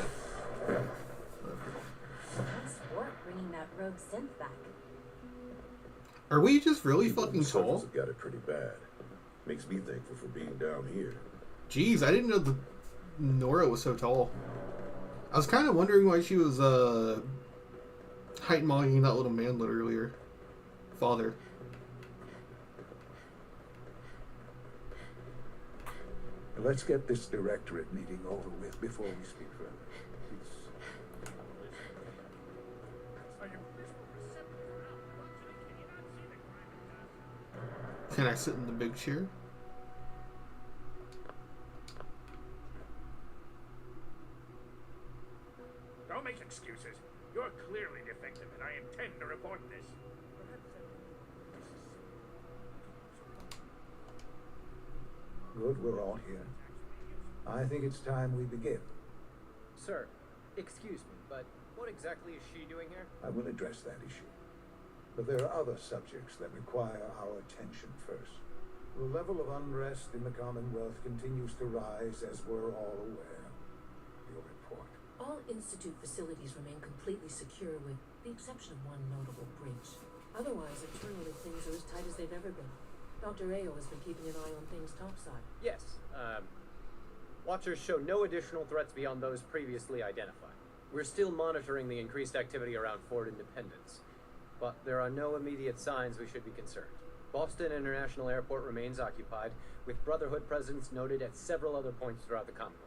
work bringing that rogue synth back. Are we just really People fucking on the surface tall? have got it pretty bad. Makes me thankful for being down here. Jeez, I didn't know the Nora was so tall. I was kind of wondering why she was height mogging that little manlet earlier. Father. Let's get this directorate meeting over with before we speak further. Can I sit in the big chair? Don't make excuses. You're clearly defective, and I intend to report this. Good, we're all here. I think it's time we begin. Sir, excuse me, but what exactly is she doing here? I will address that issue. But there are other subjects that require our attention first. The level of unrest in the Commonwealth continues to rise, as we're all aware. Your report. All Institute facilities remain completely secure with the exception of one notable breach. Otherwise, internally things are as tight as they've ever been. Dr. Ayo has been keeping an eye on things topside. Yes, Watchers show no additional threats beyond those previously identified. We're still monitoring the increased activity around Fort Independence, but there are no immediate signs we should be concerned. Boston International Airport remains occupied, with Brotherhood presence noted at several other points throughout the Commonwealth.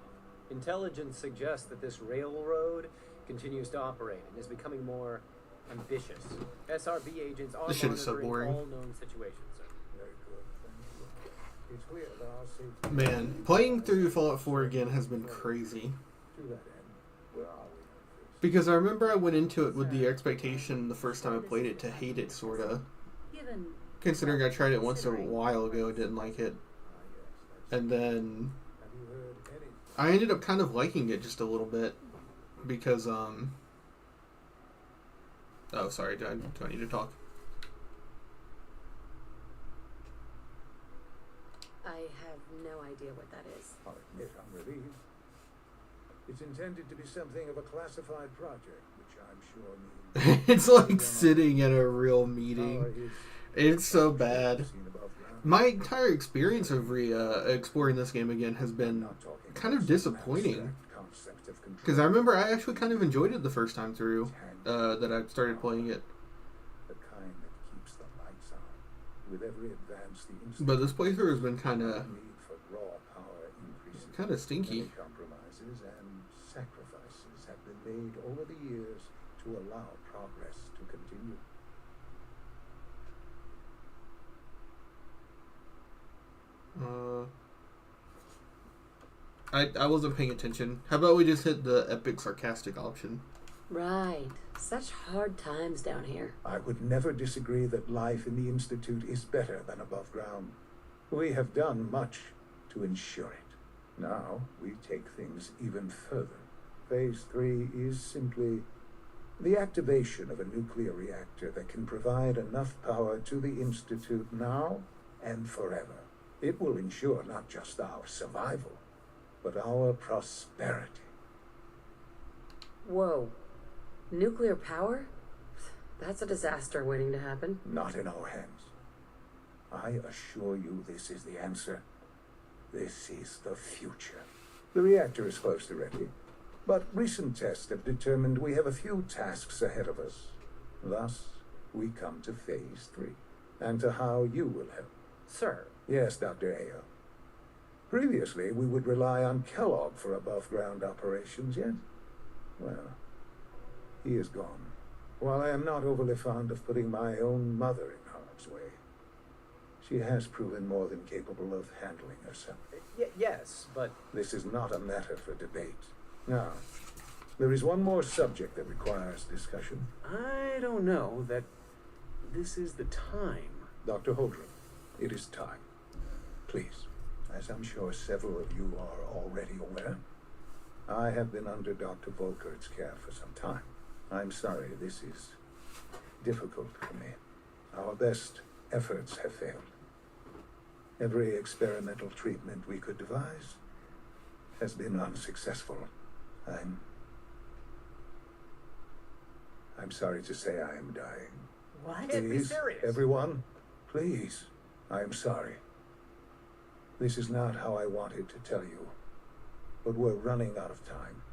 Intelligence suggests that this railroad continues to operate and is becoming more ambitious. SRB agents are This shit is so monitoring boring. all known situations, sir. Very good, thank you. It's clear that our safety... Man, playing through Fallout 4 again has been crazy. To that end, where are we? Because I remember I went into it with the expectation the first time I played it to hate it, sorta. Given Considering I tried it once a while ago and didn't like it. And then I ended up kind of liking it just a little bit. Because, oh, sorry, do I need to talk? I have no idea what that is. I'll admit I'm relieved. It's intended to be something of a classified project, which I'm sure means... It's like sitting in a real meeting. It's so bad. My entire experience of exploring this game again has been kind of disappointing. Because I remember I actually kind of enjoyed it the first time through that I started playing it. The kind that keeps the lights on. With every advance, the But this playthrough has been kind of need for raw power increases. kind of stinky. Many compromises and sacrifices have been made over the years to allow progress to continue. I wasn't paying attention. How about we just hit the epic sarcastic option? Right. Such hard times down here. I would never disagree that life in the Institute is better than above ground. We have done much to ensure it. Now we take things even further. Phase 3 is simply the activation of a nuclear reactor that can provide enough power to the Institute now and forever. It will ensure not just our survival, but our prosperity. Whoa. Nuclear power? That's a disaster waiting to happen. Not in our hands. I assure you this is the answer. This is the future. The reactor is close to ready, but recent tests have determined we have a few tasks ahead of us. Thus, we come to Phase 3, and to how you will help. Sir. Yes, Dr. Ayo. Previously, we would rely on Kellogg for above-ground operations, yet, well, he is gone. While I am not overly fond of putting my own mother in harm's way, she has proven more than capable of handling herself. Yes, but... This is not a matter for debate. Now, there is one more subject that requires discussion. I don't know that this is the time. Dr. Holdren, it is time. Please, as I'm sure several of you are already aware, I have been under Dr. Volkert's care for some time. I'm sorry this is difficult for me. Our best efforts have failed. Every experimental treatment we could devise has been unsuccessful. I'm sorry to say I am dying. What? Please, Be serious. everyone, please. I am sorry. This is not how I wanted to tell you, but we're running out of time.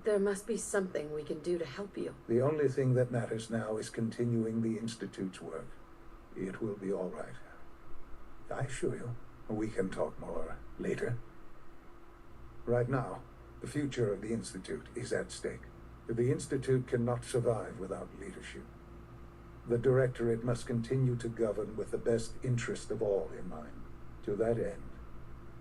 There must be something we can do to help you. The only thing that matters now is continuing the Institute's work. It will be all right. I assure you, we can talk more later. Right now, the future of the Institute is at stake. The Institute cannot survive without leadership. The Directorate must continue to govern with the best interest of all in mind. To that end,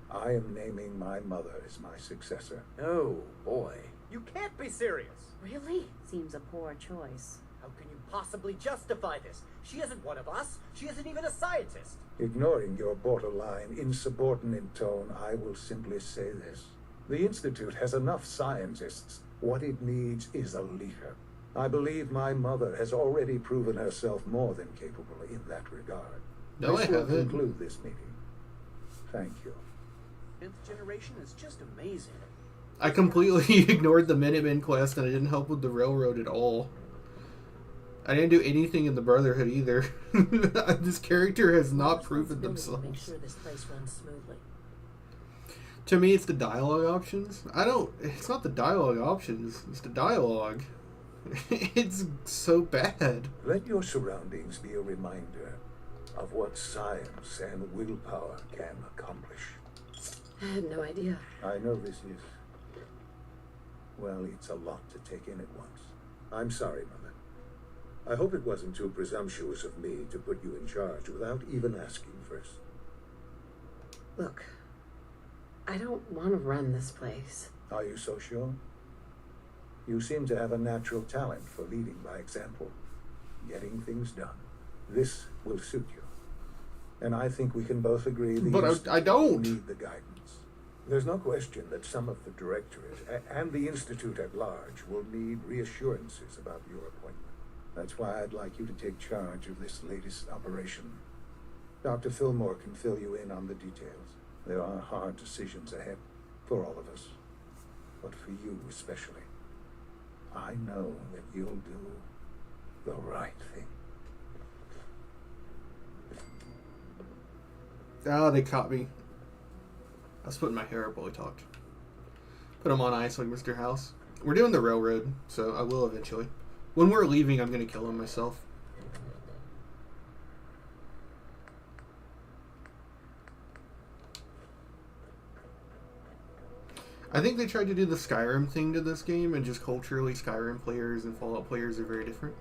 I am naming my mother as my successor. Oh, boy. You can't be serious. Really? Seems a poor choice. How can you possibly justify this? She isn't one of us. She isn't even a scientist. Ignoring your borderline, insubordinate tone, I will simply say this. The Institute has enough scientists. What it needs is a leader. I believe my mother has already proven herself more than capable in that regard. No, I This will haven't. conclude this meeting. Thank you. 5th generation is just amazing. I completely ignored the Minutemen quest and I didn't help with the railroad at all. I didn't do anything in the Brotherhood either. This character has not proven Make themselves. sure this place runs smoothly. To me, it's the dialogue options. It's not the dialogue options. It's the dialogue. It's so bad. Let your surroundings be a reminder of what science and willpower can accomplish. I had no idea. I know this is... well, it's a lot to take in at once. I'm sorry, Mother. I hope it wasn't too presumptuous of me to put you in charge without even asking first. Look, I don't want to run this place. Are you so sure? You seem to have a natural talent for leading by example, getting things done. This will suit you. And I think we can both agree that But I don't. need the guidance. There's no question that some of the Directorate and the Institute at large will need reassurances about your appointment. That's why I'd like you to take charge of this latest operation. Dr. Fillmore can fill you in on the details. There are hard decisions ahead for all of us, but for you especially. I know that you'll do the right thing. Ah, they caught me. I was putting my hair up while we talked. Put him on ice like Mr. House. We're doing the railroad, so I will eventually. When we're leaving, I'm going to kill him myself. I think they tried to do the Skyrim thing to this game, and just culturally Skyrim players and Fallout players are very different.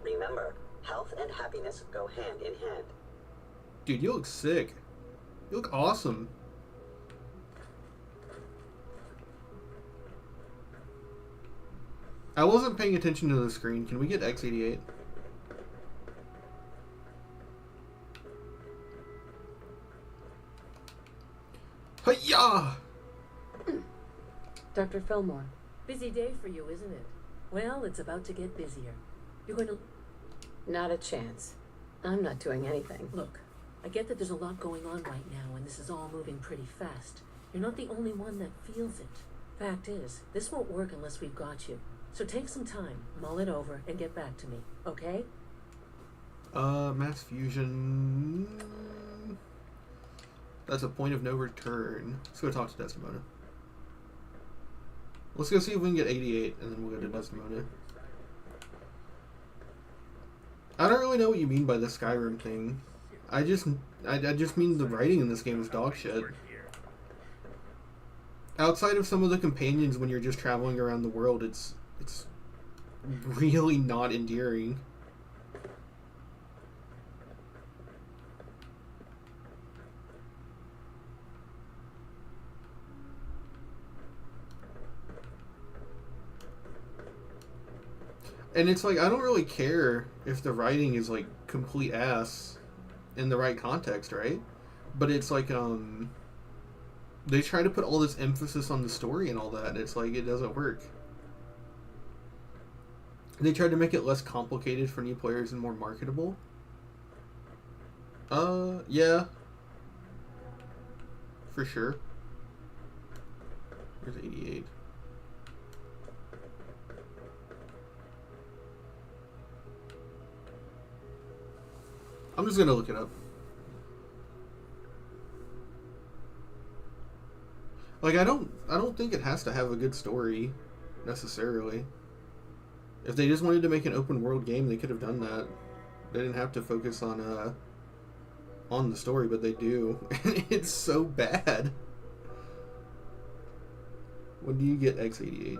Remember, health and happiness go hand in hand. Dude, you look sick. You look awesome. I wasn't paying attention to the screen. Can we get X88? Hi-ya! Dr. Fillmore. Busy day for you, isn't it? Well, it's about to get busier. You're going to... Not a chance. I'm not doing anything. Look, I get that there's a lot going on right now, and this is all moving pretty fast. You're not the only one that feels it. Fact is, this won't work unless we've got you. So take some time, mull it over, and get back to me, okay? Mass fusion... That's a point of no return. Let's go talk to Desdemona. Let's go see if we can get 88, and then we'll go to Desdemona. I don't really know what you mean by the Skyrim thing. I just mean the writing in this game is dog shit. Outside of some of the companions when you're just traveling around the world, it's really not endearing. And it's like, I don't really care if the writing is like complete ass in the right context, right? But it's like, they try to put all this emphasis on the story and all that, and it's like, it doesn't work. They tried to make it less complicated for new players and more marketable. Yeah. for sure. Where's 88? I'm just gonna look it up. Like, I don't think it has to have a good story necessarily. If they just wanted to make an open world game, they could have done that. They didn't have to focus on the story, but they do. And it's so bad. When do you get X88?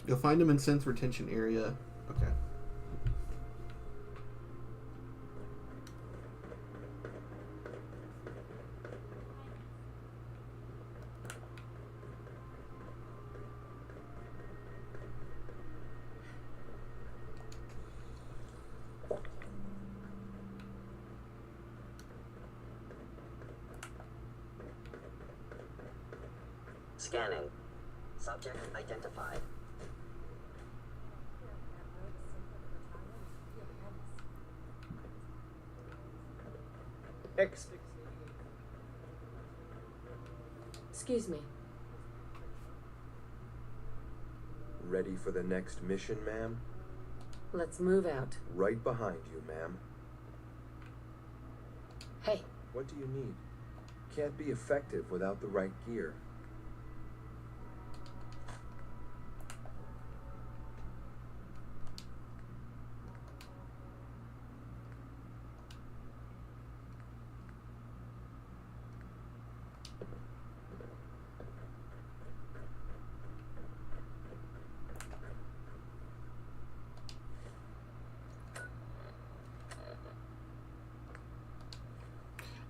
You'll find them in synth retention area. Okay. Scanning. Subject identified. X. Excuse me. Ready for the next mission, ma'am? Let's move out. Right behind you, ma'am. Hey. What do you need? Can't be effective without the right gear.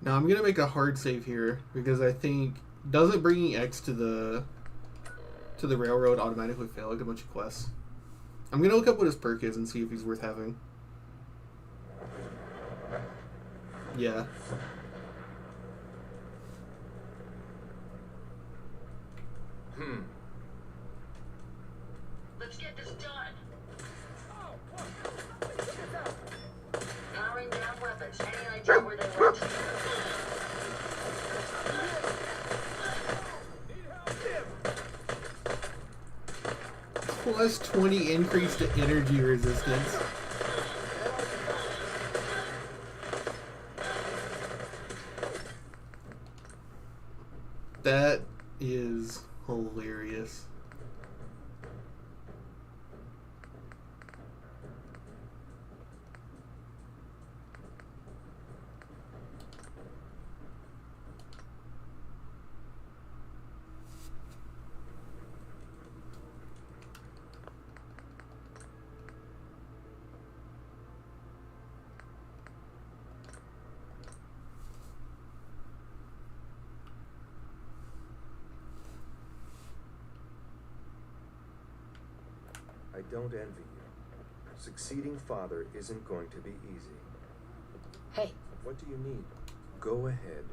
Now I'm gonna make a hard save here because I think doesn't bringing X to the railroad automatically fail like a bunch of quests. I'm gonna look up what his perk is and see if he's worth having. Yeah. Let's get this done. Powering down weapons. Any idea where they went? Plus 20 increase to energy resistance. That is hilarious. I don't envy you. Succeeding father isn't going to be easy. Hey. What do you need? Go ahead.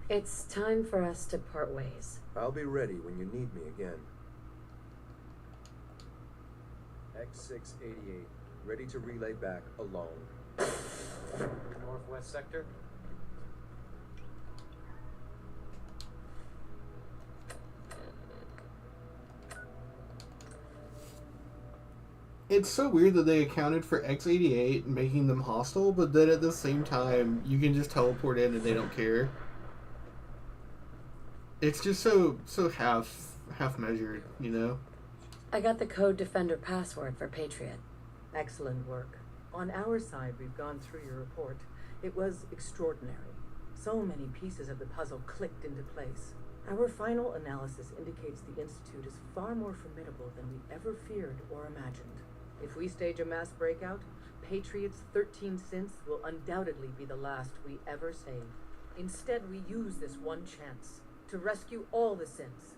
It's time for us to part ways. I'll be ready when you need me again. X688, ready to relay back alone. Northwest sector. It's so weird that they accounted for X88 making them hostile, but then at the same time, you can just teleport in and they don't care. It's just so half measured, you know? I got the Code Defender password for Patriot. Excellent work. On our side, we've gone through your report. It was extraordinary. So many pieces of the puzzle clicked into place. Our final analysis indicates the Institute is far more formidable than we ever feared or imagined. If we stage a mass breakout, Patriot's 13 synths will undoubtedly be the last we ever save. Instead, we use this one chance to rescue all the synths.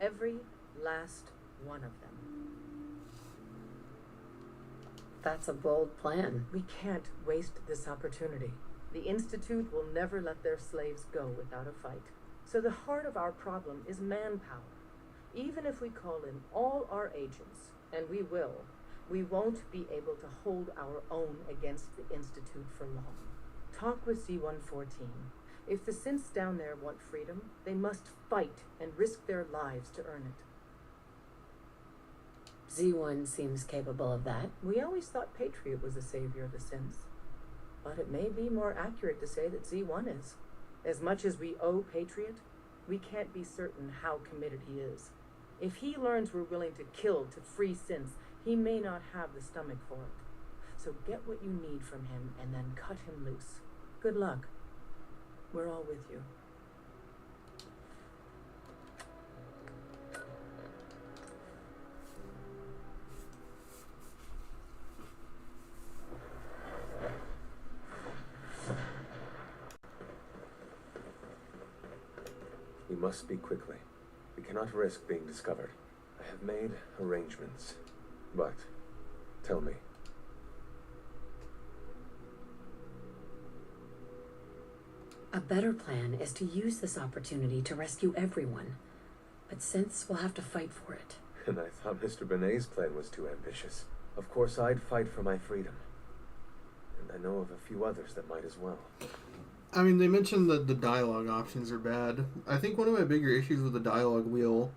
Every last one of them. That's a bold plan. We can't waste this opportunity. The Institute will never let their slaves go without a fight. So the heart of our problem is manpower. Even if we call in all our agents, and we will, We won't be able to hold our own against the Institute for long. Talk with C-114. If the synths down there want freedom, they must fight and risk their lives to earn it. Z1 seems capable of that. We always thought Patriot was the savior of the synths. But it may be more accurate to say that Z1 is. As much as we owe Patriot, we can't be certain how committed he is. If he learns we're willing to kill to free synths, he may not have the stomach for it. So get what you need from him and then cut him loose. Good luck. We're all with you. We must speak quickly. We cannot risk being discovered. I have made arrangements. But, tell me. A better plan is to use this opportunity to rescue everyone. But synths will have to fight for it. And I thought Mr. Benet's plan was too ambitious. Of course, I'd fight for my freedom. And I know of a few others that might as well. I mean, they mentioned that the dialogue options are bad. I think one of my bigger issues with the dialogue wheel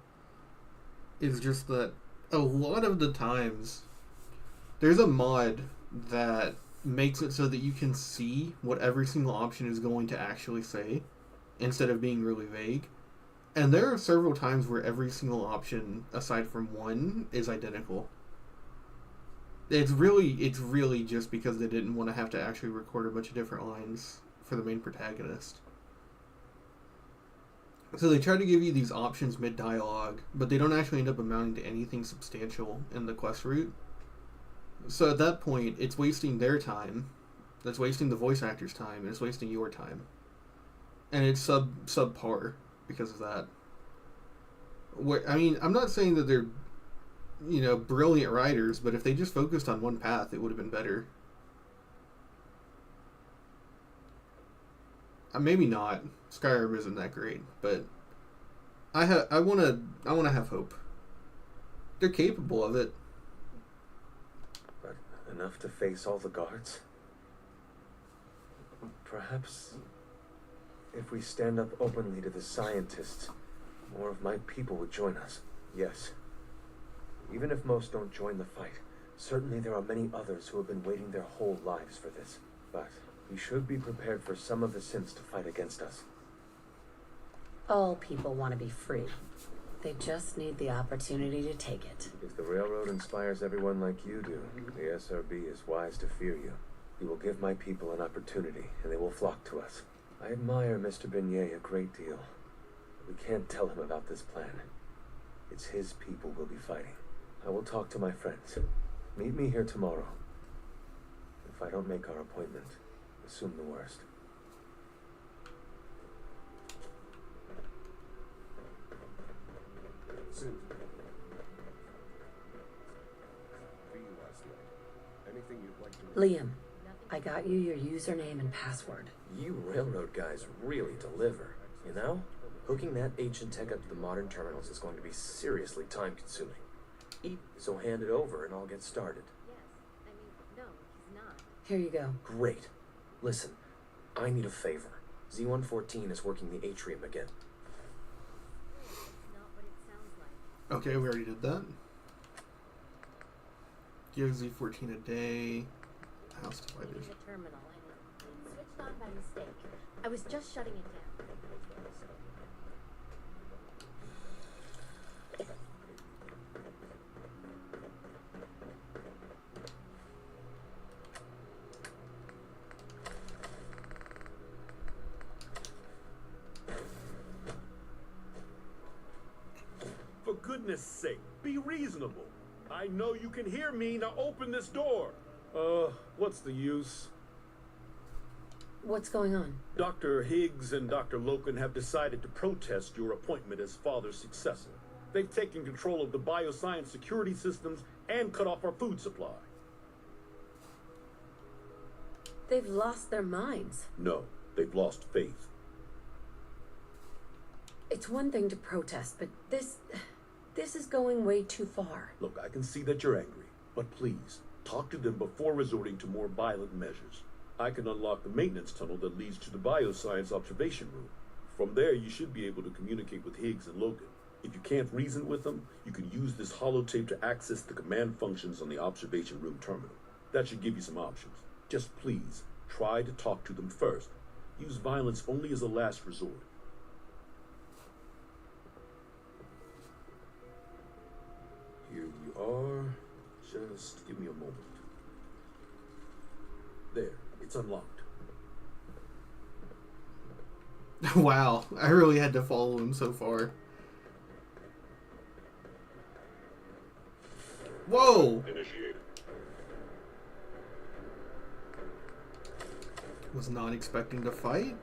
is just that a lot of the times there's a mod that makes it so that you can see what every single option is going to actually say instead of being really vague. And there are several times where every single option, aside from one, is identical. It's really just because they didn't want to have to actually record a bunch of different lines for the main protagonist. So they try to give you these options mid-dialogue, but they don't actually end up amounting to anything substantial in the quest route. So at that point, it's wasting their time, that's wasting the voice actor's time, and it's wasting your time. And it's subpar because of that. I mean, I'm not saying that they're, brilliant writers, but if they just focused on one path, it would have been better. Maybe not. Skyrim isn't that great, but I wanna have hope. They're capable of it. But enough to face all the guards? Perhaps if we stand up openly to the scientists, more of my people would join us. Yes. Even if most don't join the fight, certainly there are many others who have been waiting their whole lives for this. But we should be prepared for some of the synths to fight against us. All people want to be free. They just need the opportunity to take it. If the railroad inspires everyone like you do, the SRB is wise to fear you. You will give my people an opportunity, and they will flock to us. I admire Mr. Beignet a great deal. We can't tell him about this plan. It's his people we'll be fighting. I will talk to my friends. Meet me here tomorrow. If I don't make our appointment, assume the worst. Synth. For you last night. Anything you'd like to... Liam, I got you your username and password. You railroad guys really deliver, you know? Hooking that ancient tech up to the modern terminals is going to be seriously time-consuming. So hand it over and I'll get started. No, he's not. Here you go. Great. Listen, I need a favor. Z-114 is working the atrium again. Okay, we already did that. Give Z14 a day. House dividers. The terminal and it switched on by mistake. I was just shutting it down. For goodness sake, be reasonable. I know you can hear me. Now open this door. What's the use? What's going on? Dr. Higgs and Dr. Loken have decided to protest your appointment as father's successor. They've taken control of the bioscience security systems and cut off our food supply. They've lost their minds. No, they've lost faith. It's one thing to protest, but this is going way too far. Look, I can see that you're angry. But please, talk to them before resorting to more violent measures. I can unlock the maintenance tunnel that leads to the bioscience observation room. From there, you should be able to communicate with Higgs and Logan. If you can't reason with them, you can use this holotape to access the command functions on the observation room terminal. That should give you some options. Just please, try to talk to them first. Use violence only as a last resort. Here we are. Just give me a moment. There, it's unlocked. Wow, I really had to follow him so far. Whoa! Initiated. Was not expecting to fight.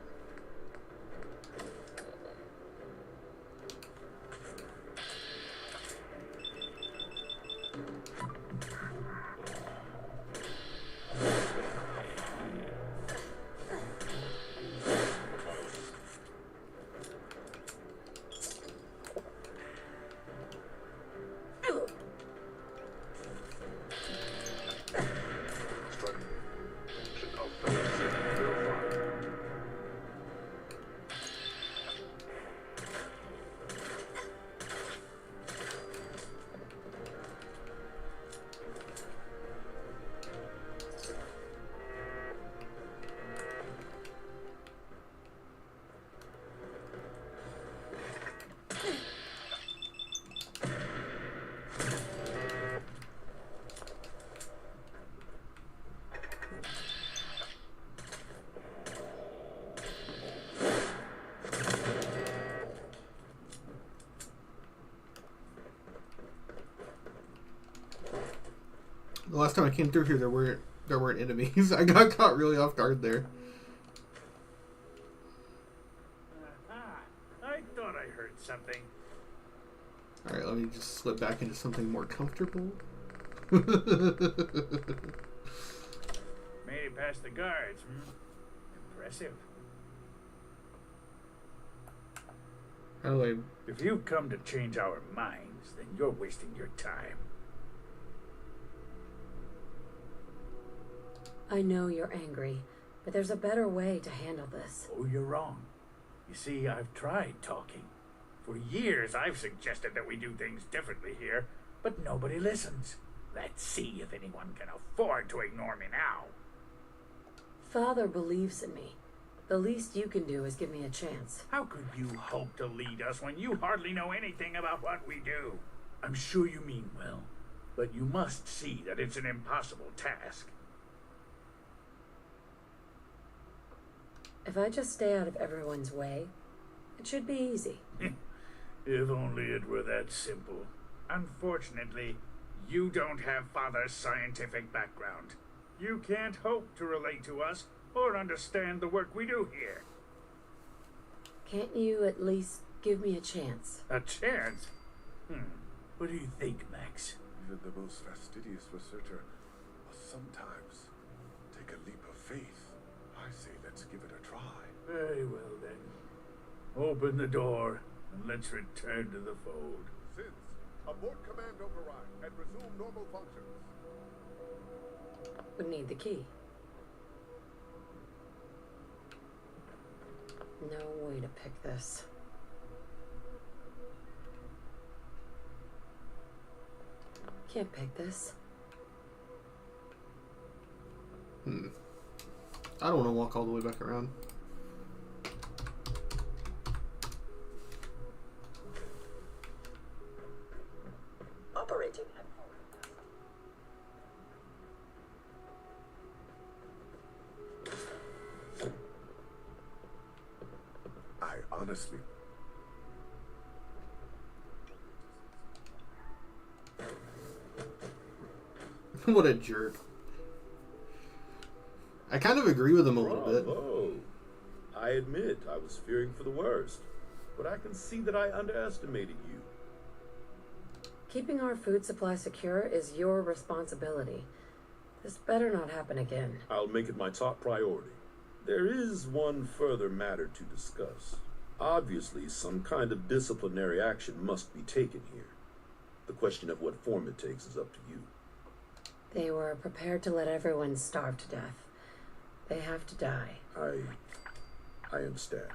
The last time I came through here, there weren't enemies. I got caught really off guard there. I thought I heard something. All right, let me just slip back into something more comfortable. Made it past the guards, Impressive. How do I... If you've come to change our minds, then you're wasting your time. I know you're angry, but there's a better way to handle this. Oh, you're wrong. You see, I've tried talking. For years, I've suggested that we do things differently here, but nobody listens. Let's see if anyone can afford to ignore me now. Father believes in me. The least you can do is give me a chance. How could you hope to lead us when you hardly know anything about what we do? I'm sure you mean well, but you must see that it's an impossible task. If I just stay out of everyone's way, it should be easy. If only it were that simple. Unfortunately, you don't have Father's scientific background. You can't hope to relate to us or understand the work we do here. Can't you at least give me a chance? A chance? What do you think, Max? Even the most fastidious researcher must sometimes take a leap of faith. I say let's give it a try. Very well, then. Open the door, and let's return to the fold. Since, abort command override and resume normal functions. Would need the key. No way to pick this. Can't pick this. I don't want to walk all the way back around. Operating. I honestly... What a jerk. I kind of agree with him a little bit. Bravo. I admit I was fearing for the worst, but I can see that I underestimated you. Keeping our food supply secure is your responsibility. This better not happen again. I'll make it my top priority. There is one further matter to discuss. Obviously, some kind of disciplinary action must be taken here. The question of what form it takes is up to you. They were prepared to let everyone starve to death. They have to die. I understand.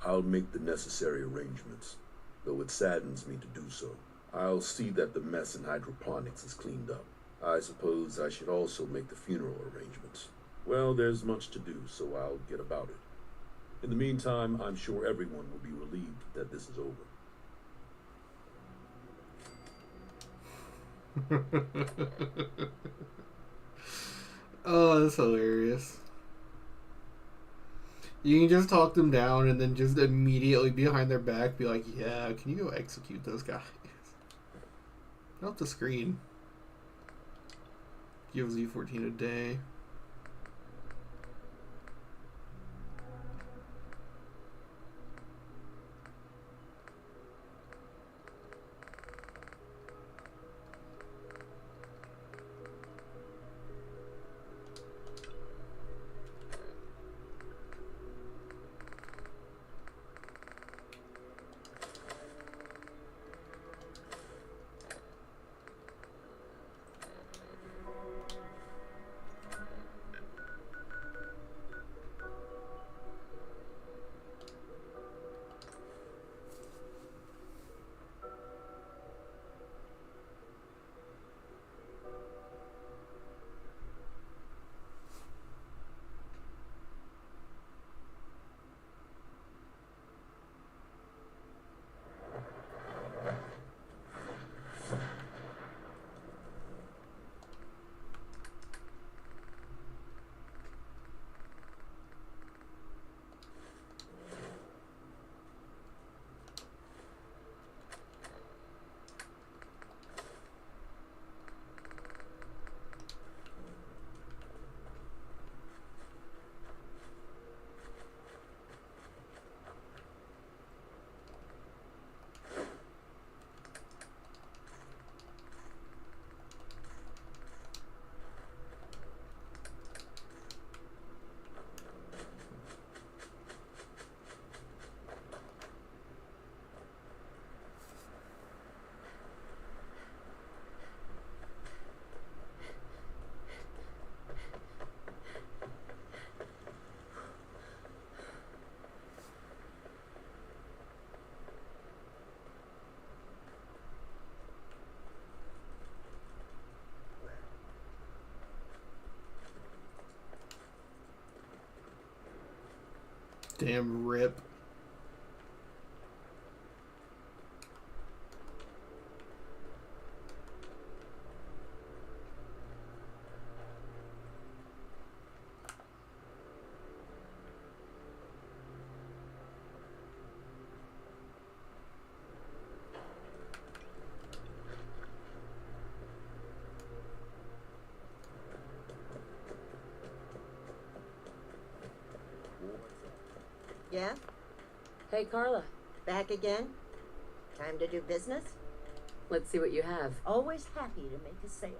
I'll make the necessary arrangements, though it saddens me to do so. I'll see that the mess in hydroponics is cleaned up. I suppose I should also make the funeral arrangements. Well, there's much to do, so I'll get about it. In the meantime, I'm sure everyone will be relieved that this is over. Oh, that's hilarious. You can just talk them down and then just immediately behind their back be like, yeah, can you go execute those guys? Not the screen. Give Z14 a day. Damn rip. Yeah? Hey, Carla. Back again? Time to do business? Let's see what you have. Always happy to make a sale.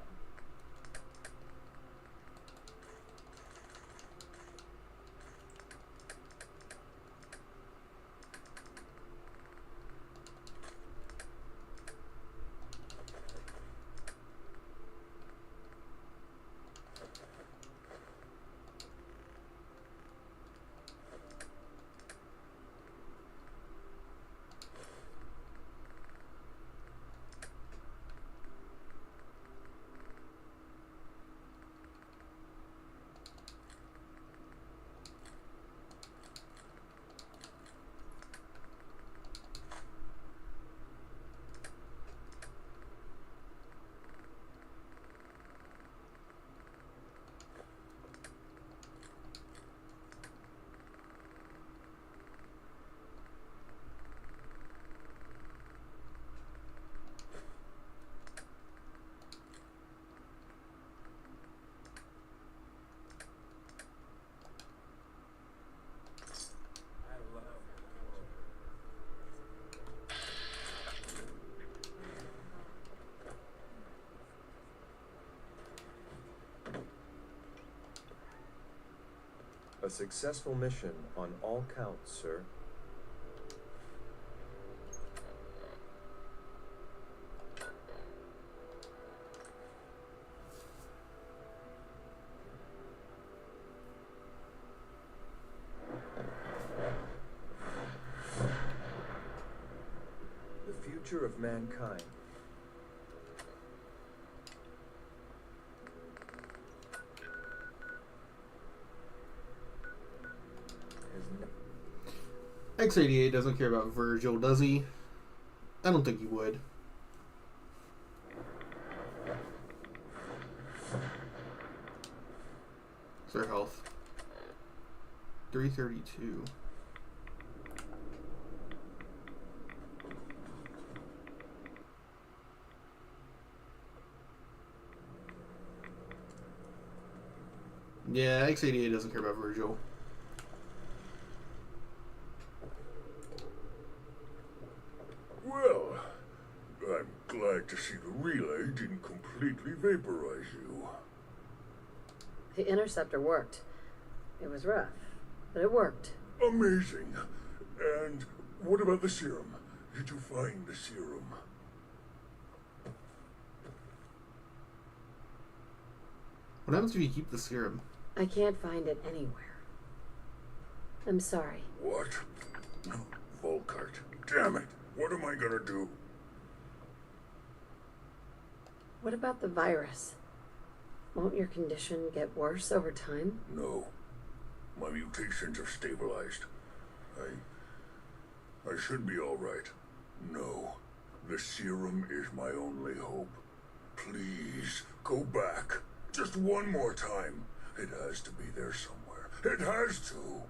A successful mission on all counts, sir. future of mankind. X88 doesn't care about Virgil, does he? I don't think he would. What's their health? 332. Yeah, X88 doesn't care about Virgil. Well, I'm glad to see the relay didn't completely vaporize you. The interceptor worked. It was rough, but it worked. Amazing. And what about the serum? Did you find the serum? What happens if you keep the serum? I can't find it anywhere. I'm sorry. What? Volkart. Damn it. What am I gonna do? What about the virus? Won't your condition get worse over time? No. My mutations have stabilized. I should be all right. No. The serum is my only hope. Please, go back. Just one more time. It has to be there somewhere. It has to.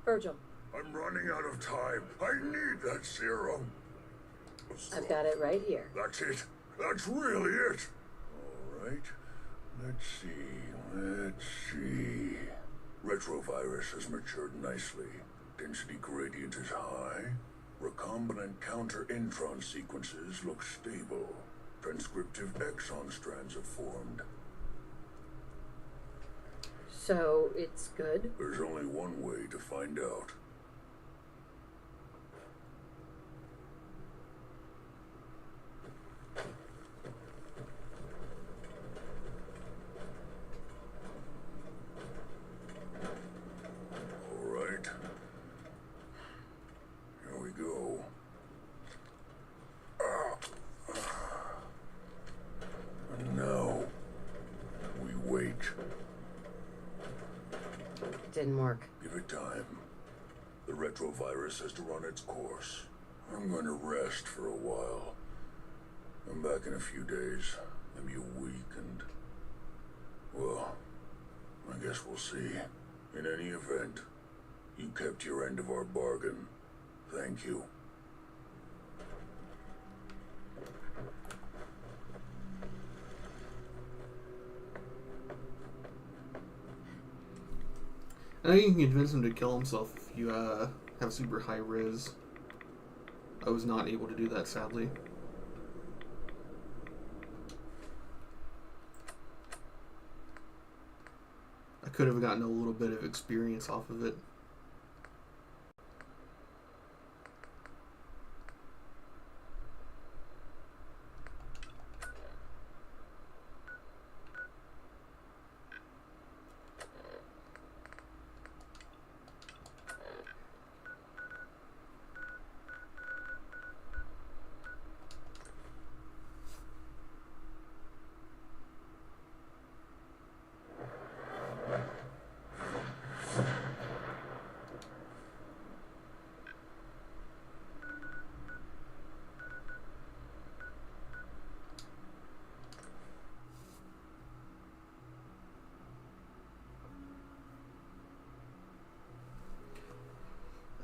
Virgil. I'm running out of time. I need that serum. I've got it right here. That's it. That's really it. All right. Let's see. Retrovirus has matured nicely. Density gradient is high. Recombinant counter-intron sequences look stable. Transcriptive exon strands have formed. So it's good? There's only one way to find out. All right. Here we go. And now, we wait. It didn't work. Give it time. The retrovirus has to run its course. I'm going to rest for a while. I'm back in a few days. Maybe a week, and... well, I guess we'll see. In any event, you kept your end of our bargain. Thank you. I know you can convince him to kill himself if you have super high res. I was not able to do that, sadly. I could have gotten a little bit of experience off of it.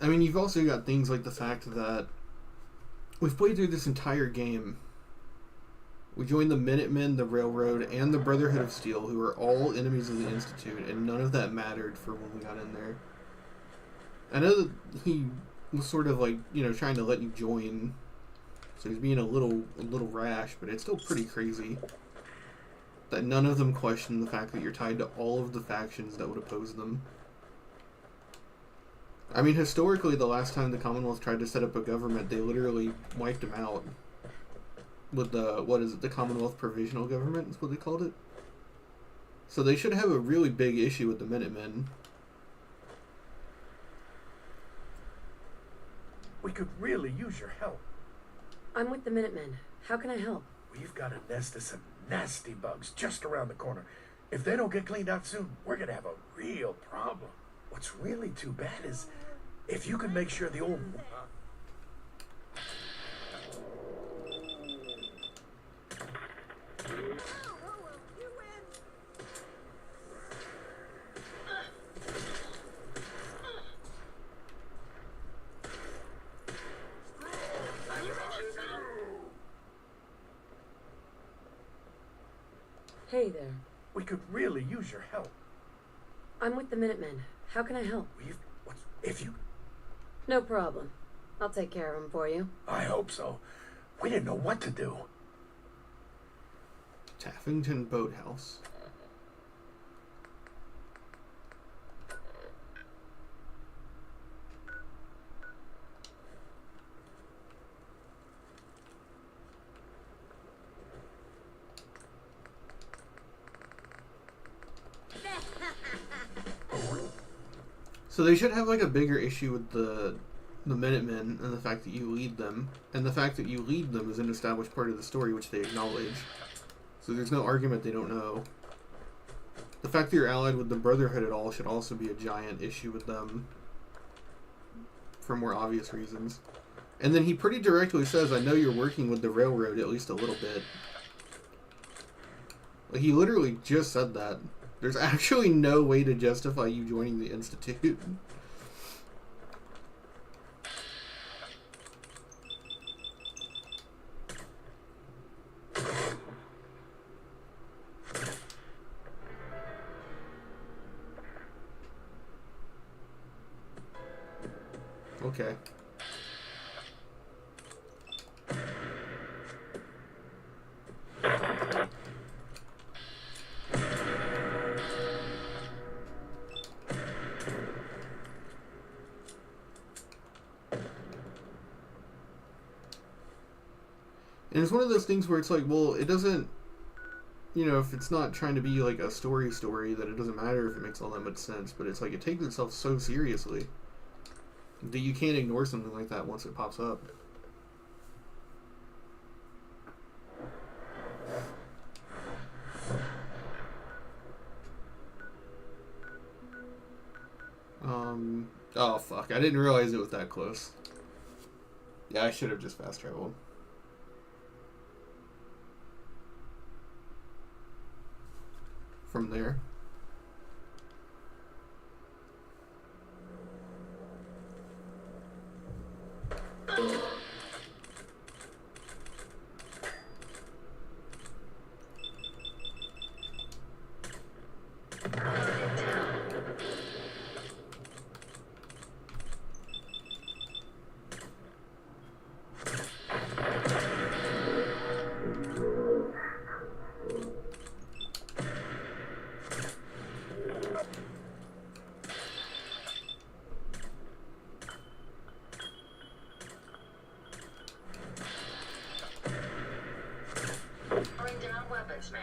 I mean, you've also got things like the fact that we've played through this entire game. We joined the Minutemen, the Railroad, and the Brotherhood of Steel, who are all enemies of the Institute, and none of that mattered for when we got in there. I know that he was sort of like, you know, trying to let you join, so he's being a little rash, but it's still pretty crazy that none of them question the fact that you're tied to all of the factions that would oppose them. I mean, historically, the last time the Commonwealth tried to set up a government, they literally wiped them out. With the, what is it, the Commonwealth Provisional Government is what they called it? So they should have a really big issue with the Minutemen. We could really use your help. I'm with the Minutemen. How can I help? We've got a nest of some nasty bugs just around the corner. If they don't get cleaned out soon, we're gonna have a real problem. What's really too bad is if you can make sure the old... Hey there. We could really use your help. I'm with the Minutemen. How can I help? If you... No problem. I'll take care of him for you. I hope so. We didn't know what to do. Taffington Boathouse. So they should have like a bigger issue with the Minutemen and the fact that you lead them. And the fact that you lead them is an established part of the story which they acknowledge. So there's no argument they don't know. The fact that you're allied with the Brotherhood at all should also be a giant issue with them. For more obvious reasons. And then he pretty directly says, I know you're working with the Railroad at least a little bit. Like, he literally just said that. There's actually no way to justify you joining the Institute. Okay. And it's one of those things where it's like, well, it doesn't, you know, if it's not trying to be like a story, then it doesn't matter if it makes all that much sense. But it's like, it takes itself so seriously that you can't ignore something like that once it pops up. Oh fuck, I didn't realize it was that close. Yeah, I should have just fast traveled. From there. Bring down weapons, ma'am.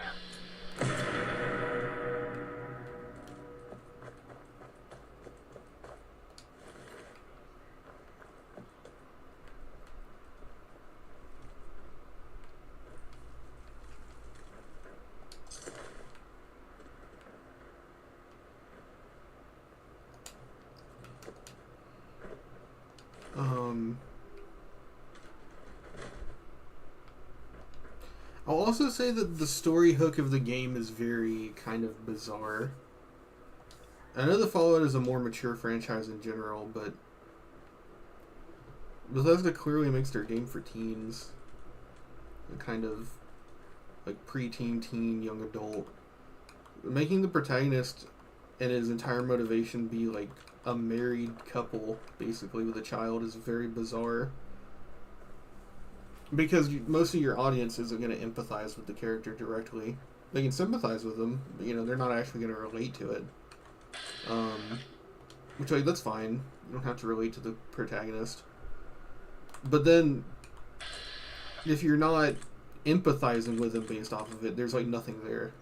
I'll also say that the story hook of the game is very kind of bizarre. I know the Fallout is a more mature franchise in general, but Bethesda clearly makes their game for teens. A kind of like pre-teen, teen, young adult. Making the protagonist and his entire motivation be like a married couple, basically, with a child is very bizarre. Because most of your audience isn't going to empathize with the character directly. They can sympathize with them, but, you know, they're not actually going to relate to it. Which, like, that's fine. You don't have to relate to the protagonist. But then, if you're not empathizing with them based off of it, there's, like, nothing there.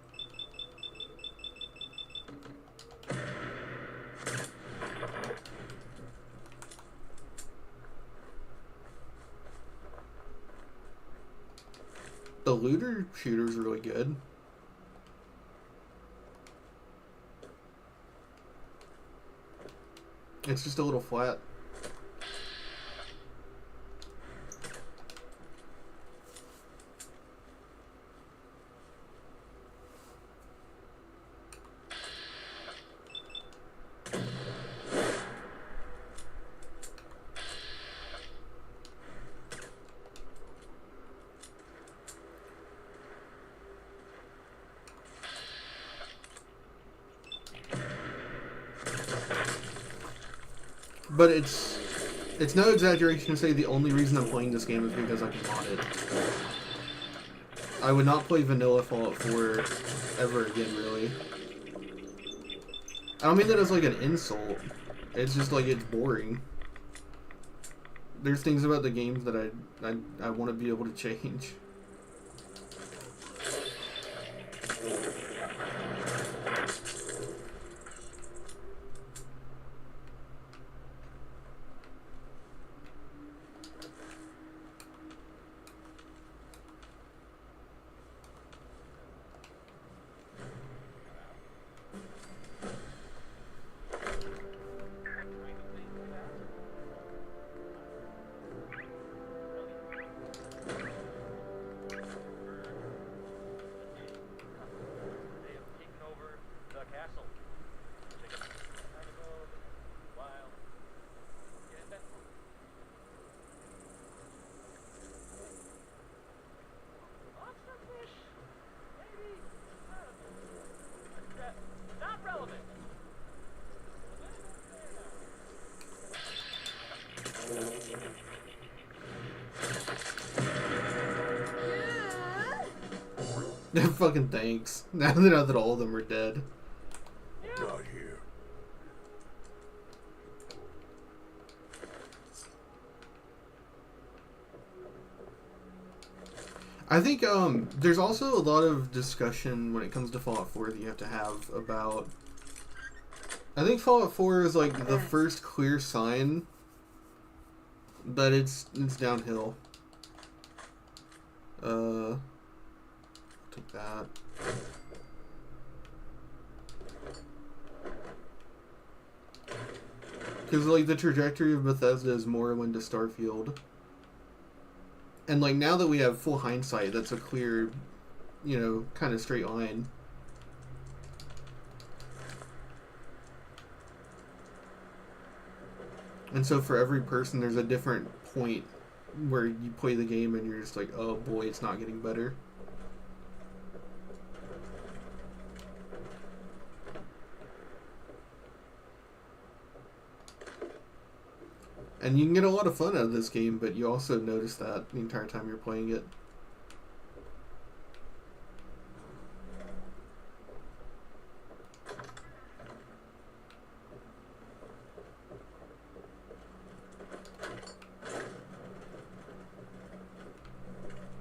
The looter shooter's really good. It's just a little flat. But it's no exaggeration to say the only reason I'm playing this game is because I can mod it. I would not play vanilla Fallout 4 ever again, really. I don't mean that as like an insult. It's just like it's boring. There's things about the games that I want to be able to change. Fucking thanks. Now that all of them are dead. Not here. I think there's also a lot of discussion when it comes to Fallout 4 that you have to have about. I think Fallout 4 is like the first clear sign that it's downhill. Take that. Because like the trajectory of Bethesda is Morrowind to Starfield. And like now that we have full hindsight, that's a clear, you know, kind of straight line. And so for every person, there's a different point where you play the game and you're just like, oh boy, it's not getting better. And you can get a lot of fun out of this game, but you also notice that the entire time you're playing it.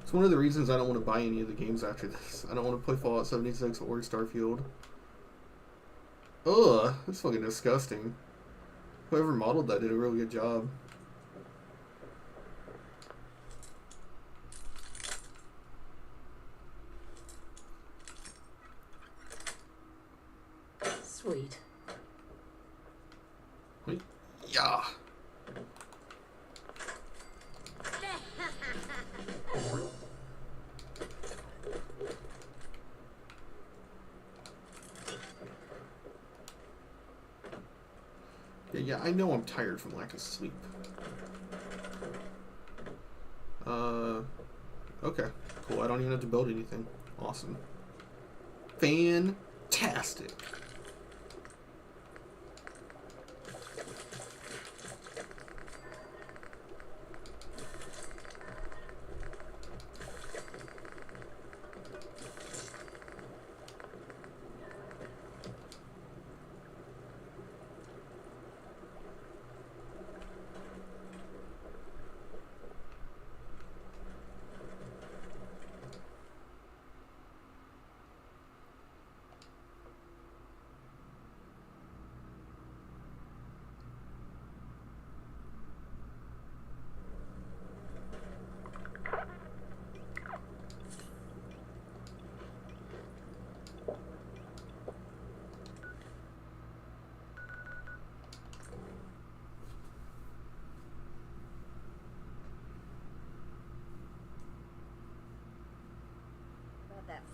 It's one of the reasons I don't want to buy any of the games after this. I don't want to play Fallout 76 or Starfield. Ugh, that's fucking disgusting. Whoever modeled that did a really good job. Sweet. Wait. Yeah. Yeah, I know I'm tired from lack of sleep. Okay. Cool, I don't even have to build anything. Awesome. Fantastic.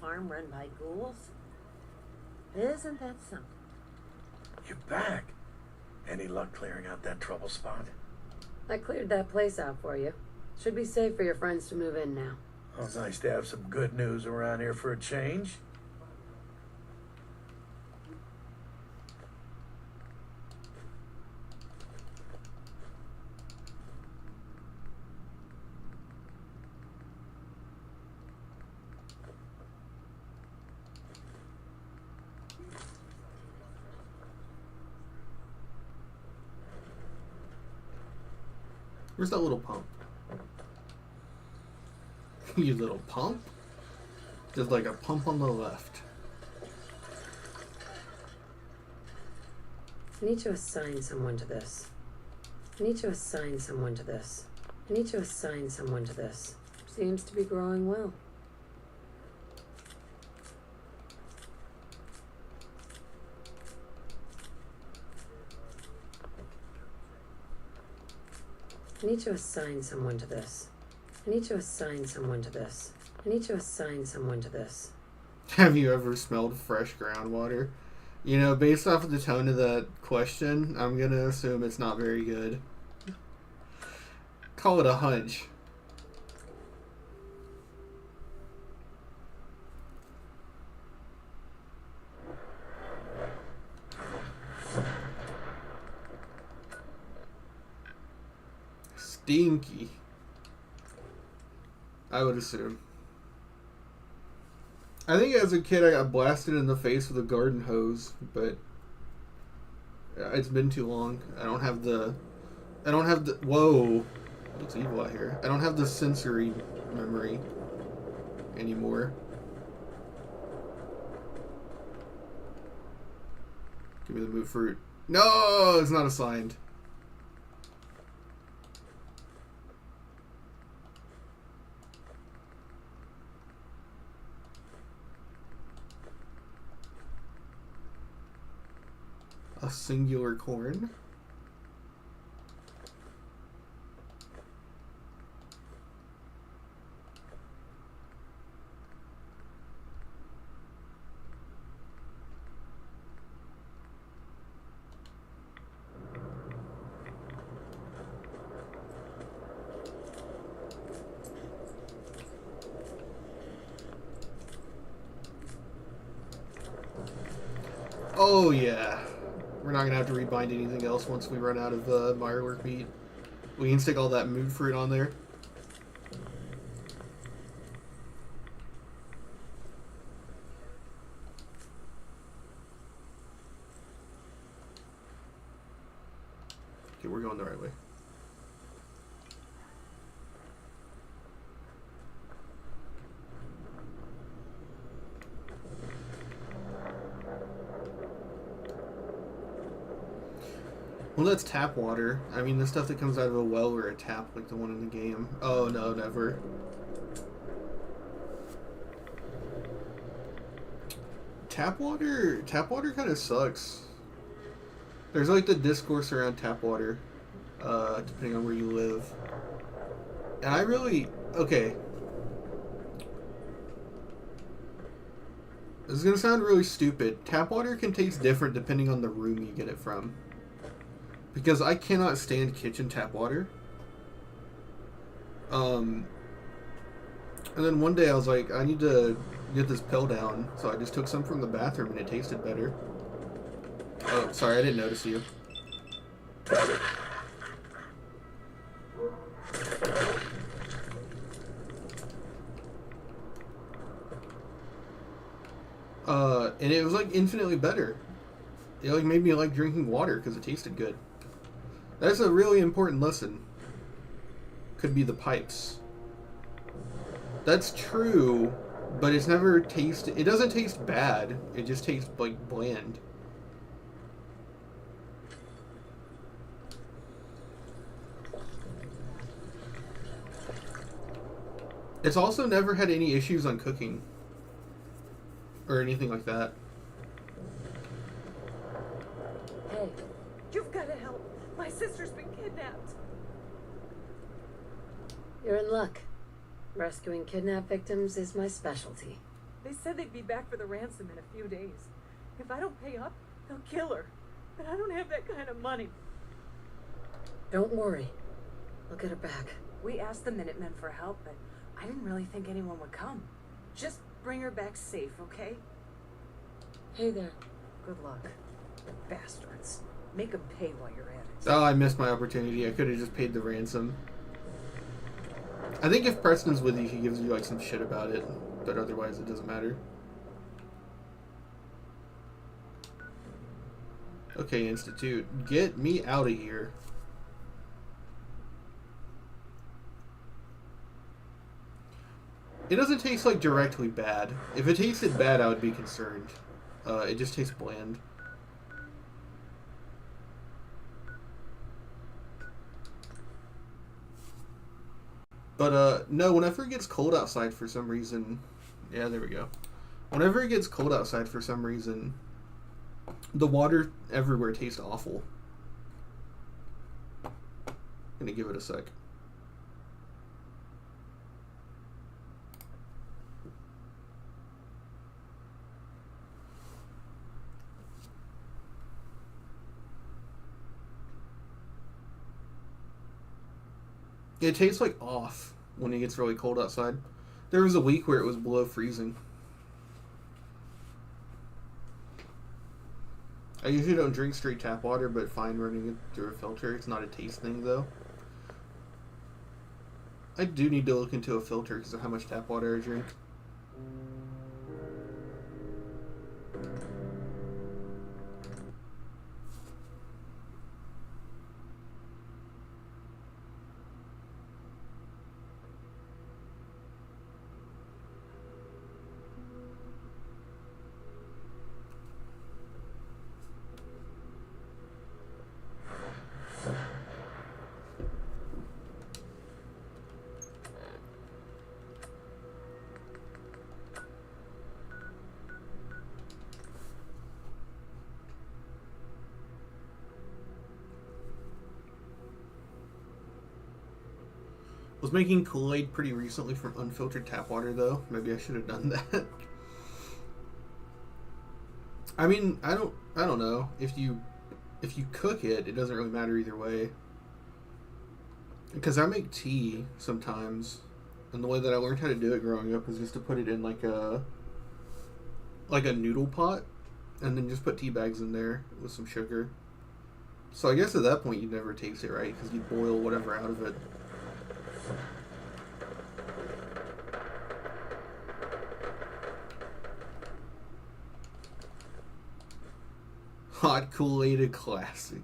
farm run by ghouls? Isn't that something? You're back. Any luck clearing out that trouble spot? I cleared that place out for you. Should be safe for your friends to move in now. Oh, it's nice to have some good news around here for a change. Where's that little pump? You little pump? There's like a pump on the left. I need to assign someone to this. I need to assign someone to this. I need to assign someone to this. Seems to be growing well. I need to assign someone to this. I need to assign someone to this. I need to assign someone to this. Have you ever smelled fresh groundwater? You know, based off of the tone of that question, I'm gonna assume it's not very good. Call it a hunch. Stinky. I would assume. I think as a kid I got blasted in the face with a garden hose, but it's been too long. I don't have the whoa, what's evil out here? I don't have the sensory memory anymore. Give me the moot fruit. No, it's not assigned. A singular corn. Oh yeah. We're not going to have to rebind anything else once we run out of Mirework meat. We can stick all that mood fruit on there. Okay, we're going the right way. Well, that's tap water. I mean, the stuff that comes out of a well or a tap, like the one in the game. Oh, no, never. Tap water kind of sucks. There's like the discourse around tap water, depending on where you live. And I really, okay. This is going to sound really stupid. Tap water can taste different depending on the room you get it from. Because I cannot stand kitchen tap water. And then one day I was like, I need to get this pill down. So I just took some from the bathroom and it tasted better. Oh, sorry, I didn't notice you. And it was like infinitely better. It like made me like drinking water because it tasted good. That's a really important lesson. Could be the pipes. That's true, but it's never tasted. It doesn't taste bad. It just tastes like bland. It's also never had any issues on cooking or anything like that. Hey, you've got to help. My sister's been kidnapped. You're in luck. Rescuing kidnapped victims is my specialty. They said they'd be back for the ransom in a few days. If I don't pay up, they'll kill her. But I don't have that kind of money. Don't worry. I'll get her back. We asked the Minutemen for help, but I didn't really think anyone would come. Just bring her back safe, okay? Hey there. Good luck. Bastards. Make them pay while you're at it. Oh, I missed my opportunity. I could have just paid the ransom. I think if Preston's with you, he gives you like some shit about it, but otherwise it doesn't matter. Okay, Institute, get me out of here. It doesn't taste like directly bad. If it tasted bad, I would be concerned. It just tastes bland. But, no, whenever it gets cold outside for some reason... Yeah, there we go. Whenever it gets cold outside for some reason, the water everywhere tastes awful. I'm gonna give it a sec. It tastes like off when it gets really cold outside. There was a week where it was below freezing. I usually don't drink straight tap water, but find running it through a filter. It's not a taste thing, though. I do need to look into a filter because of how much tap water I drink. Was making Kool-Aid pretty recently from unfiltered tap water, though. Maybe I should have done that. I mean, I don't know. If you cook it, it doesn't really matter either way. Because I make tea sometimes, and the way that I learned how to do it growing up was just to put it in like a noodle pot, and then just put tea bags in there with some sugar. So I guess at that point you'd never taste it, right? Because you boil whatever out of it. Hot Kool-Aid, a classic.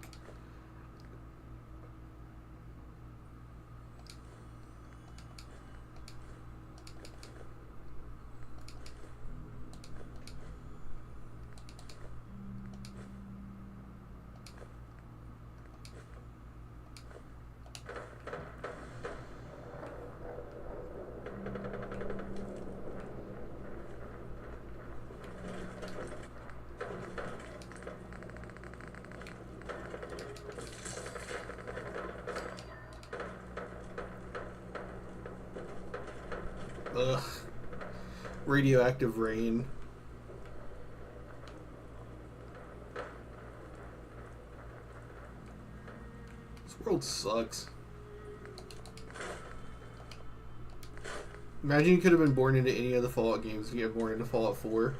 Ugh. Radioactive rain. This world sucks. Imagine you could have been born into any of the Fallout games and you get born into Fallout 4.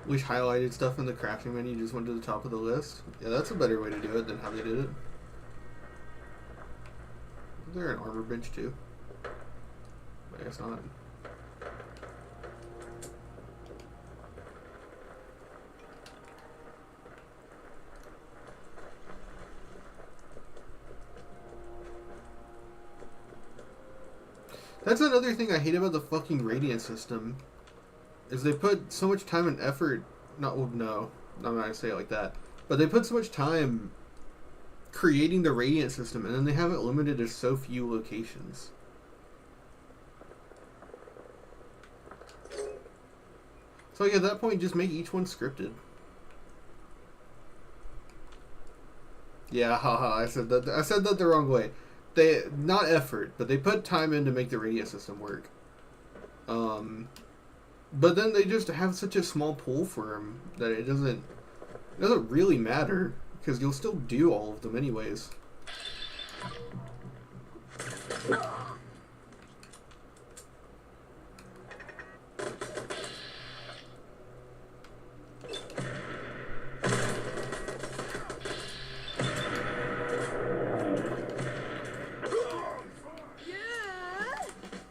Which highlighted stuff in the crafting menu just went to the top of the list. Yeah, that's a better way to do it than how they did it. Is there an armor bench too? I guess not. That's another thing I hate about the fucking Radiant system. Is they put so much time and effort. No, I'm not gonna say it like that. But they put so much time creating the Radiant system, and then they have it limited to so few locations. So like at that point, just make each one scripted. Yeah, haha, I said that the wrong way. they not effort, but they put time in to make the radio system work. But then they just have such a small pool for them that it doesn't really matter because you'll still do all of them anyways.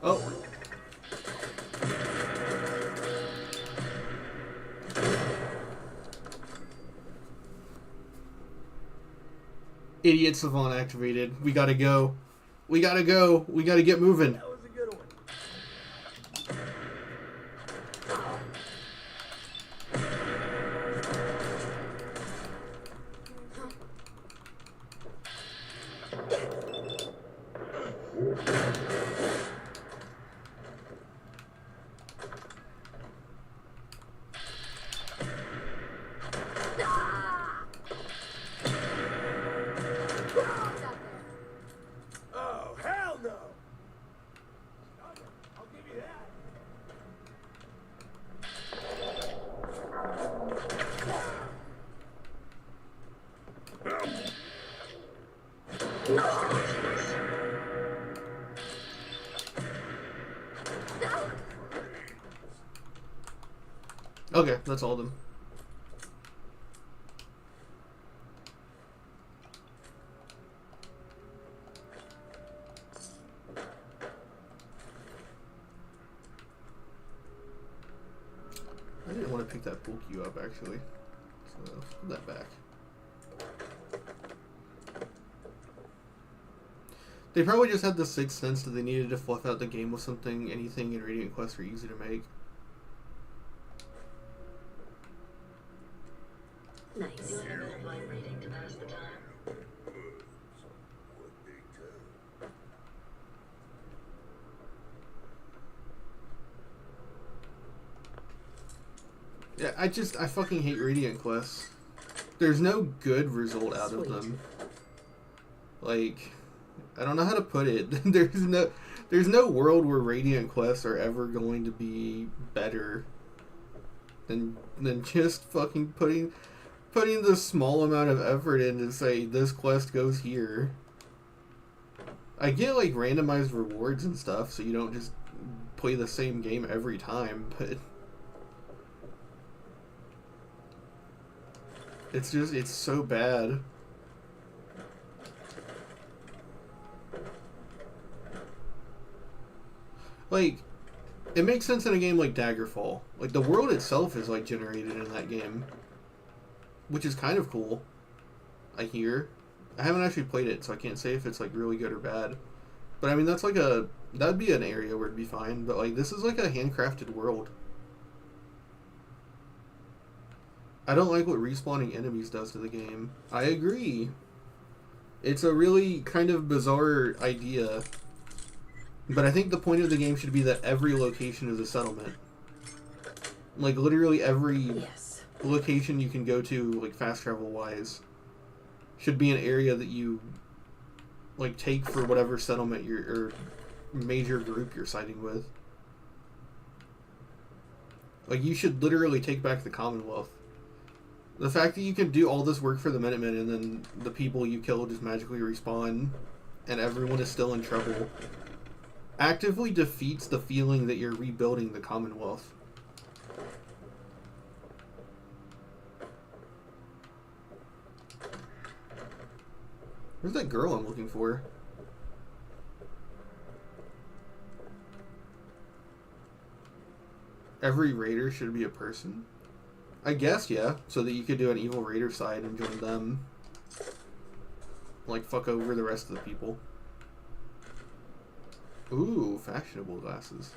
Oh. Idiot Savant activated. We gotta go. We gotta go. We gotta get moving. That was a good one. Oh, hell no! I'll give you that. Okay, that's all of them. I didn't want to pick that bulk you up actually, so put that back. They probably just had the sixth sense that they needed to fluff out the game with something, anything in Radiant Quest are easy to make. Nice. You have enough light reading to pass the time? Yeah, I fucking hate Radiant Quests. There's no good result out of them. Like, I don't know how to put it. There's no world where Radiant Quests are ever going to be better than just fucking putting the small amount of effort in to say this quest goes here. I get like randomized rewards and stuff, so you don't just play the same game every time, but it's so bad. Like, it makes sense in a game like Daggerfall. Like, the world itself is like generated in that game, which is kind of cool. I hear. I haven't actually played it, so I can't say if it's like really good or bad. But I mean, that'd be an area where it'd be fine. But like, this is like a handcrafted world. I don't like what respawning enemies does to the game. I agree. It's a really kind of bizarre idea. But I think the point of the game should be that every location is a settlement. Like, literally every location you can go to, like, fast travel wise, should be an area that you, like, take for whatever settlement or major group you're siding with. Like, you should literally take back the Commonwealth. The fact that you can do all this work for the Minutemen and then the people you kill just magically respawn and everyone is still in trouble actively defeats the feeling that you're rebuilding the Commonwealth. Where's that girl I'm looking for? Every raider should be a person? I guess, yeah. So that you could do an evil raider side and join them. Like, fuck over the rest of the people. Ooh, fashionable glasses.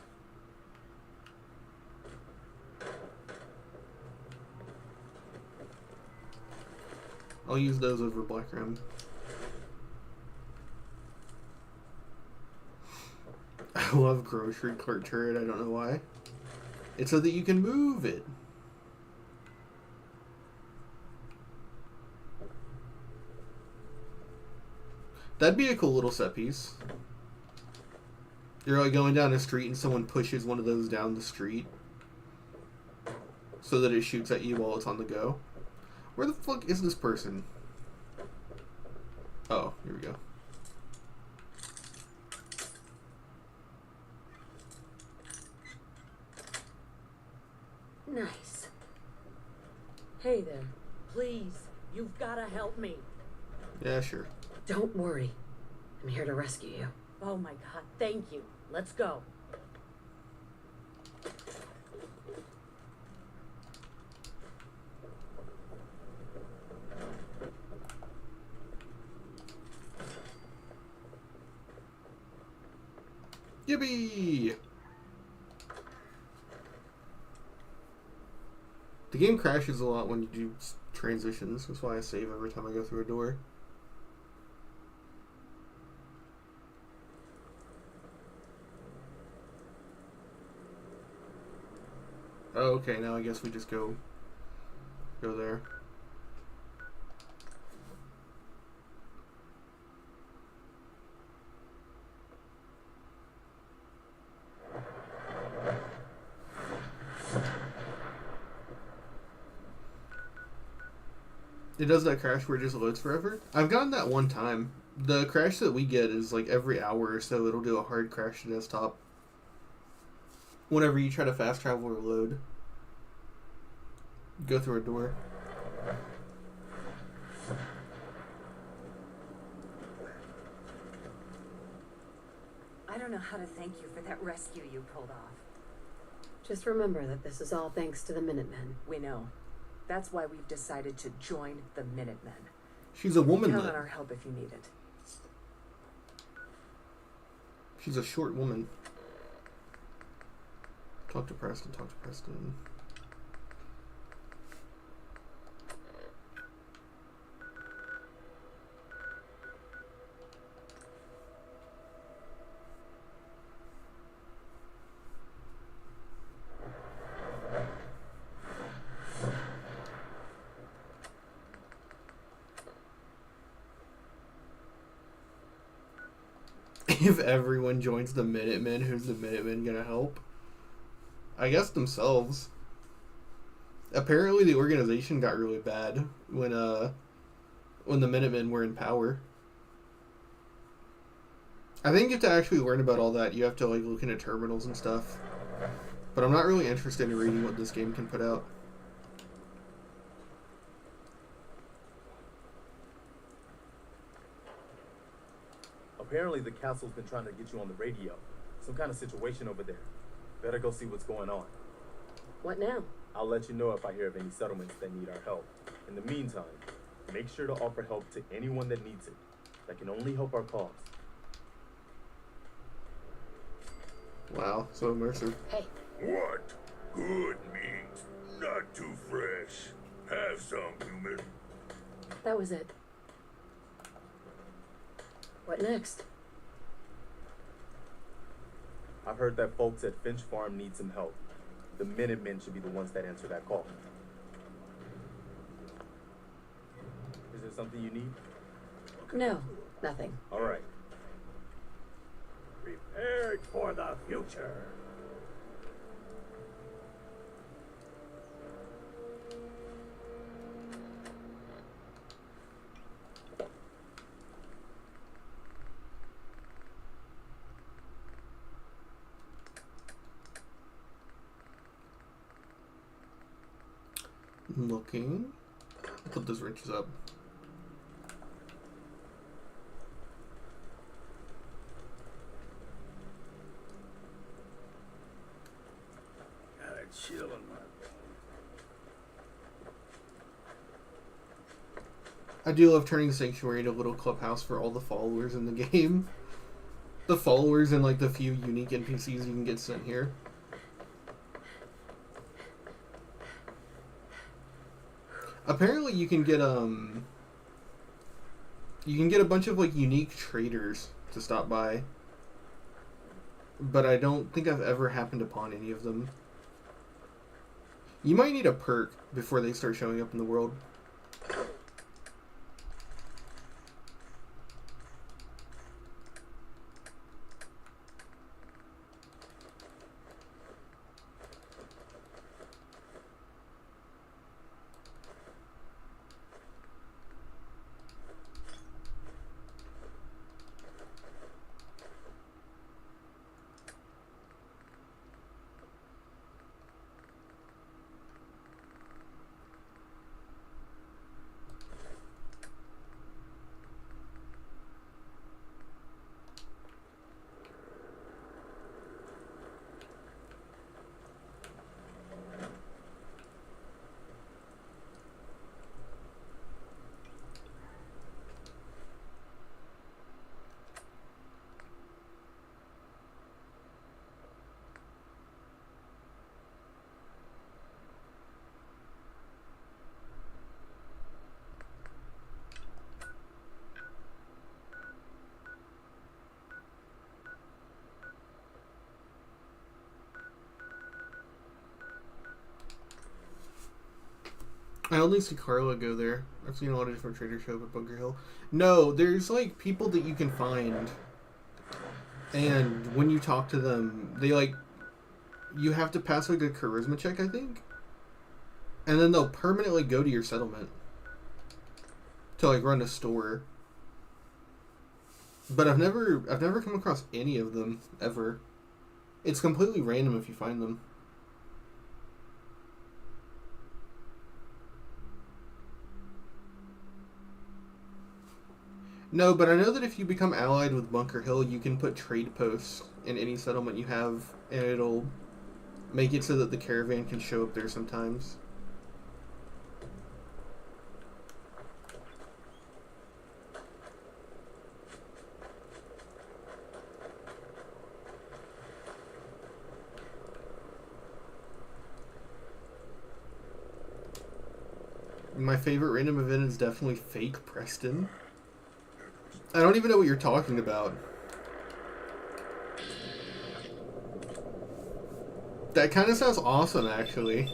I'll use those over Black Rim. I love grocery cart turret, I don't know why. It's so that you can move it. That'd be a cool little set piece. You're like going down a street and someone pushes one of those down the street so that it shoots at you while it's on the go. Where the fuck is this person? Oh, here we go. Nice. Hey there. Please, you've got to help me. Yeah, sure. Don't worry. I'm here to rescue you. Oh my god, thank you. Let's go. Yippee! The game crashes a lot when you do transitions. That's why I save every time I go through a door. Oh, okay, now I guess we just go there. It does that crash where it just loads forever? I've gotten that one time. The crash that we get is like every hour or so it'll do a hard crash to desktop. Whenever you try to fast travel or load. Go through a door. I don't know how to thank you for that rescue you pulled off. Just remember that this is all thanks to the Minutemen. We know. That's why we've decided to join the Minutemen. She's a woman, Count then. on our help if you need it. She's a short woman. Talk to Preston, talk to Preston. If everyone joins the Minutemen, who's the Minutemen gonna help? I guess themselves. Apparently the organization got really bad when the Minutemen were in power. I think you have to actually learn about all that. You have to like look into terminals and stuff. But I'm not really interested in reading what this game can put out. Apparently the council's been trying to get you on the radio. Some kind of situation over there. Better go see what's going on. What now? I'll let you know if I hear of any settlements that need our help. In the meantime, make sure to offer help to anyone that needs it. That can only help our cause. Wow, so immersive. Hey. What? Good meat. Not too fresh. Have some, human. That was it. What next? I've heard that folks at Finch Farm need some help. The Minutemen should be the ones that answer that call. Is there something you need? No, nothing. All right. Prepared for the future. Looking. I'll put those wrenches up. Got a chill in my I do love turning Sanctuary into a little clubhouse for all the followers in the game. The followers and like the few unique NPCs you can get sent here. Apparently you can get a bunch of like unique traders to stop by. But I don't think I've ever happened upon any of them. You might need a perk before they start showing up in the world. I only see Carla go there. I've seen a lot of different traders show up at Bunker Hill. No, there's like people that you can find, and when you talk to them, they like you have to pass like a charisma check, I think, and then they'll permanently go to your settlement to like run a store. But I've never come across any of them ever. It's completely random if you find them. No, but I know that if you become allied with Bunker Hill, you can put trade posts in any settlement you have, and it'll make it so that the caravan can show up there sometimes. My favorite random event is definitely Fake Preston. I don't even know what you're talking about. That kind of sounds awesome, actually.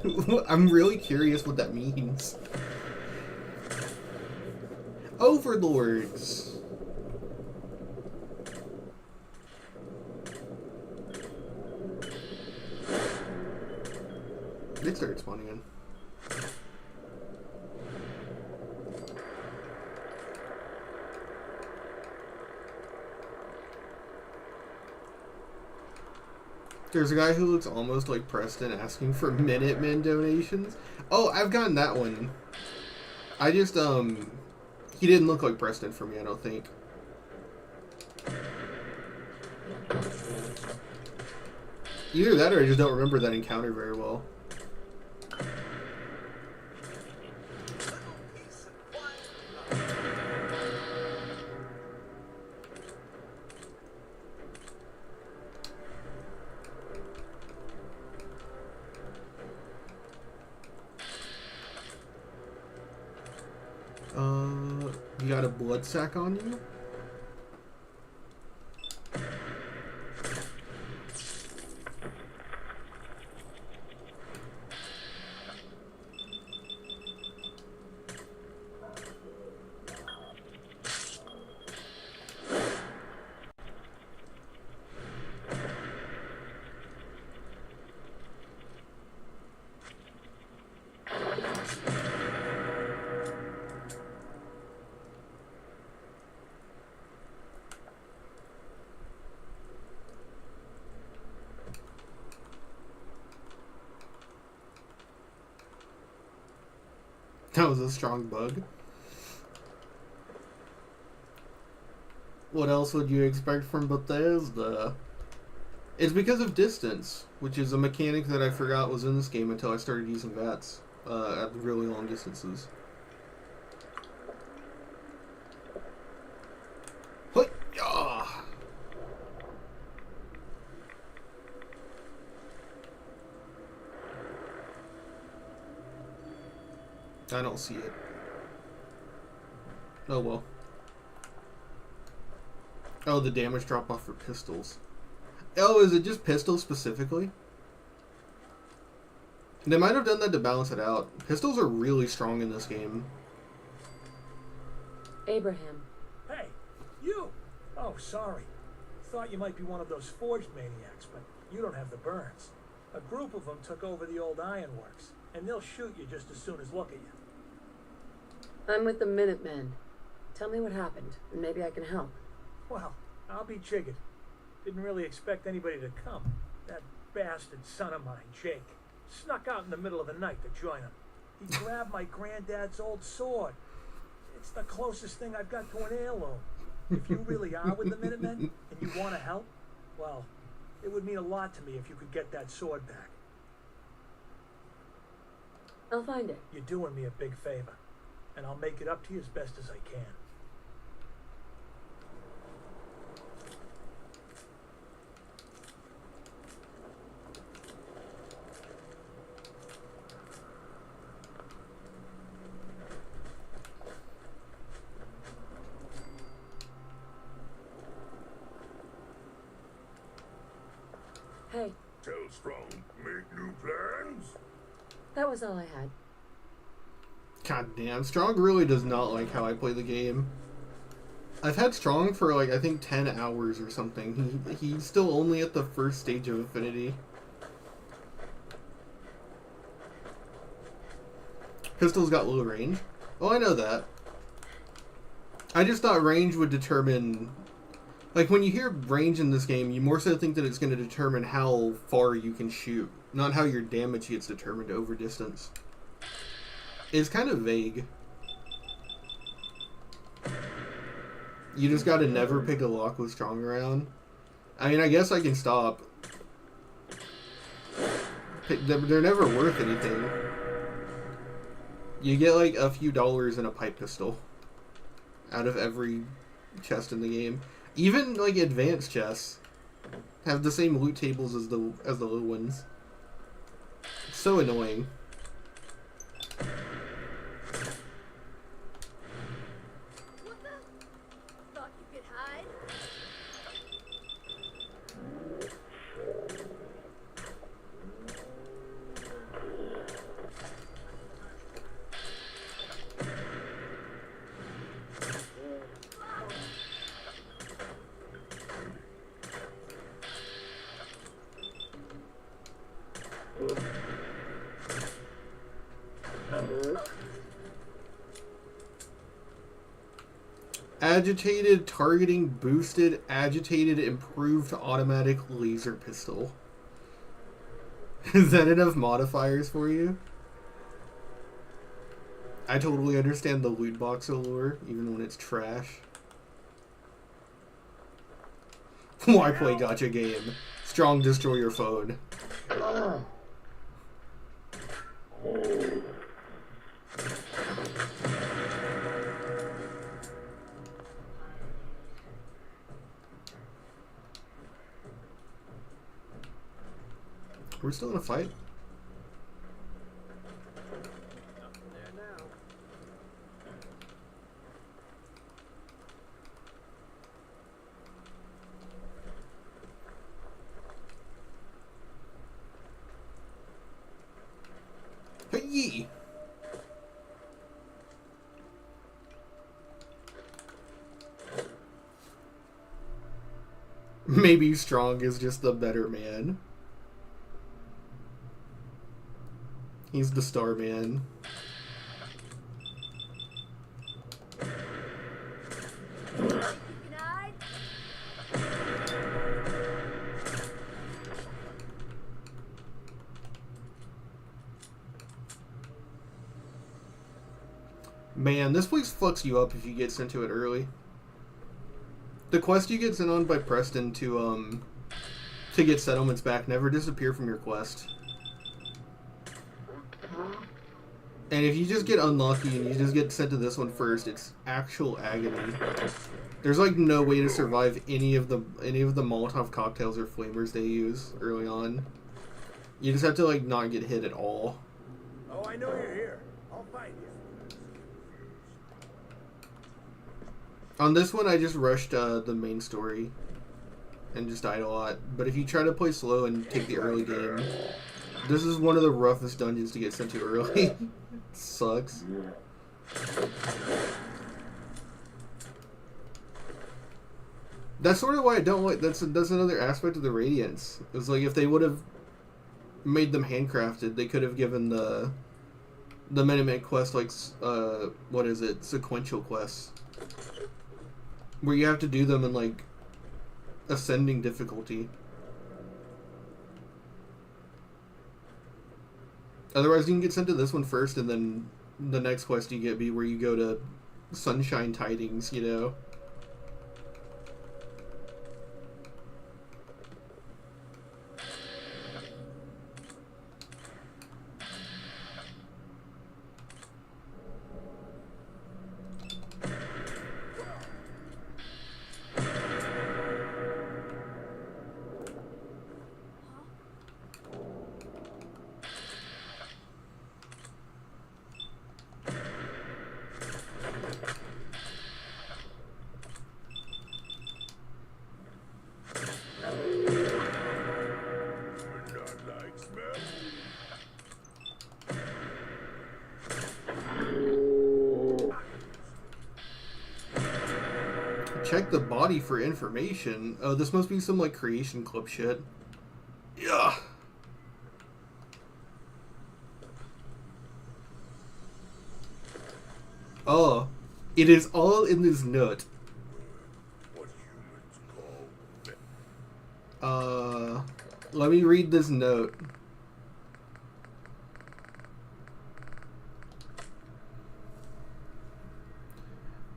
I'm really curious what that means. Overlords! They started spawning in. There's a guy who looks almost like Preston asking for Minutemen donations. Oh, I've gotten that one. I just, he didn't look like Preston for me, I don't think. Either that or I just don't remember that encounter very well. You got a blood sack on you? That was a strong bug. What else would you expect from Bethesda? It's because of distance, which is a mechanic that I forgot was in this game until I started using VATs at really long distances. Hi-yah! I don't see it. Oh well. Oh, the damage drop off for pistols. Oh, is it just pistols specifically? They might have done that to balance it out. Pistols are really strong in this game. Abraham. Hey, you! Oh, sorry. Thought you might be one of those forged maniacs, but you don't have the burns. A group of them took over the old ironworks, and they'll shoot you just as soon as look at you. I'm with the Minutemen. Tell me what happened, and maybe I can help. Well, I'll be jiggered. Didn't really expect anybody to come. That bastard son of mine, Jake, snuck out in the middle of the night to join him. He grabbed my granddad's old sword. It's the closest thing I've got to an heirloom. If you really are with the Minutemen, and you want to help, well, it would mean a lot to me if you could get that sword back. I'll find it. You're doing me a big favor, and I'll make it up to you as best as I can. Hey, Tell Strong, make new plans? that was all I had. God damn, Strong really does not like how I play the game. I've had Strong for like I think 10 hours or something. He's still only at the first stage of Affinity. Pistol's got low range. Oh, I know that. I just thought range would determine... Like, when you hear range in this game, you more so think that it's going to determine how far you can shoot, not how your damage gets determined over distance. It's kind of vague. You just gotta never pick a lock with Strong around. I mean, I guess I can stop. They're never worth anything. You get like a few dollars in a pipe pistol out of every chest in the game. Even like advanced chests have the same loot tables as the low ones. It's so annoying. Agitated, targeting, boosted, agitated, improved automatic laser pistol. Is that enough modifiers for you? I totally understand the loot box allure, even when it's trash. Why play gacha game? Strong destroy your phone. We're still in a fight. Hey! Maybe Strong is just the better man. He's the star man. Man, this place fucks you up if you get sent to it early. The quest you get sent on by Preston to get settlements back never disappear from your quest. And if you just get unlucky and you just get sent to this one first, it's actual agony. There's like no way to survive any of the Molotov cocktails or flamers they use early on. You just have to like not get hit at all. Oh, I know you're here. I'll find you. On this one, I just rushed the main story and just died a lot. But if you try to play slow and take the early game, this is one of the roughest dungeons to get sent to early. It sucks. That's sort of why I don't like. That's another aspect of the Radiance. It's like if they would have made them handcrafted, they could have given the Minutemen quest like what is it? Sequential quests, where you have to do them in like ascending difficulty. Otherwise, you can get sent to this one first, and then the next quest you get be where you go to Sunshine Tidings, you know? Check the body for information. Oh, this must be some, like, creation club shit. Yeah. Oh, it is all in this note. Let me read this note.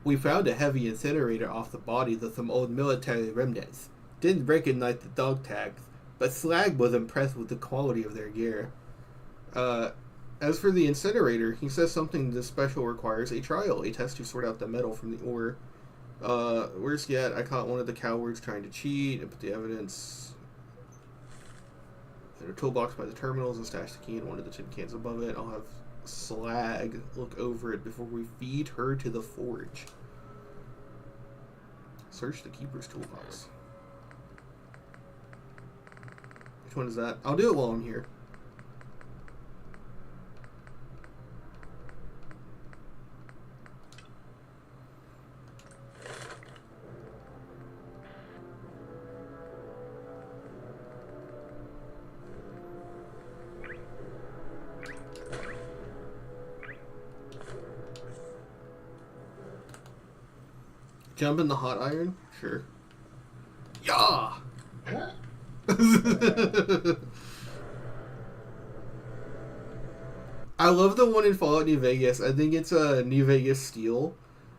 We found a heavy incinerator off the bodies of some old military remnants. Didn't recognize the dog tags, but Slag was impressed with the quality of their gear. As for the incinerator, he says something this special requires a trial, a test to sort out the metal from the ore. Worse yet, I caught one of the cowards trying to cheat and put the evidence in a toolbox by the terminals and stashed the key in one of the tin cans above it. I'll have Slag look over it before we feed her to the forge. Search the keeper's toolbox. Which one is that? I'll do it while I'm here. Jump in the hot iron? Sure. Yeah! I love the one in Fallout New Vegas. I think it's a New Vegas Steel,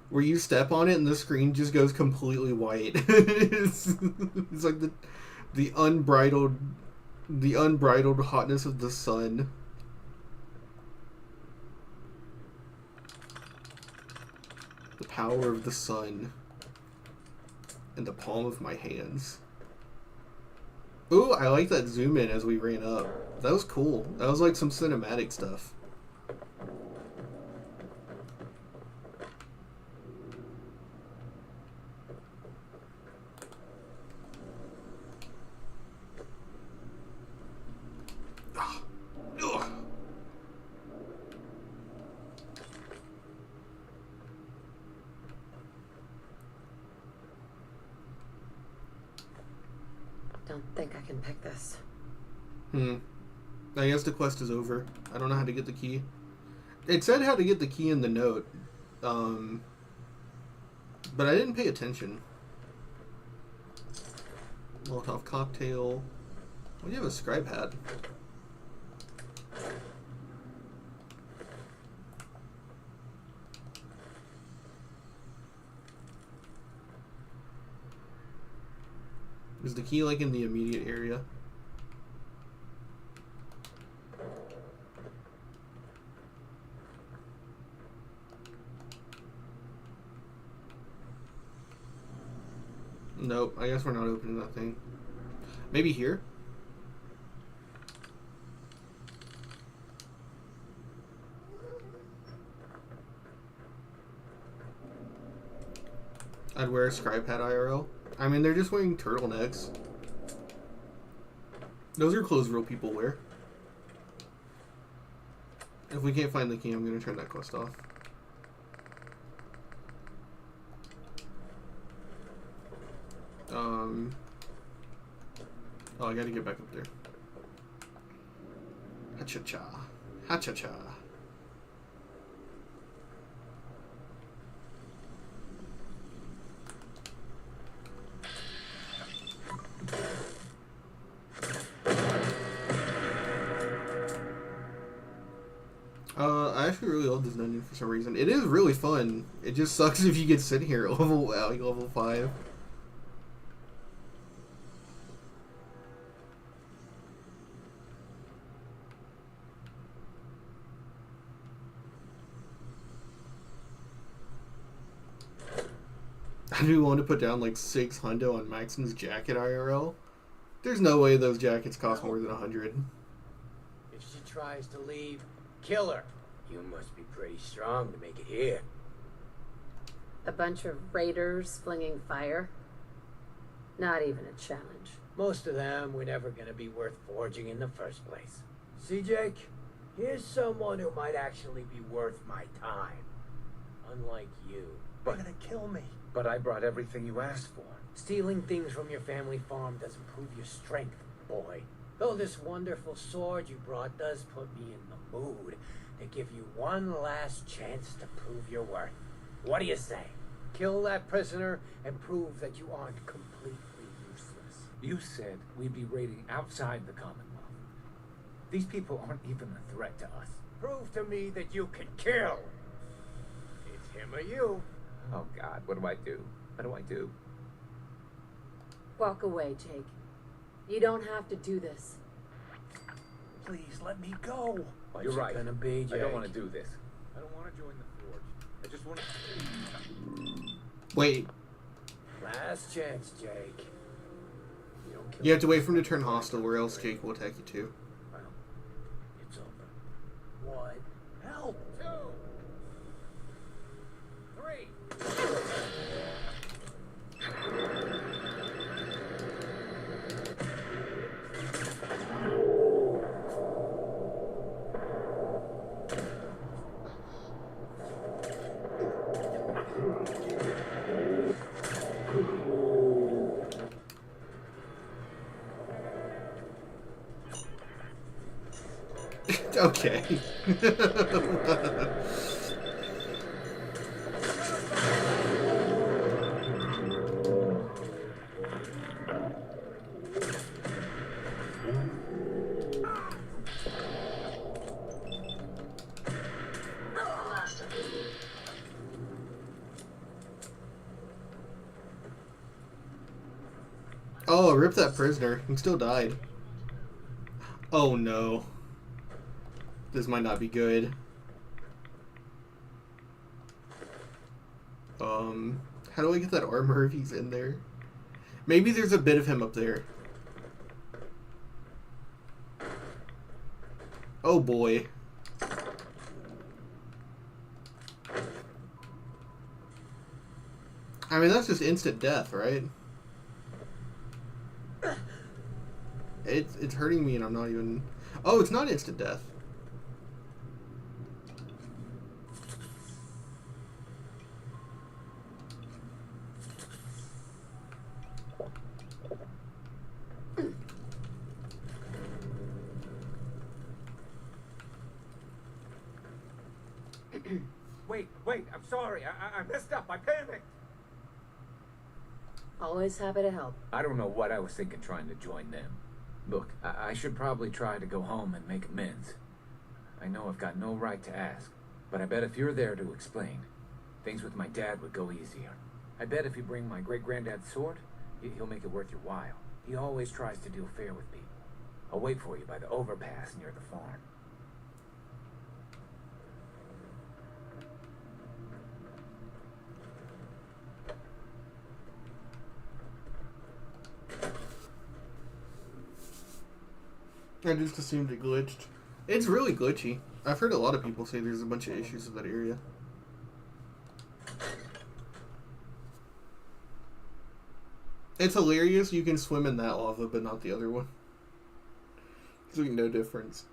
where you step on it and the screen just goes completely white. it's like the unbridled hotness of the sun. The power of the sun in the palm of my hands. Ooh, I like that zoom in as we ran up. That was cool. That was like some cinematic stuff. Don't think I can pick this. I guess the quest is over. I don't know how to get the key. It said how to get the key in the note. But I didn't pay attention. Molotov cocktail. What do you have a scribe hat? Is the key like in the immediate area? Nope, I guess we're not opening that thing. Maybe here? I'd wear a scribe hat IRL. I mean, they're just wearing turtlenecks. Those are clothes real people wear. If we can't find the key, I'm going to turn that quest off. Oh, I gotta get back up there. Ha-cha-cha. Ha-cha-cha. I actually really love this dungeon for some reason. It is really fun. It just sucks if you get sent here at level 5. I do want to put down like 6 hundo on Maxon's jacket IRL. There's no way those jackets cost more than 100. If she tries to leave, kill her. You must be pretty strong to make it here. A bunch of raiders flinging fire? Not even a challenge. Most of them were never gonna be worth forging in the first place. See, Jake? Here's someone who might actually be worth my time. Unlike you. They're gonna kill me. But I brought everything you asked for. Stealing things from your family farm doesn't prove your strength, boy. Though this wonderful sword you brought does put me in the mood to give you one last chance to prove your worth. What do you say? Kill that prisoner and prove that you aren't completely useless. You said we'd be raiding outside the Commonwealth. These people aren't even a threat to us. Prove to me that you can kill. It's him or you. Oh God, what do I do? What do I do? Walk away, Jake. You don't have to do this. Please let me go. What's You're it right. gonna be, Jake? I don't want to do this. I don't want to join the Forge. I just want to... Wait. Last chance, Jake. You don't kill You have to wait for him to turn hostile, or else Jake will attack you too. Well, it's over. One. Help! 2. 3. Okay. Oh, rip that prisoner. He still died. Oh no. This might not be good. How do I get that armor if he's in there? Maybe there's a bit of him up there. Oh boy. I mean, that's just instant death, right? It's hurting me and I'm not even... Oh, it's not instant death. Wait, I'm sorry. I messed up. I panicked. Always happy to help. I don't know what I was thinking trying to join them. Look, I should probably try to go home and make amends. I know I've got no right to ask, but I bet if you're there to explain, things with my dad would go easier. I bet if you bring my great-granddad's sword, he'll make it worth your while. He always tries to deal fair with people. I'll wait for you by the overpass near the farm. I just assumed it glitched. It's really glitchy. I've heard a lot of people say there's a bunch of issues with that area. It's hilarious you can swim in that lava but not the other one. There's like no difference.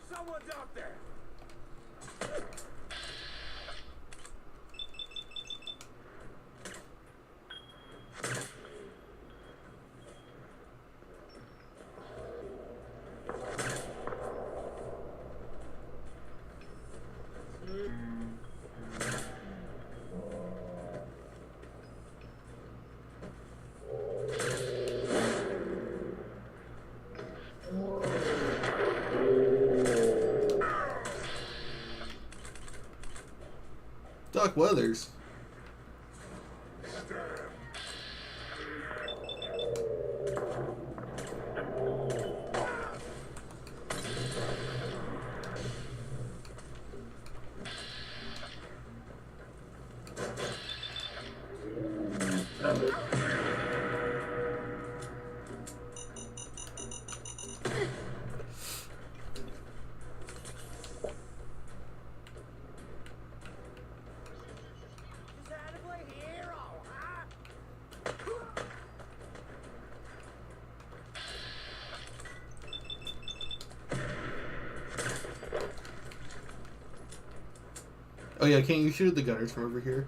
Someone's out there! Doc Weathers. Oh yeah, can't you shoot at the gunners from over here?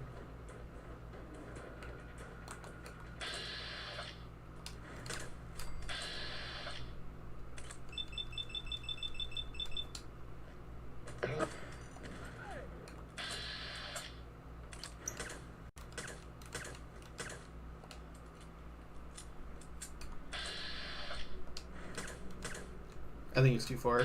I think it's too far.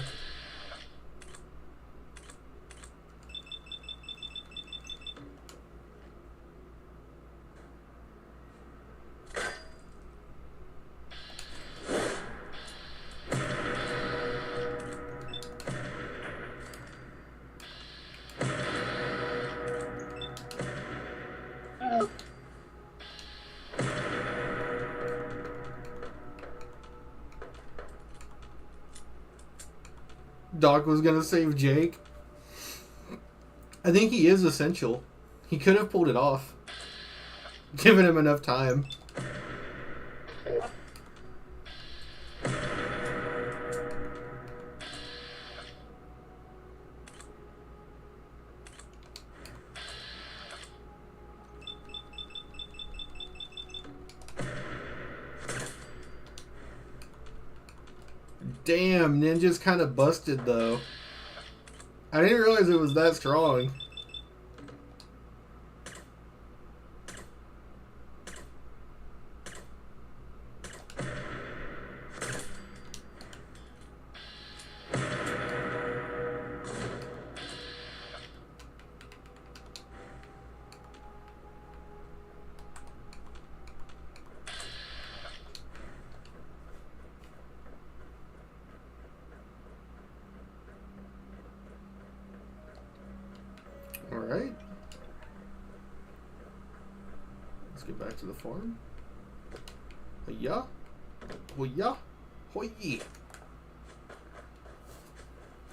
Doc was gonna save Jake. I think he is essential. He could have pulled it off. Given him enough time. Damn, Ninja's kind of busted though. I didn't realize it was that strong. Alright. Let's get back to the farm. Hoya. Hoya. Hoya.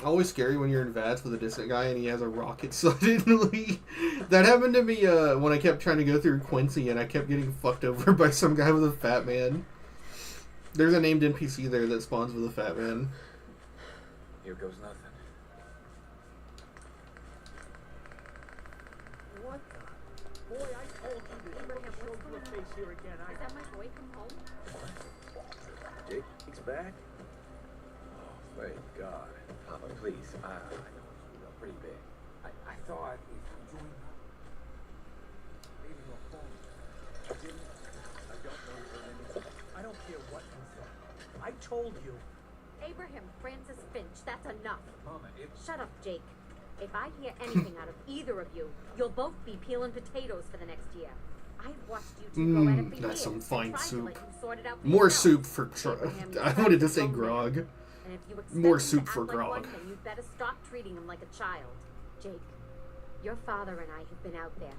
Always scary when you're in VATS with a distant guy and he has a rocket suddenly. That happened to me when I kept trying to go through Quincy and I kept getting fucked over by some guy with a fat man. There's a named NPC there that spawns with a fat man. Here goes nothing. What the? Boy, I told you that you never showed your face here again. Is that my boy come home? Jake's back? Oh, thank God. Papa, please. I know it's pretty big. I thought if you joined me, maybe your phone. I didn't. I don't know her anymore. I don't care what you think. I told you. Abraham Francis Finch, that's enough. Mama, it's... Shut up, Jake. If I hear anything out of either of you, you'll both be peeling potatoes for the next year. I've watched you two go at it for That's years. some fine Tried to soup. let you sort it out for More yourself. soup for... Abraham, I wanted to say grog. And if you expect More him to soup act for like grog. one thing, you'd better stop treating him like a child. Jake, your father and I have been out there,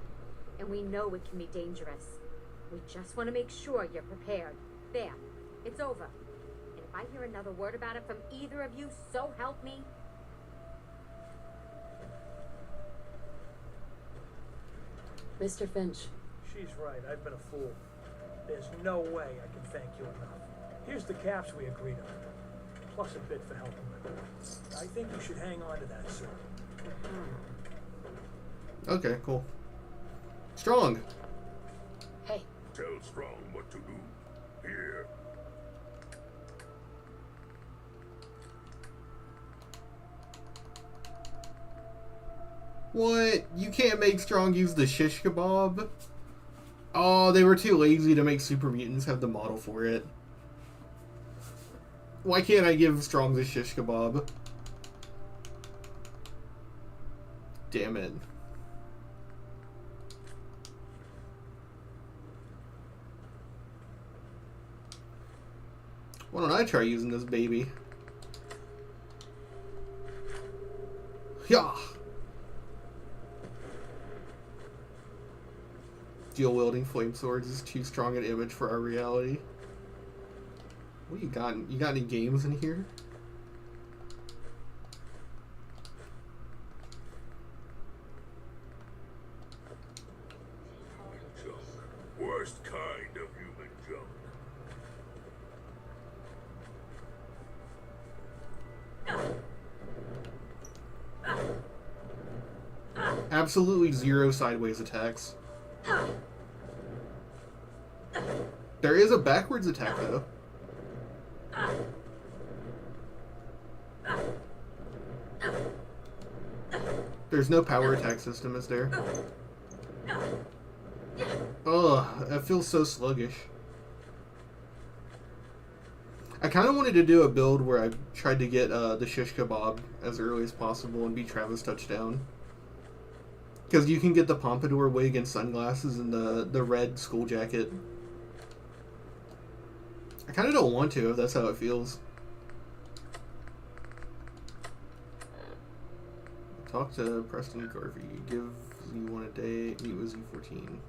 and we know it can be dangerous. We just want to make sure you're prepared. There, it's over. And if I hear another word about it from either of you, so help me. Mr. Finch. She's right. I've been a fool. There's no way I can thank you enough. Here's the caps we agreed on, plus a bit for helping my boy. I think you should hang on to that, sir. Okay, cool. Strong. Hey. Tell Strong what to do. Here. What? You can't make Strong use the shish kebab? Oh, they were too lazy to make Super Mutants have the model for it. Why can't I give Strong the shish kebab? Damn it. Why don't I try using this baby? Yeah. Dual-wielding flame swords is too strong an image for our reality. What do you got? You got any games in here? Junk. Worst kind of human junk. Absolutely zero sideways attacks. There is a backwards attack, though. There's no power attack system, is there? Ugh, that feels so sluggish. I kind of wanted to do a build where I tried to get the shish kebab as early as possible and beat Travis touchdown. Because you can get the pompadour wig and sunglasses and the red school jacket. I kind of don't want to if that's how it feels. Talk to Preston Garvey. Give Z1 a day. Meet with Z14.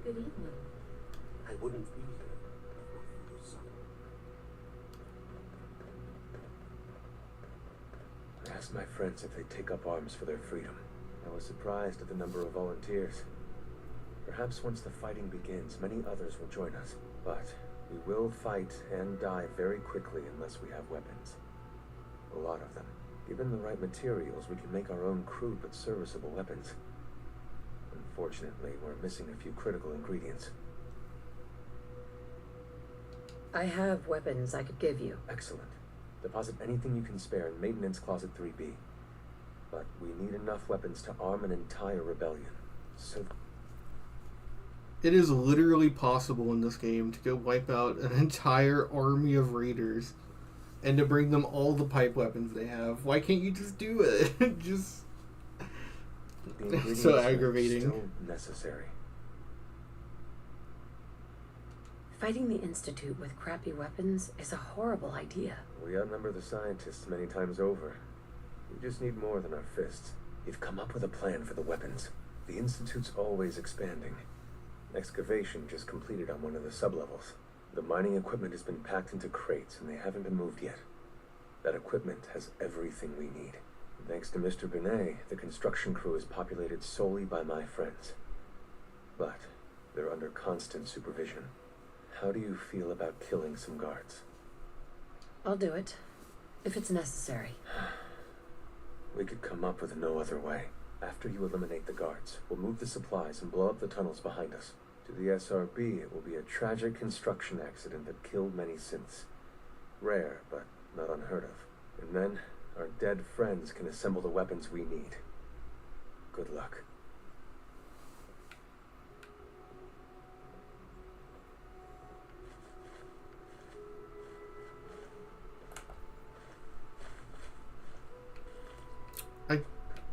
Good evening. I wouldn't be here if not for your son. I asked my friends if they'd take up arms for their freedom. I was surprised at the number of volunteers. Perhaps once the fighting begins, many others will join us. But we will fight and die very quickly unless we have weapons. A lot of them. Given the right materials, we can make our own crude but serviceable weapons. Unfortunately, we're missing a few critical ingredients. I have weapons I could give you. Excellent. Deposit anything you can spare in Maintenance Closet 3B. But we need enough weapons to arm an entire rebellion. So... It is literally possible in this game to go wipe out an entire army of raiders and to bring them all the pipe weapons they have. Why can't you just do it? Just... It's so aggravating. Still necessary. Fighting the Institute with crappy weapons is a horrible idea. We outnumber the scientists many times over. We just need more than our fists. We've come up with a plan for the weapons. The Institute's always expanding. Excavation just completed on one of the sublevels. The mining equipment has been packed into crates and they haven't been moved yet. That equipment has everything we need. Thanks to Mr. Binet, the construction crew is populated solely by my friends. But they're under constant supervision. How do you feel about killing some guards? I'll do it, if it's necessary. We could come up with no other way. After you eliminate the guards, we'll move the supplies and blow up the tunnels behind us. To the SRB, it will be a tragic construction accident that killed many synths. Rare, but not unheard of. And then, our dead friends can assemble the weapons we need. Good luck.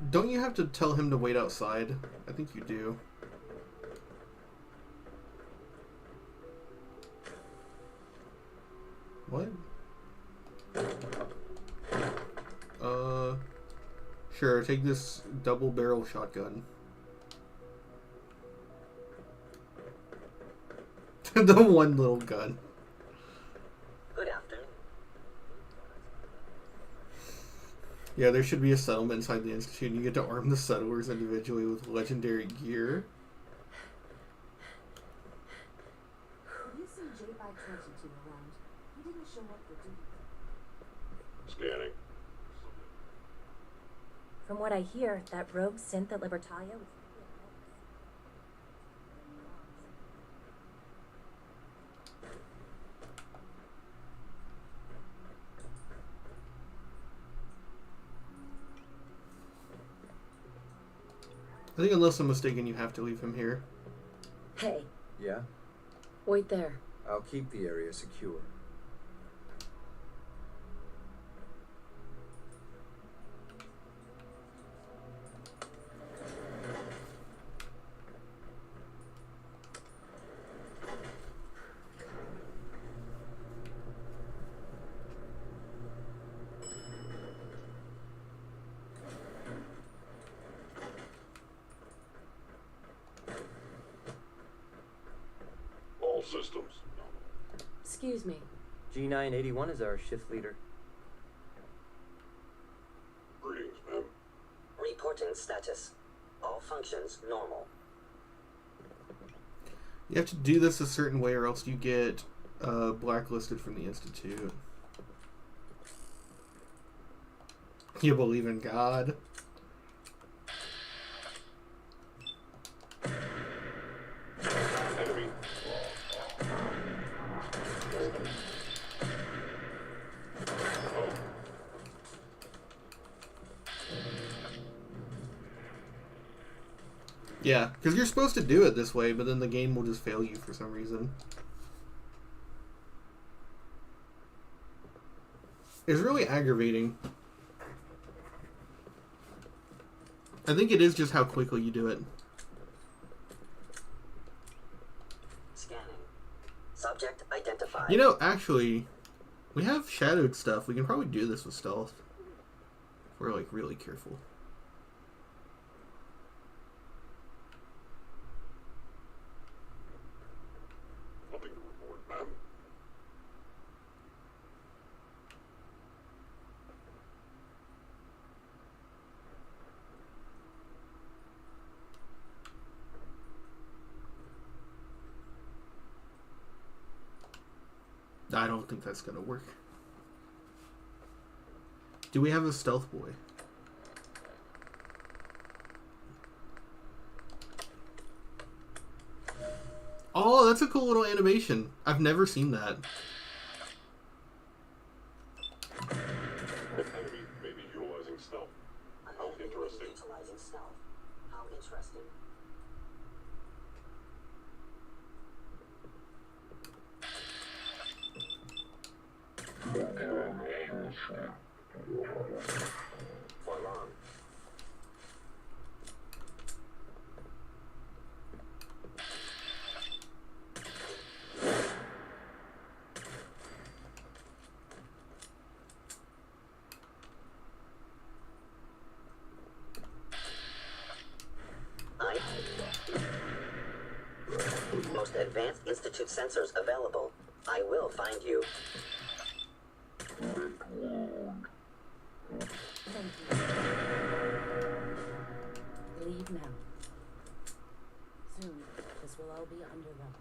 Don't you have to tell him to wait outside? I think you do. What? Sure, take this double barrel shotgun. The one little gun. Good afternoon. Yeah, there should be a settlement inside the Institute, and you get to arm the settlers individually with legendary gear. You see J522 around. He didn't show up for duty. Scanning. From what I hear, that rogue synth at Libertalia was... I think unless I'm mistaken, you have to leave him here. Hey, Yeah? wait there. I'll keep the area secure. All systems. Excuse me. G981 is our shift leader. Greetings, ma'am. Reporting status. All functions normal. You have to do this a certain way or else you get blacklisted from the Institute. You believe in God? Enemy. Yeah, because you're supposed to do it this way, but then the game will just fail you for some reason. It's really aggravating. I think it is just how quickly you do it. Scanning. Subject identified. You know, actually, we have shadowed stuff. We can probably do this with stealth. If we're, like, really careful. Nothing to report, ma'am. I don't think that's gonna work. Do we have a stealth boy? Oh, that's a cool little animation. I've never seen that. Enemy may be utilizing stealth. How interesting. Utilizing stealth. How interesting. For long. Most advanced Institute sensors available. I will find you. Thank you. Leave now. Soon, this will all be under them.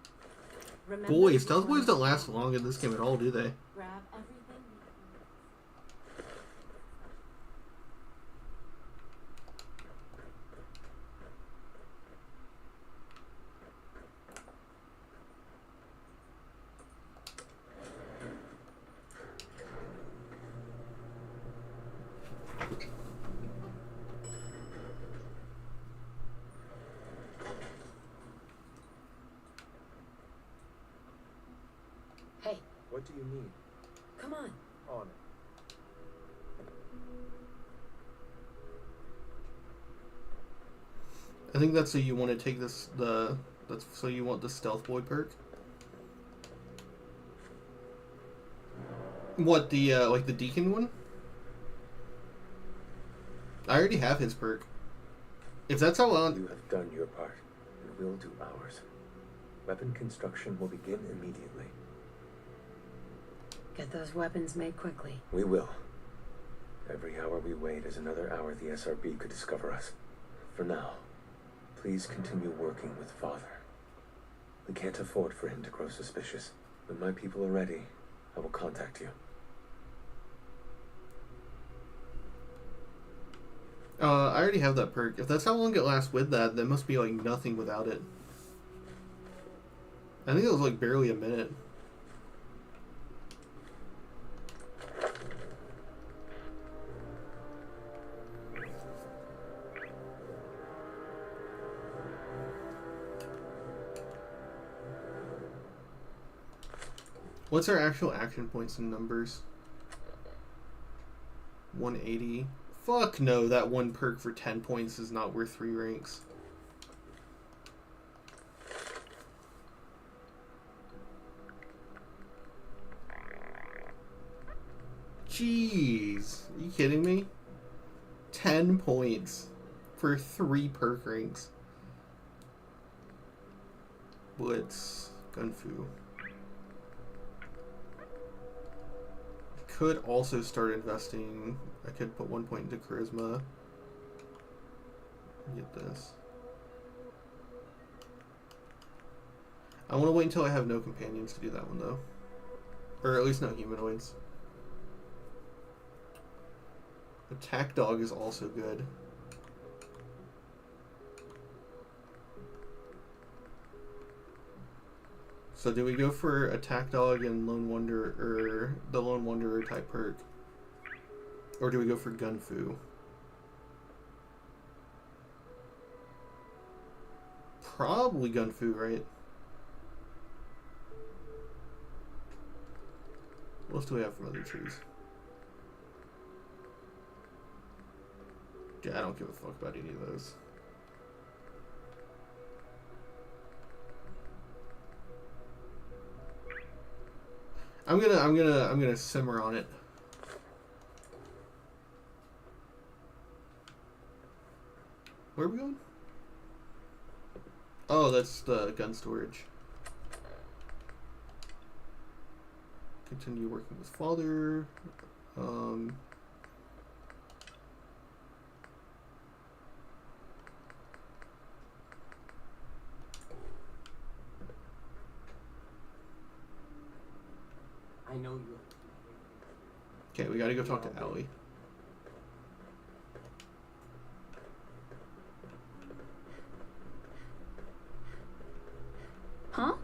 Remember, Boy, stealth boys don't last long in this game at all, do they? grab everything. Hey, What do you need? come on. On it. I think that's so you want to take this that's so you want the stealth boy perk. What, the like the deacon one? I already have his perk. If that's how long You have done your part, and we'll do ours. Weapon construction will begin immediately. Get those weapons made quickly. We will. Every hour we wait is another hour the SRB could discover us. For now, please continue working with Father. We can't afford for him to grow suspicious. When my people are ready, I will contact you. I already have that perk. If that's how long it lasts with that, that must be like nothing without it. I think it was like barely a minute. What's our actual action points and numbers? 180. Fuck no, that one perk for 10 points is not worth 3 ranks. Jeez. Are you kidding me? 10 points for 3 perk ranks. Blitz. Gunfu. Could also start investing. I could put 1 point into charisma. Get this. I want to wait until I have no companions to do that one though. Or at least no humanoids. Attack dog is also good. So do we go for attack dog and lone wanderer, or the lone wanderer type perk, or do we go for gunfu? Probably gunfu, right? What else do we have from other trees? Yeah, I don't give a fuck about any of those. I'm gonna simmer on it. Where are we going? Oh, that's the gun storage. Continue working with father. I know you. Okay, we gotta go talk to Allie. Huh?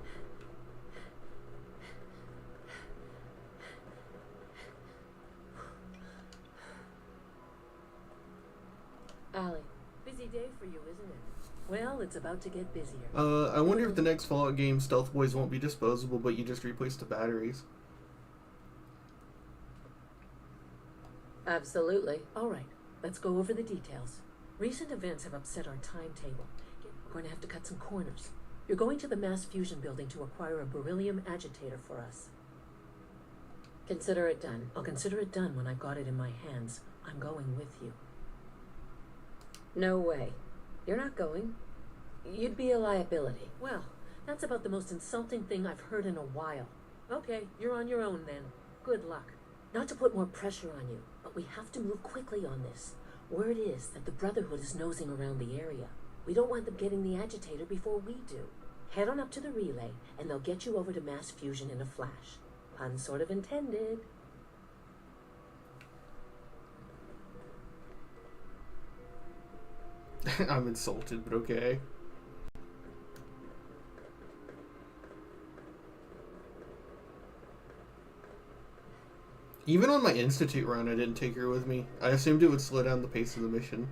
Allie, busy day for you, isn't it? Well, it's about to get busier. I wonder if the next Fallout game Stealth Boys won't be disposable, but you just replace the batteries. Absolutely. All right, let's go over the details. Recent events have upset our timetable. We're going to have to cut some corners. You're going to the Mass Fusion building to acquire a beryllium agitator for us. Consider it done. I'll consider it done when I've got it in my hands. I'm going with you. No way. You're not going. You'd be a liability. Well, that's about the most insulting thing I've heard in a while. Okay, you're on your own then. Good luck. Not to put more pressure on you, but we have to move quickly on this. Word is that the Brotherhood is nosing around the area. We don't want them getting the agitator before we do. Head on up to the relay, and they'll get you over to Mass Fusion in a flash. Pun sort of intended. I'm insulted, but okay. Even on my Institute run, I didn't take her with me. I assumed it would slow down the pace of the mission.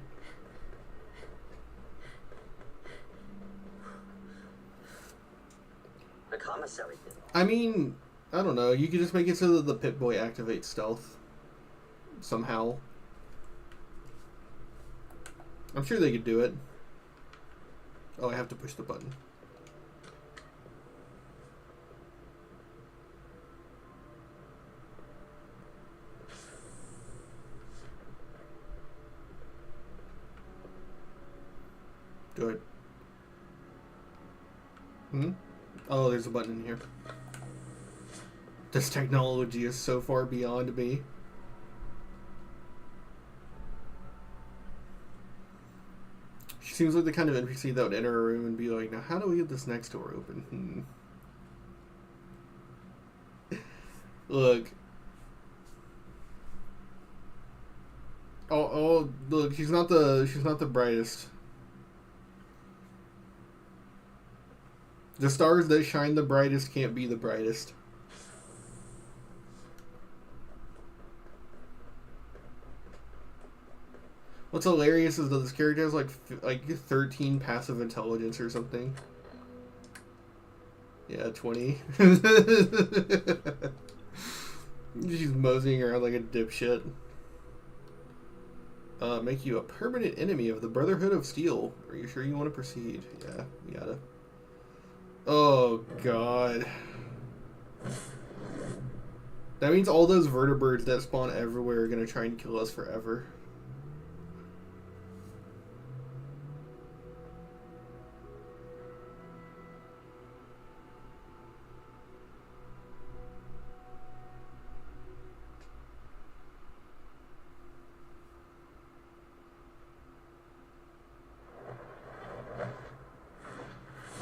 The commissary did. I mean, I don't know. You could just make it so that the Pip-Boy activates stealth. Somehow. I'm sure they could do it. Oh, I have to push the button. Do it. Oh, there's a button in here. This technology is so far beyond me. She seems like the kind of NPC that would enter a room and be like, now how do we get this next door open? Look. Oh, look, she's not the brightest. The stars that shine the brightest can't be the brightest. What's hilarious is that this character has like 13 passive intelligence or something. Yeah, 20. She's moseying around like a dipshit. Make you a permanent enemy of the Brotherhood of Steel. Are you sure you want to proceed? Yeah, we gotta. Oh, God. That means all those vertebrates that spawn everywhere are gonna try and kill us forever.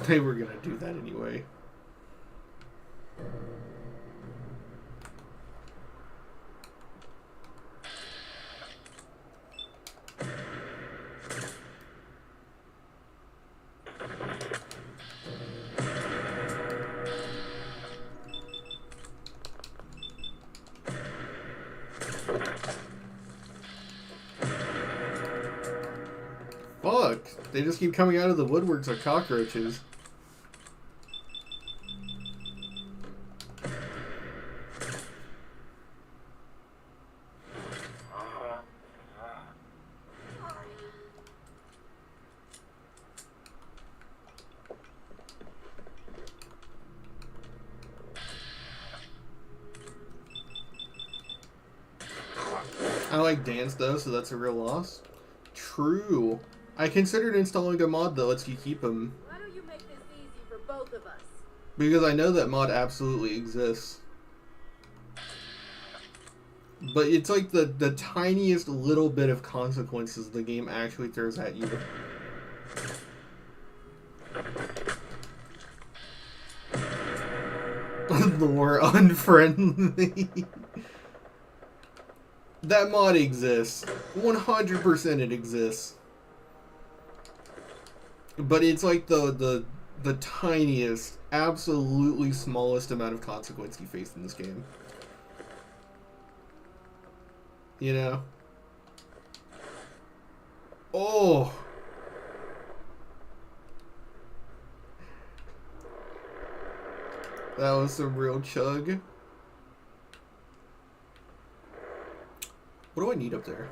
They were gonna do that anyway. Fuck! They just keep coming out of the woodworks like cockroaches. I like dance though, so that's a real loss. True. I considered installing a mod that lets you keep them. Why don't you make this easy for both of us? Because I know that mod absolutely exists. But it's like the tiniest little bit of consequences the game actually throws at you. More unfriendly. That mod exists. 100% it exists. But it's like the tiniest, absolutely smallest amount of consequence you face in this game. You know? Oh! That was some real chug. What do I need up there?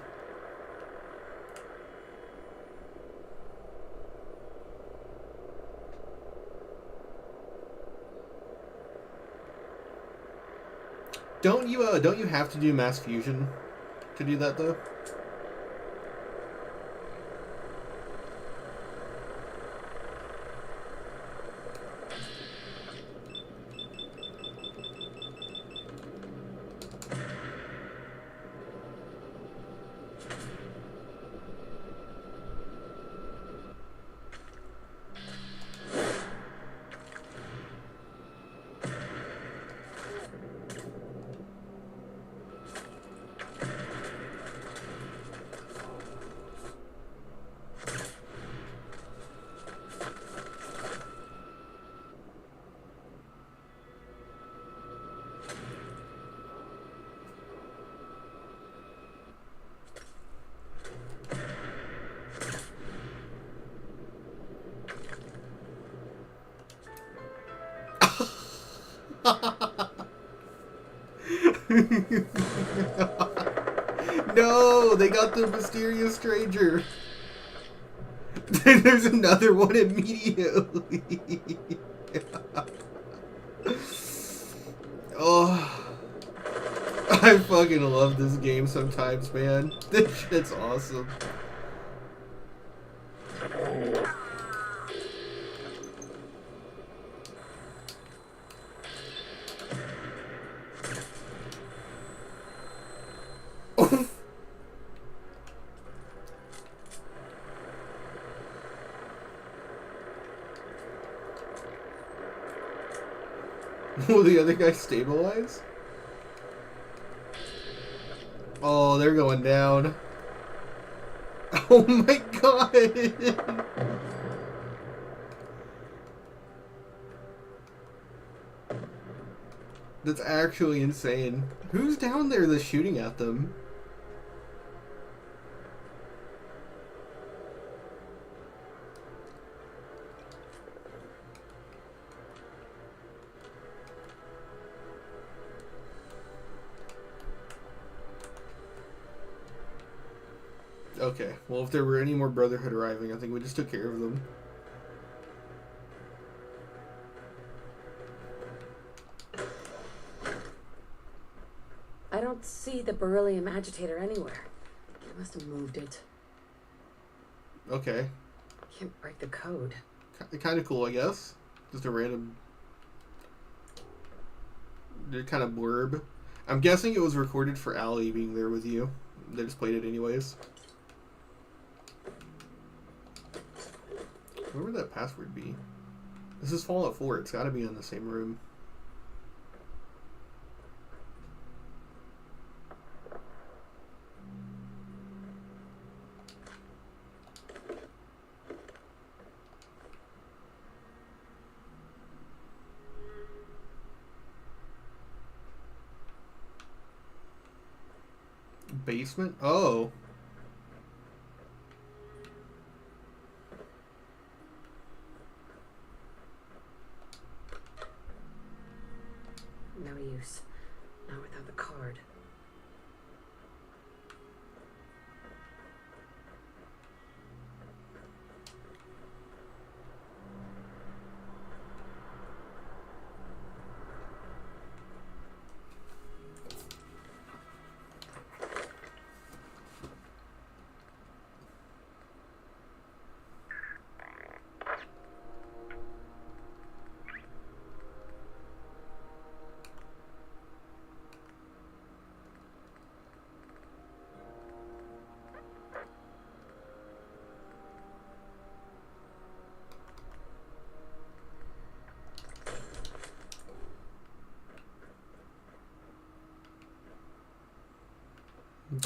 Don't you have to do mass fusion to do that though? No, they got the mysterious stranger. There's another one immediately. Oh, I fucking love this game sometimes, man. This shit's awesome. Will the other guy stabilize? Oh, they're going down. Oh my god! That's actually insane. Who's down there that's shooting at them? Okay, well if there were any more Brotherhood arriving, I think we just took care of them. I don't see the beryllium agitator anywhere. They must have moved it. Okay. Can't break the code. Kind of cool, I guess. Just a random... kind of blurb. I'm guessing it was recorded for Allie being there with you. They just played it anyways. What would that password be? This is Fallout 4. It's got to be in the same room. Basement? Oh. No use. Not without the card.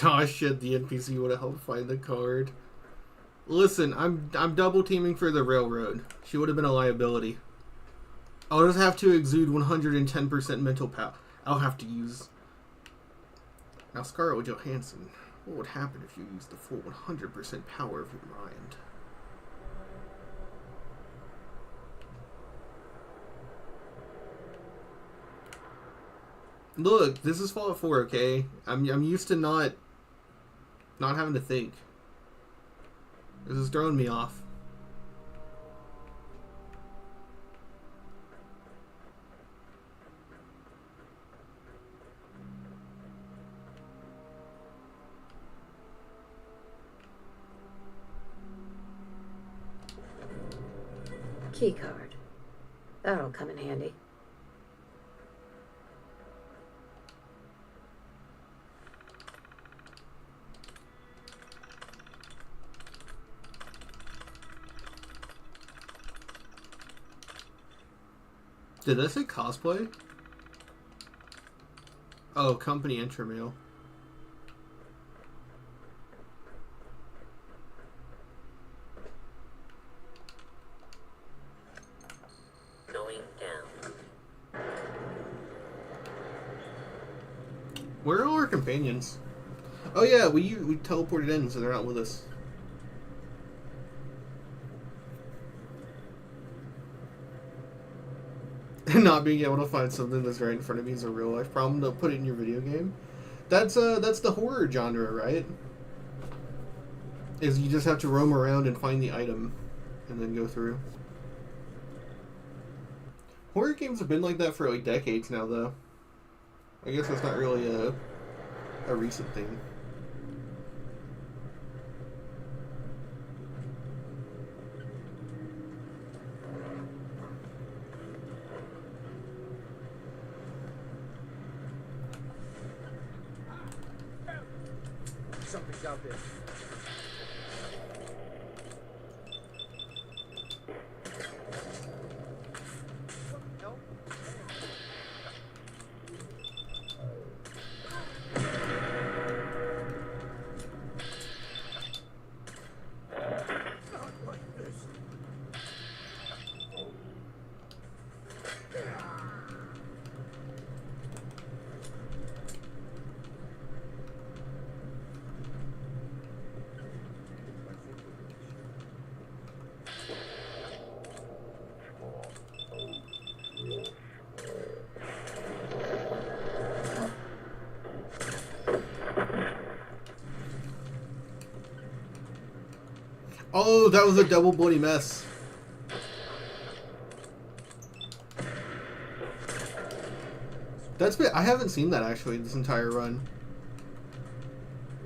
Oh shit, the NPC would have helped find the card. Listen, I'm double teaming for the railroad. She would have been a liability. I'll just have to exude 110% mental power. I'll have to use... Now, Scarlett Johansson, what would happen if you used the full 100% power of your mind? Look, this is Fallout 4, okay? I'm used to not having to think. This is throwing me off. Key card. That'll come in handy. Did that say cosplay? Oh, company intramail. Going down. Where are all our companions? Oh yeah, we teleported in, so they're not with us. Not being able to find something that's right in front of me is a real life problem. Don't put it in your video game. That's the horror genre, right? Is you just have to roam around and find the item and then go through. Horror games have been like that for like decades now, though. I guess that's not really a recent thing. Something's out there. Oh, that was a double bloody mess. That's been, I haven't seen that actually this entire run.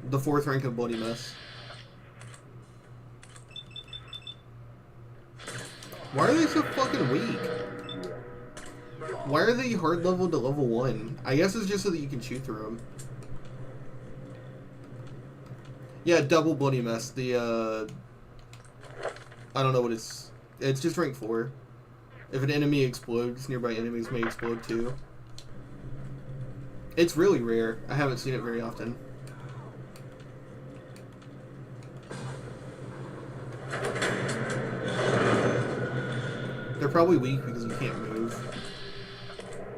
The 4th rank of bloody mess. Why are they so fucking weak? Why are they hard leveled to level 1? I guess it's just so that you can shoot through them. Yeah, double bloody mess. The I don't know what it's just rank 4. If an enemy explodes, nearby enemies may explode too. It's really rare. I haven't seen it very often. They're probably weak because you can't move.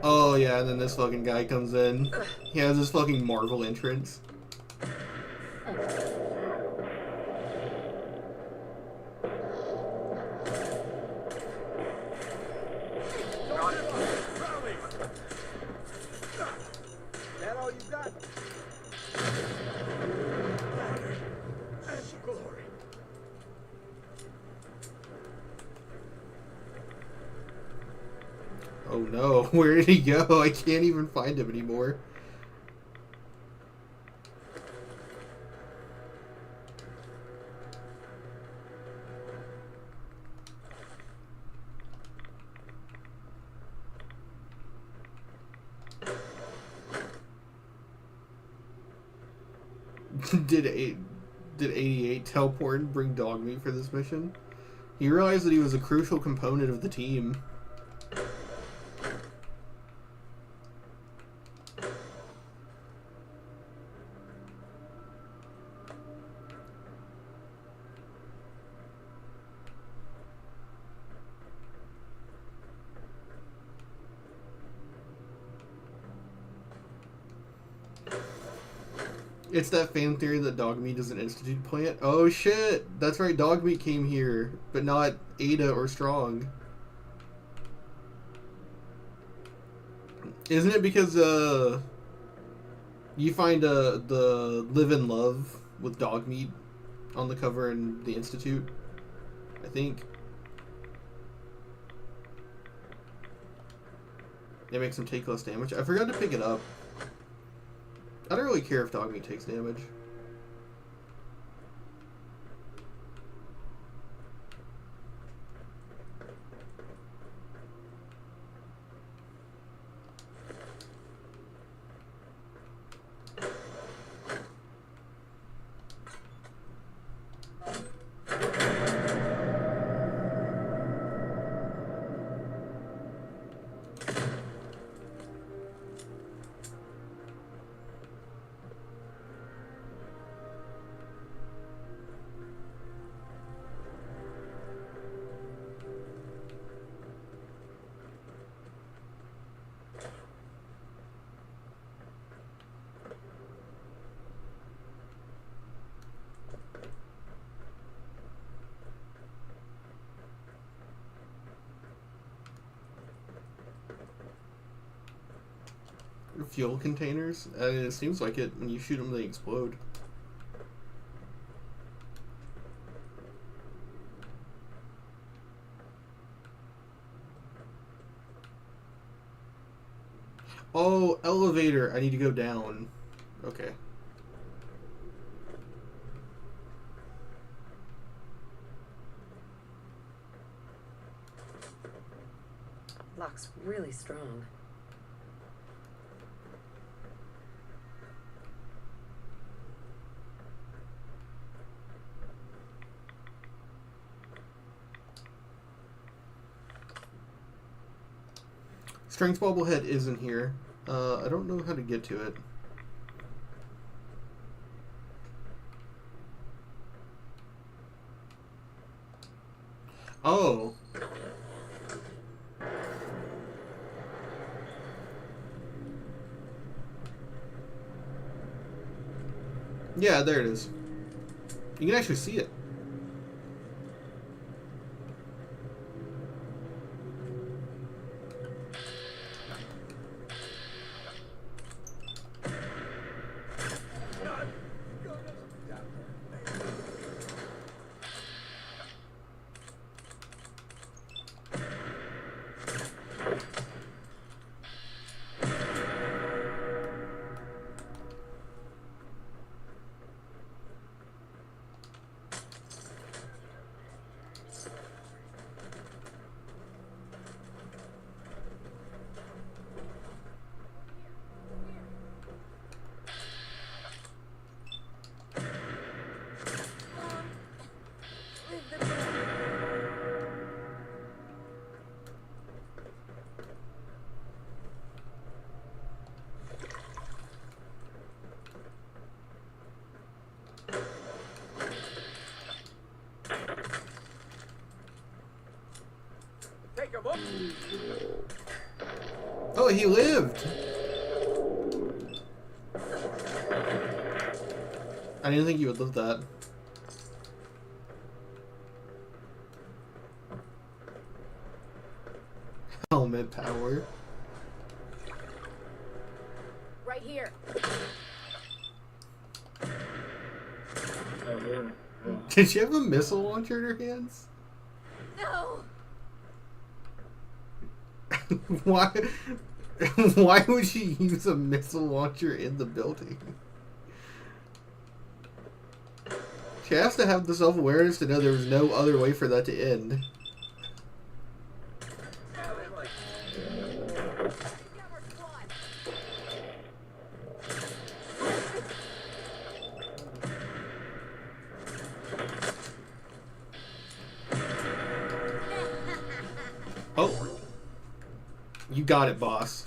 Oh yeah, and then this fucking guy comes in. He has this fucking Marvel entrance. That all you got? Glory. Oh no, where did he go? I can't even find him anymore. Did 88 teleport and bring dog meat for this mission? He realized that he was a crucial component of the team. It's that fan theory that Dogmeat is an Institute plant. Oh shit! That's right, Dogmeat came here, but not Ada or Strong. Isn't it because you find the Live and Love with Dogmeat on the cover in the Institute? I think. It makes him take less damage. I forgot to pick it up. I don't really care if Dogmeat takes damage. Fuel containers? It seems like it. When you shoot them, they explode. Oh, elevator. I need to go down. Okay. Lock's really strong. Strength bobblehead isn't here. I don't know how to get to it. Oh. Yeah, there it is. You can actually see it. Oh, he lived! I didn't think you would live that. Helmet power. Right here. Did she have a missile launcher in her hands? No. Why? Why would she use a missile launcher in the building? She has to have the self-awareness to know there was no other way for that to end. Oh. You got it, boss.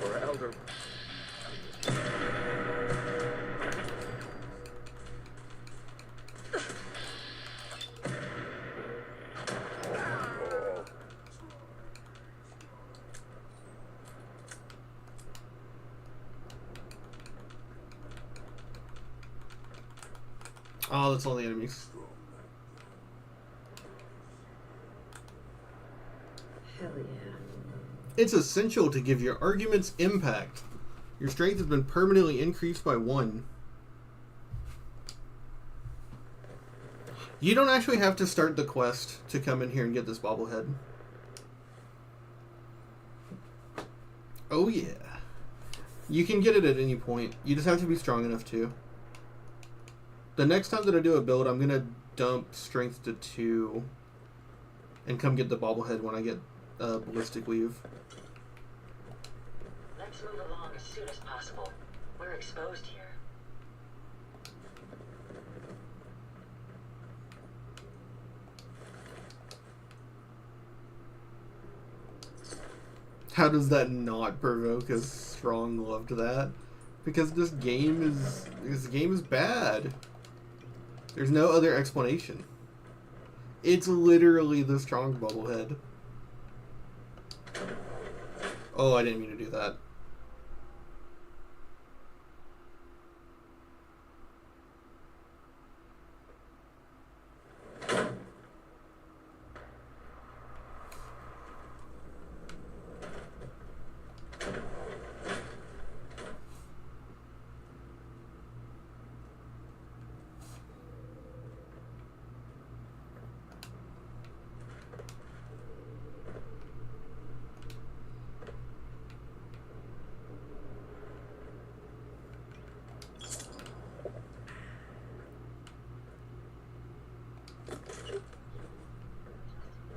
Or elder. Oh, that's all the enemies. Hell yeah. It's essential to give your arguments impact. Your strength has been permanently increased by 1. You don't actually have to start the quest to come in here and get this bobblehead. Oh yeah. You can get it at any point. You just have to be strong enough to. The next time that I do a build, I'm going to dump strength to 2 and come get the bobblehead when I get ballistic leave. Let's move along as soon as possible. We're exposed here. How does that not provoke a strong love to that? Because this game is bad. There's no other explanation. It's literally the strong bubblehead. Oh, I didn't mean to do that.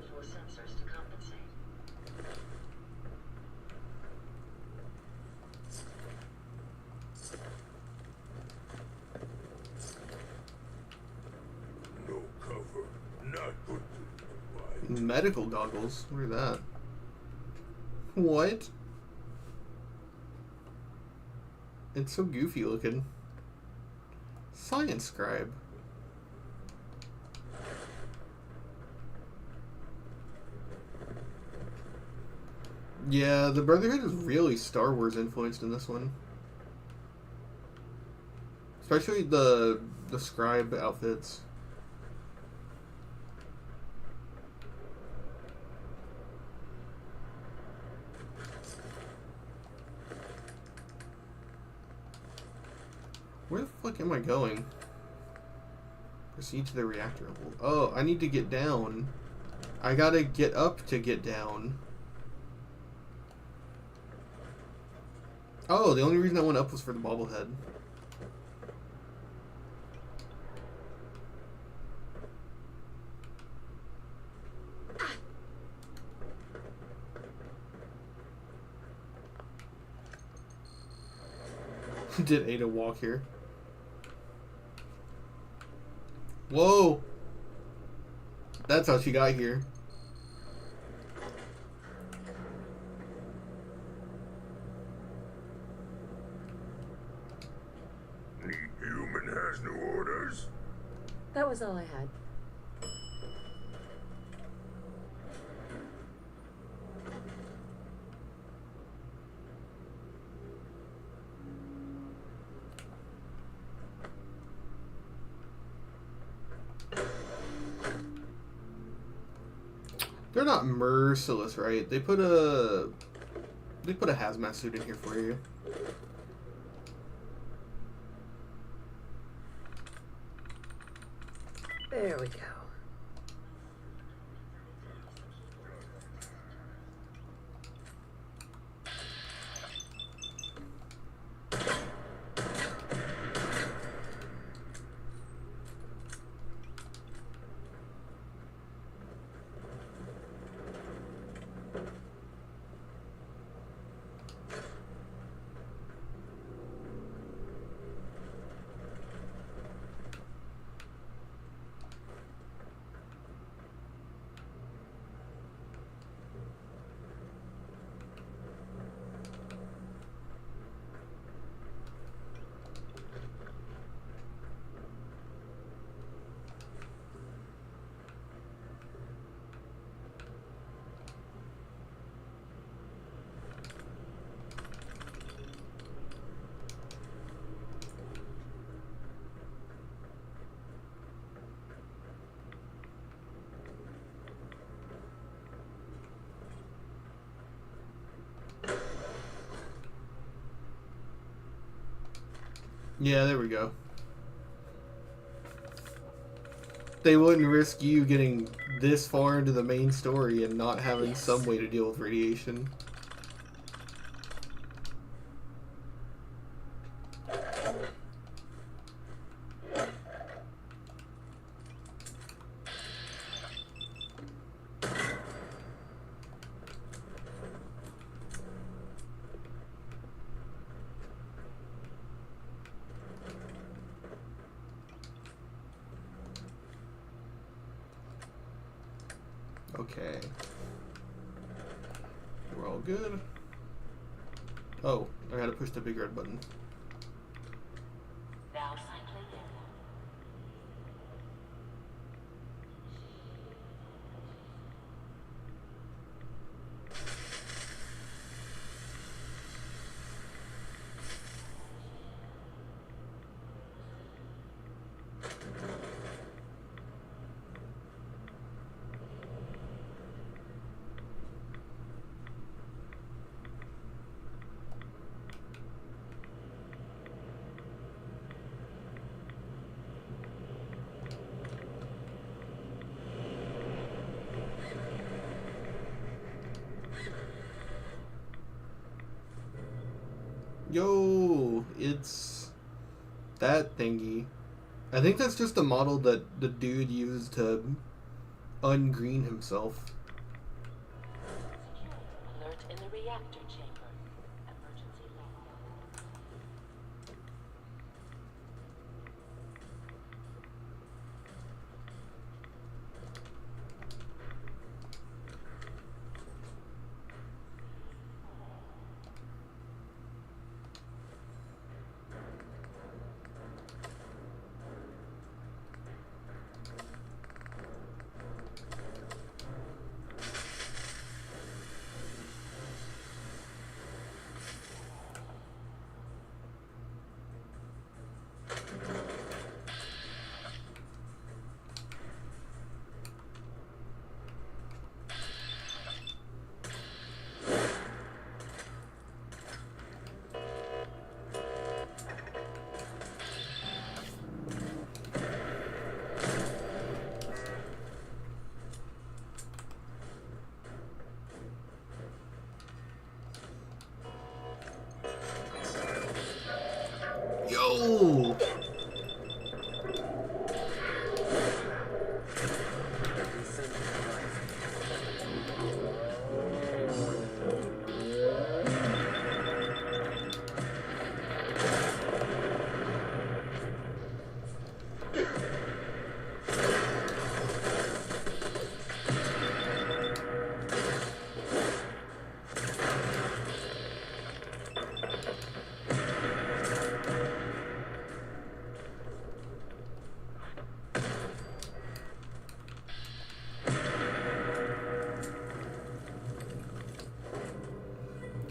Full sensors to compensate. No cover. Not good. Medical goggles? What are that? What? It's so goofy looking. Science scribe. Yeah, the Brotherhood is really Star Wars influenced in this one. Especially the scribe outfits. Where the fuck am I going? Proceed to the reactor level. Oh, I need to get down. I gotta get up to get down. Oh, the only reason I went up was for the bobblehead. Did Ada walk here? Whoa! That's how she got here. The human has no orders. That was all I had. They're not merciless, right? They put a hazmat suit in here for you. There we go. Yeah, there we go. They wouldn't risk you getting this far into the main story and not having some way to deal with radiation. Okay. We're all good. Oh, I gotta push the big red button. Now cycling in. Yo, it's that thingy. I think that's just the model that the dude used to ungreen himself. Alert in the reactor chamber. Emergency log.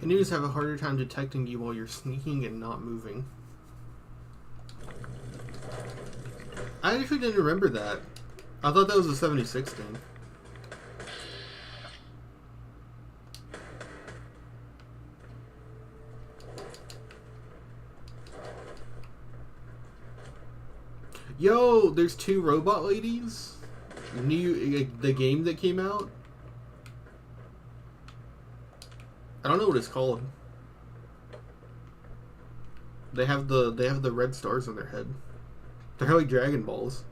Canoes have a harder time detecting you while you're sneaking and not moving. I actually didn't remember that. I thought that was a 76 thing. Yo, there's 2 robot ladies. The game that came out. I don't know what it's called. They have the red stars on their head. They're like Dragon Balls.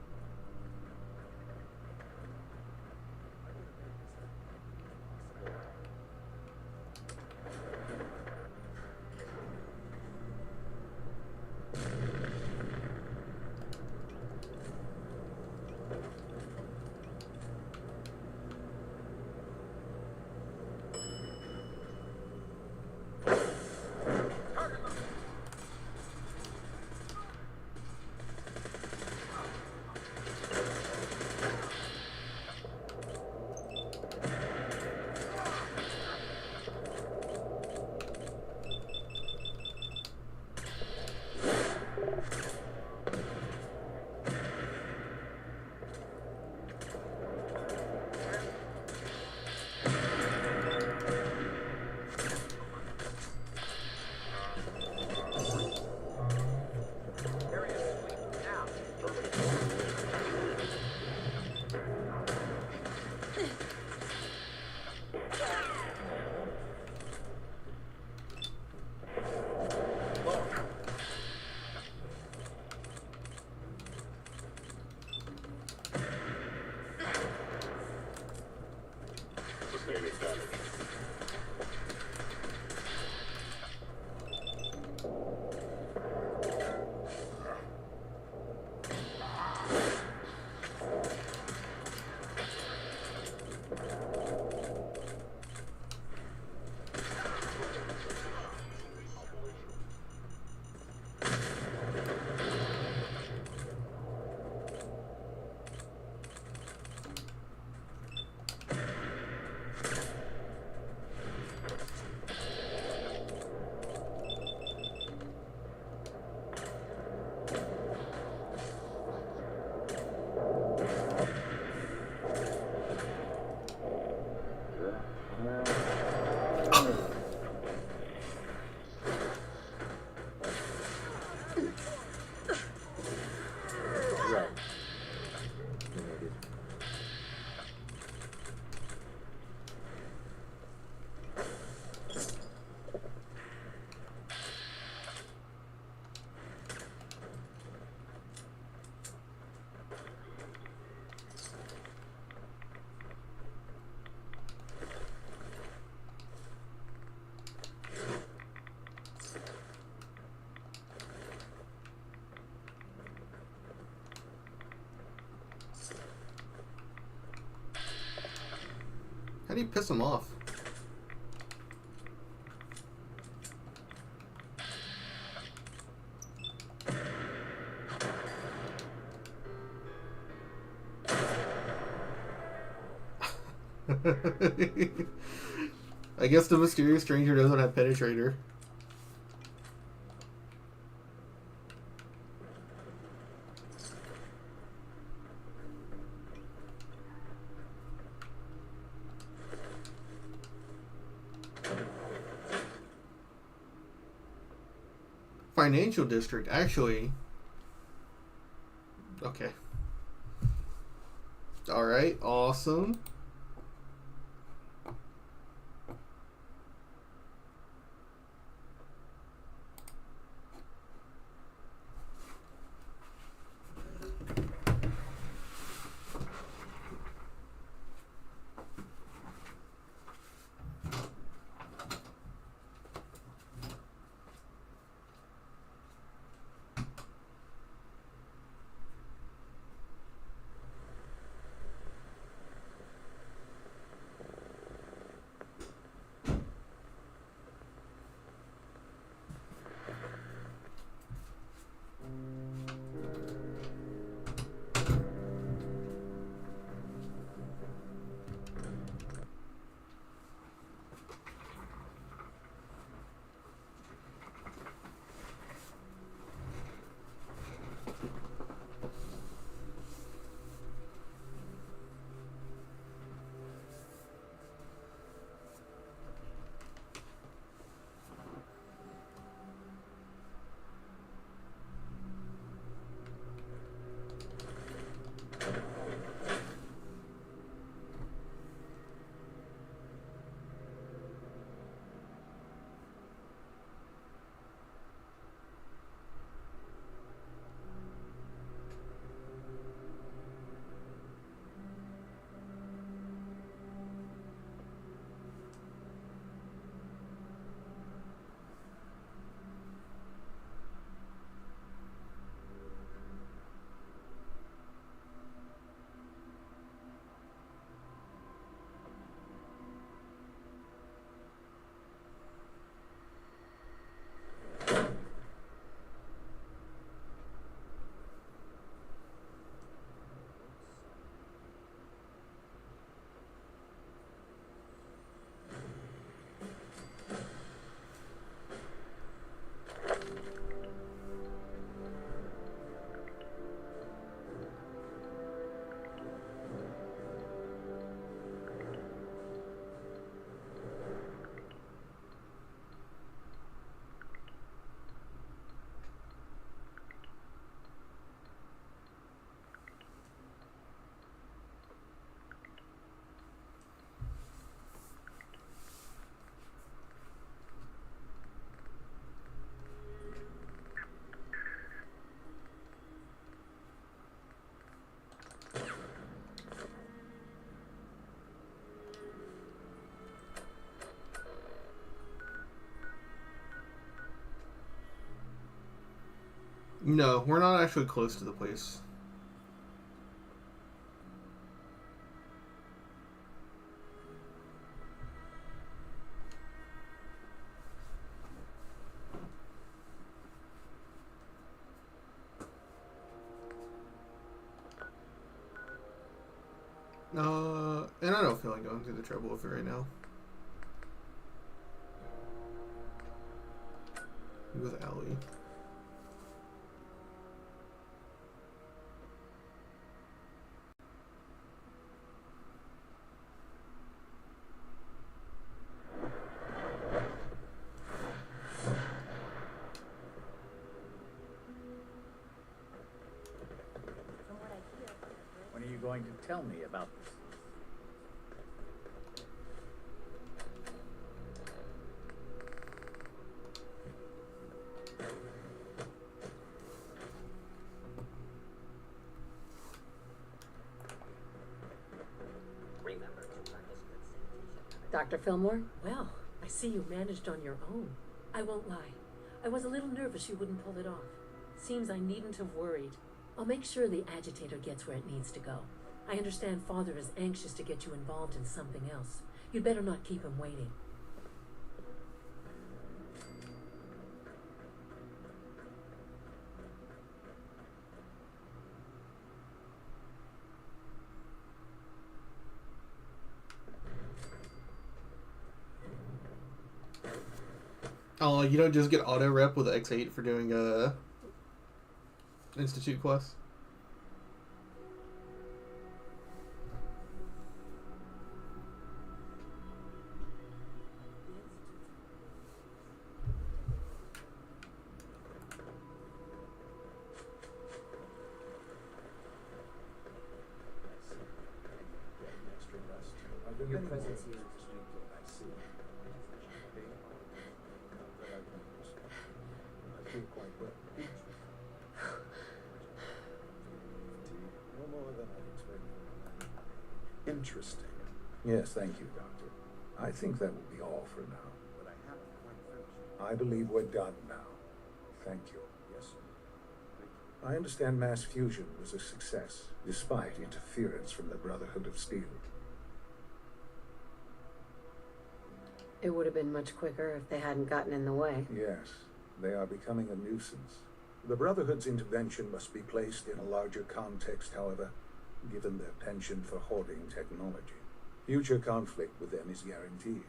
Sustaining damage. How do you piss them off? I guess the mysterious stranger doesn't have penetrator. Financial district, actually. Okay. Alright, awesome. No, we're not actually close to the place. And I don't feel like going through the trouble with it right now. With Allie. When are you going to tell me about this? Dr. Fillmore? Well, I see you managed on your own. I won't lie. I was a little nervous you wouldn't pull it off. Seems I needn't have worried. I'll make sure the agitator gets where it needs to go. I understand Father is anxious to get you involved in something else. You'd better not keep him waiting. Oh, you don't just get auto rep with X8 for doing Institute quest? Your presence here is distinctive, I see. I feel quite well. No more than I expected. Interesting. Yes, thank you, Doctor. I think that will be all for now. But I haven't quite finished. I believe we're done now. Thank you. Yes, sir. I understand mass fusion was a success, despite interference from the Brotherhood of Steel. It would have been much quicker if they hadn't gotten in the way. Yes, they are becoming a nuisance. The Brotherhood's intervention must be placed in a larger context, however, given their penchant for hoarding technology. Future conflict with them is guaranteed.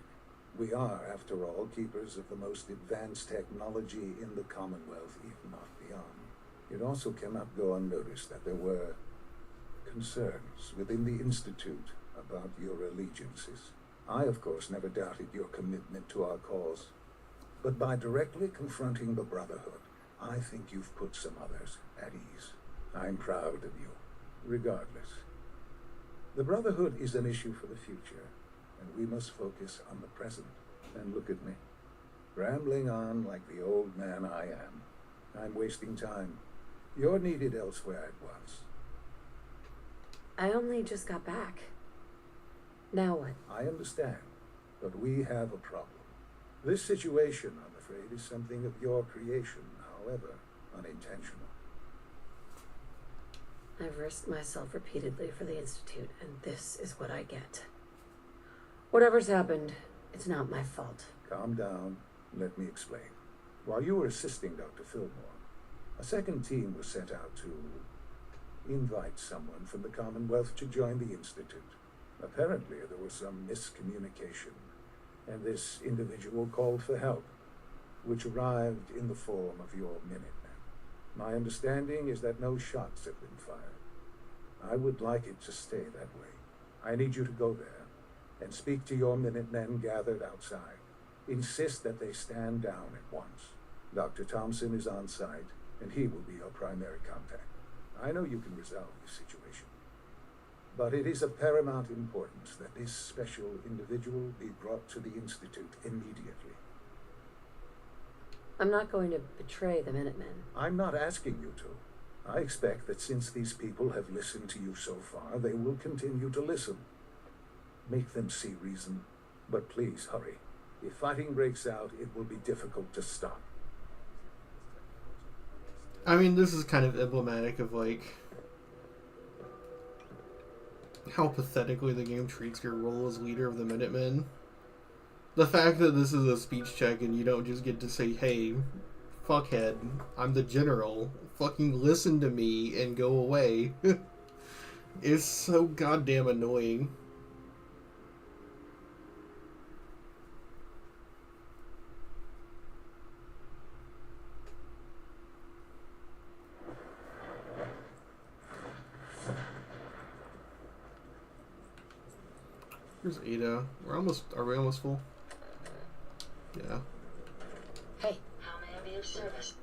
We are, after all, keepers of the most advanced technology in the Commonwealth, if not beyond. It also cannot go unnoticed that there were concerns within the Institute about your allegiances. I, of course, never doubted your commitment to our cause. But by directly confronting the Brotherhood, I think you've put some others at ease. I'm proud of you, regardless. The Brotherhood is an issue for the future, and we must focus on the present. And look at me, rambling on like the old man I am. I'm wasting time. You're needed elsewhere at once. I only just got back. Now what? I understand, but we have a problem. This situation, I'm afraid, is something of your creation, however unintentional. I've risked myself repeatedly for the Institute, and this is what I get. Whatever's happened, it's not my fault. Calm down. Let me explain. While you were assisting Dr. Fillmore, a second team was sent out to invite someone from the Commonwealth to join the Institute. Apparently, there was some miscommunication, and this individual called for help, which arrived in the form of your Minutemen. My understanding is that no shots have been fired. I would like it to stay that way. I need you to go there and speak to your Minutemen gathered outside. Insist that they stand down at once. Dr. Thompson is on site, and he will be your primary contact. I know you can resolve this situation. But it is of paramount importance that this special individual be brought to the Institute immediately. I'm not going to betray the Minutemen. I'm not asking you to. I expect that since these people have listened to you so far, they will continue to listen. Make them see reason, but please hurry. If fighting breaks out, it will be difficult to stop. I mean, this is kind of emblematic of, like, how pathetically the game treats your role as leader of the Minutemen. The fact that this is a speech check and you don't just get to say, hey, fuckhead, I'm the general, fucking listen to me and go away, is so goddamn annoying. Here's Ada. Are we almost full? Yeah. Hey, how may I be of service?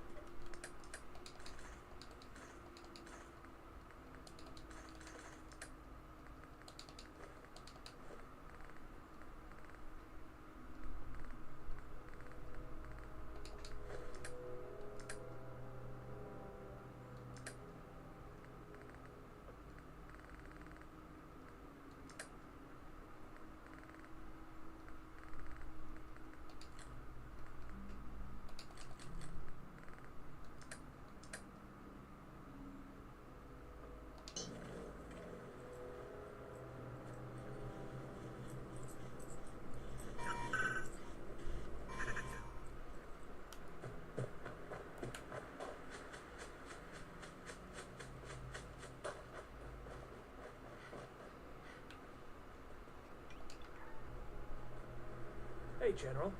Hey, General.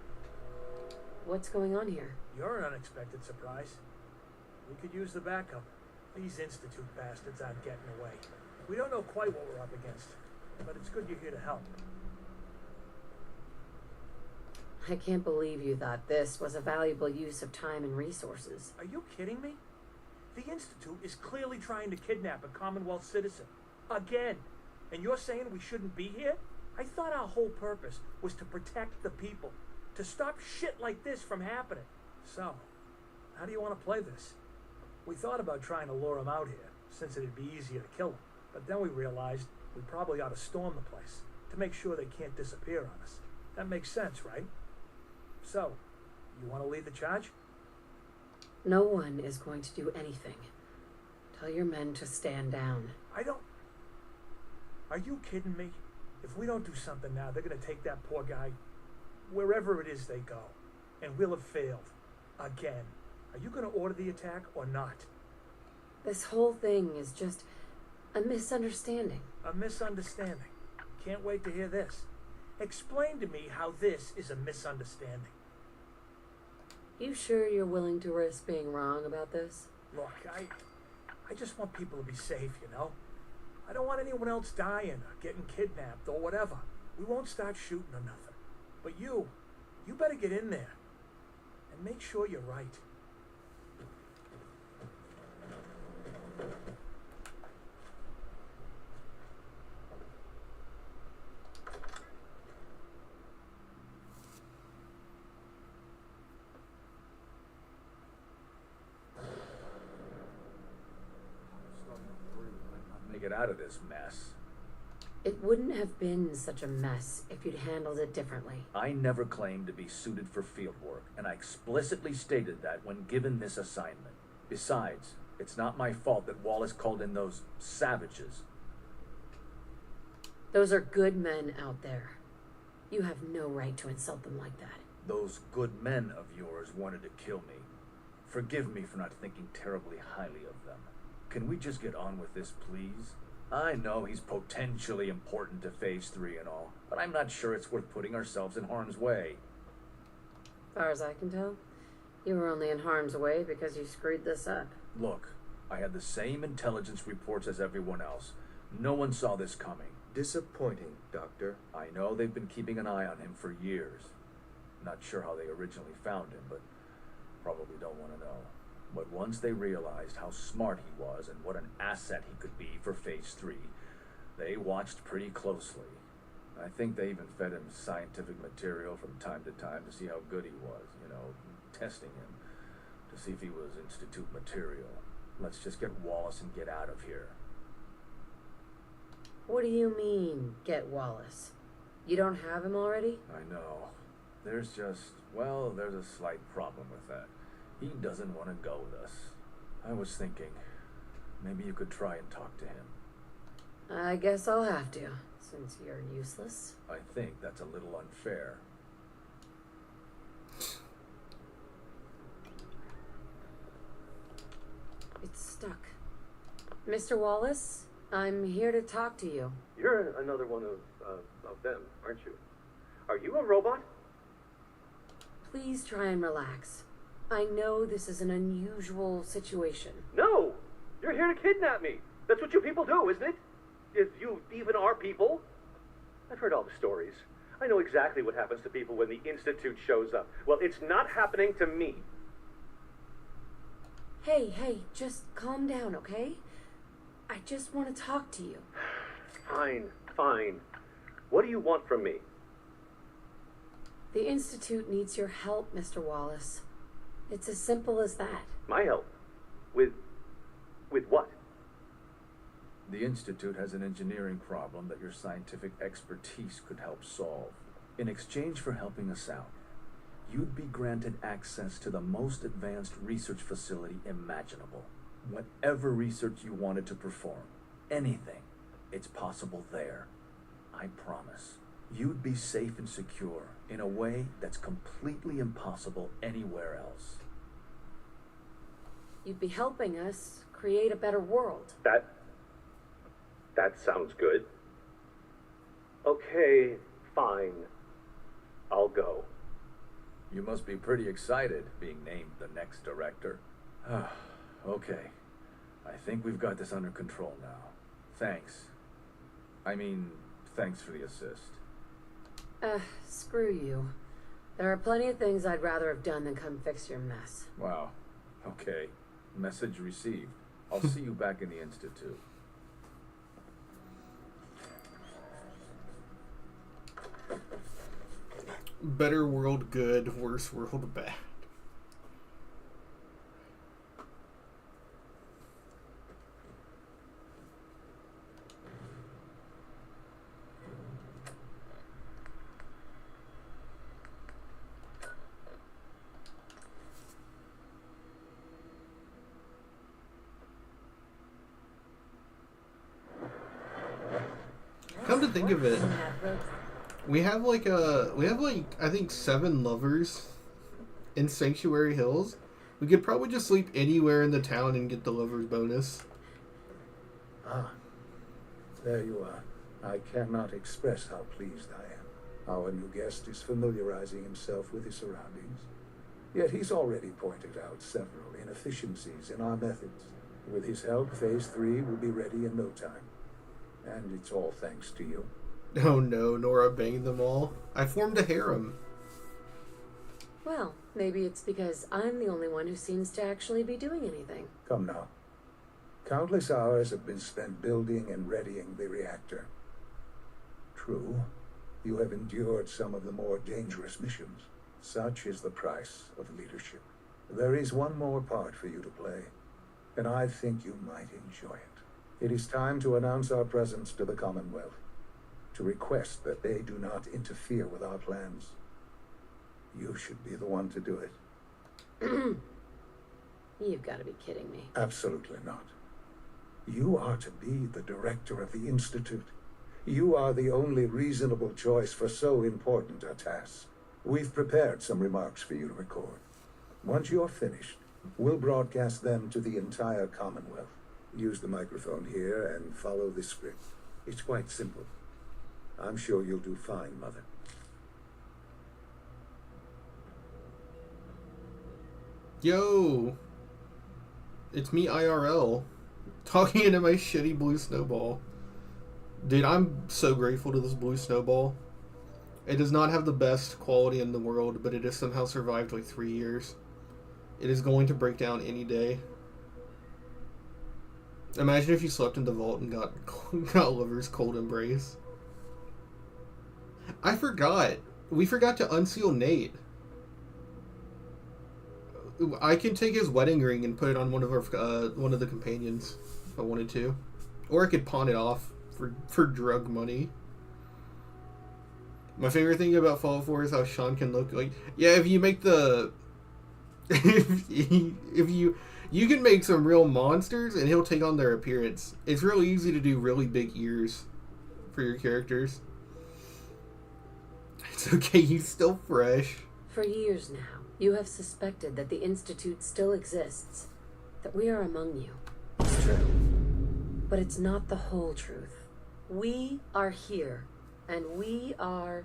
What's going on here? You're an unexpected surprise. We could use the backup. These Institute bastards aren't getting away. We don't know quite what we're up against, but it's good you're here to help. I can't believe you thought this was a valuable use of time and resources. Are you kidding me? The Institute is clearly trying to kidnap a Commonwealth citizen. Again. And you're saying we shouldn't be here? I thought our whole purpose was to protect the people, to stop shit like this from happening. So, how do you want to play this? We thought about trying to lure them out here, since it'd be easier to kill them. But then we realized we probably ought to storm the place, to make sure they can't disappear on us. That makes sense, right? So, you want to lead the charge? No one is going to do anything. Tell your men to stand down. I don't... Are you kidding me? If we don't do something now, they're going to take that poor guy wherever it is they go. And we'll have failed. Again. Are you going to order the attack or not? This whole thing is just a misunderstanding. A misunderstanding. Can't wait to hear this. Explain to me how this is a misunderstanding. You sure you're willing to risk being wrong about this? Look, I just want people to be safe, you know? I don't want anyone else dying or getting kidnapped or whatever. We won't start shooting or nothing. But you better get in there and make sure you're right. Make it out of this mess. It wouldn't have been such a mess if you'd handled it differently. I never claimed to be suited for field work, and I explicitly stated that when given this assignment. Besides, it's not my fault that Wallace called in those savages. Those are good men out there. You have no right to insult them like that. Those good men of yours wanted to kill me. Forgive me for not thinking terribly highly of them. Can we just get on with this, please? I know he's potentially important to Phase 3 and all, but I'm not sure it's worth putting ourselves in harm's way. As far as I can tell, you were only in harm's way because you screwed this up. Look, I had the same intelligence reports as everyone else. No one saw this coming. Disappointing, Doctor. I know they've been keeping an eye on him for years. Not sure how they originally found him, but probably don't want to know. But once they realized how smart he was and what an asset he could be for Phase 3, they watched pretty closely. I think they even fed him scientific material from time to time to see how good he was, you know, testing him, to see if he was Institute material. Let's just get Wallace and get out of here. What do you mean, get Wallace? You don't have him already? I know. There's a slight problem with that. He doesn't want to go with us. I was thinking, maybe you could try and talk to him. I guess I'll have to, since you're useless. I think that's a little unfair. It's stuck. Mr. Wallace, I'm here to talk to you. You're another one of them, aren't you? Are you a robot? Please try and relax. I know this is an unusual situation. No! You're here to kidnap me. That's what you people do, isn't it? If you even are people. I've heard all the stories. I know exactly what happens to people when the Institute shows up. Well, it's not happening to me. Hey, just calm down, okay? I just want to talk to you. Fine. What do you want from me? The Institute needs your help, Mr. Wallace. It's as simple as that. My help? With what? The Institute has an engineering problem that your scientific expertise could help solve. In exchange for helping us out, you'd be granted access to the most advanced research facility imaginable. Whatever research you wanted to perform, anything, it's possible there. I promise. You'd be safe and secure in a way that's completely impossible anywhere else. You'd be helping us create a better world. That sounds good. Okay, fine. I'll go. You must be pretty excited being named the next director. Okay. I think we've got this under control now. Thanks. Thanks for the assist. Screw you. There are plenty of things I'd rather have done than come fix your mess. Wow. Okay. Message received. I'll see you back in the Institute. Better world good, worse world bad. Come to think of it, we have I think 7 lovers in Sanctuary Hills. We could probably just sleep anywhere in the town and get the lovers bonus. There you are. I cannot express how pleased I am. Our new guest is familiarizing himself with his surroundings. Yet he's already pointed out several inefficiencies in our methods. With his help, Phase 3 will be ready in no time. And it's all thanks to you. Oh no, Nora banged them all. I formed a harem. Well, maybe it's because I'm the only one who seems to actually be doing anything. Come now. Countless hours have been spent building and readying the reactor. True, you have endured some of the more dangerous missions. Such is the price of leadership. There is one more part for you to play, and I think you might enjoy it. It is time to announce our presence to the Commonwealth, to request that they do not interfere with our plans. You should be the one to do it. You've got to be kidding me. Absolutely not. You are to be the director of the Institute. You are the only reasonable choice for so important a task. We've prepared some remarks for you to record. Once you're finished, we'll broadcast them to the entire Commonwealth. Use the microphone here and follow the script. It's quite simple. I'm sure you'll do fine, Mother. Yo! It's me IRL. Talking into my shitty blue snowball. Dude, I'm so grateful to this blue snowball. It does not have the best quality in the world, but it has somehow survived like 3 years. It is going to break down any day. Imagine if you slept in the vault and got Oliver's cold embrace. I forgot. We forgot to unseal Nate. I can take his wedding ring and put it on one of the companions if I wanted to, or I could pawn it off for drug money. My favorite thing about Fallout 4 is how Sean can look like. Yeah, if you make the if you You can make some real monsters, and he'll take on their appearance. It's really easy to do really big ears for your characters. It's okay, he's still fresh. For years now, you have suspected that the Institute still exists, that we are among you. It's true. But it's not the whole truth. We are here, and we are...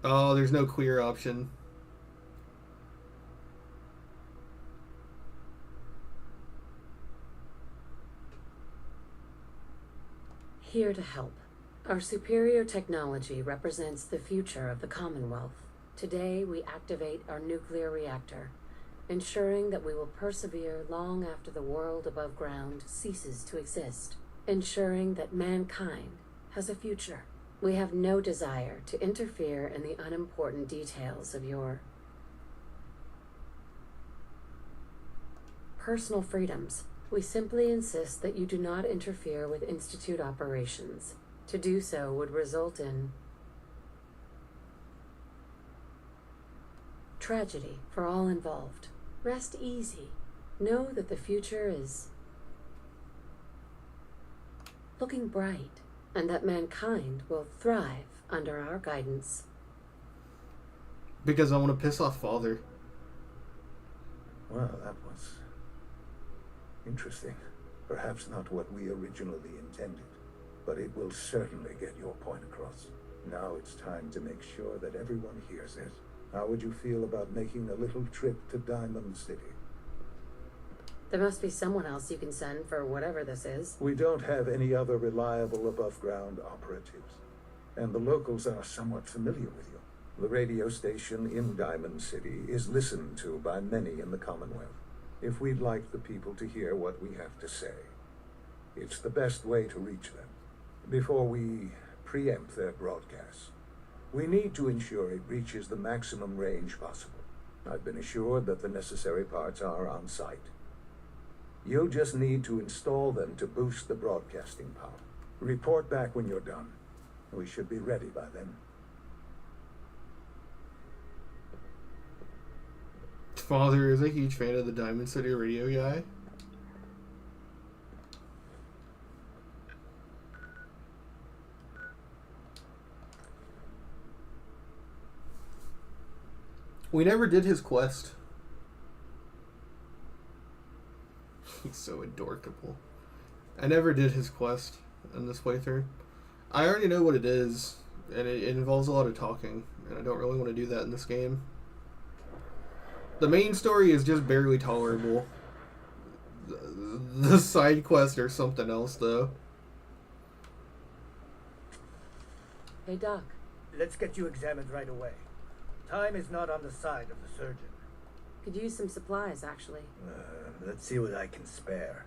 Oh, there's no queer option. Here to help. Our superior technology represents the future of the Commonwealth. Today, we activate our nuclear reactor, ensuring that we will persevere long after the world above ground ceases to exist, ensuring that mankind has a future. We have no desire to interfere in the unimportant details of your personal freedoms. We simply insist that you do not interfere with Institute operations. To do so would result in tragedy for all involved. Rest easy. Know that the future is looking bright, and that mankind will thrive under our guidance. Because I want to piss off Father. Well, that was interesting. Perhaps not what we originally intended, but it will certainly get your point across. Now it's time to make sure that everyone hears it. How would you feel about making a little trip to Diamond City? There must be someone else you can send for whatever this is. We don't have any other reliable above-ground operatives, and the locals are somewhat familiar with you. The radio station in Diamond City is listened to by many in the Commonwealth. If we'd like the people to hear what we have to say, it's the best way to reach them. Before we preempt their broadcasts, we need to ensure it reaches the maximum range possible. I've been assured that the necessary parts are on site. You'll just need to install them to boost the broadcasting power. Report back when you're done. We should be ready by then. Father is a huge fan of the Diamond City radio guy. We never did his quest. He's so adorable. I never did his quest in this playthrough. I already know what it is, and it involves a lot of talking, and I don't really want to do that in this game. The main story is just barely tolerable. The side quests are something else, though. Hey, Doc. Let's get you examined right away. Time is not on the side of the surgeon. Could use some supplies, actually. Let's see what I can spare.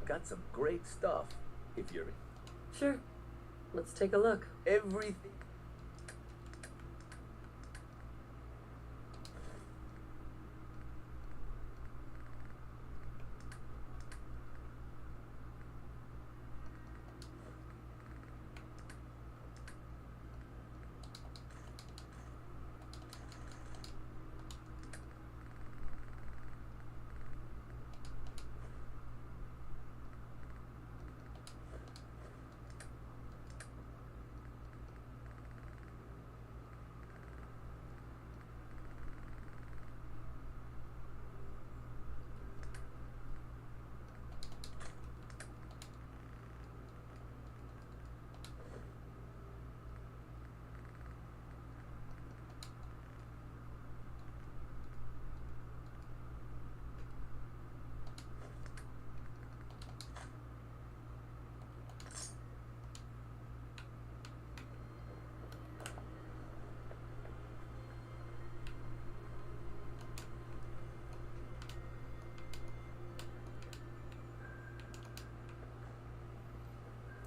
Got some great stuff, if you're... Sure. Let's take a look. Everything...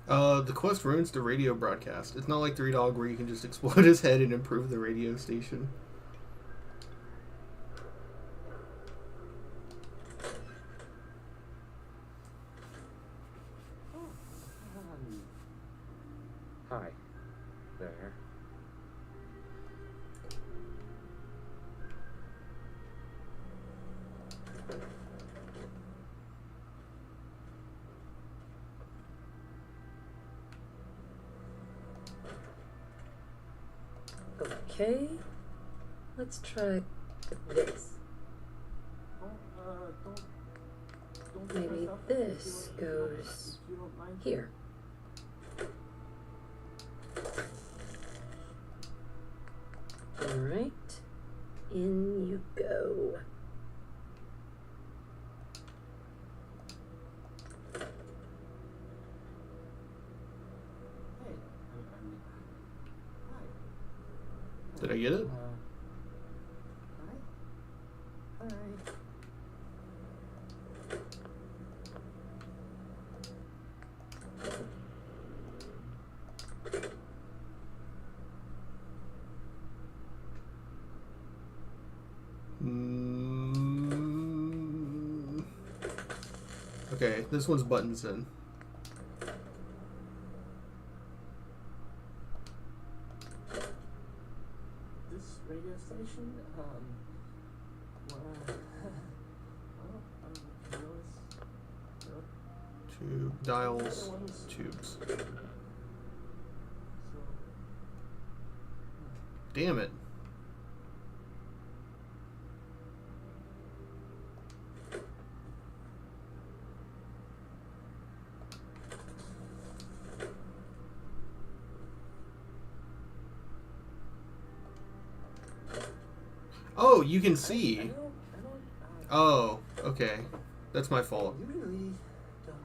The quest ruins the radio broadcast. It's not like 3 Dog where you can just explode his head and improve the radio station. Hi. There. Okay, let's try this. Maybe this goes here. Alright, in you go. Did I get it? Okay, this one's buttons in. This radio station, Tube, dials, tubes. Damn it. Oh, you can see. Oh, okay. That's my fault. You really don't.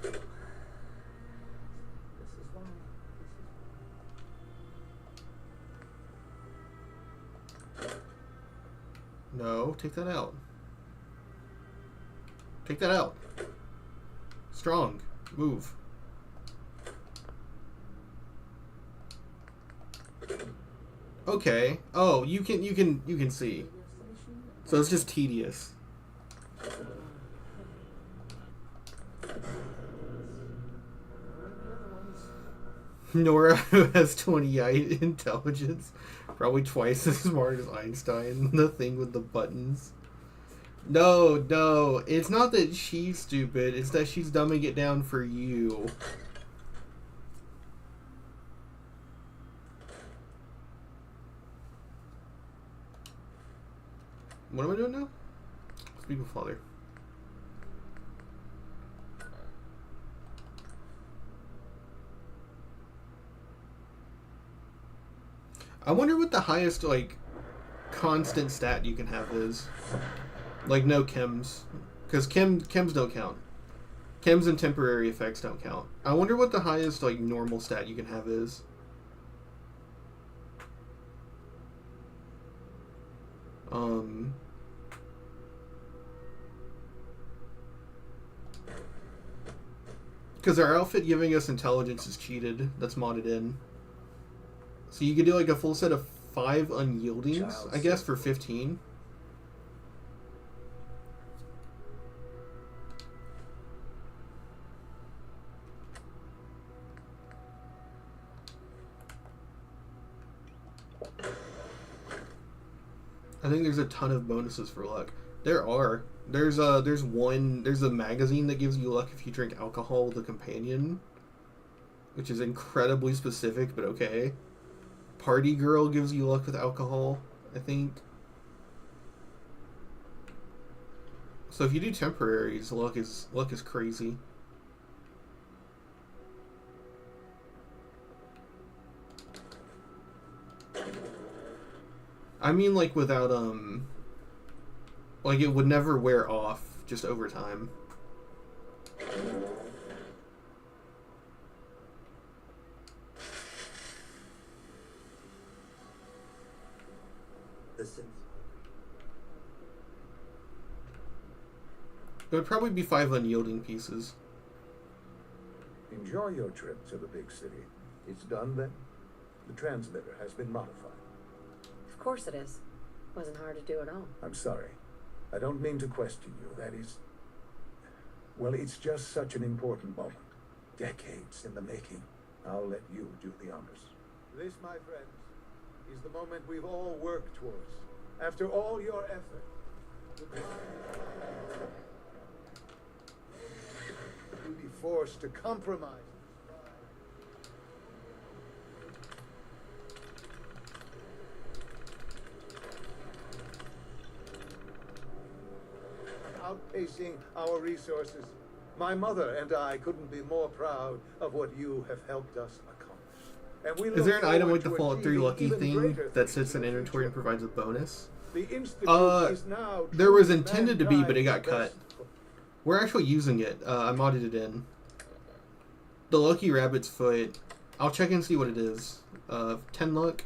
This is why. No, take that out. Take that out. Strong. Move. Okay. Oh, you can see. So it's just tedious. Nora, who has 28 intelligence, probably twice as smart as Einstein. The thing with the buttons. No, no, it's not that she's stupid. It's that she's dumbing it down for you. What am I doing now? Speak with Father. I wonder what the highest, like, constant stat you can have is. Like, no chems. Because chems don't count. Chems and temporary effects don't count. I wonder what the highest, like, normal stat you can have is. Because our outfit giving us intelligence is cheated. That's modded in. So you could do like a full set of 5 unyieldings, I guess, for 15. I think there's a ton of bonuses for luck. There are. There's a magazine that gives you luck if you drink alcohol with a companion, which is incredibly specific, but okay. Party Girl gives you luck with alcohol, I think. So if you do temporaries, luck is crazy. I mean, like, without, like, it would never wear off just over time. It would probably be 5 unyielding pieces. Enjoy your trip to the big city. It's done then? The transmitter has been modified. Of course it is. Wasn't hard to do at all. I'm sorry. I don't mean to question you. That is... Well, it's just such an important moment. Decades in the making. I'll let you do the honors. This, my friends, is the moment we've all worked towards. After all your effort. You'll be forced to compromise. Outpacing our resources. My mother and I couldn't be more proud of what you have helped us accomplish. And we Is there an item like the to Fallout 3 achieving Lucky even thing greater that things sits in the inventory and future. provides a bonus? The Institute is now There was truly intended to be, but it got mankind's cut. best. We're actually using it. I modded it in. The Lucky Rabbit's Foot. I'll check and see what it is. 10 luck.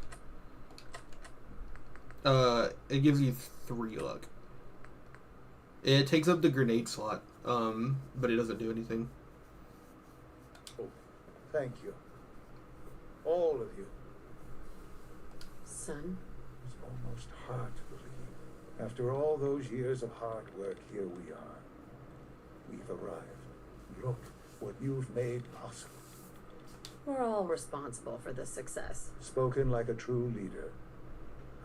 It gives you 3 luck. It takes up the grenade slot, but it doesn't do anything. Oh, thank you. All of you. Son? It's almost hard to believe. After all those years of hard work, here we are. We've arrived. Look what you've made possible. We're all responsible for this success. Spoken like a true leader.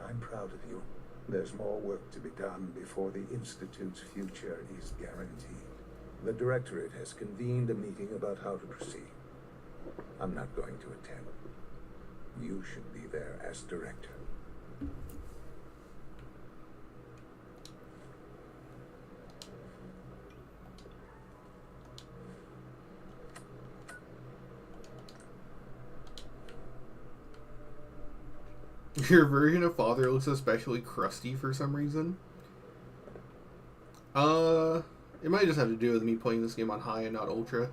I'm proud of you. There's more work to be done before the Institute's future is guaranteed. The Directorate has convened a meeting about how to proceed. I'm not going to attend. You should be there as Director. Your version of Father looks especially crusty for some reason. It might just have to do with me playing this game on high and not ultra.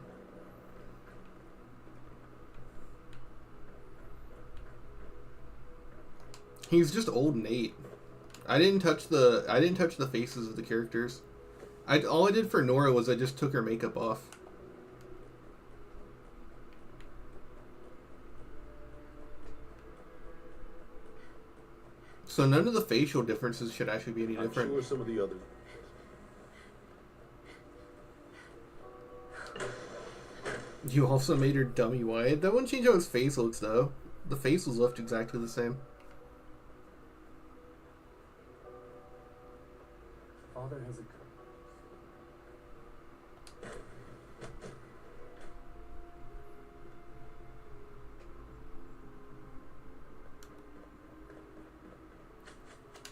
He's just old Nate. I didn't touch the faces of the characters. All I did for Nora was I just took her makeup off. So none of the facial differences should actually be any different. I'm sure some of the others. You also made her dummy white. That wouldn't change how his face looks, though. The face was left exactly the same. Father has a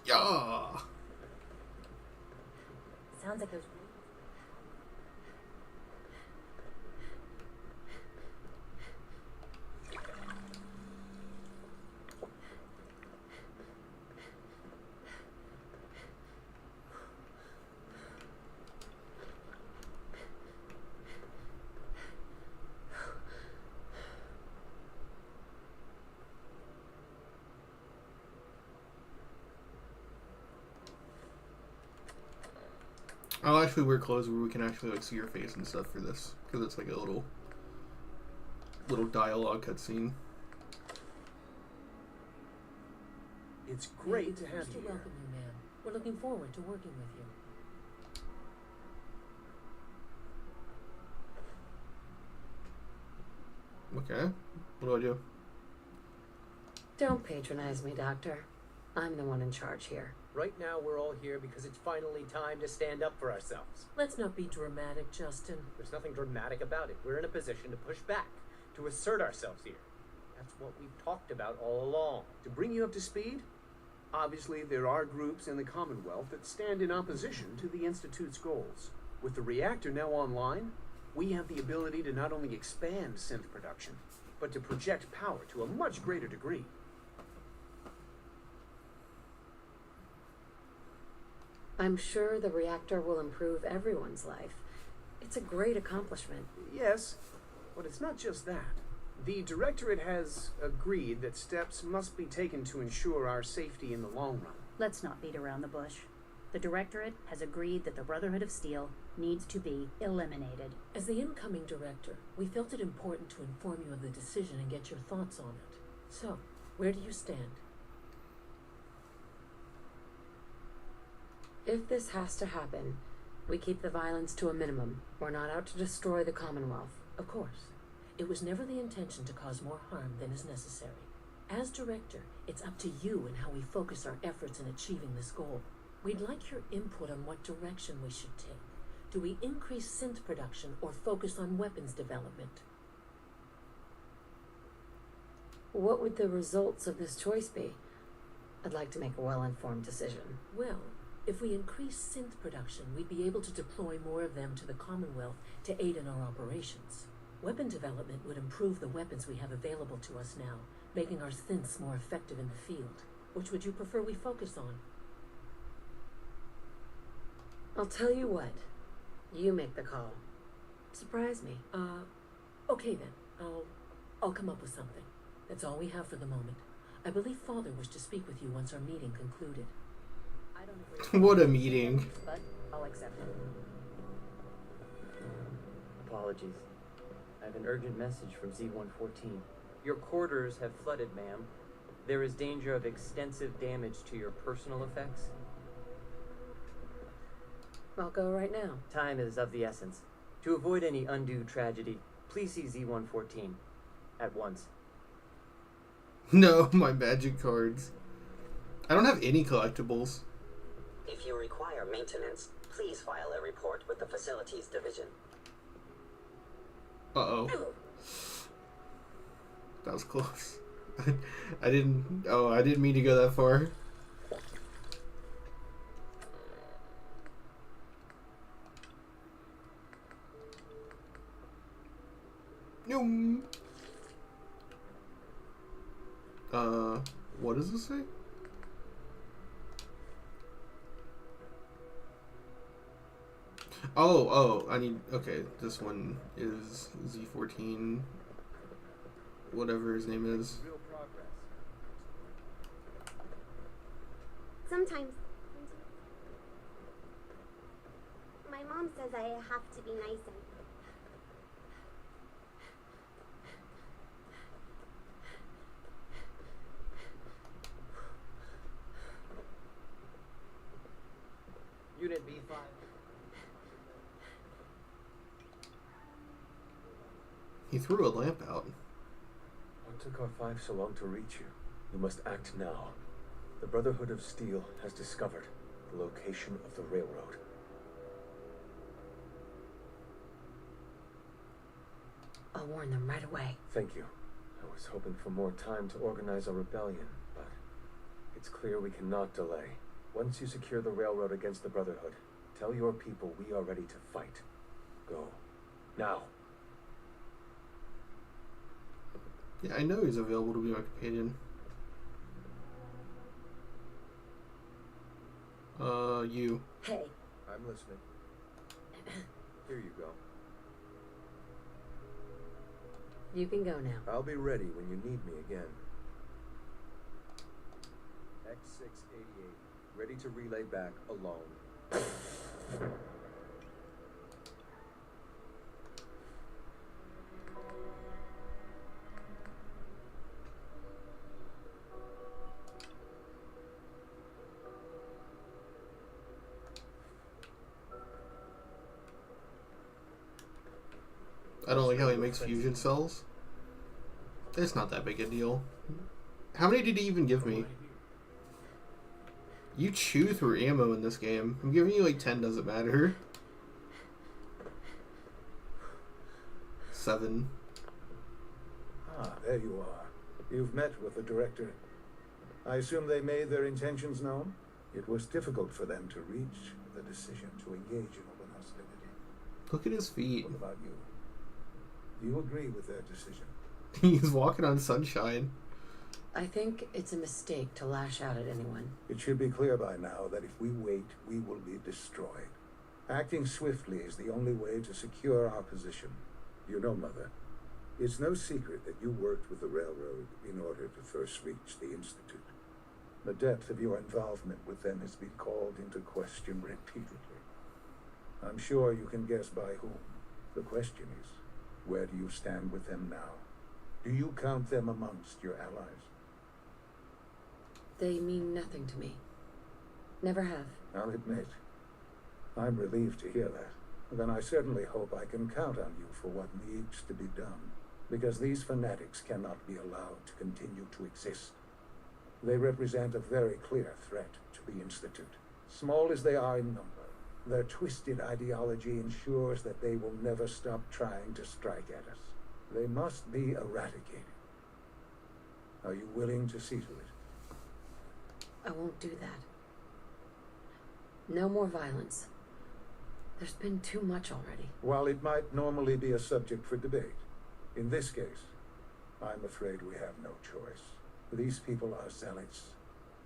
Yeah. Sounds like those. I'll actually wear clothes where we can actually like see your face and stuff for this, because it's like a little dialogue cutscene. It's great to have Pleased you to here. welcome you, ma'am. We're looking forward to working with you. Okay. What do I do? Don't patronize me, Doctor. I'm the one in charge here. Right now, we're all here because it's finally time to stand up for ourselves. Let's not be dramatic, Justin. There's nothing dramatic about it. We're in a position to push back, to assert ourselves here. That's what we've talked about all along. To bring you up to speed, obviously there are groups in the Commonwealth that stand in opposition to the Institute's goals. With the reactor now online, we have the ability to not only expand synth production, but to project power to a much greater degree. I'm sure the reactor will improve everyone's life. It's a great accomplishment. Yes, but it's not just that. The Directorate has agreed that steps must be taken to ensure our safety in the long run. Let's not beat around the bush. The Directorate has agreed that the Brotherhood of Steel needs to be eliminated. As the incoming director, we felt it important to inform you of the decision and get your thoughts on it. So, where do you stand? If this has to happen, we keep the violence to a minimum. We're not out to destroy the Commonwealth. Of course. It was never the intention to cause more harm than is necessary. As director, it's up to you and how we focus our efforts in achieving this goal. We'd like your input on what direction we should take. Do we increase synth production or focus on weapons development? What would the results of this choice be? I'd like to make a well-informed decision. Well, if we increase synth production, we'd be able to deploy more of them to the Commonwealth to aid in our operations. Weapon development would improve the weapons we have available to us now, making our synths more effective in the field. Which would you prefer we focus on? I'll tell you what. You make the call. Surprise me. Okay then. I'll come up with something. That's all we have for the moment. I believe Father wished to speak with you once our meeting concluded. I don't agree. What a meeting. But I'll accept it. Apologies. I have an urgent message from Z-114. Your quarters have flooded, ma'am. There is danger of extensive damage to your personal effects. I'll go right now. Time is of the essence. To avoid any undue tragedy, please see Z-114 at once. No, my magic cards. I don't have any collectibles. If you require maintenance, please file a report with the Facilities Division. Uh-oh. That was close. I didn't mean to go that far. No. What does this say? Oh, I need, okay, this one is Z14, whatever his name is. Real progress. Sometimes my mom says I have to be nice and Unit B5. He threw a lamp out. What took our five so long to reach you? You must act now. The Brotherhood of Steel has discovered the location of the railroad. I'll warn them right away. Thank you. I was hoping for more time to organize a rebellion, but it's clear we cannot delay. Once you secure the railroad against the Brotherhood, tell your people we are ready to fight. Go. Now. Yeah, I know he's available to be my companion. You. Hey. I'm listening. Here you go. You can go now. I'll be ready when you need me again. X688, ready to relay back alone. I don't like how he makes fusion cells. It's not that big a deal. How many did he even give me? You chew through ammo in this game. I'm giving you like 10, doesn't matter. 7. Ah, there you are. You've met with the director. I assume they made their intentions known? It was difficult for them to reach the decision to engage in open hostility. Look at his feet. What about you? Do you agree with their decision? He's walking on sunshine. I think it's a mistake to lash out at anyone. It should be clear by now that if we wait, we will be destroyed. Acting swiftly is the only way to secure our position. You know, Mother, it's no secret that you worked with the railroad in order to first reach the Institute. The depth of your involvement with them has been called into question repeatedly. I'm sure you can guess by whom. The question is, where do you stand with them now? Do you count them amongst your allies? They mean nothing to me. Never have. I'll admit, I'm relieved to hear that. Then I certainly hope I can count on you for what needs to be done, because these fanatics cannot be allowed to continue to exist. They represent a very clear threat to the Institute. Small as they are in number, their twisted ideology ensures that they will never stop trying to strike at us. They must be eradicated. Are you willing to see to it? I won't do that. No more violence. There's been too much already. While it might normally be a subject for debate, in this case, I'm afraid we have no choice. These people are zealots.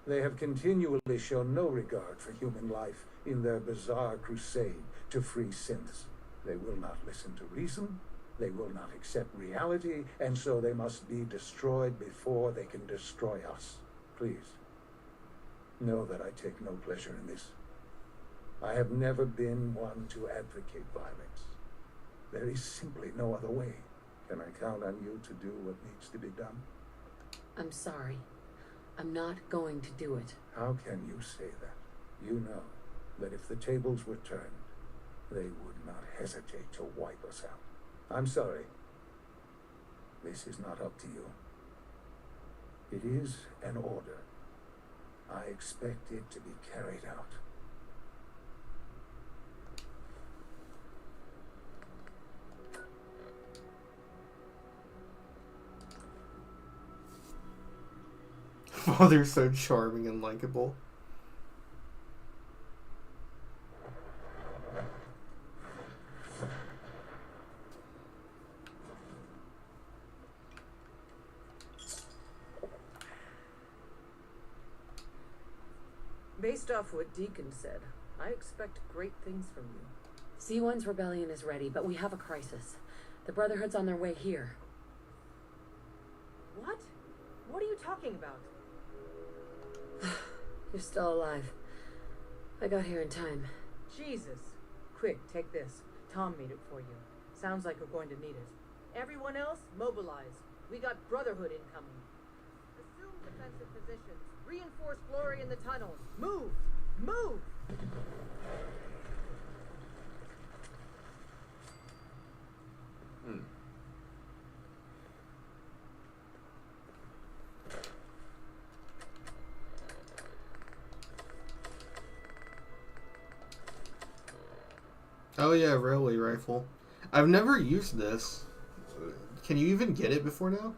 They have continually shown no regard for human life in their bizarre crusade to free synths. They will not listen to reason, they will not accept reality, and so they must be destroyed before they can destroy us. Please, know that I take no pleasure in this. I have never been one to advocate violence. There is simply no other way. Can I count on you to do what needs to be done? I'm sorry. I'm not going to do it. How can you say that? You know that if the tables were turned, they would not hesitate to wipe us out. I'm sorry. This is not up to you. It is an order. I expect it to be carried out. Oh, they're so charming and likable. Based off what Deacon said, I expect great things from you. C1's rebellion is ready, but we have a crisis. The Brotherhood's on their way here. What? What are you talking about? You're still alive. I got here in time. Jesus. Quick, take this. Tom made it for you. Sounds like we're going to need it. Everyone else, mobilize. We got Brotherhood incoming. Assume defensive positions. Reinforce Glory in the tunnels. Move! Move! Oh yeah, railway rifle. I've never used this. Can you even get it before now?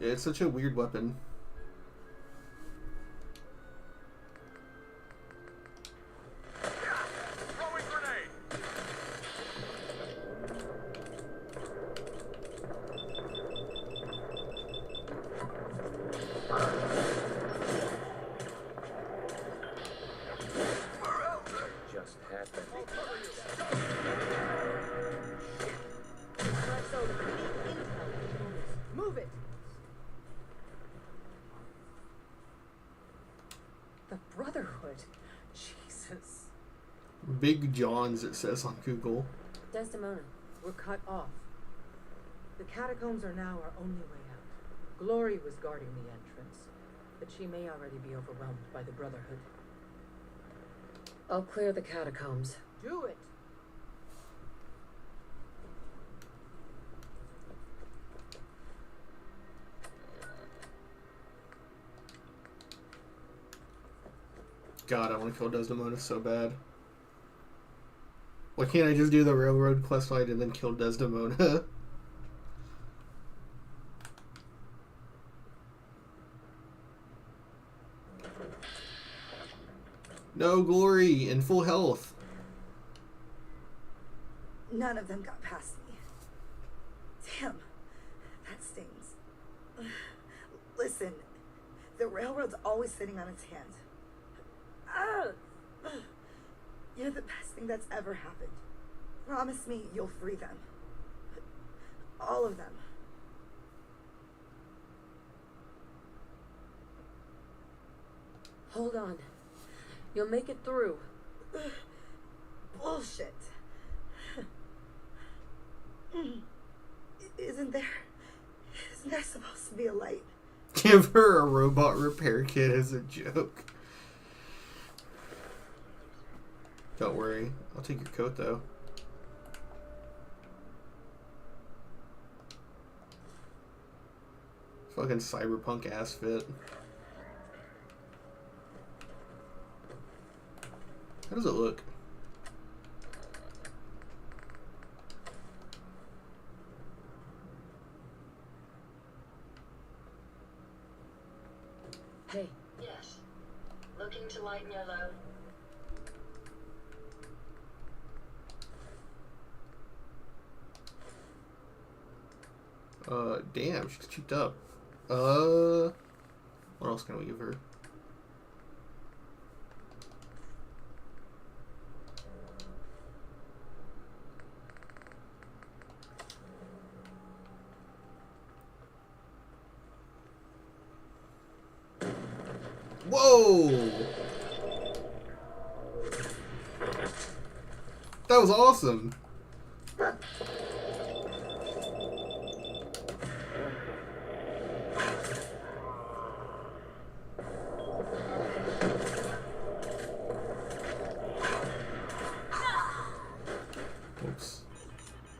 Yeah, it's such a weird weapon. Move it! The Brotherhood? Jesus. Big Johns, it says on Google. Desdemona, we're cut off. The catacombs are now our only way out. Glory was guarding the entrance, but she may already be overwhelmed by the Brotherhood. I'll clear the catacombs. Do it! God, I want to kill Desdemona so bad. Why can't I just do the railroad quest line and then kill Desdemona? No, Glory, in full health. None of them got past me. Damn, that stings. Listen, the railroad's always sitting on its hands. You're the best thing that's ever happened. Promise me you'll free them. All of them. Hold on. You'll make it through. Bullshit. Isn't there supposed to be a light? Give her a robot repair kit as a joke. Don't worry. I'll take your coat, though. Fucking cyberpunk ass fit. How does it look? Hey. Yes. Looking to lighten your load? Damn, she's cheaped up. What else can we give her? Whoa! That was awesome.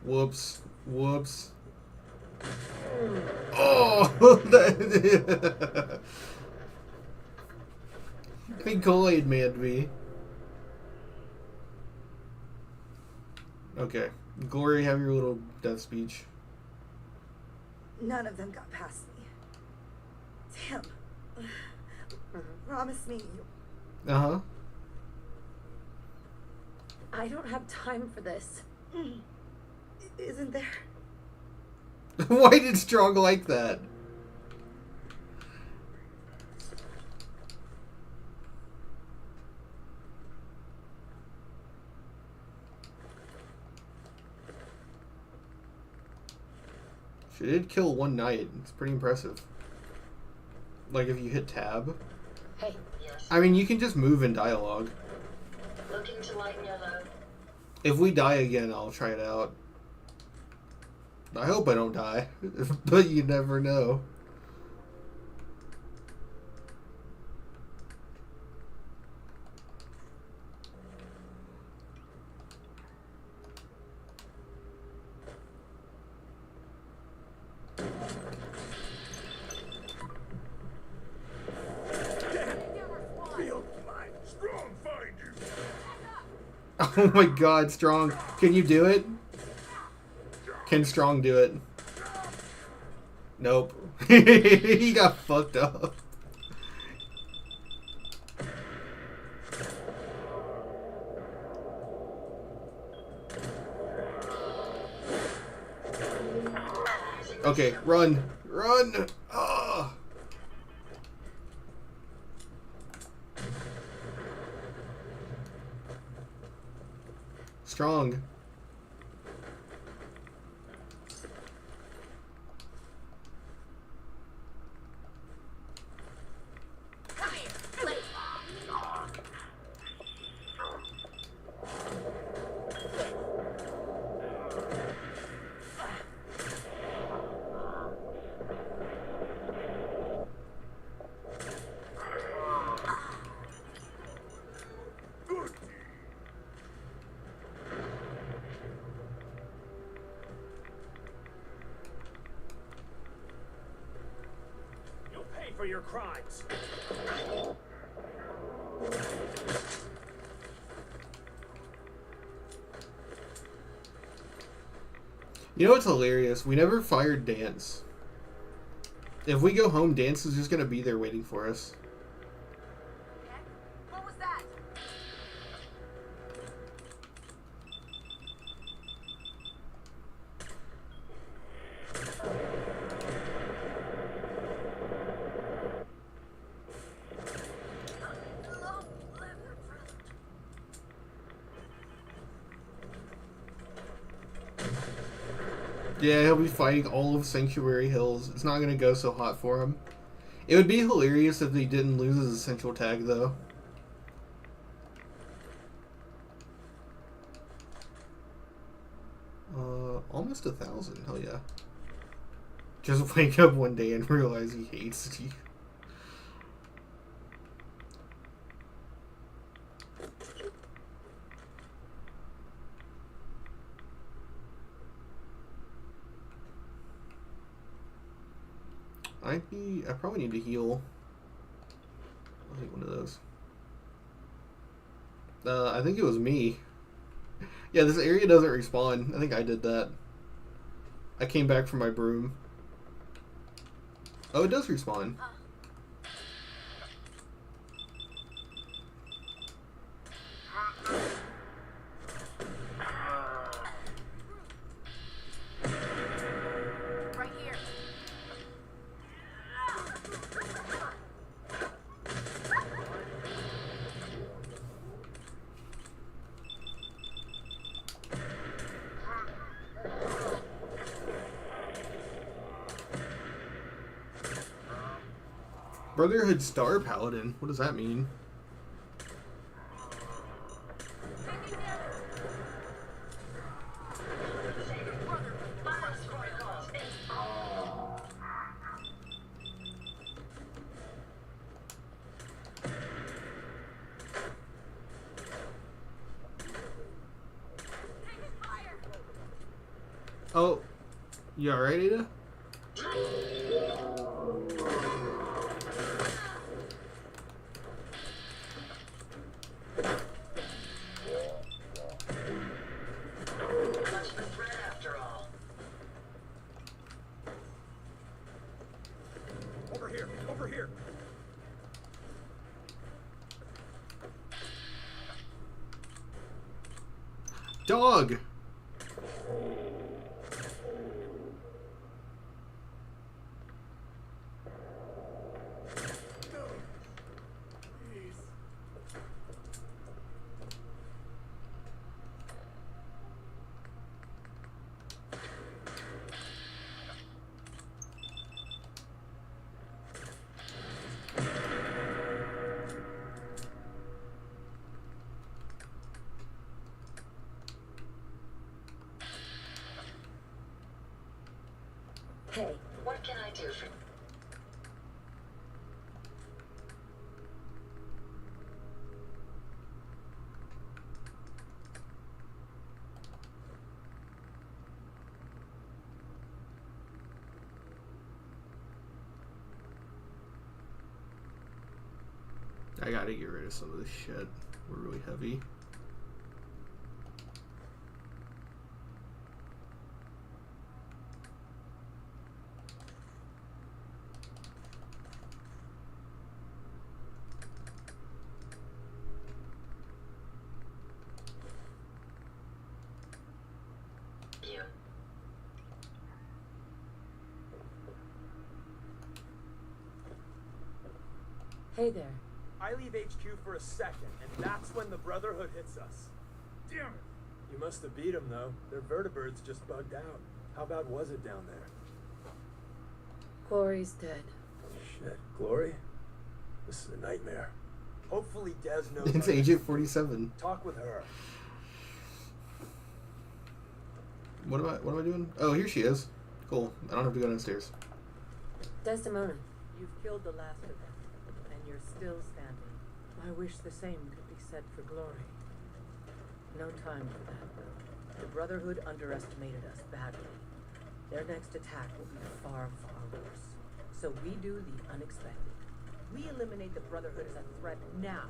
Whoops. Whoops. Oh! I think Kool-Aid manned me. Okay. Glory, have your little death speech. None of them got past me. Damn. Promise me you... Uh-huh. I don't have time for this. Isn't there? Why did Strong like that? She did kill one knight. It's pretty impressive. Like if you hit tab. Hey. Yes. I mean, you can just move in dialogue. Looking to lighten your load? If we die again, I'll try it out. I hope I don't die, but you never know. Oh my god, Strong. Can you do it? Can Strong do it? Nope. He got fucked up. Okay, run. Run! Oh. Strong. For your crimes. You know what's hilarious? We never fired Dance. If we go home, Dance is just gonna be there waiting for us. What was that? Yeah, he'll be fighting all of Sanctuary Hills. It's not gonna go so hot for him. It would be hilarious if they didn't lose his essential tag, though. Almost 1,000. Hell yeah. Just wake up one day and realize he hates you. I probably need to heal. I'll take one of those. I think it was me. Yeah, this area doesn't respawn. I think I did that. I came back from my broom. Oh, it does respawn. Right here. Brotherhood Star Paladin. What does that mean? Oh, you alright, Ada? Over here. Dog! Hey, what can I do for you? I gotta get rid of some of this shit. We're really heavy. Hey there. I leave HQ for a second, and that's when the Brotherhood hits us. Damn it. You must have beat them, though. Their vertebrates just bugged out. How bad was it down there? Glory's dead. Shit, Glory? This is a nightmare. Hopefully Des knows. It's Agent 47. Talk with her. What am I doing? Oh, here she is. Cool. I don't have to go downstairs. Desdemona, you've killed the last of them, and you're still standing. I wish the same could be said for Glory. No time for that, though. The Brotherhood underestimated us badly. Their next attack will be far, far worse. So we do the unexpected. We eliminate the Brotherhood as a threat now,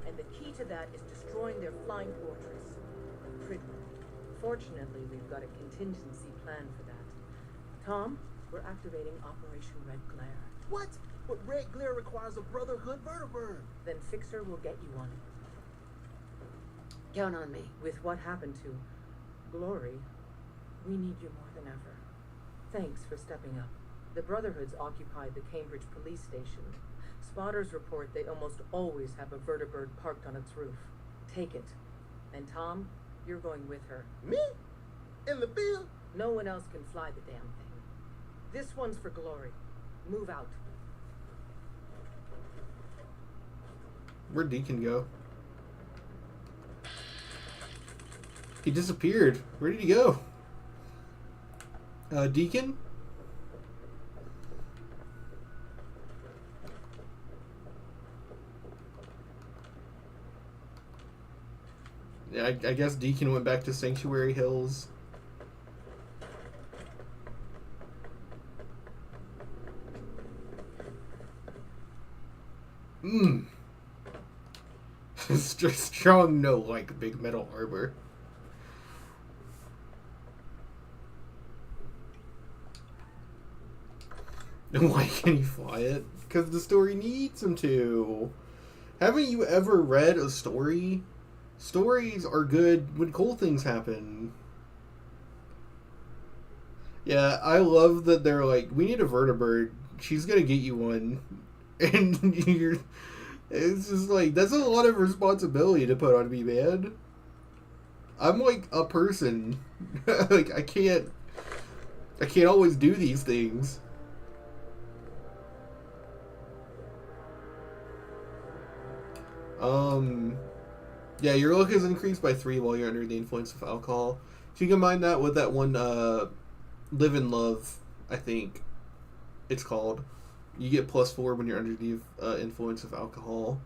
and the key to that is destroying their flying fortress, the Pridmore. Fortunately, we've got a contingency plan for that. Tom, we're activating Operation Red Glare. What? But Red Glare requires a Brotherhood vertibird. Then Fixer will get you on it. Count on me. With what happened to Glory, we need you more than ever. Thanks for stepping up. The Brotherhood's occupied the Cambridge police station. Spotters report they almost always have a vertibird parked on its roof. Take it. And Tom, you're going with her. Me? In the field? No one else can fly the damn thing. This one's for Glory. Move out. Where'd Deacon go? He disappeared. Where did he go? Deacon? Yeah, I guess Deacon went back to Sanctuary Hills. Strong no like big metal armor. And why can't he fly it? Because the story needs him to. Haven't you ever read a story? Stories are good when cool things happen. Yeah, I love that they're like, we need a vertibird. She's gonna get you one. And you're... It's just like, that's a lot of responsibility to put on me, man. I'm like a person. Like, I can't always do these things. Yeah, your luck is increased by 3 while you're under the influence of alcohol. So you combine that with that one, Live and Love, I think it's called. You get +4 when you're under the influence of alcohol.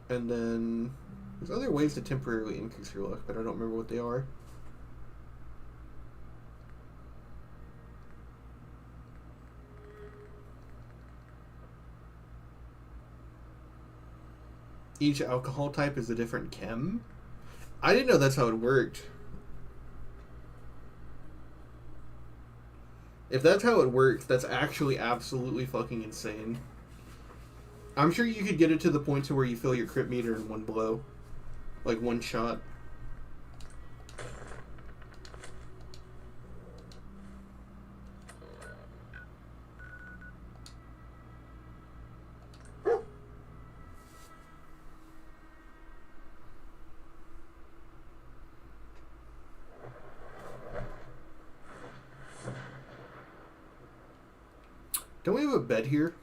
And then there's other ways to temporarily increase your luck, but I don't remember what they are. Each alcohol type is a different chem? I didn't know that's how it worked. If that's how it works, that's actually absolutely fucking insane. I'm sure you could get it to the point to where you fill your crit meter in one blow. Like one shot. Don't we have a bed here?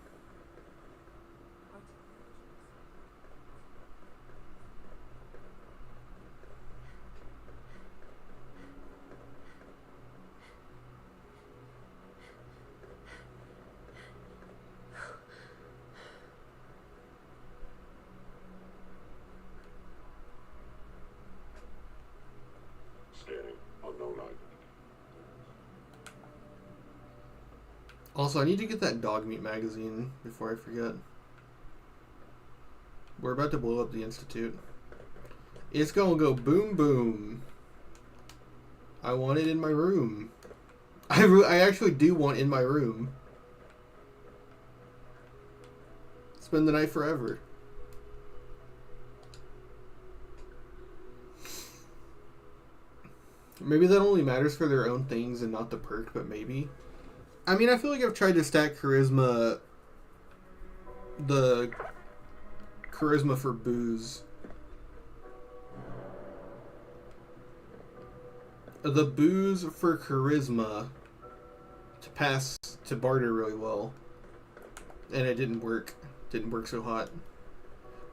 Scanning. Unknown item. Also, I need to get that dog meat magazine before I forget. We're about to blow up the Institute. It's gonna go boom boom. I want it in my room. I actually do want in my room. Spend the night forever. Maybe that only matters for their own things and not the perk, but maybe. I mean, I feel like I've tried to stack charisma, the charisma for booze. The booze for charisma to pass to barter really well. And it didn't work. Didn't work so hot.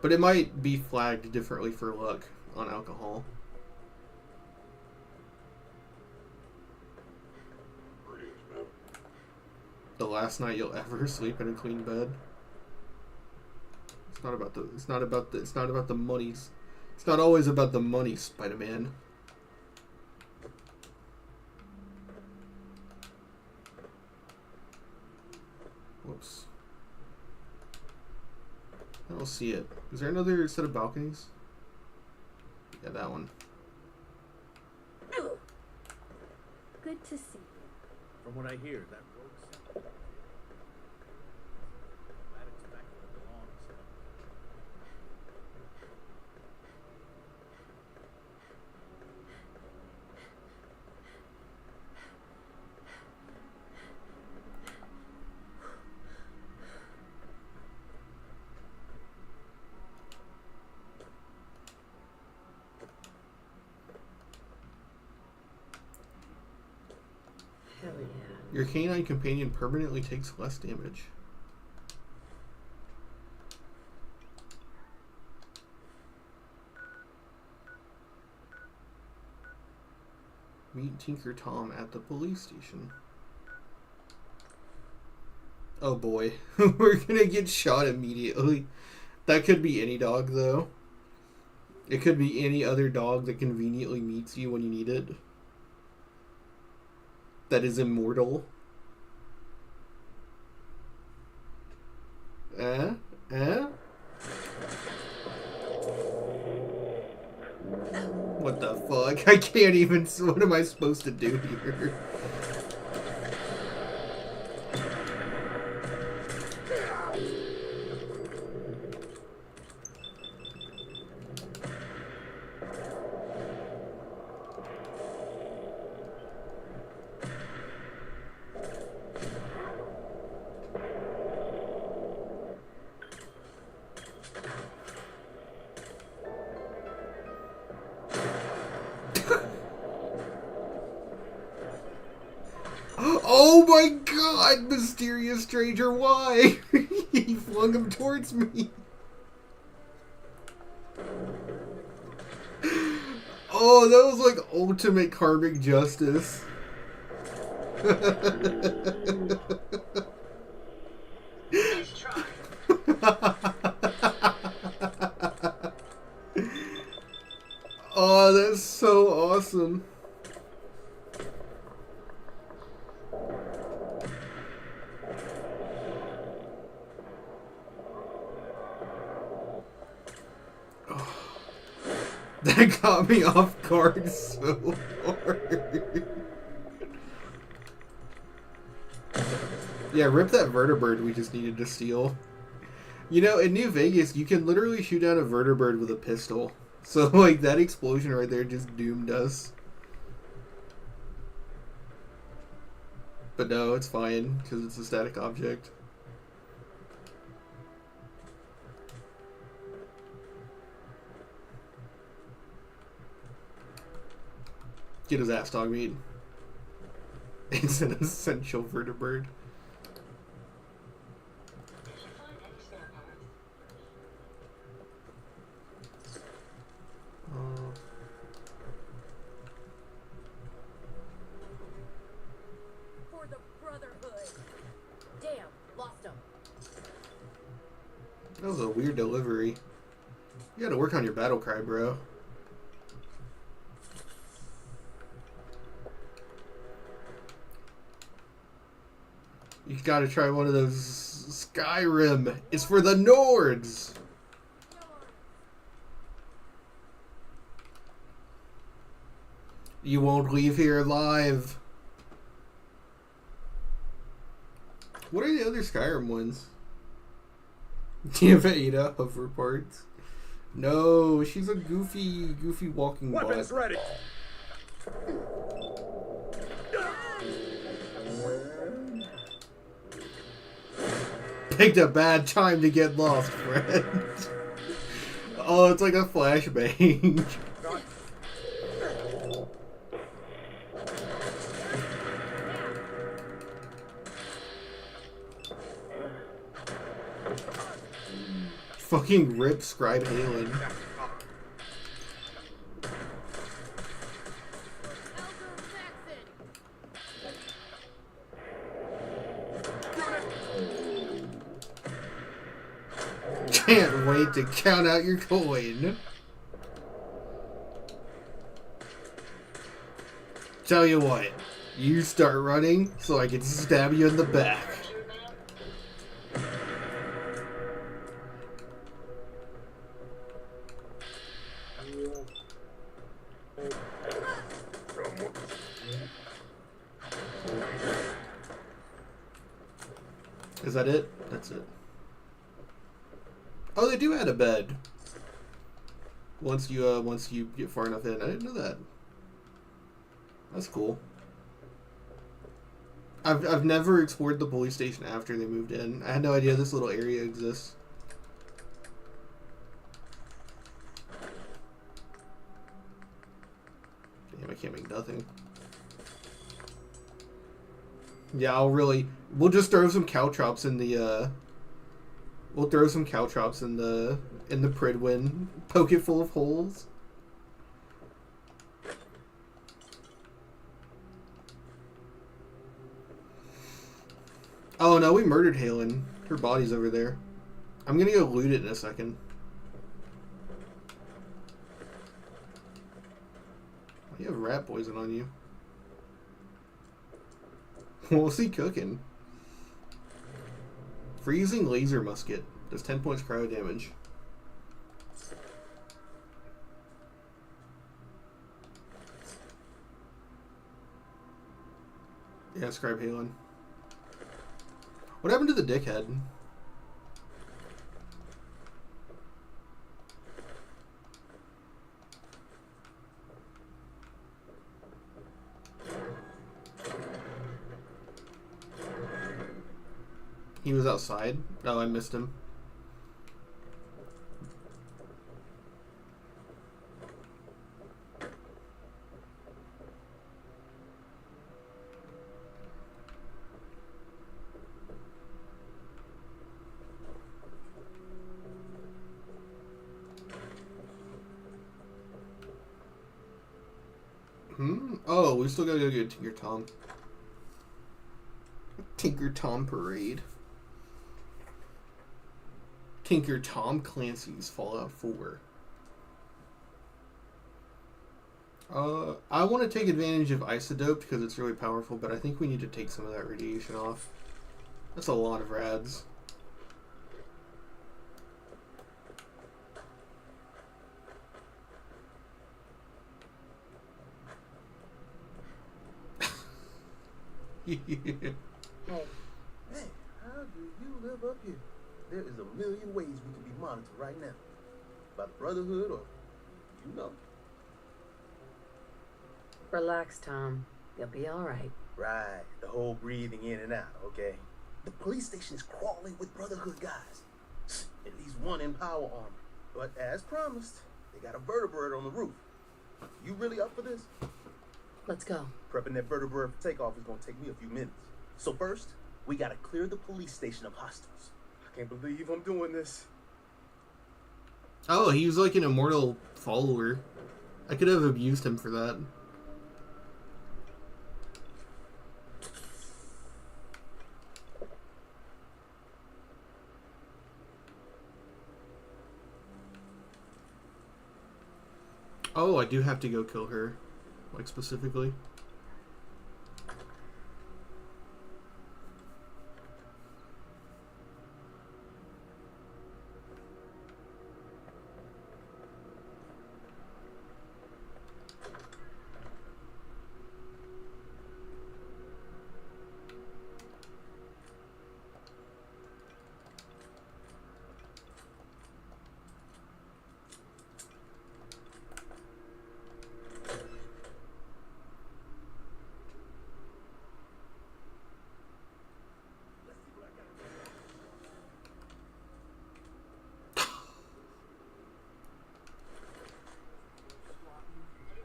But it might be flagged differently for luck on alcohol. The last night you'll ever sleep in a clean bed. It's not about the monies. It's not always about the money, Spider-Man. Whoops. I don't see it. Is there another set of balconies? Yeah, that one. Good to see you. From what I hear, that rogue glad it's back where it belongs. Hell yeah. Your canine companion permanently takes less damage. Meet Tinker Tom at the police station. Oh boy. We're gonna get shot immediately. That could be any dog, though. It could be any other dog that conveniently meets you when you need it. That is immortal. What the fuck? I can't even... What am I supposed to do here? Oh my god, mysterious stranger, why? He flung him towards me. Oh, that was like ultimate karmic justice. Nice try. Oh, that's so awesome. That got me off guard so hard. Yeah, rip that vertibird we just needed to steal. You know, in New Vegas, you can literally shoot down a vertibird with a pistol. So, like, that explosion right there just doomed us. But no, it's fine, because it's a static object. Get his ass, dog meat. It's an essential vertibird. For the Brotherhood. Damn, lost him. That was a weird delivery. You gotta work on your battle cry, bro. You gotta try one of those Skyrim. It's for the Nords. You won't leave here alive. What are the other Skyrim ones? Give Ada hover parts. No, she's a goofy walking bot. Weapons ready. Picked a bad time to get lost, friend. Oh, it's like a flashbang. Fucking rip Scribe Halen. Can't wait to count out your coin. Tell you what, you start running so I can stab you in the back. Is that it? That's it. Oh, they do add a bed. Once you get far enough in. I didn't know that. That's cool. I've never explored the police station after they moved in. I had no idea this little area exists. Damn, I can't make nothing. Yeah, we'll just throw some caltrops in the, we'll throw some caltrops in the Pridwin, poke it full of holes. Oh no, we murdered Halen. Her body's over there. I'm gonna go loot it in a second. You have rat poison on you. What's he cooking? Freezing laser musket. Does 10 points cryo damage. Yeah, scribe Halen. What happened to the dickhead? He was outside? Oh, I missed him. Oh, we still gotta go get Tinker Tom. Tinker Tom Parade. Tinker Tom Clancy's Fallout 4. I want to take advantage of Isodope because it's really powerful, but I think we need to take some of that radiation off. That's a lot of rads. Hey, how do you live up here? There is a million ways we can be monitored right now. By the Brotherhood or, you know. Relax, Tom. You'll be alright. Right, the whole breathing in and out, okay? The police station is crawling with Brotherhood guys. At least one in power armor. But as promised, they got a vertebrate on the roof. You really up for this? Let's go. Prepping that vertebrate for takeoff is gonna take me a few minutes. So first, we gotta clear the police station of hostiles. I can't believe I'm doing this. Oh, he was like an immortal follower. I could have abused him for that. Oh, I do have to go kill her. Like, specifically.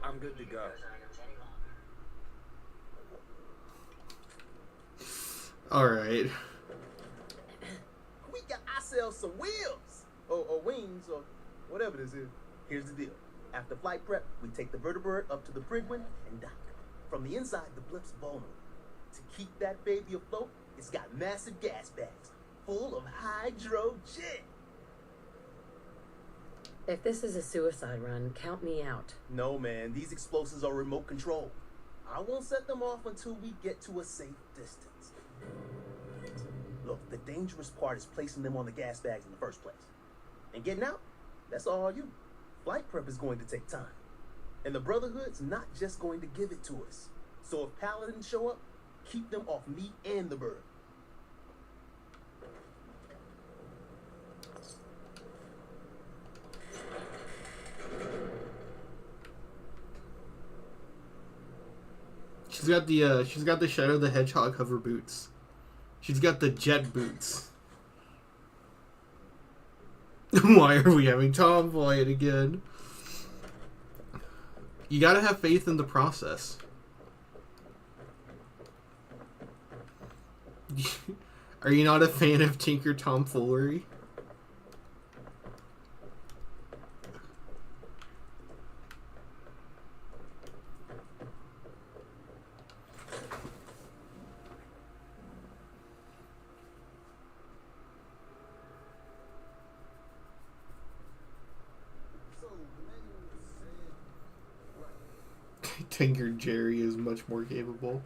I'm good to go. Alright. We got ourselves some wheels! Or wings, or whatever this is. Here's the deal. After flight prep, we take the vertebrate up to the Prigwin and dock. From the inside, the blip's vulnerable. To keep that baby afloat, it's got massive gas bags full of hydrogen. If this is a suicide run, count me out. No, man. These explosives are remote controlled. I won't set them off until we get to a safe distance. Look, the dangerous part is placing them on the gas bags in the first place. And getting out, that's all you. Flight prep is going to take time. And the Brotherhood's not just going to give it to us. So if Paladins show up, keep them off me and the bird. She's got the Shadow the Hedgehog hover boots. She's got the jet boots. Why are we having Tom play it again? You gotta have faith in the process. Are you not a fan of Tinker Tomfoolery? Tinker Jerry is much more capable.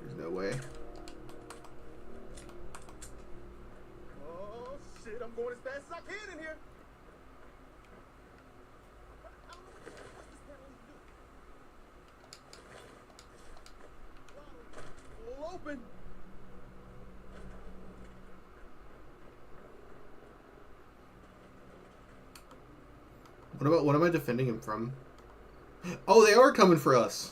There's no way. Oh shit, I'm going as fast as I can in here. Full open. What am I defending him from? Oh, they are coming for us.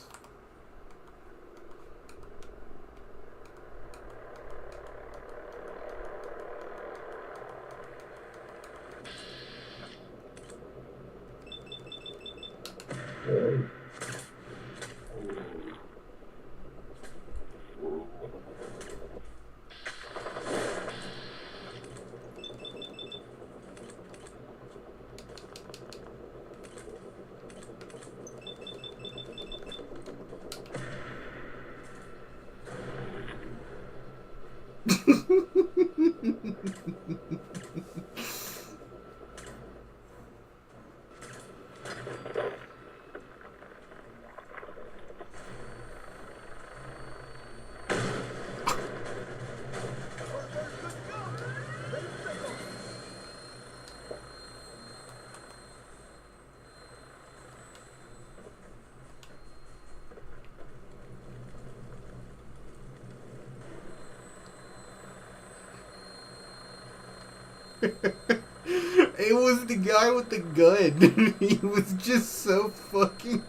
It was the guy with the gun. He was just so fucking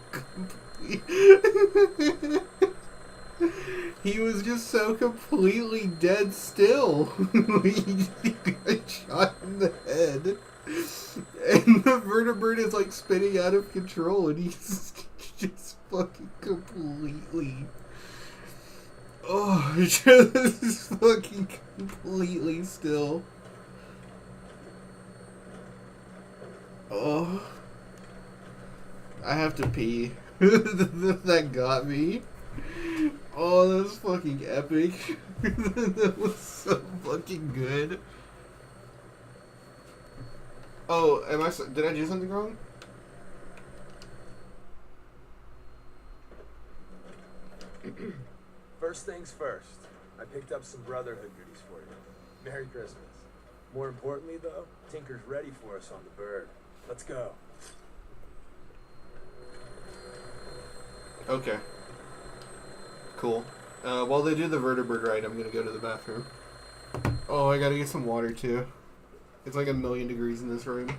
he was just so completely dead still. He got shot in the head. And the vertebrate is like spinning out of control and he's just fucking completely... Oh, just fucking completely still. Oh, I have to pee. That got me. Oh, that was fucking epic. That was so fucking good. Oh, did I do something wrong? First things first, I picked up some Brotherhood goodies for you. Merry Christmas. More importantly, though, Tinker's ready for us on the bird. Let's go. Okay. Cool. While they do the vertebrate ride, I'm gonna go to the bathroom. Oh, I gotta get some water too. It's like 1,000,000 degrees in this room.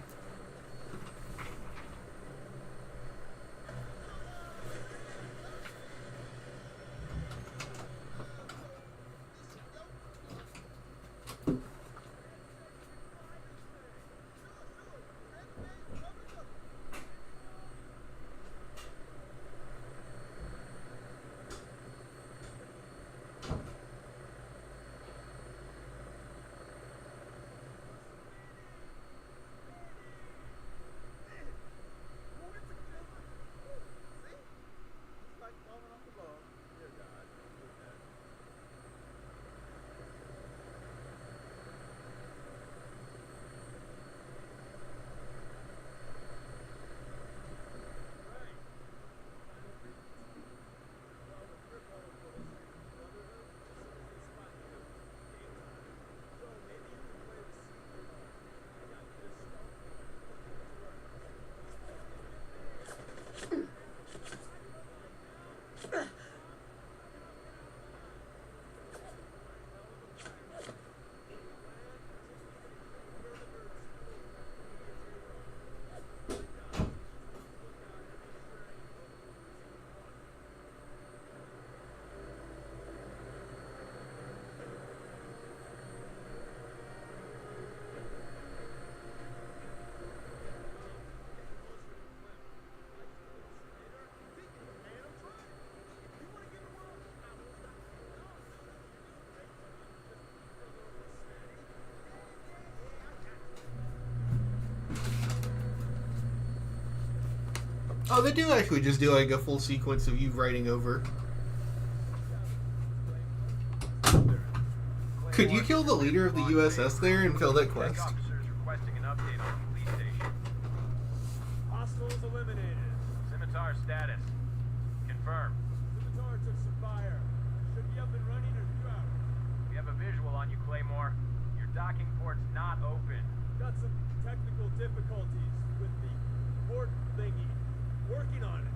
Oh, they do actually just do like a full sequence of you writing over. Could you kill the leader of the USS there and fill that quest? Officers requesting an update on eliminated. Scimitar status. Confirm. Scimitar took some fire. Should be up and running in a few hours. We have a visual on you, Claymore. Your docking port's not open. Got some technical difficulties with the port thingy. Working on it.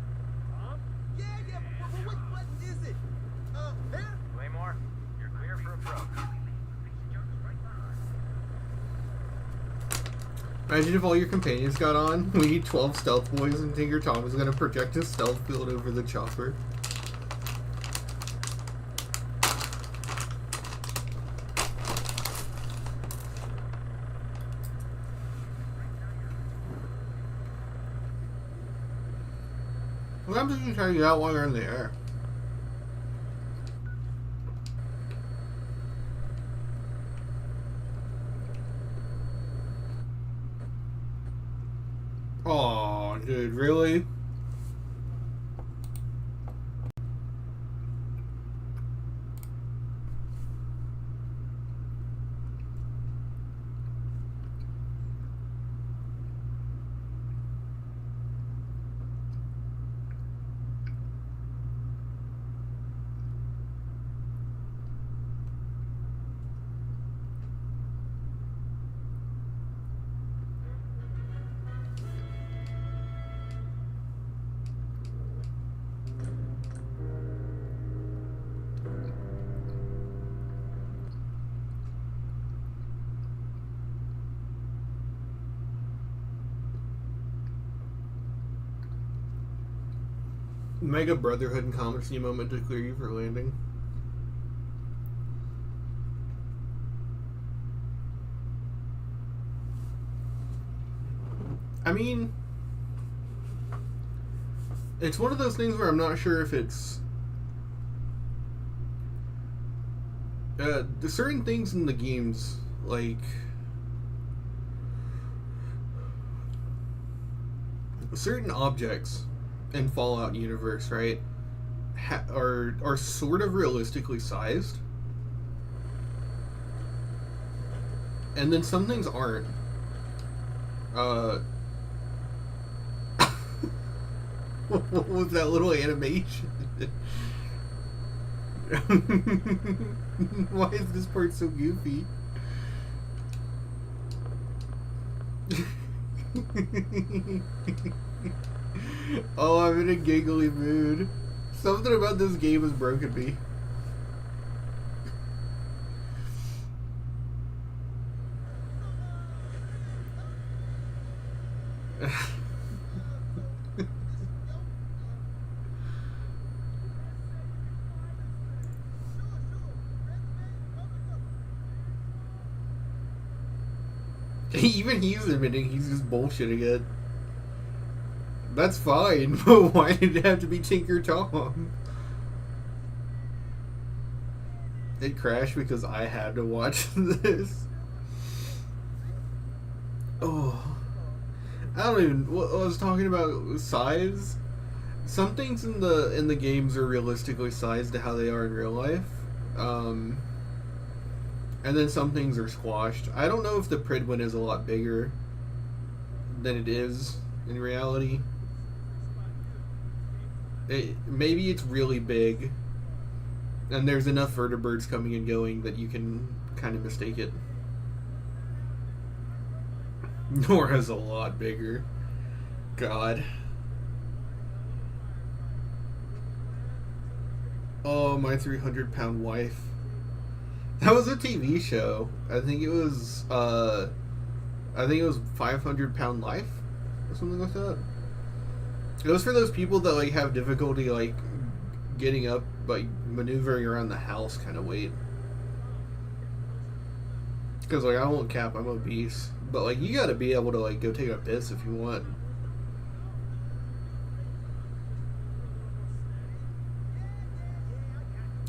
Tom? Yeah, but what button is it? There? Claymore, you're clear for approach. Imagine if all your companions got on. We need 12 stealth boys, and Tinker Tom is going to project his stealth field over the chopper. What happens if you try to get out while you're in the air? Oh, dude, really? Mega Brotherhood and Comics New moment to clear you for landing. I mean, it's one of those things where I'm not sure if it's certain things in the games, like certain objects in Fallout universe, right, are sort of realistically sized, and then some things aren't. What was that little animation? Why is this part so goofy? Oh, I'm in a giggly mood. Something about this game has broken me. Even he's admitting he's just bullshitting it. That's fine, but why did it have to be Tinker Tom? It crashed because I had to watch this. Oh. I don't even... What I was talking about size? Some things in the games are realistically sized to how they are in real life. And then some things are squashed. I don't know if the Pridwin is a lot bigger than it is in reality. Maybe it's really big, and there's enough vertebrates coming and going that you can kind of mistake it. Nora's a lot bigger. God. Oh, my 300-pound wife. That was a TV show. I think it was 500-Pound Life or something like that. It was for those people that like have difficulty like getting up, like maneuvering around the house kind of weight. Because like I won't cap, I'm obese, but like you got to be able to like go take a piss if you want.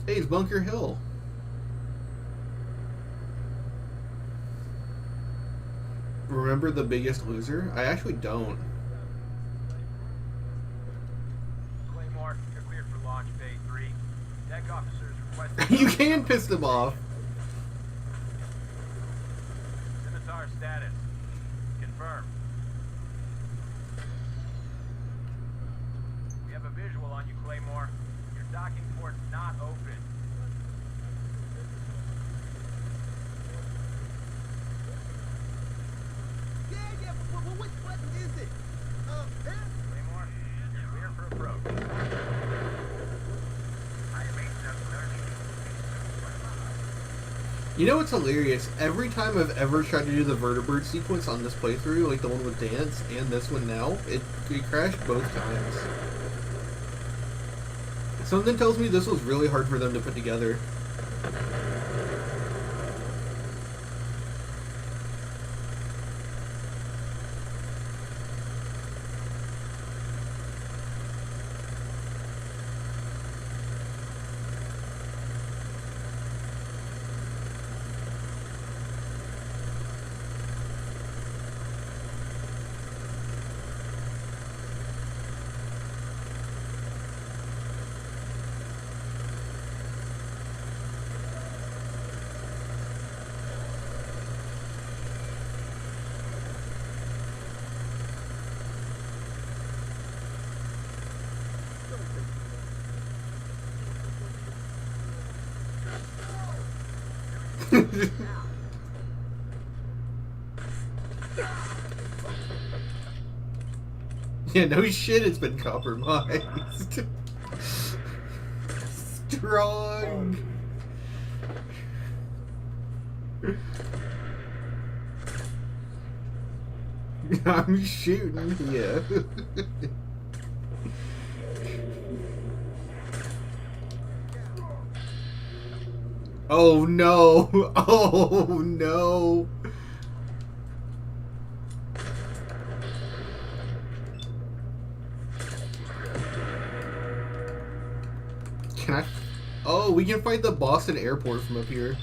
Hey, it's Bunker Hill. Remember The Biggest Loser? I actually don't. Claymore, you're cleared for launch bay 3. Deck officers requesting... You can piss them off. Scimitar status. Confirm. open. Yeah, which button is it? There? Claymore, clear for approach. You know what's hilarious? Every time I've ever tried to do the vertebrate sequence on this playthrough, like the one with dance and this one now, it crashed both times. Something tells me this was really hard for them to put together. Yeah, no shit, it's been compromised. Strong. I'm shooting here. Oh no! Oh no! Can I? Oh, we can fight the Boston airport from up here.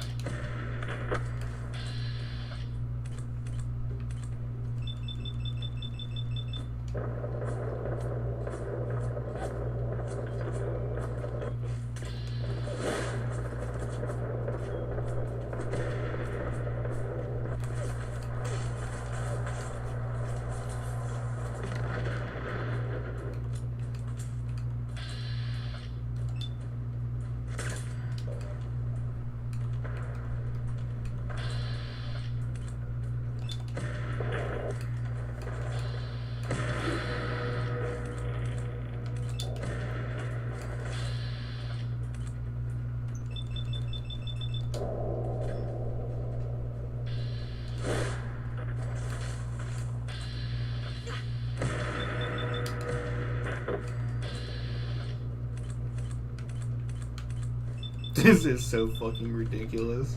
This is so fucking ridiculous.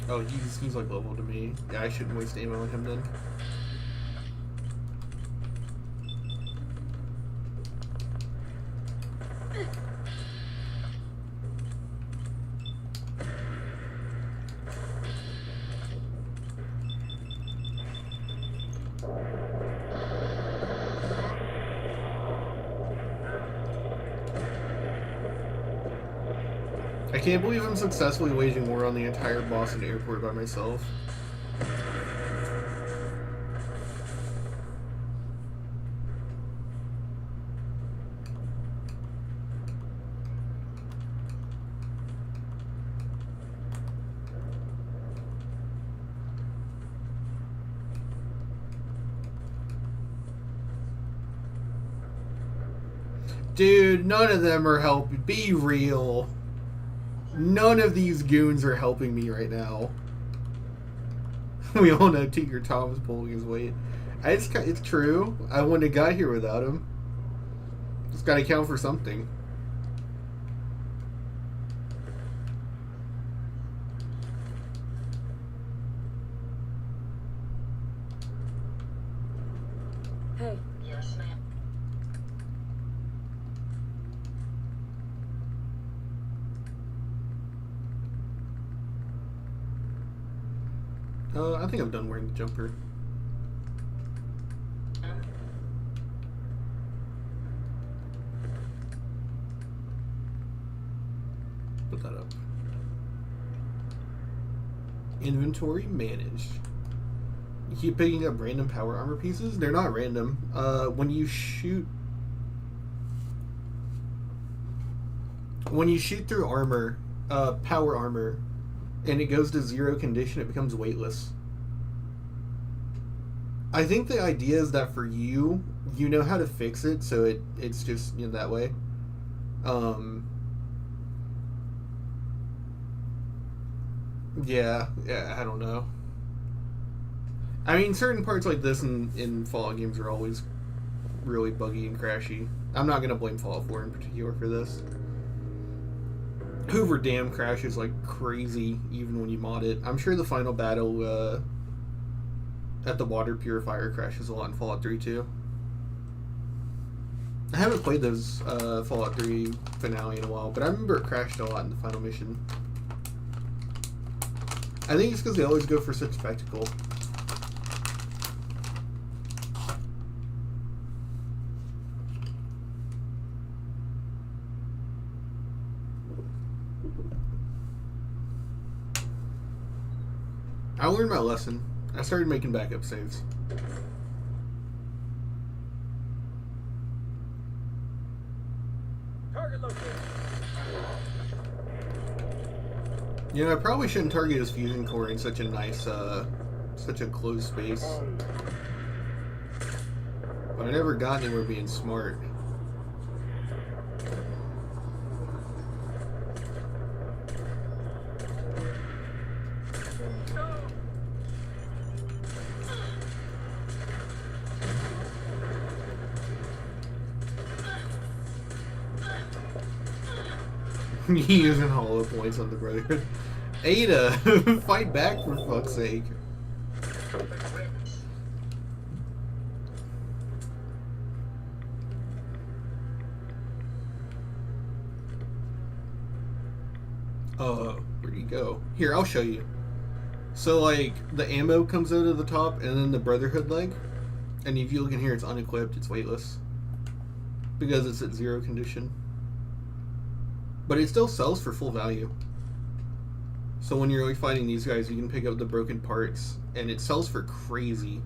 Oh, he's like level to me. Yeah, I shouldn't waste ammo on him then. I can't believe I'm successfully waging war on the entire Boston airport by myself. Dude, none of them are helping. Be real. None of these goons are helping me right now. We all know Tinker Tom's pulling his weight. It's true. I wouldn't have got here without him. Just gotta count for something. Hey. Yes. I think I'm done wearing the jumper. Put that up. Inventory managed. You keep picking up random power armor pieces. They're not random. When you shoot through armor, power armor, and it goes to 0 condition, it becomes weightless. I think the idea is that for you know how to fix it, so it's just, you know, that way. Yeah, I don't know. I mean, certain parts like this in Fallout games are always really buggy and crashy. I'm not going to blame Fallout 4 in particular for this. Hoover Dam crashes like crazy even when you mod it. I'm sure the final battle at the water purifier crashes a lot in Fallout 3 too. I haven't played those Fallout 3 finale in a while, but I remember it crashed a lot in the final mission. I think it's because they always go for such spectacle. I learned my lesson. I started making backup saves. Target location. You know, I probably shouldn't target his fusion core in such a nice, such a closed space. But I never got anywhere being smart. Using hollow points on the Brotherhood. Ada, fight back for fuck's sake. Where'd you go? Here, I'll show you. So, like, the ammo comes out of the top and then the Brotherhood leg. And if you look in here, it's unequipped, it's weightless. Because it's at 0 condition. But it still sells for full value. So when you're really fighting these guys, you can pick up the broken parts, and it sells for crazy.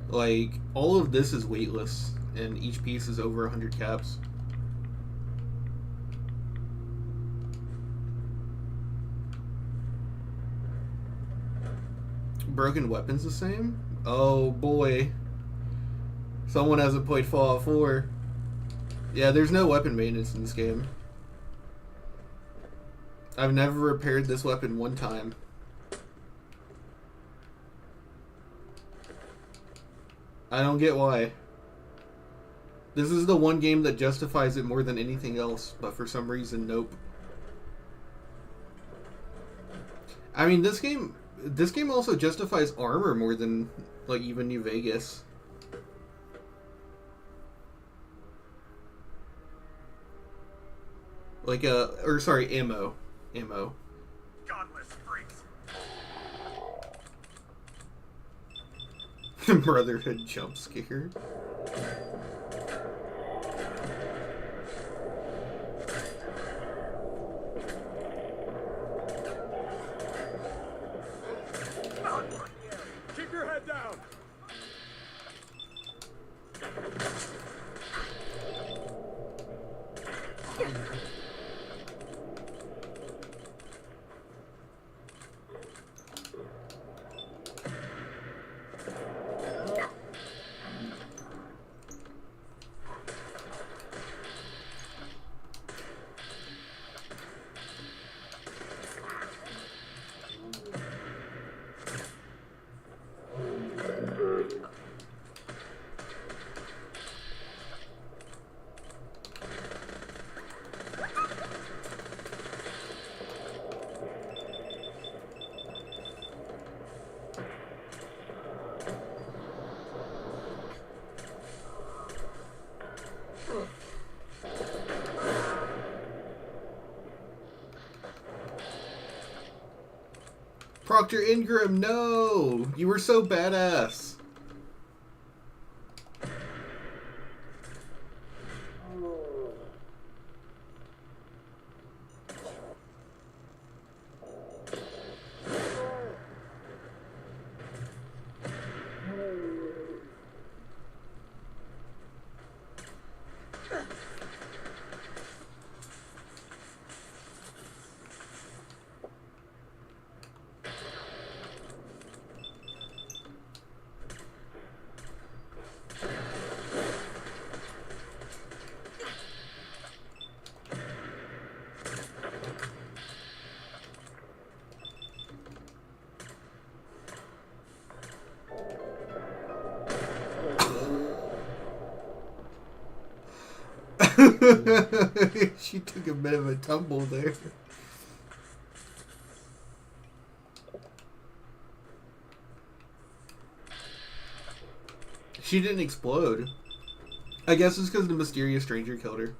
Like, all of this is weightless, and each piece is over 100 caps. Broken weapons the same? Oh boy. Someone hasn't played Fallout 4. Yeah, there's no weapon maintenance in this game. I've never repaired this weapon one time. I don't get why. This is the one game that justifies it more than anything else, but for some reason, nope. I mean, this game also justifies armor more than, like, even New Vegas. Like, ammo. Ammo. Godless freaks. Brotherhood jump scare. Keep your head down. Proctor Ingram, no! You were so badass. She took a bit of a tumble there. She didn't explode. I guess it's because the mysterious stranger killed her.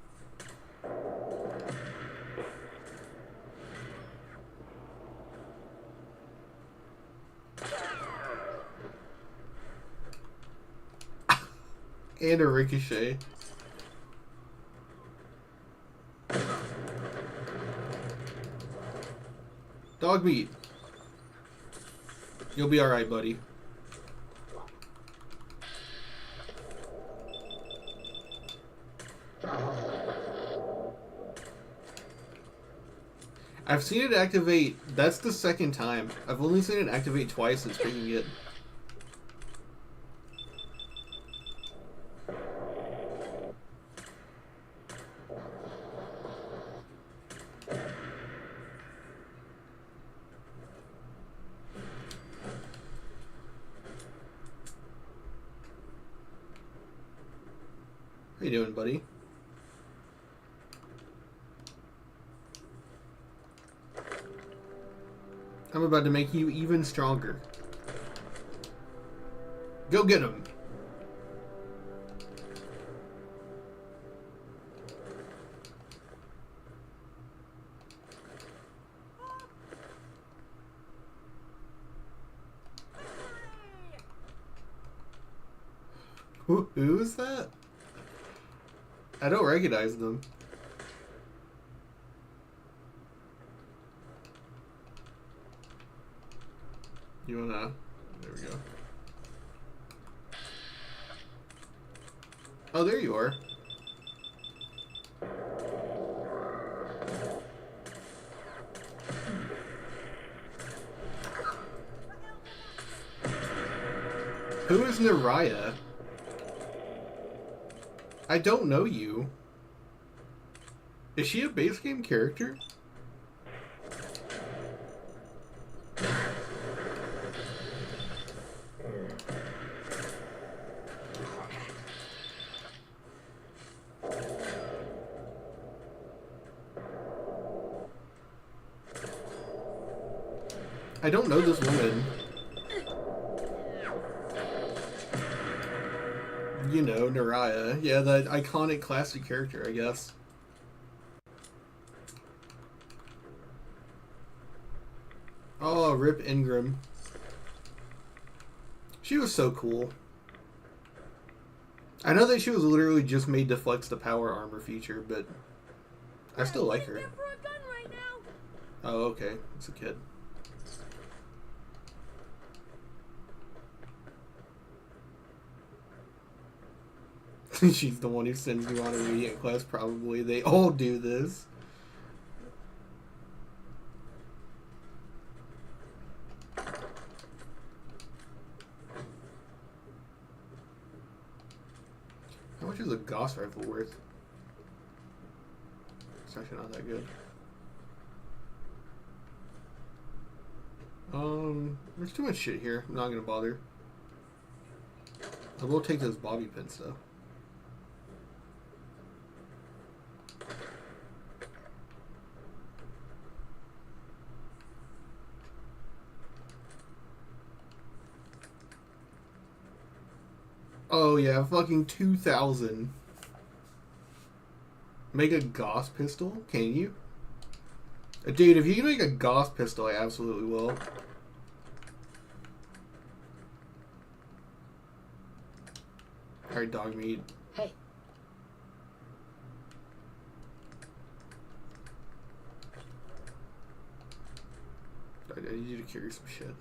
And a ricochet. Dog meat. You'll be alright, buddy. I've seen it activate. That's the second time. I've only seen it activate twice since picking it. How you doing, buddy? I'm about to make you even stronger. Go get him. Who is that? I don't recognize them. You wanna... There we go. Oh, there you are. Who is Naraya? I don't know you. Is she a base game character? I don't know this woman. You know, Naraya. Yeah, that iconic classic character, I guess. Oh, Rip Ingram. She was so cool. I know that she was literally just made to flex the power armor feature, but I still like her. Oh, okay. It's a kid. She's the one who sends you on a radiant quest, probably. They all do this. How much is a Gauss rifle worth? It's actually not that good. There's too much shit here. I'm not gonna bother. I will take those bobby pins though. Oh yeah, fucking 2,000. Make a Gauss pistol? Can you? Dude, if you can make a Gauss pistol, I absolutely will. Alright, dog meat. Hey. I need you to carry some shit.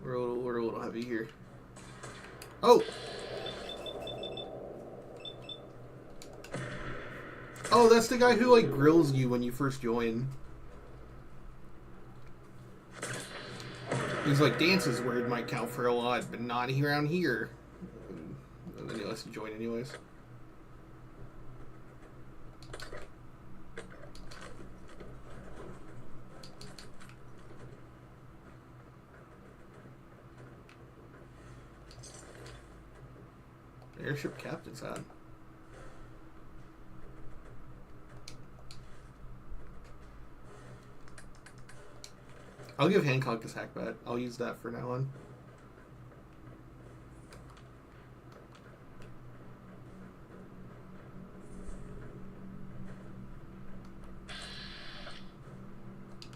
We're a little heavy here. Oh! Oh, that's the guy who, like, grills you when you first join. He's like, dances where it might count for a lot, but not around here. And then he lets you join anyways. Airship captain's hat. I'll give Hancock his hack bat. I'll use that for now on.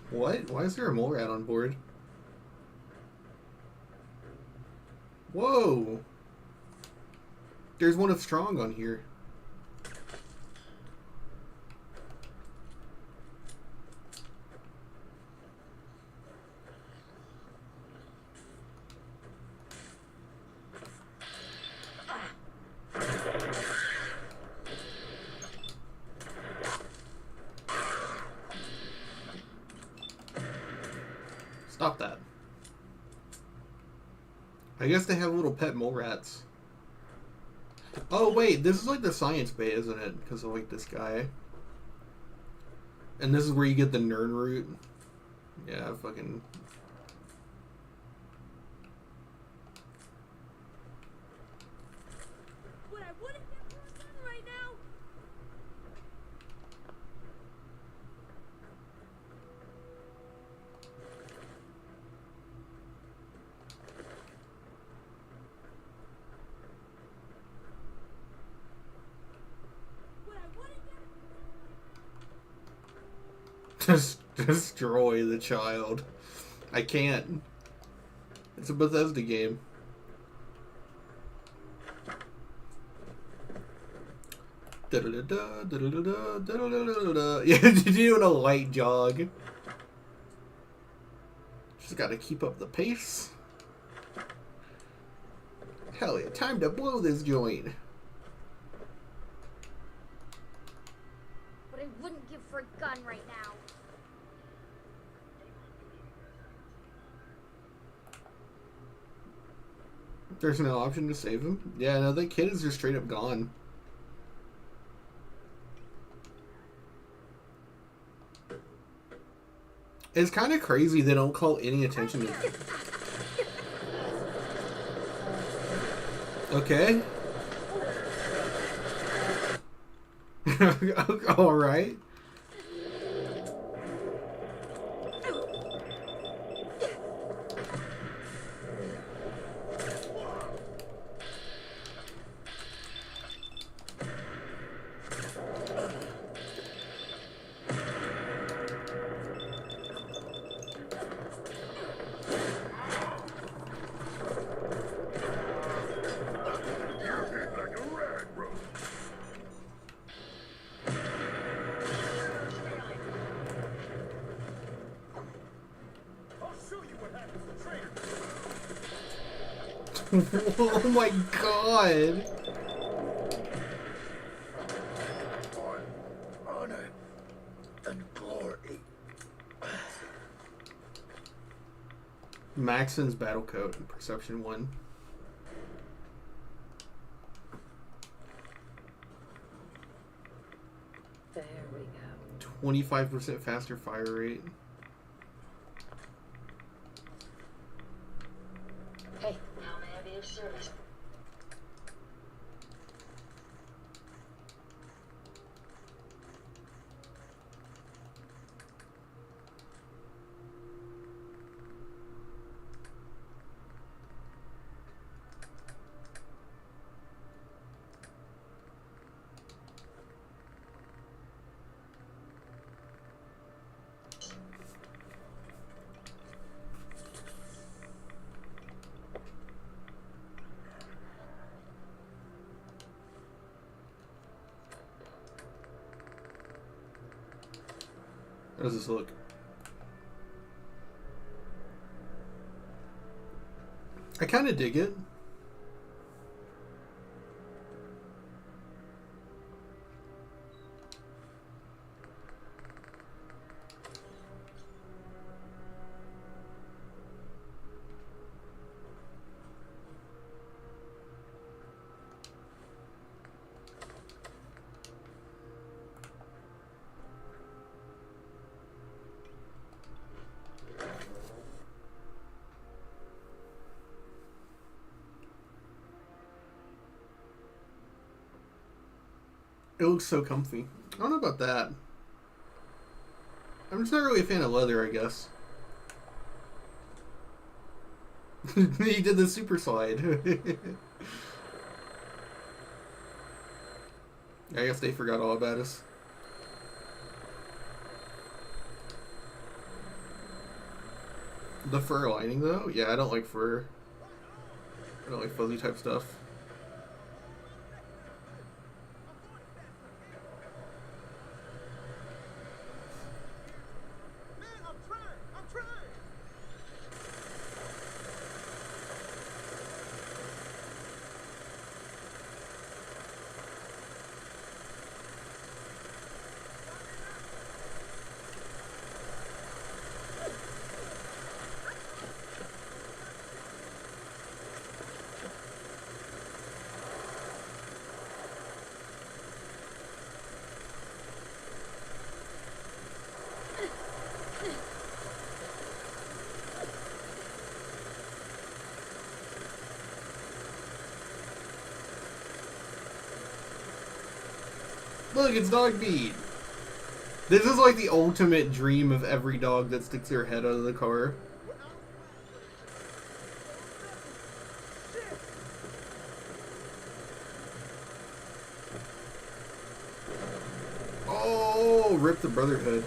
What? Why is there a mole rat on board? Whoa! There's one of Strong on here. Stop that. I guess they have little pet mole rats. Oh wait, this is like the science bay, isn't it? Because of like this guy. And this is where you get the Nern root. Yeah, fucking... What I wouldn't get for a gun right now? Just destroy the child. I can't. It's a Bethesda game. Da-da-da-da, da-da-da-da, da-da-da-da-da. Yeah, doing a light jog. Just gotta keep up the pace. Hell yeah, time to blow this joint. What I wouldn't give for a gun right now. There's no option to save him? Yeah, no, that kid is just straight up gone. It's kind of crazy they don't call any attention to... Okay. Alright. Oh my god! Honor and glory. Maxon's battle coat in Perception 1. There we go. 25% faster fire rate. Hey. How may I be of service? How does this look? I kind of dig it. It looks so comfy. I don't know about that. I'm just not really a fan of leather, I guess. He did the super slide. I guess they forgot all about us. The fur lining, though? Yeah, I don't like fur. I don't like fuzzy type stuff. Look, it's Dog Beat. This is like the ultimate dream of every dog that sticks their head out of the car. Oh, rip the Brotherhood.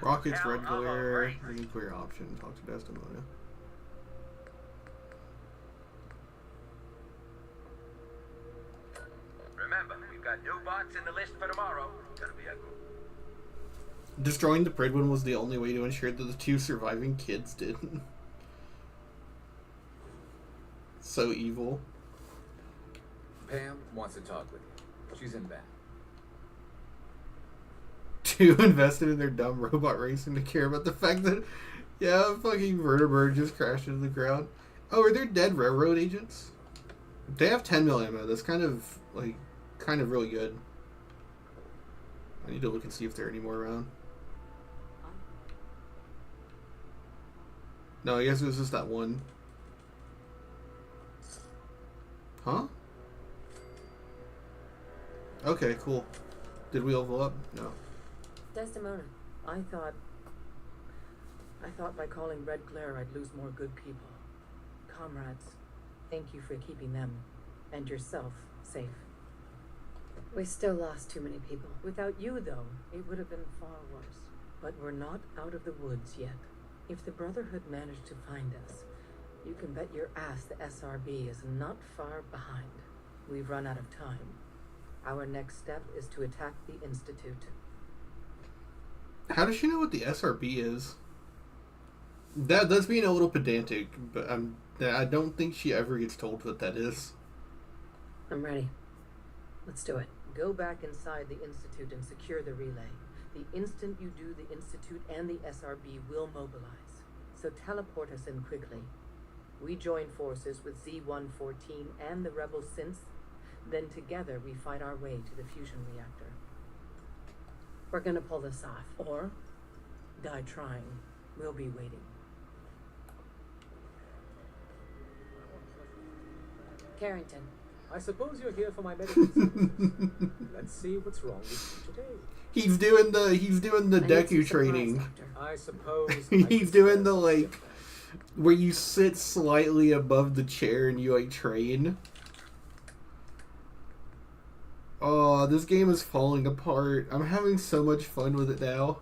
Rockets, red glare, the nuclear option. Talk to Desdemona. Remember, we've got new bots in the list for tomorrow. Gonna be a good. Destroying the Pridwin was the only way to ensure that the two surviving kids didn't. So evil. Pam wants to talk with you. She's in back. Too invested in their dumb robot racing to care about the fact that, yeah, a fucking vertebrate just crashed into the ground. Oh, are there dead railroad agents? They have 10 mil ammo. That's kind of really good. I need to look and see if there are any more around. No, I guess it was just that one. Huh? Okay, cool. Did we level up? No. Desdemona, I thought by calling Red Glare I'd lose more good people. Comrades, thank you for keeping them and yourself safe. We still lost too many people. Without you, though, it would have been far worse. But we're not out of the woods yet. If the Brotherhood managed to find us, you can bet your ass the SRB is not far behind. We've run out of time. Our next step is to attack the Institute. How does she know what the SRB is? That's being a little pedantic, but I don't think she ever gets told what that is. I'm ready. Let's do it. Go back inside the Institute and secure the relay. The instant you do, the Institute and the SRB will mobilize. So teleport us in quickly. We join forces with Z-114 and the rebel synths. Then together we fight our way to the fusion reactor. We're gonna pull this off. Or die trying. We'll be waiting. Carrington. I suppose you're here for my medical services. Let's see what's wrong with you today. He's doing the Deku training. I suppose He's doing the like where you sit slightly above the chair and you like train. Oh, this game is falling apart. I'm having so much fun with it now.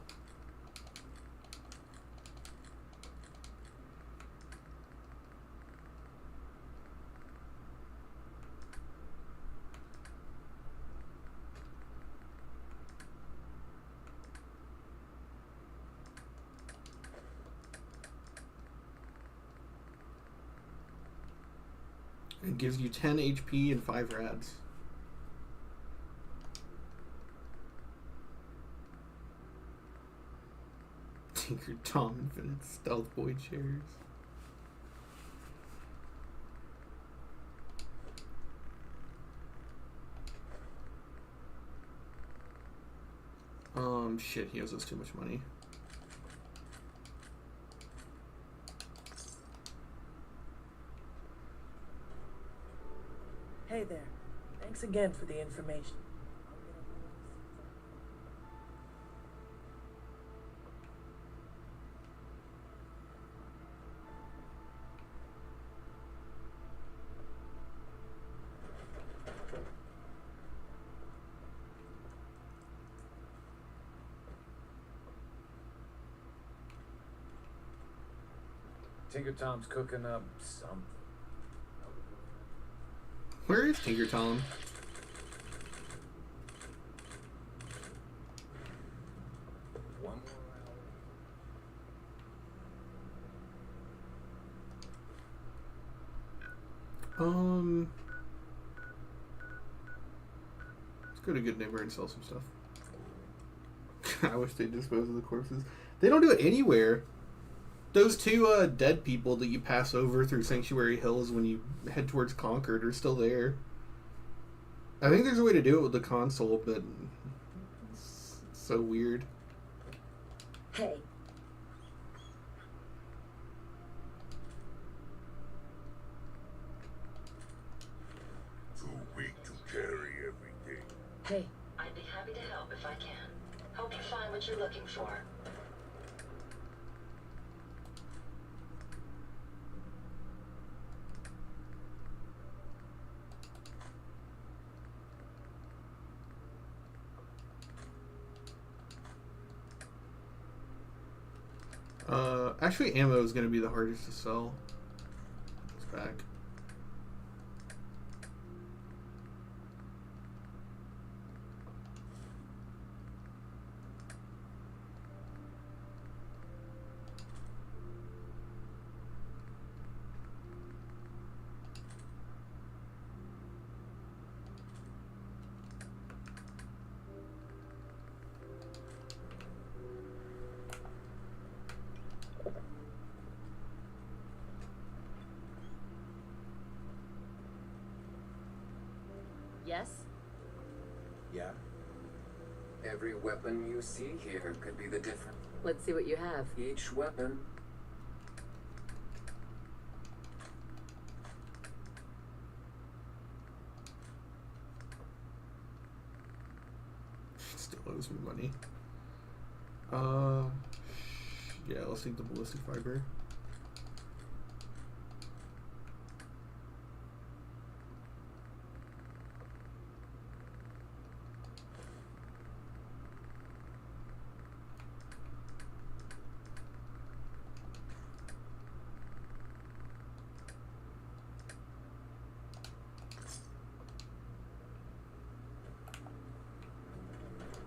It gives you 10 HP and 5 rads. Tinker Tom Infinite Stealth Boy chairs. Shit, he owes us too much money. Hey there. Thanks again for the information. Tinker Tom's cooking up something. Where is Tinker Tom? One more let's go to Good Neighbor and sell some stuff. I wish they'd dispose of the corpses. They don't do it anywhere. Those two dead people that you pass over through Sanctuary Hills when you head towards Concord are still there. I think there's a way to do it with the console, but it's so weird. Hey. Too weak to carry everything. Hey. I'd be happy to help if I can. Hope you find what you're looking for. Actually, ammo is going to be the hardest to sell. It's back. Yes? Yeah. Every weapon you see here could be the difference. Let's see what you have. Each weapon. Still owes me money. Yeah, let's take the ballistic fiber.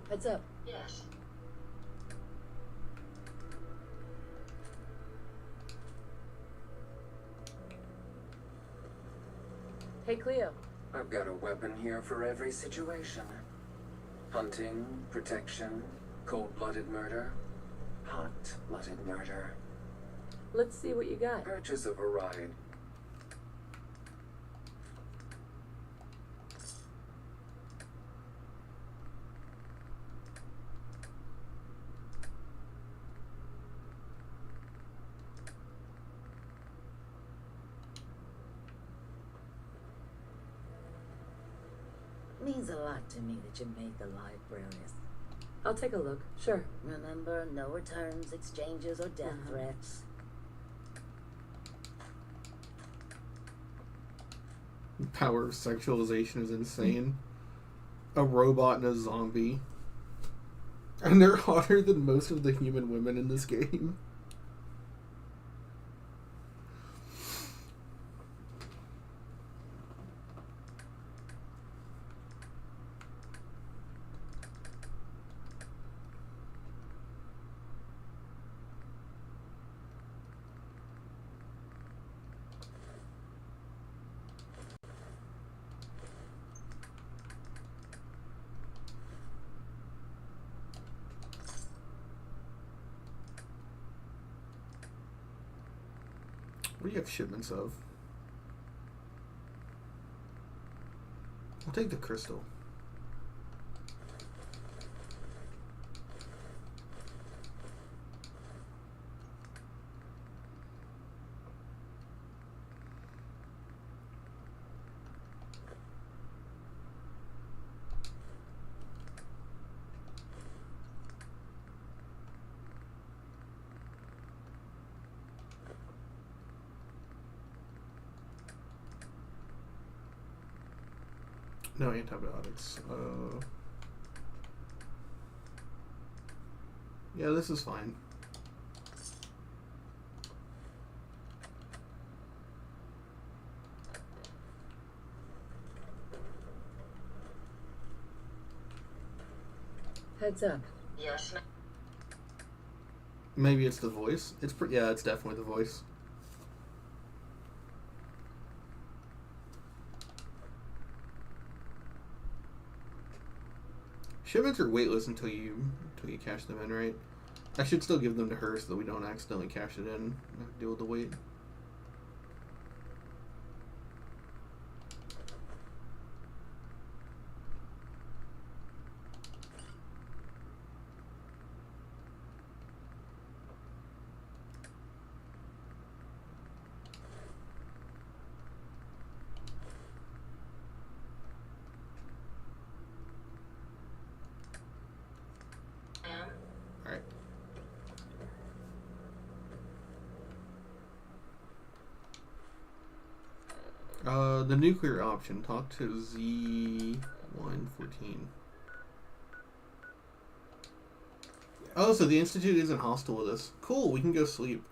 Heads up. Yes. Hey, Cleo. I've got a weapon here for every situation. Hunting, protection, cold-blooded murder, hot-blooded murder. Let's see what you got. Purchase of a ride. Means a lot to me that you made the libraries. I'll take a look. Sure. Remember, no returns, exchanges, or death threats. The power of sexualization is insane. A robot and a zombie. And they're hotter than most of the human women in this game. What do you have shipments of? I'll take the crystal. No antibiotics. Yeah, this is fine. Heads up. Yes, ma'am. Maybe it's the voice. Yeah, it's definitely the voice. Shipments are weightless until you cash them in, right? I should still give them to her so that we don't accidentally cash it in and have to deal with the weight. Alright. The nuclear option. Talk to Z114. Oh, so the Institute isn't hostile with us. Cool, we can go sleep.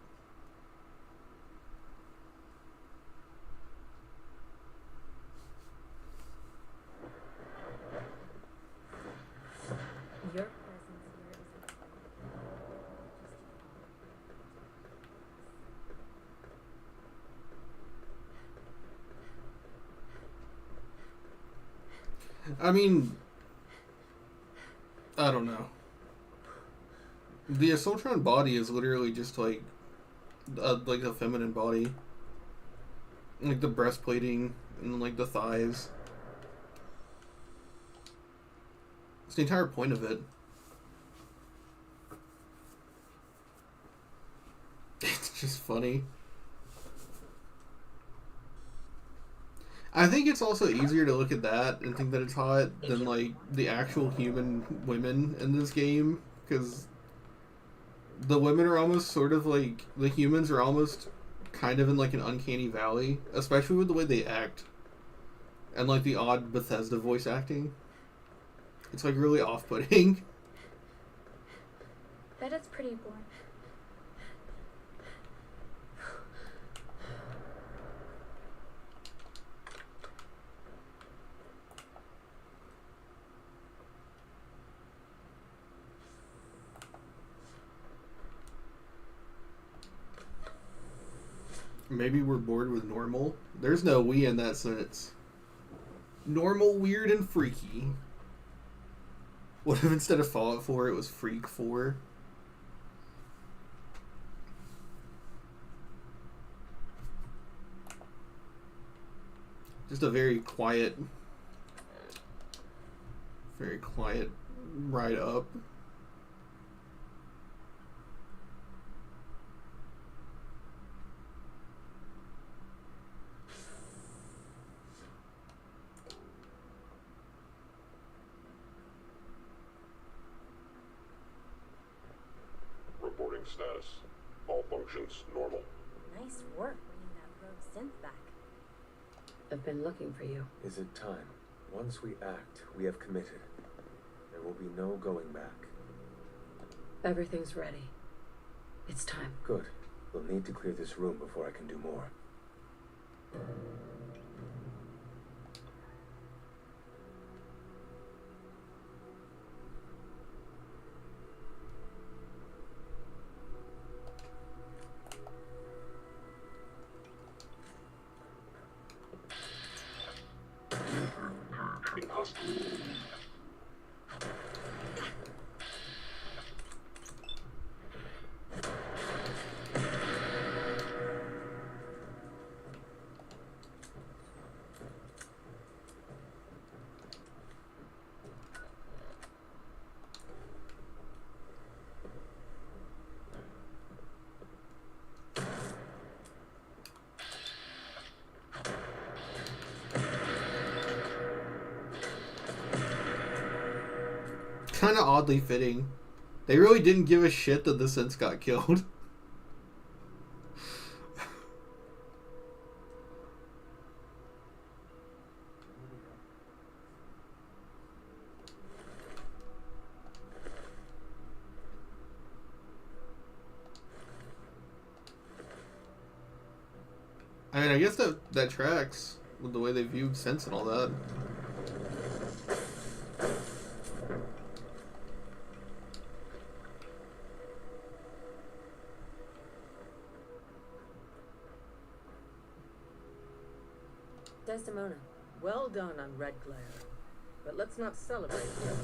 Your I mean, I don't know. The Assaultron body is literally just like a feminine body. Like the breastplating and like the thighs. It's the entire point of it. It's just funny. I think it's also easier to look at that and think that it's hot than like the actual human women in this game, because the women are almost sort of like the humans are almost kind of in like an uncanny valley, especially with the way they act and like the odd Bethesda voice acting. It's like really off-putting. That is pretty boring. Maybe we're bored with normal. There's no we in that sentence. Normal, weird, and freaky. What if instead of Fallout 4 it was Freak 4? Just a very quiet ride up. Reporting status. All functions normal. Nice work bringing that rogue synth back. I've been looking for you. Is it time? Once we act, we have committed. There will be no going back. Everything's ready. It's time. Good. We'll need to clear this room before I can do more. Kind of oddly fitting. They really didn't give a shit that the synths got killed. I mean, I guess that tracks with the way they viewed synths and all that. Desdemona, well done on Red Glare. But let's not celebrate yet.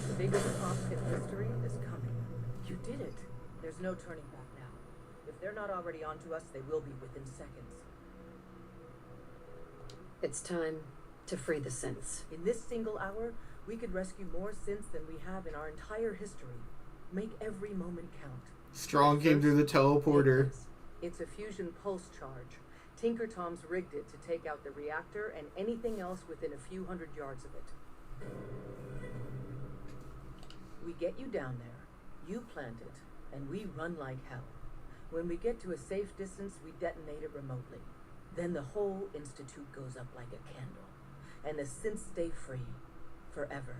The biggest cockpit history is coming. You did it. There's no turning back now. If they're not already onto us, they will be within seconds. It's time to free the synths. In this single hour, we could rescue more synths than we have in our entire history. Make every moment count. Strong came through the teleporter. It's a fusion pulse charge. Tinker Tom's rigged it to take out the reactor and anything else within a few hundred yards of it. We get you down there, you plant it, and we run like hell. When we get to a safe distance, we detonate it remotely. Then the whole institute goes up like a candle, and the synths stay free, forever.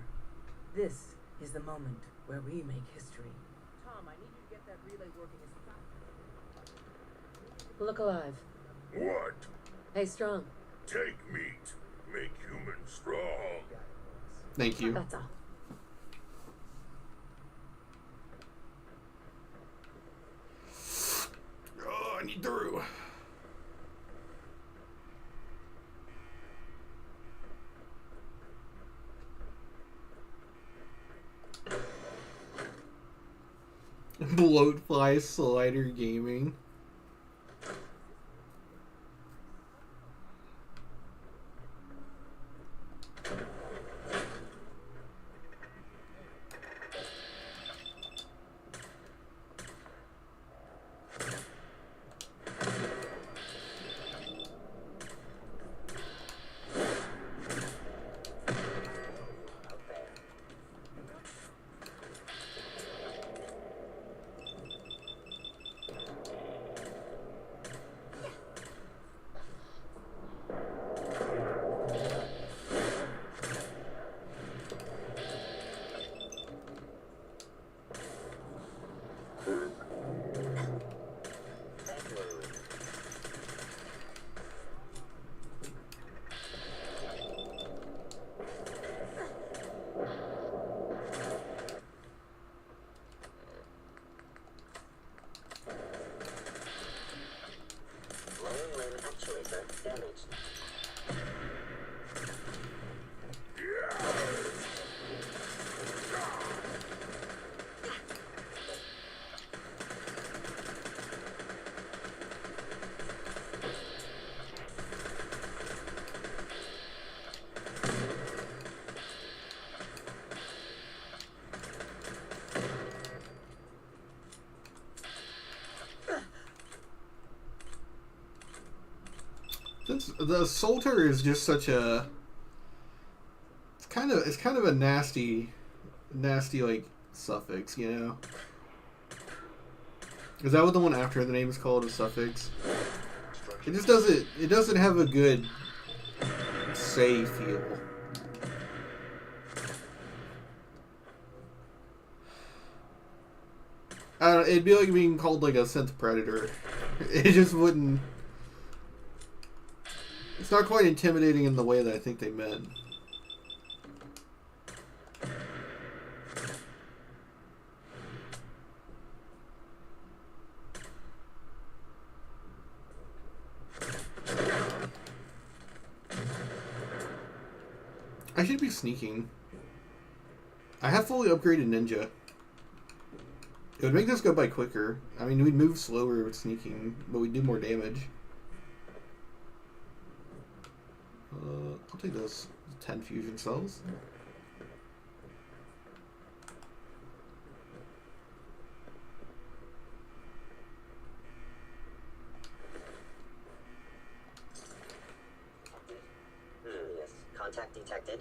This is the moment where we make history. Tom, I need you to get that relay working as fast. Look alive. What? Hey, Strong. Take meat. Make humans strong. Thank you. That's all. Oh, I need through. Bloatfly Slider Gaming. Since the Solter is just such a, it's kind of a nasty like suffix, you know. Is that what the one after the name is called? A suffix? It just doesn't. It doesn't have a good say feel. I don't know, it'd be like being called like a synth predator. It just wouldn't. It's not quite intimidating in the way that I think they meant. I should be sneaking. I have fully upgraded Ninja. It would make this go by quicker. I mean, we'd move slower with sneaking, but we'd do more damage. I'll take those 10 fusion cells. Yes, contact detected.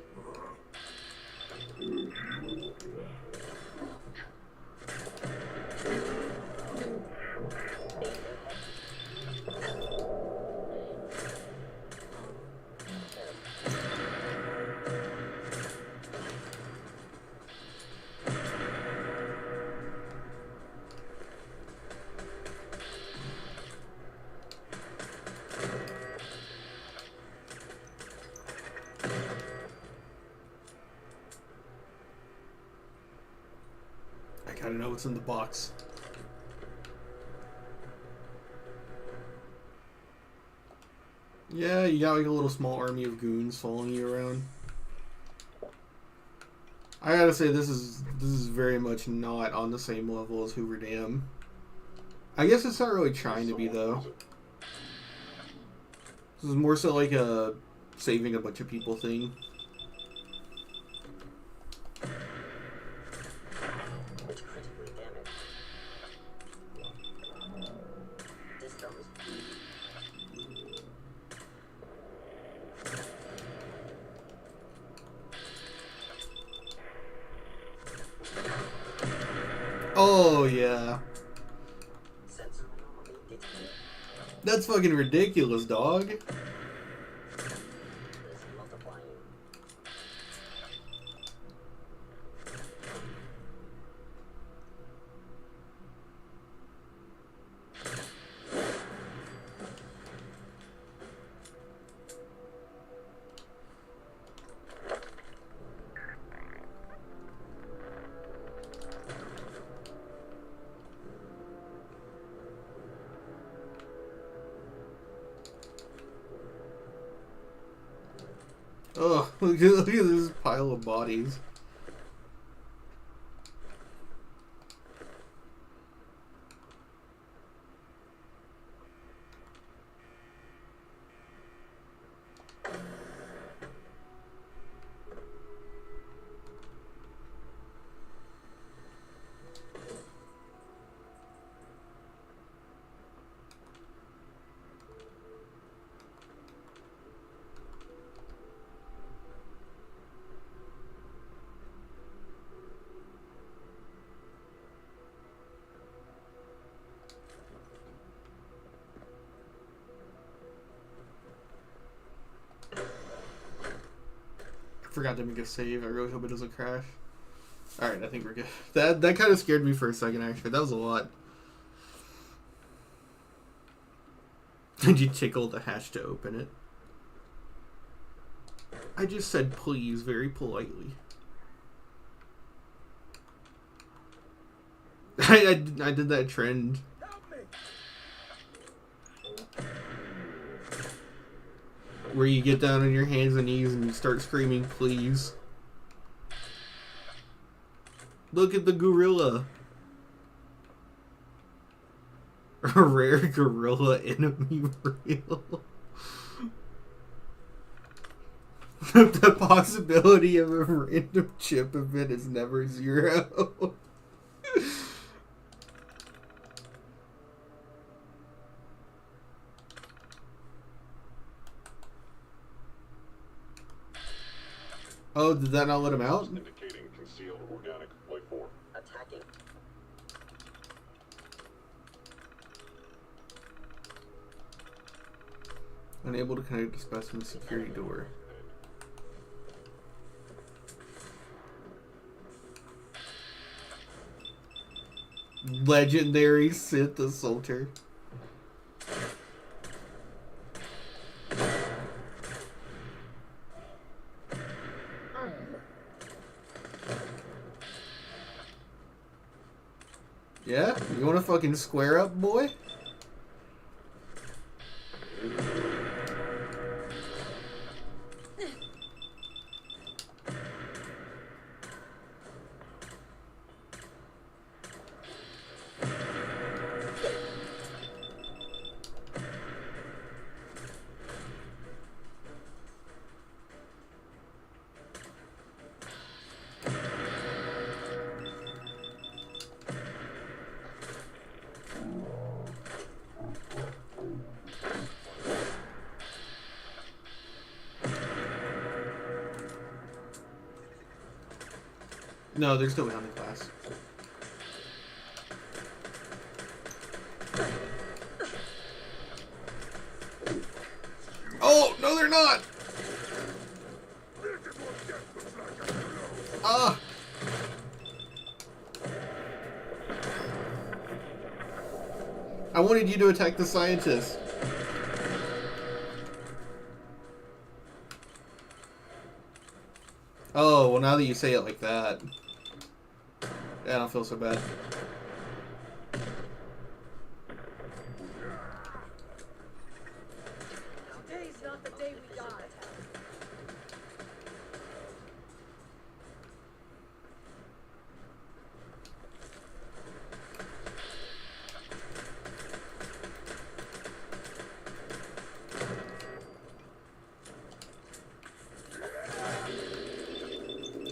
I gotta know what's in the box. Yeah, you got like a little small army of goons following you around. I gotta say, this is very much not on the same level as Hoover Dam. I guess it's not really trying to be, though. This is more so like a saving a bunch of people thing. It's critically damaged. Systems. Oh, yeah. Sensor anomaly detected. That's fucking ridiculous, dog. Is multiplying. Oh, look at this pile of bodies. Forgot to make a save. I really hope it doesn't crash. Alright, I think we're good. That kind of scared me for a second, actually. That was a lot. Did you tickle the hatch to open it? I just said please very politely. I did that trend. Where you get down on your hands and knees and you start screaming, please. Look at the gorilla. A rare gorilla enemy reel. The possibility of a random chip event is never zero. Oh, did that not let him out? Indicating concealed organic life form. Attacking. Unable to connect to specimen security door. Legendary Sith Assaulter. Yeah? You wanna fucking square up, boy? No, they're still behind the glass. Oh, no they're not! Ah! I wanted you to attack the scientist. Oh, well now that you say it like that. Yeah, I don't feel so bad. Today's not the day we got.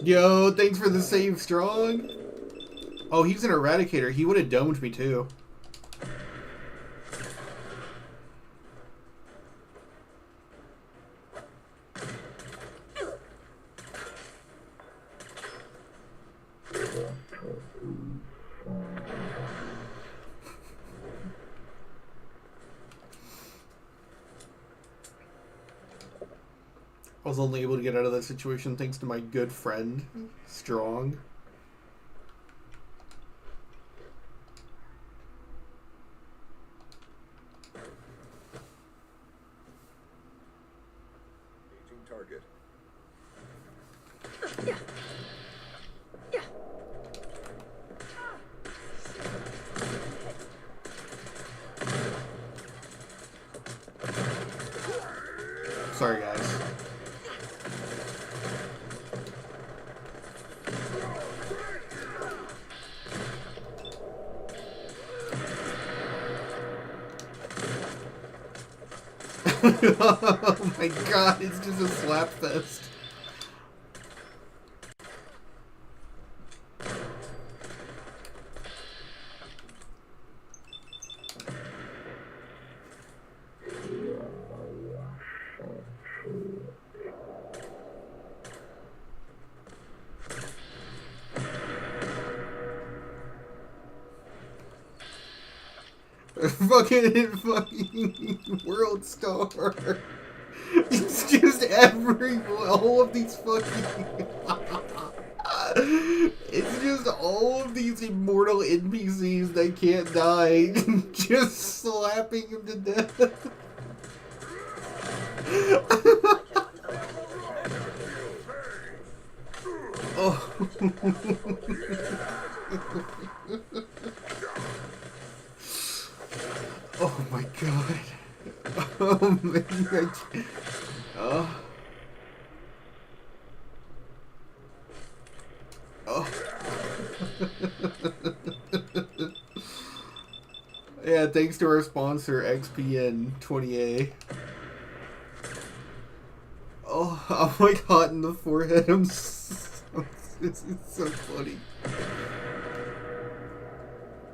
Yo, thanks for the save, Strong. Oh, he's an eradicator. He would have domed me too. I was only able to get out of that situation thanks to my good friend, Strong. Aging target. Sorry, guys. Oh my god, it's just a slap fest. fucking World Star. It's just all of these fucking. It's just all of these immortal NPCs that can't die, just slapping him to death. Oh. Oh my god. Oh man. Oh. Oh. Yeah, thanks to our sponsor, XPN20A. Oh, I'm like hot in the forehead. It's so funny.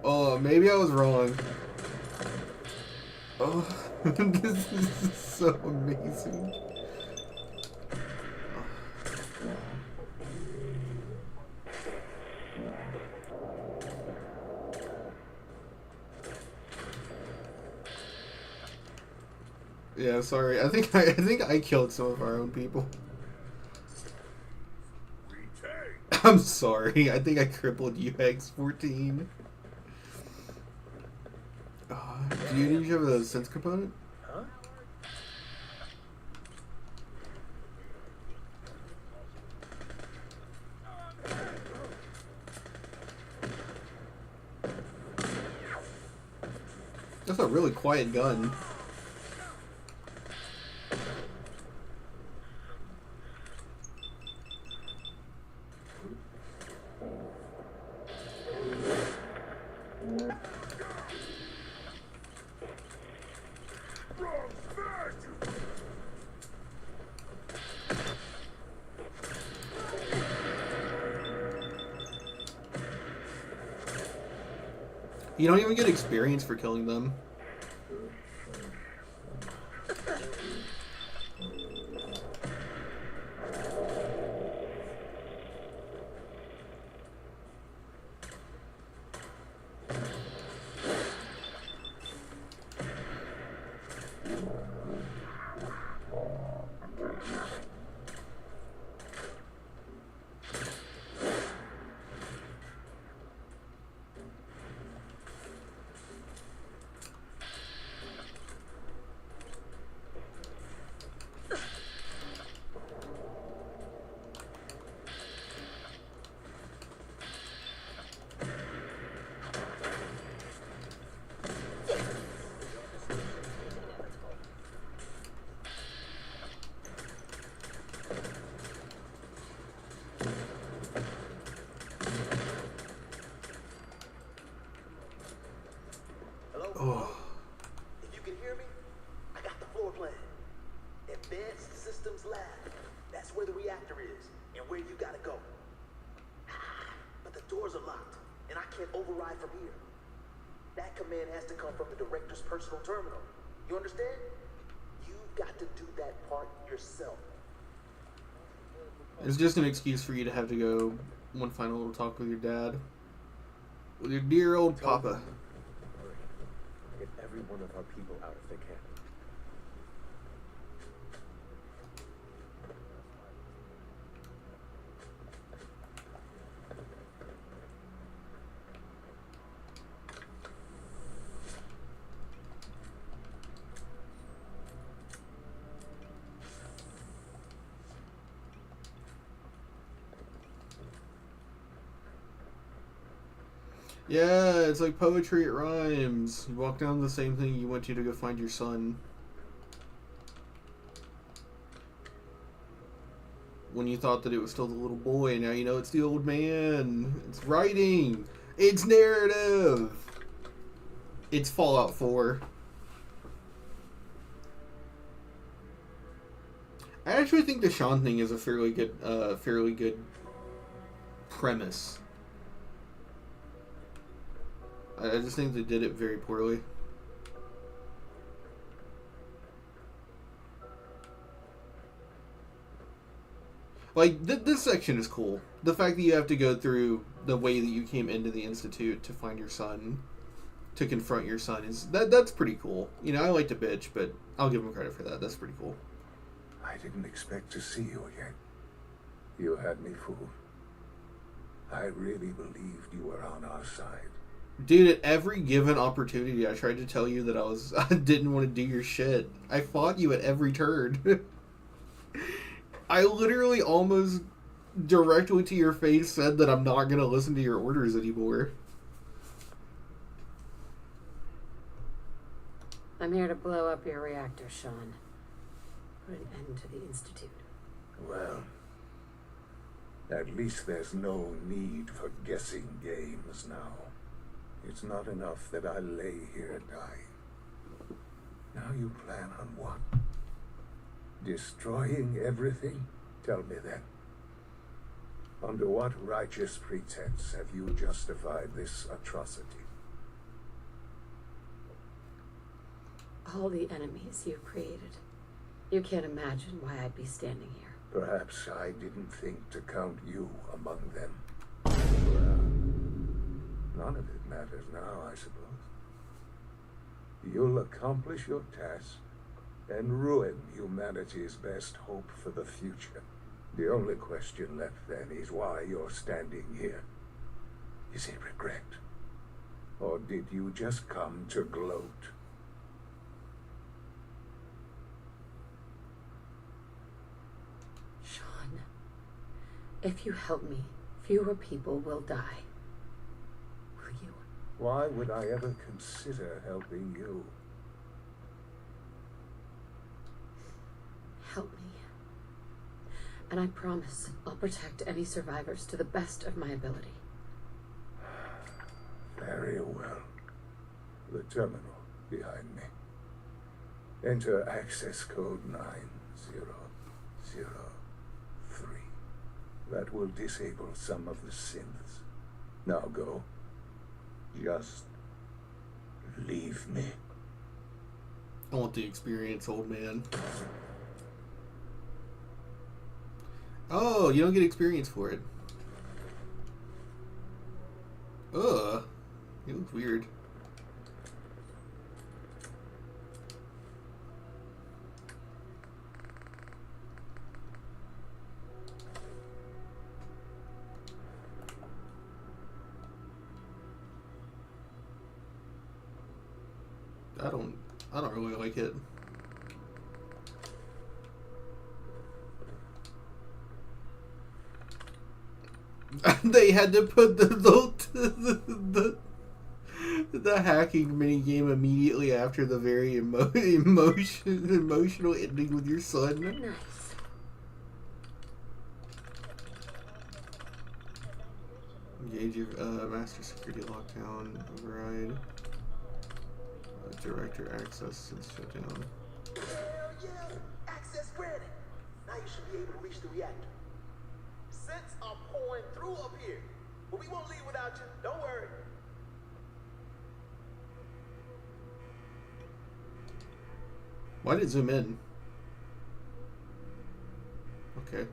Oh, maybe I was wrong. Oh, this is so amazing. Oh. Yeah, sorry. I think I killed some of our own people. I'm sorry. I think I crippled UX14. Do you need to have a sense component? Huh? That's a really quiet gun. You don't even get experience for killing them. Oh. If you can hear me, I got the floor plan. Advanced Systems Lab. That's where the reactor is and where you gotta go. But the doors are locked, and I can't override from here. That command has to come from the director's personal terminal. You understand? You've got to do that part yourself. It's just an excuse for you to have to go one final little talk with your dad. With your dear old papa. Get every one of our people out if they can. Yeah, it's like poetry, it rhymes. You walk down the same thing you went to go find your son. When you thought that it was still the little boy, now you know it's the old man. It's writing. It's narrative. It's Fallout 4. I actually think the Sean thing is a fairly good premise. I just think they did it very poorly. Like, this section is cool. The fact that you have to go through the way that you came into the Institute to find your son, to confront your son, that's pretty cool. You know, I like to bitch, but I'll give him credit for that. That's pretty cool. I didn't expect to see you again. You had me fooled. I really believed you were on our side. Dude, at every given opportunity, I tried to tell you that I didn't want to do your shit. I fought you at every turn. I literally almost directly to your face said that I'm not going to listen to your orders anymore. I'm here to blow up your reactor, Sean. Put an end to the Institute. Well, at least there's no need for guessing games now. It's not enough that I lay here dying. Now you plan on what? Destroying everything? Tell me then. Under what righteous pretense have you justified this atrocity? All the enemies you've created. You can't imagine why I'd be standing here. Perhaps I didn't think to count you among them. Well, none of it matters now, I suppose. You'll accomplish your task, and ruin humanity's best hope for the future. The only question left then is why you're standing here. Is it regret? Or did you just come to gloat? Sean, if you help me, fewer people will die. Will you? Why would I ever consider helping you? Help me. And I promise I'll protect any survivors to the best of my ability. Very well. The terminal behind me. Enter access code 9003. That will disable some of the synths. Now go. Just leave me. I want the experience, old man. Oh, you don't get experience for it. Ugh. It looks weird. I don't really like it. They had to put the hacking minigame immediately after the very emotional ending with your son. Nice. Engage your master security lockdown override. Director access since shutdown. Hell yeah! Access granted. Now you should be able to reach the reactor. Scents are pouring through up here, but we won't leave without you. Don't worry. Why did it zoom in? Okay.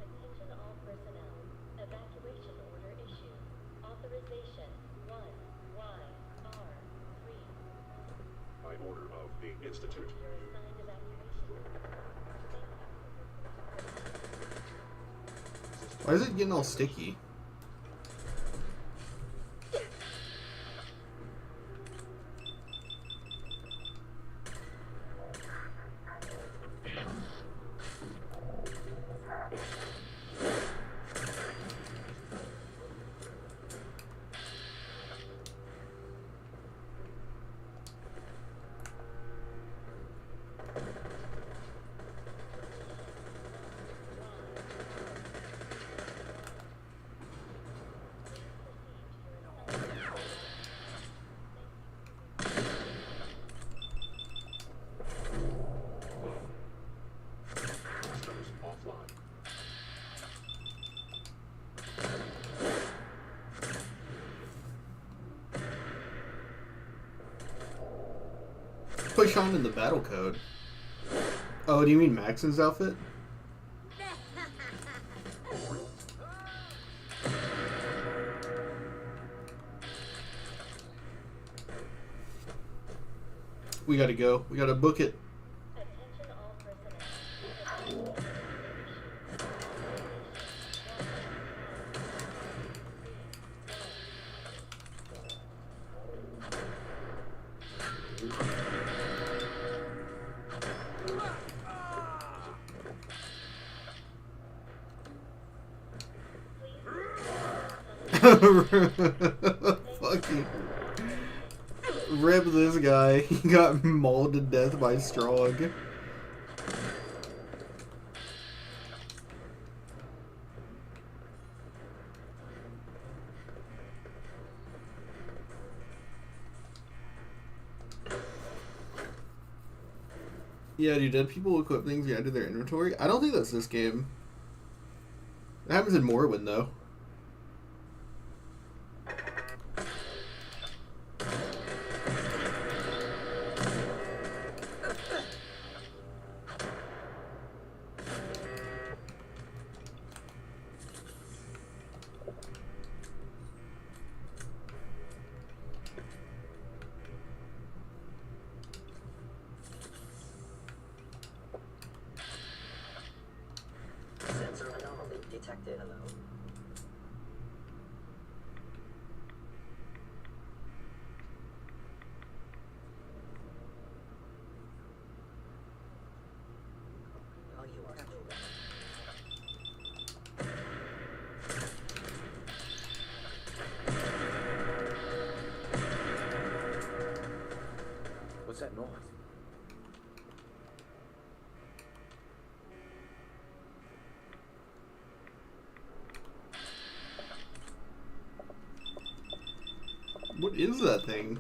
Attention all personnel. Evacuation order issued. Authorization 1YR3. By order of the Institute. Your assigned evacuation. Why is it getting all sticky? Push on in the battle code. Oh, do you mean Maxon's outfit? We gotta go. We gotta book it. Attention all personnel. Fucking rip this guy. He got mauled to death by Strong. Yeah, dude, dead people equip things you add to their inventory? I don't think that's this game. It happens in Morrowind, though. distracted. Hello. Oh, you are. What's that noise? What is that thing?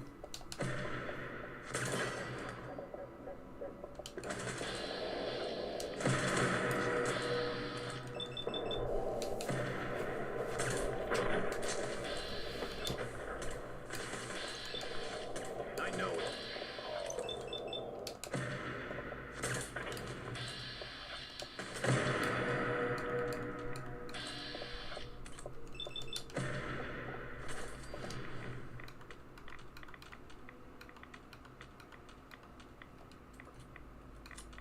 I know it.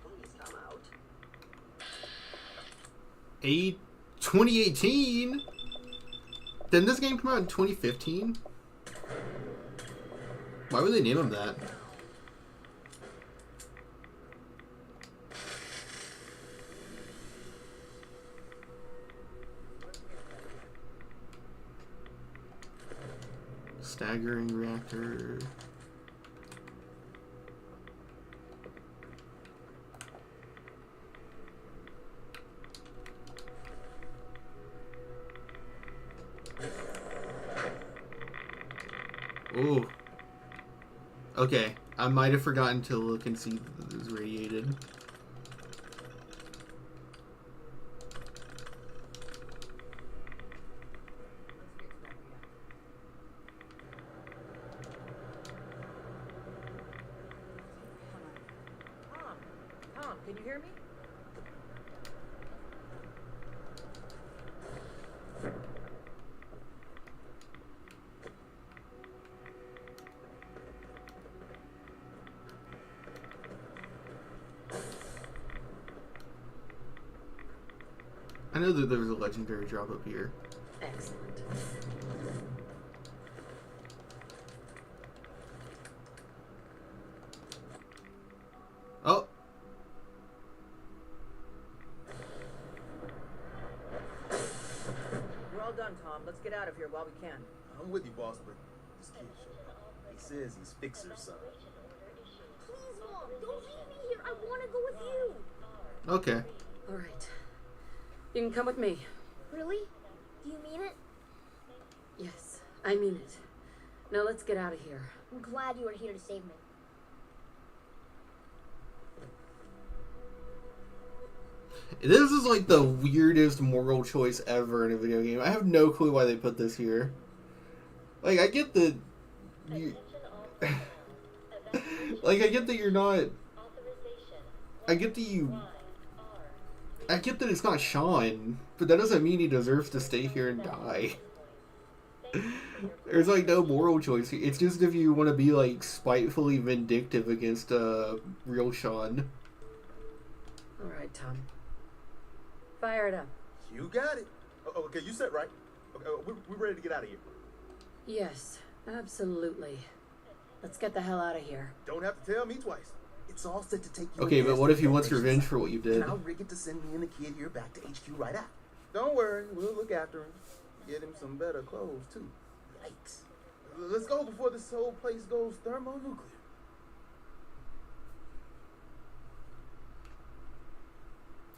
Please come out. 2018? Didn't this game come out in 2015? Why would they name him that? Staggering reactor. Ooh. Okay, I might have forgotten to look and see that it was radiated. Tom, can you hear me? I know that there was a legendary drop up here. Excellent. Oh! We're all done, Tom. Let's get out of here while we can. I'm with you, boss, but this kid, he says he's Fixer's son. Please, Mom, don't leave me here. I want to go with you. Okay. All right. You can come with me. Really? Do you mean it? Yes, I mean it. Now let's get out of here. I'm glad you are here to save me. This is like the weirdest moral choice ever in a video game. I have no clue why they put this here. Like, I get that... like, I get that you're not... I get that you... I get that it's not Sean, but that doesn't mean he deserves to stay here and die. There's like no moral choice. It's just if you want to be like spitefully vindictive against real Sean. All right, Tom. Fire it up. You got it. Oh, okay, you said right. Okay, we're ready to get out of here. Yes, absolutely. Let's get the hell out of here. Don't have to tell me twice. It's all set to take you. Okay, but what if he wants revenge for what you did? And I'll rig it to send me and the kid here back to HQ right after. Don't worry, we'll look after him. Get him some better clothes too. Yikes. Let's go before this whole place goes thermonuclear.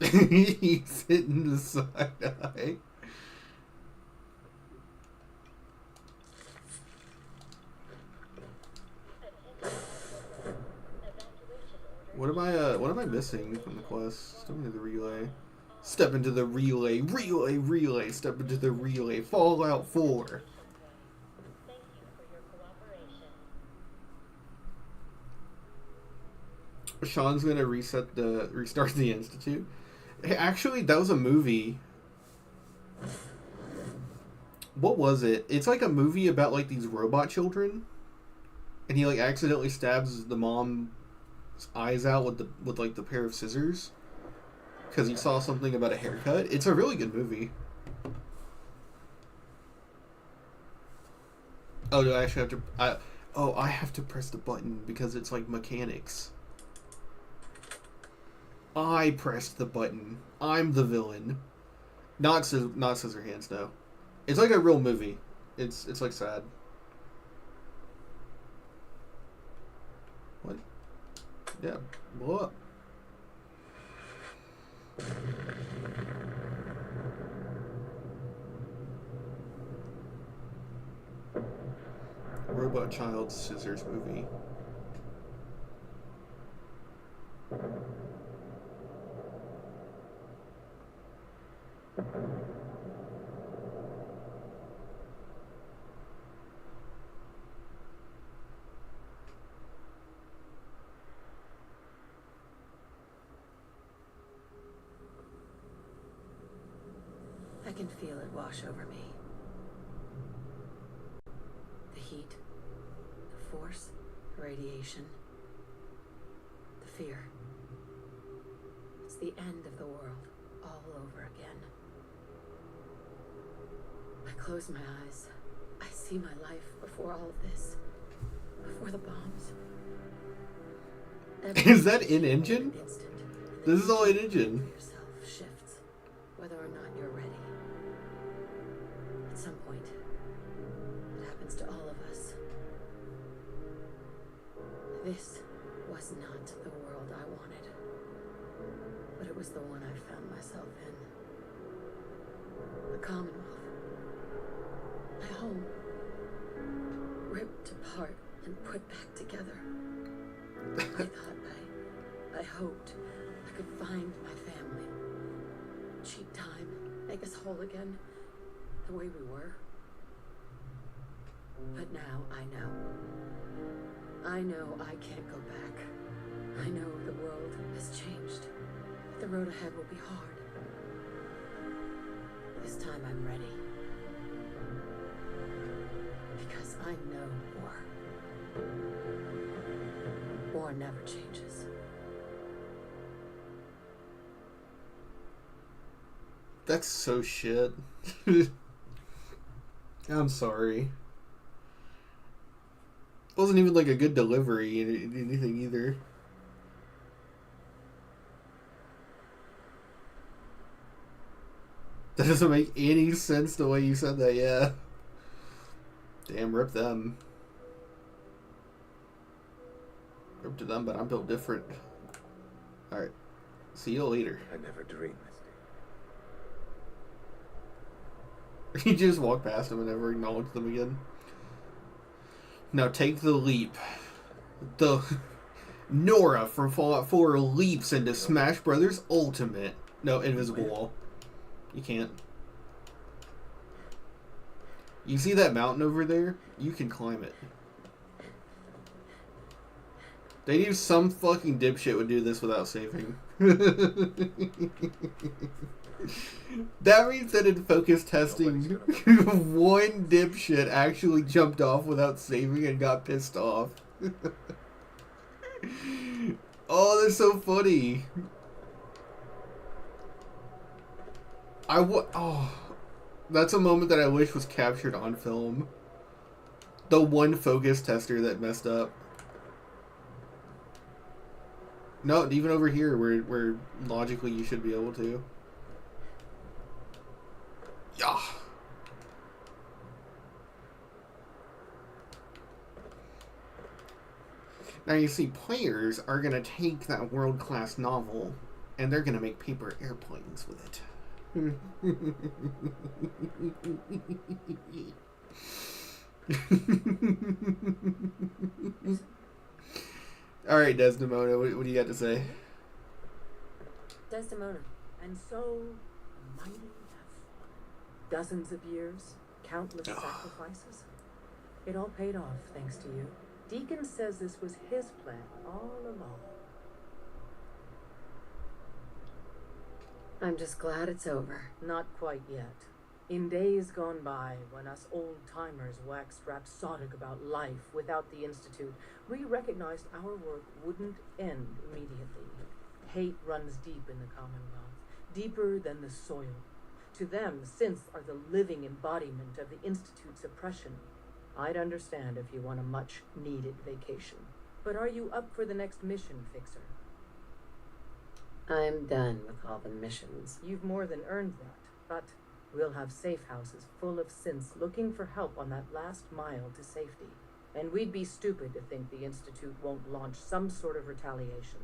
He's hitting the side eye. What am I missing from the quest? Step into the relay. Step into the relay. Relay. Step into the relay. Fallout 4. Sean's gonna restart the Institute. Hey, actually, that was a movie. What was it? It's like a movie about like these robot children, and he like accidentally stabs the mom's eyes out with like the pair of scissors because he saw something about a haircut. It's a really good movie. Oh, do I actually have to... I have to press the button because it's like mechanics. I pressed the button. I'm the villain. Not Scissorhands, no. It's like a real movie. It's like sad. What? Yeah, blow up. Robot Child Scissors movie. I can feel it wash over me. The heat, the force, the radiation, the fear. It's the end of the world all over again. I close my eyes. I see my life before all of this. Before the bombs. Is that in-engine? This is all in-engine. Yourself shifts, whether or not you're ready. At some point, it happens to all of us. This was not the world I wanted, but it was the one I found myself in. The Commonwealth. My home. Ripped apart and put back together. I hoped I could find my family. Cheat time, make us whole again, the way we were. But now I know. I know I can't go back. I know the world has changed. The road ahead will be hard. This time I'm ready. Because I know war. War never changes. That's so shit. I'm sorry. Wasn't even like a good delivery in anything either. That doesn't make any sense the way you said that, yeah. Damn, rip them. Rip to them, but I'm built different. Alright. See you later. I never dreamed. You just walk past them and never acknowledge them again. Now take the leap. The Nora from Fallout 4 leaps into Smash Brothers Ultimate. No, Invisible Wall. You can't. You see that mountain over there? You can climb it. They knew some fucking dipshit would do this without saving. That means that in focus testing, one dipshit actually jumped off without saving and got pissed off. Oh, that's so funny. Oh, that's a moment that I wish was captured on film. The one focus tester that messed up. No, even over here, where logically you should be able to. Yeah. Now you see, players are gonna take that world-class novel and they're gonna make paper airplanes with it. All right, Desdemona, what do you got to say? Desdemona. And so, the mighty have fallen. Dozens of years, countless sacrifices. It all paid off, thanks to you. Deacon says this was his plan all along. I'm just glad it's over. Not quite yet. In days gone by, when us old-timers waxed rhapsodic about life without the Institute, we recognized our work wouldn't end immediately. Hate runs deep in the Commonwealth, deeper than the soil. To them, synths are the living embodiment of the Institute's oppression. I'd understand if you want a much-needed vacation. But are you up for the next mission, Fixer? I'm done with all the missions. You've more than earned that, but we'll have safe houses full of synths looking for help on that last mile to safety. And we'd be stupid to think the Institute won't launch some sort of retaliation.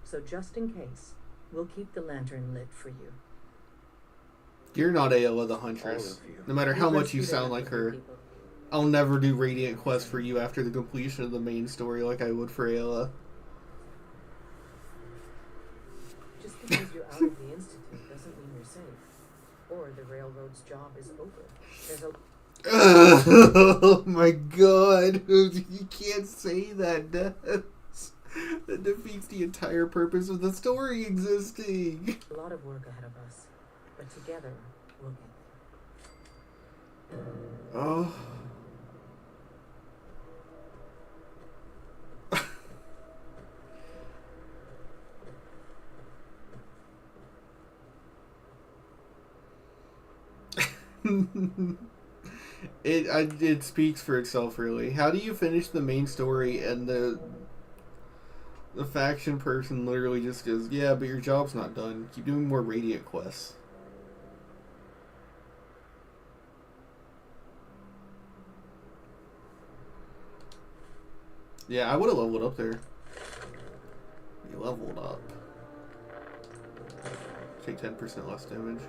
So just in case, we'll keep the lantern lit for you. You're not Ayla the Huntress. No matter how much you sound like her, I'll never do Radiant Quest for you after the completion of the main story like I would for Ayla. Just because you're out of the Institute doesn't mean you're safe. Or the Railroad's job is over. There's a... Oh my god. You can't say that, Des. That defeats the entire purpose of the story existing. A lot of work ahead of us. But together, we'll get there. Oh. It speaks for itself, really. How do you finish the main story and the faction person literally just goes, yeah, but your job's not done. Keep doing more Radiant quests. Yeah, I would have leveled up there. You leveled up. Take 10% less damage.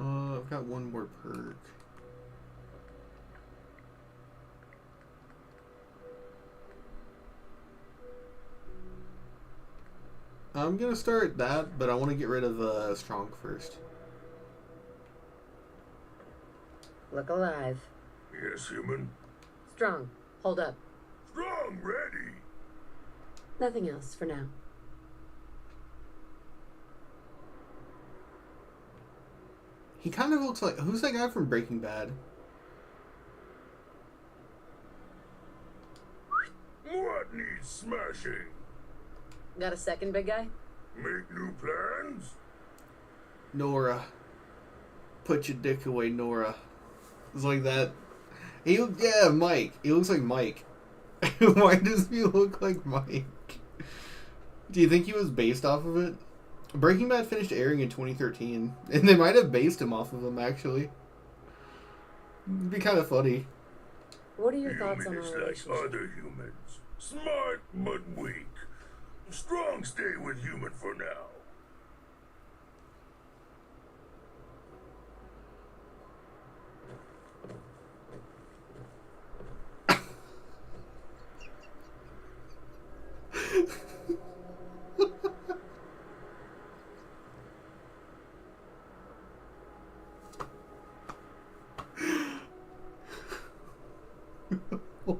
I've got one more perk. I'm gonna start that, but I want to get rid of Strong first. Look alive. Yes, human. Strong, hold up. Strong, ready. Nothing else for now. He kind of looks like... Who's that guy from Breaking Bad? What needs smashing? Got a second, big guy? Make new plans? Nora. Put your dick away, Nora. It's like that. Yeah, Mike. He looks like Mike. Why does he look like Mike? Do you think he was based off of it? Breaking Bad finished airing in 2013, and they might have based him off of him, actually. It'd be kind of funny. What are your thoughts on our Human is relationship? like other humans. Smart, but weak. Strong, stay with human for now.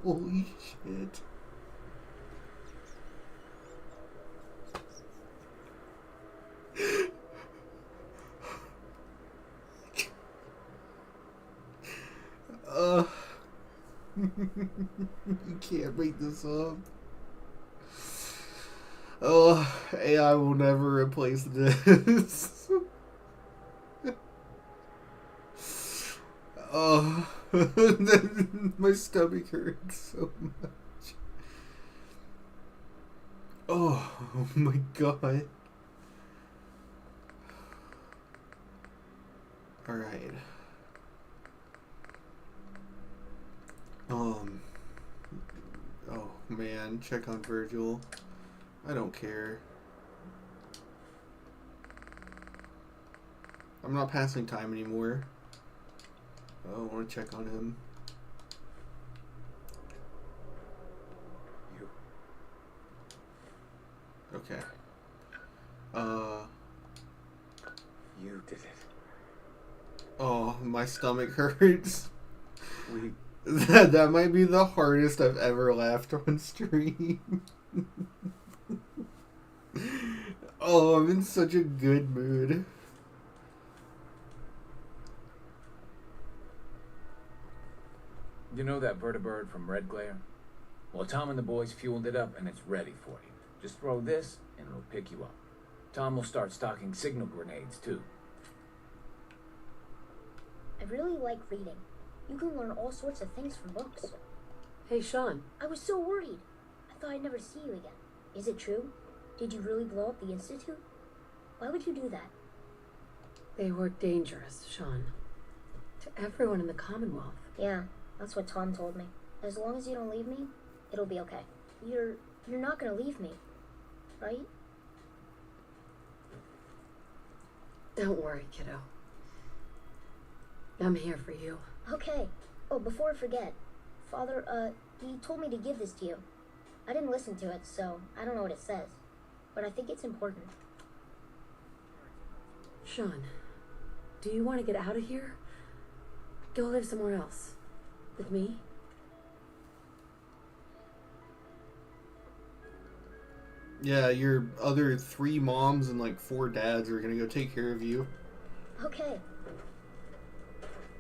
Holy shit. You can't make this up. Oh, AI will never replace this. Oh, my stomach hurts so much. Oh my god. Alright. Oh man, check on Virgil. I don't care. I'm not passing time anymore. I want to check on him. You. Okay. You did it. Oh, my stomach hurts. We... That might be the hardest I've ever laughed on stream. Oh, I'm in such a good mood. You know that vertibird from Red Glare? Well, Tom and the boys fueled it up and it's ready for you. Just throw this and it'll pick you up. Tom will start stocking signal grenades too. I really like reading. You can learn all sorts of things from books. Hey, Sean. I was so worried. I thought I'd never see you again. Is it true? Did you really blow up the Institute? Why would you do that? They were dangerous, Sean. To everyone in the Commonwealth. Yeah, that's what Tom told me. As long as you don't leave me, it'll be okay. You're not gonna leave me, right? Don't worry, kiddo. I'm here for you. Okay. Oh, before I forget, Father, he told me to give this to you. I didn't listen to it, so I don't know what it says. But I think it's important. Sean, do you want to get out of here? Go live somewhere else. With me? Yeah, your other 3 moms and like 4 dads are gonna go take care of you. Okay.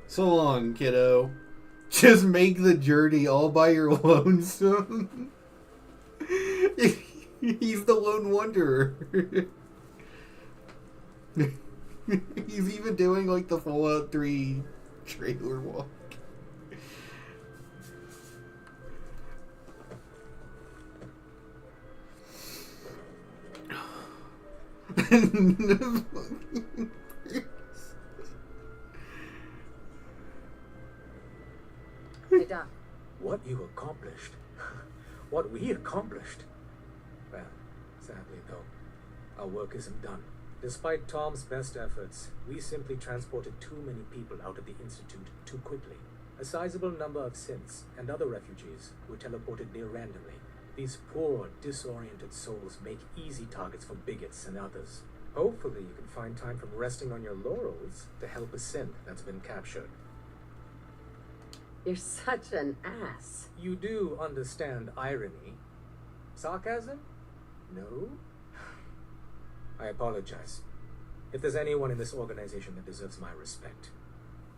So long, kiddo. Just make the journey all by your lonesome. He's the lone wanderer. He's even doing like the Fallout 3 trailer walk. Hey, Doc. What you accomplished. What we accomplished. Well, sadly though, our work isn't done. Despite Tom's best efforts, we simply transported too many people out of the Institute too quickly. A sizable number of synths and other refugees were teleported near randomly. These poor, disoriented souls make easy targets for bigots and others. Hopefully you can find time from resting on your laurels to help a synth that's been captured. You're such an ass. You do understand irony. Sarcasm? No? I apologize. If there's anyone in this organization that deserves my respect,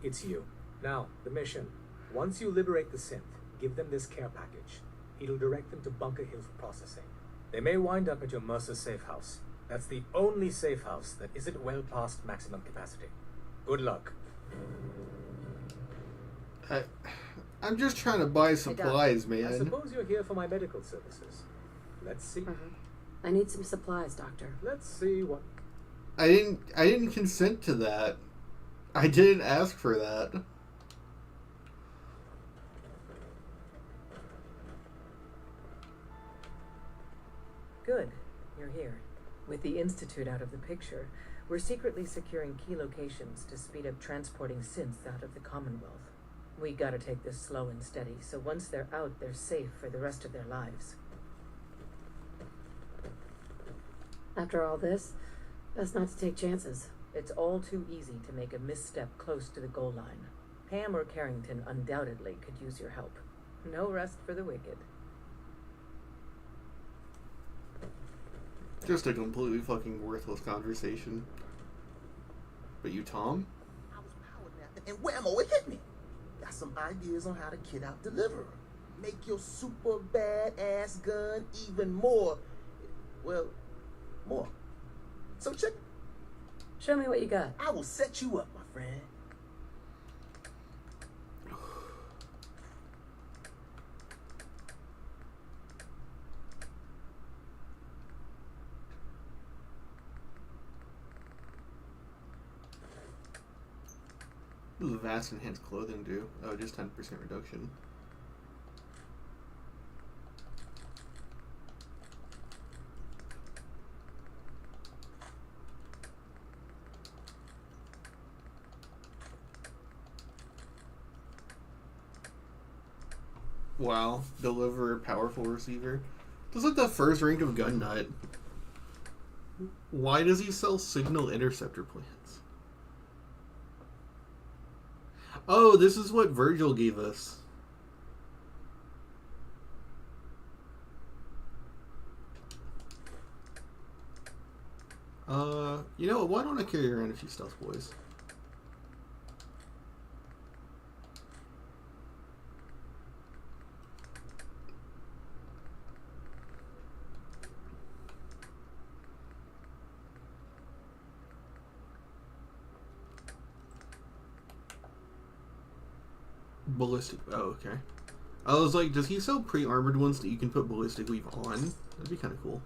it's you. Now, the mission. Once you liberate the synth, give them this care package. It'll direct them to Bunker Hill for processing. They may wind up at your Mercer safe house. That's the only safe house that isn't well past maximum capacity. Good luck. I'm just trying to buy supplies, man. I suppose you're here for my medical services. Let's see. I need some supplies, Doctor. Let's see what... I didn't consent to that. I didn't ask for that. Good. You're here. With the Institute out of the picture, we're secretly securing key locations to speed up transporting synths out of the Commonwealth. We gotta take this slow and steady, so once they're out, they're safe for the rest of their lives. After all this, best not to take chances. It's all too easy to make a misstep close to the goal line. Pam or Carrington undoubtedly could use your help. No rest for the wicked. Just a completely fucking worthless conversation. But you, Tom? I was power napping and whammo, it hit me. Got some ideas on how to kid out Deliverer. Make your super badass gun even more, well, more. So check. Show me what you got. I will set you up, my friend. What does Vast Enhanced Clothing do? Oh, just 10% reduction. Wow, deliver a powerful receiver. That's like the first rank of Gun Nut. Why does he sell signal interceptor plans? Oh, this is what Virgil gave us. You know what? Why don't I carry around a few stealth boys? Ballistic. Oh, okay. I was like, does he sell pre-armored ones that you can put ballistic weave on? That'd be kind of cool.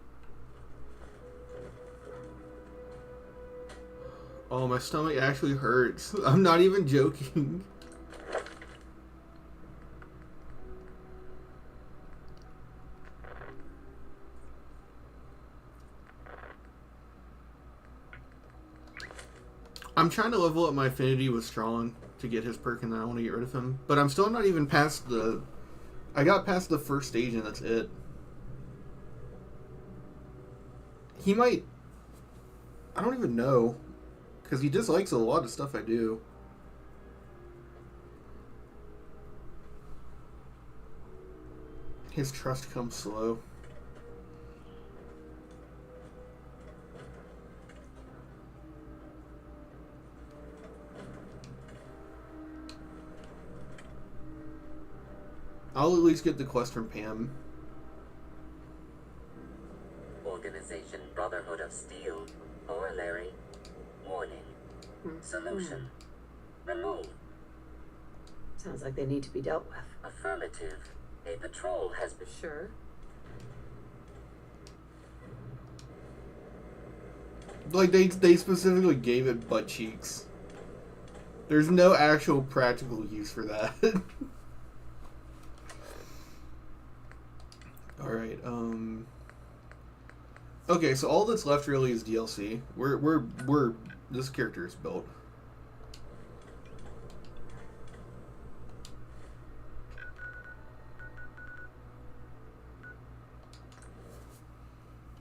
Oh, my stomach actually hurts. I'm not even joking. I'm trying to level up my affinity with Strong to get his perk, and then I want to get rid of him. But I'm still not even past the... I got past the first stage, and that's it. He might... I don't even know. Because he dislikes a lot of stuff I do. His trust comes slow. I'll at least get the quest from Pam. Organization Brotherhood of Steel. Corollary. Warning. Solution. Remove. Sounds like they need to be dealt with. Affirmative. A patrol has been... Sure. Like, they specifically gave it butt cheeks. There's no actual practical use for that. Alright, okay, so all that's left really is DLC. This character is built.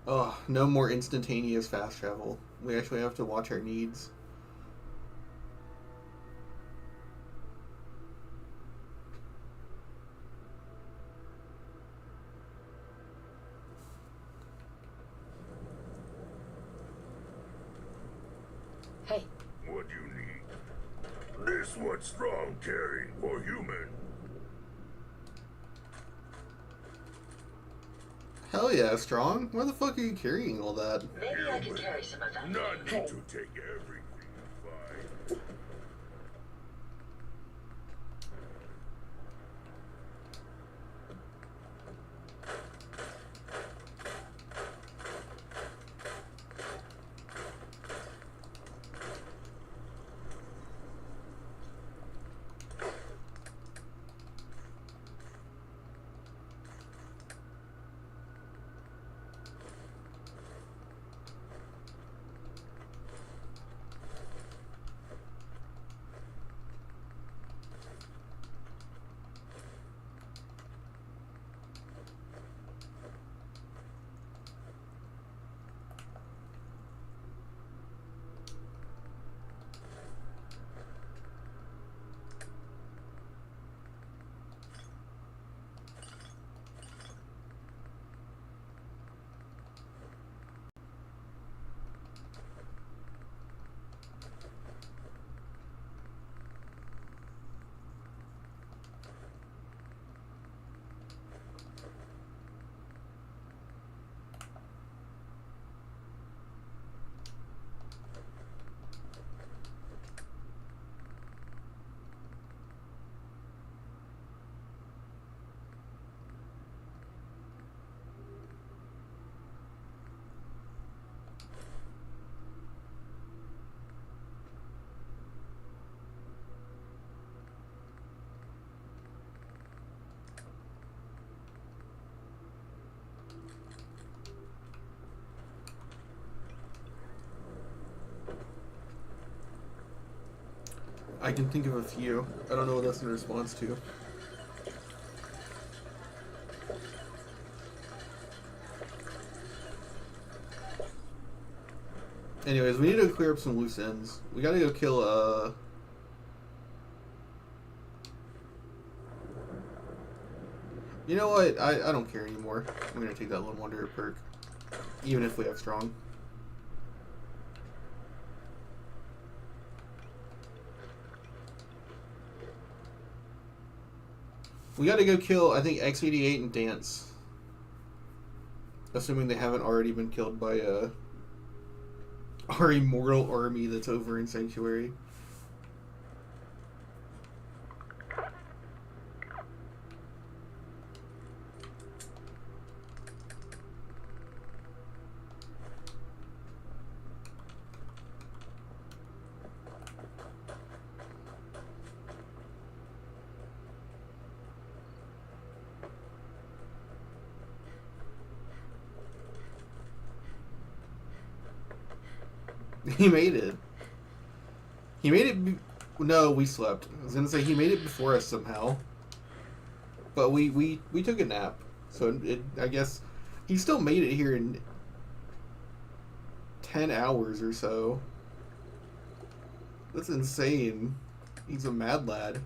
Oh, no more instantaneous fast travel. We actually have to watch our needs. Hey. What do you need? This what Strong carrying for human. Hell yeah, Strong. Why the fuck are you carrying all that? Maybe I can carry some of that. Not need to take everything, fine. I can think of a few. I don't know what that's in response to. Anyways, we need to clear up some loose ends. We gotta go kill, You know what? I don't care anymore. I'm gonna take that Lone Wanderer perk. Even if we have Strong. We gotta go kill, I think, X-88 and Dance. Assuming they haven't already been killed by our immortal army that's over in Sanctuary. He made it. He made it. No, we slept. I was gonna say he made it before us somehow, but we took a nap. So I guess he still made it here in 10 hours or so. That's insane. He's a mad lad.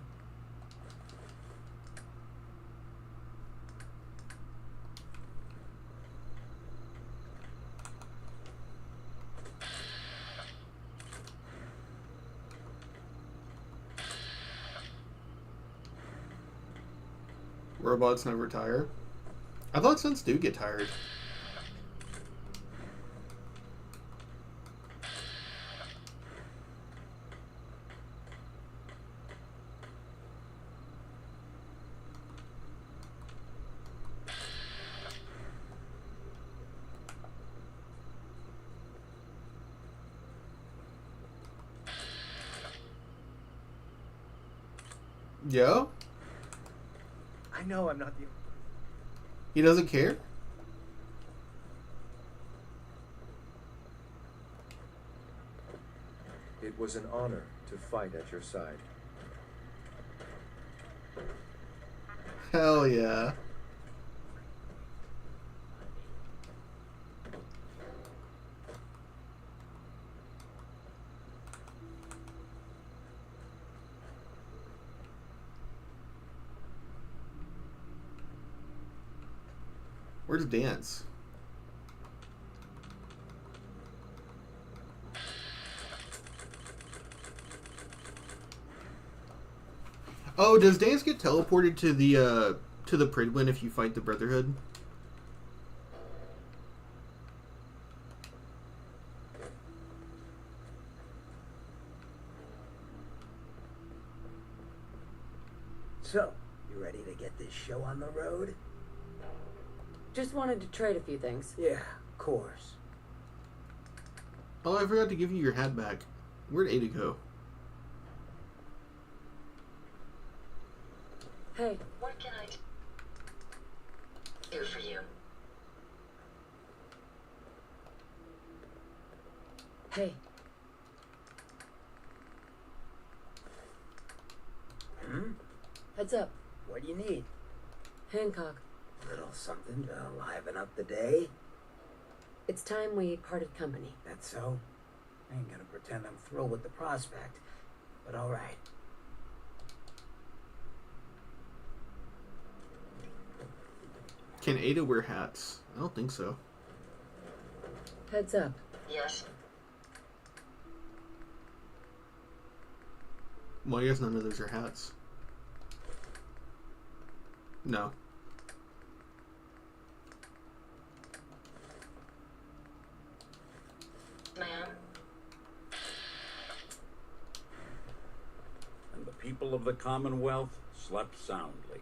Robots never tire. I thought Sons do get tired. Yo? I know I'm not the... He doesn't care? It was an honor to fight at your side. Hell yeah. Where's Dance? Oh, does Dance get teleported to the Pridwin if you fight the Brotherhood? So, you ready to get this show on the road? Just wanted to trade a few things. Yeah, of course. Oh, I forgot to give you your hat back. Where'd Ada go? Hey. What can I do for you? Hey. Heads up. What do you need? Hancock. Little something to liven up the day? It's time we parted company. That's so? I ain't gonna pretend I'm thrilled with the prospect, but alright. Can Ada wear hats? I don't think so. Heads up. Yes. Well, I guess none of those are hats. No. Ma'am? And the people of the Commonwealth slept soundly.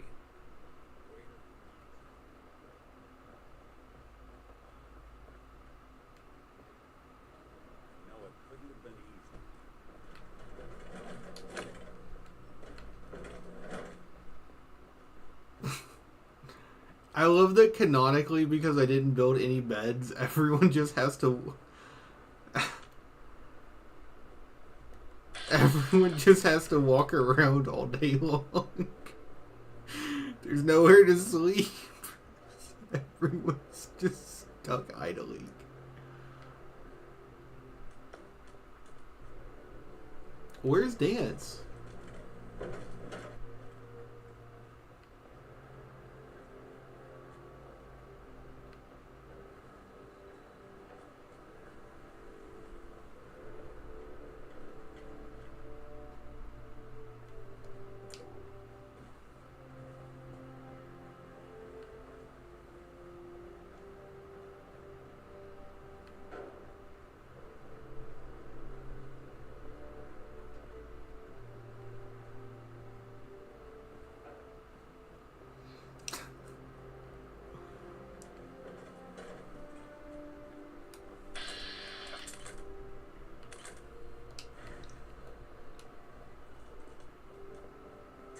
No, it couldn't have been easy. I love that canonically, because I didn't build any beds, everyone just has to... Everyone just has to walk around all day long. There's nowhere to sleep. Everyone's just stuck idling. Where's Dance?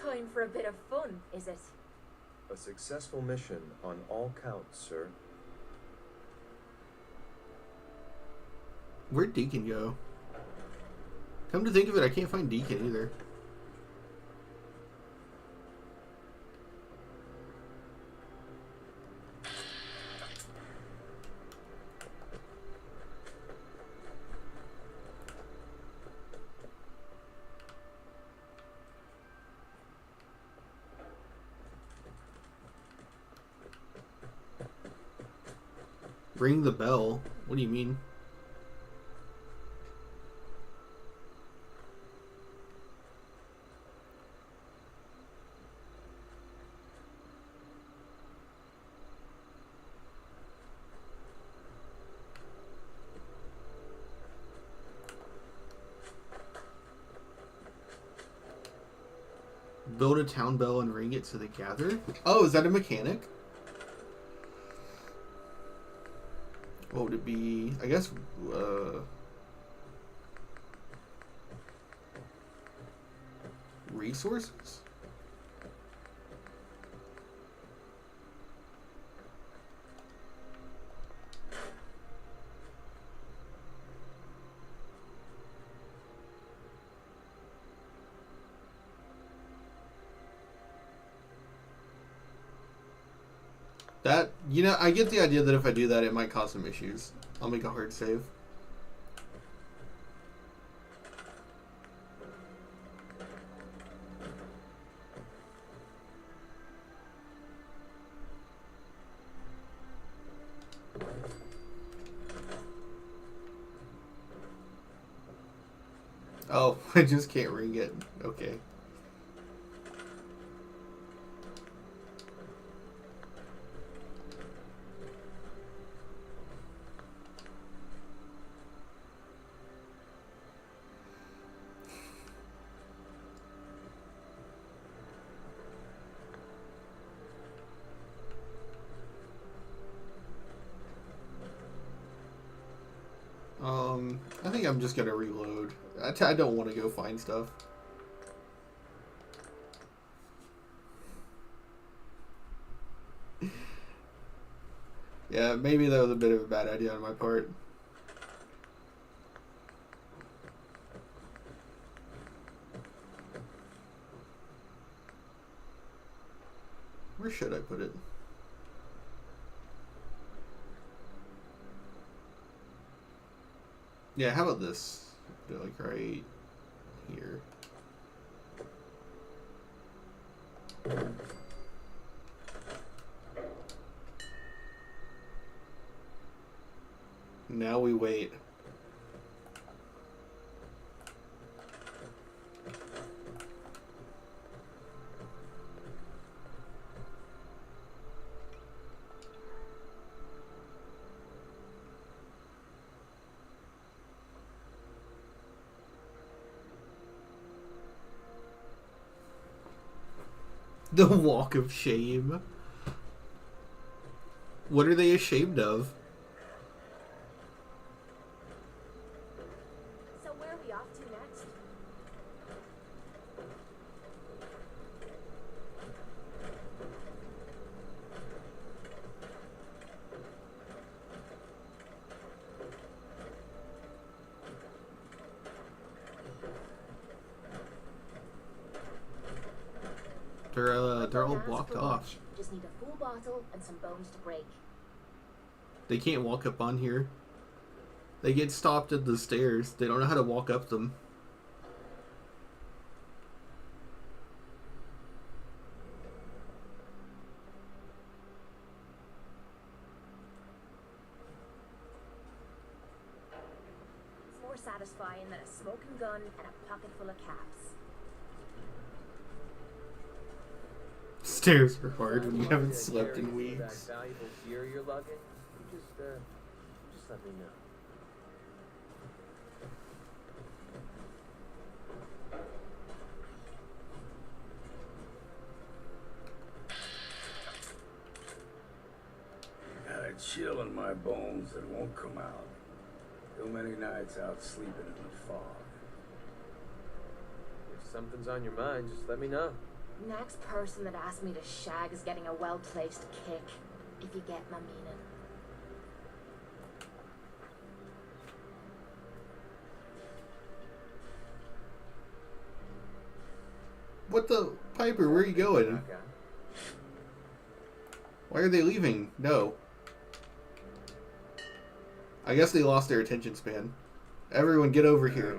time for a bit of fun, is it? A successful mission on all counts, sir. Where'd Deacon go? Come to think of it, I can't find Deacon either. Ring the bell? What do you mean? Build a town bell and ring it so they gather? Oh, is that a mechanic? What would it be? I guess, resources? That, you know, I get the idea that if I do that, it might cause some issues. I'll make a hard save. Oh, I just can't ring it. Okay. I think I'm just gonna reload. I don't want to go find stuff. Yeah, maybe that was a bit of a bad idea on my part. Where should I put it? Yeah, how about this? Like right here. Now we wait. The walk of shame. What are they ashamed of? So where are we off to next? They're all blocked off. Just need a full bottle and some bones to break. They can't walk up on here. They get stopped at the stairs. They don't know how to walk up them. It's more satisfying than a smoking gun and a pocket full of caps. Stairs are hard when you haven't slept in weeks. That valuable gear you're lugging, you just let me know. Got a chill in my bones that won't come out. Too many nights out sleeping in the fog. If something's on your mind, just let me know. Next person that asks me to shag is getting a well-placed kick, if you get my meaning. What the? Piper, where are you going? Why are they leaving? No. I guess they lost their attention span. Everyone get over here.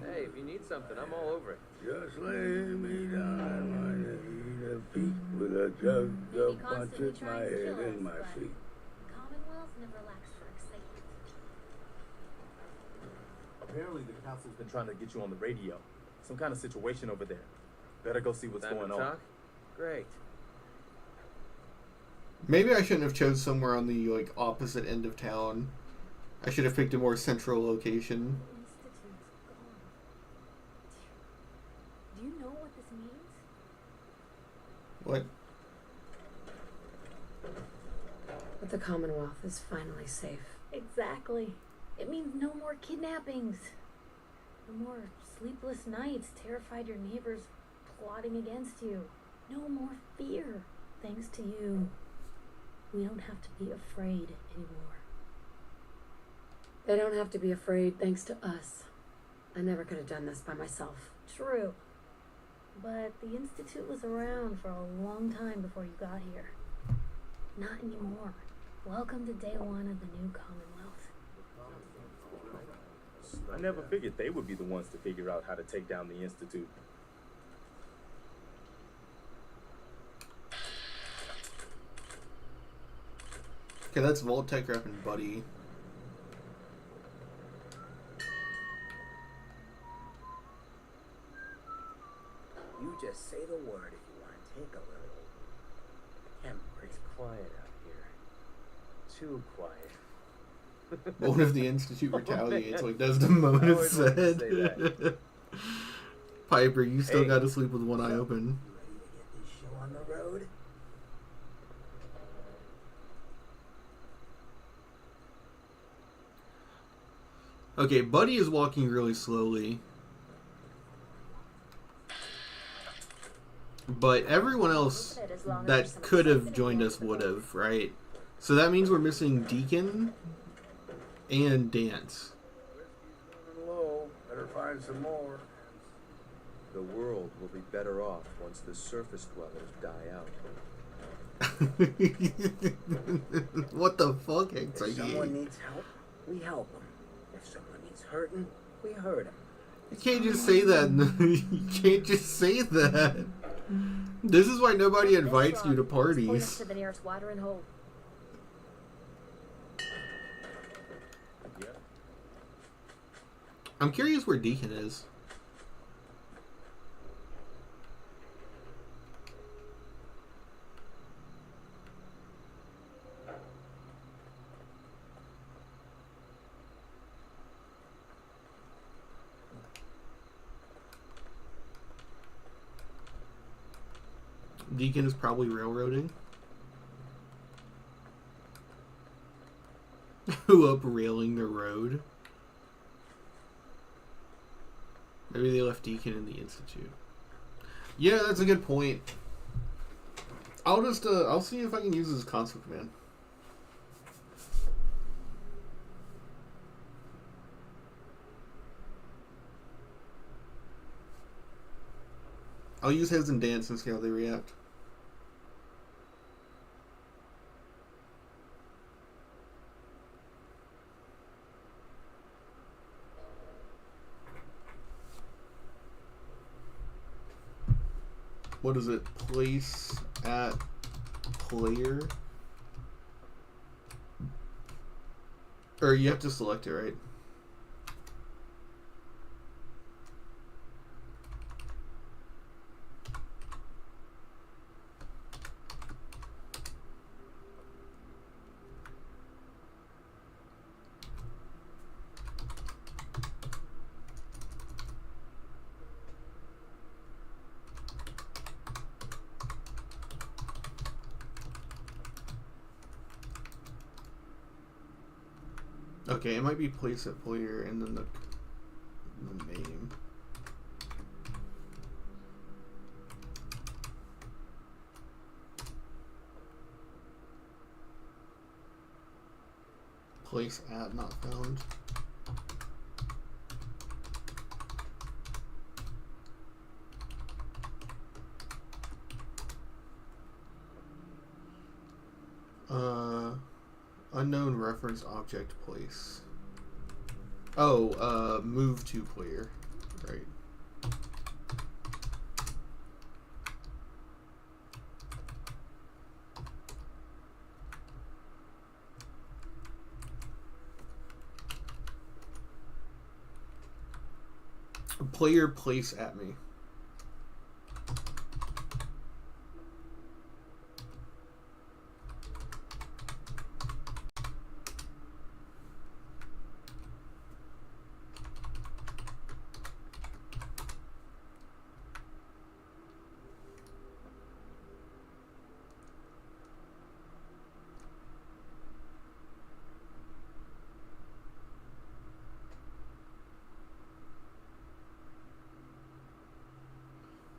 Hey, if you need something, I'm all over it. Just lay me down my knee to peak with a jug of punches my head and my feet. Commonwealth never lacks for excitement. Apparently the council's been trying to get you on the radio. Some kind of situation over there. Better go see what's Time going to on. talk? Great. Maybe I shouldn't have chose somewhere on the like opposite end of town. I should have picked a more central location. Do you know what this means? What? But the Commonwealth is finally safe. Exactly. It means no more kidnappings. No more sleepless nights, terrified your neighbors plotting against you. No more fear, thanks to you. We don't have to be afraid anymore. They don't have to be afraid thanks to us. I never could have done this by myself. True. But the Institute was around for a long time before you got here. Not anymore. Welcome to day one of the new Commonwealth. I never figured they would be the ones to figure out how to take down the Institute. Okay, that's Voltec repping Buddy. You just say the word if you want to take a little hemorrhage. It's quiet out here. Too quiet. What if the Institute retaliates like Desdemona said? Piper, you still got to sleep with one eye open. Ready to get this show on the road? Okay, Buddy is walking really slowly. But everyone else that could have joined us would have, right? So that means we're missing Deacon and Dance. Running low. Better find some more. The world will be better off once the surface dwellers die out. What the fuck, If someone needs help, we help them. If someone needs hurting, we hurt them. You can't just say that. You can't just say that. This is why nobody invites you to Point us parties. to the nearest watering hole. I'm curious where Deacon is. Deacon is probably railroading. Who up railing the road? Maybe they left Deacon in the Institute. Yeah, that's a good point. I'll just I'll see if I can use this console command. I'll use Heads and Dance and see how they react. What is it? Place at player? Or you have to select it, right? Okay, it might be place at player and then the the name. Place at not found. Unknown reference object place. Oh, move to player. Right. Player place at me.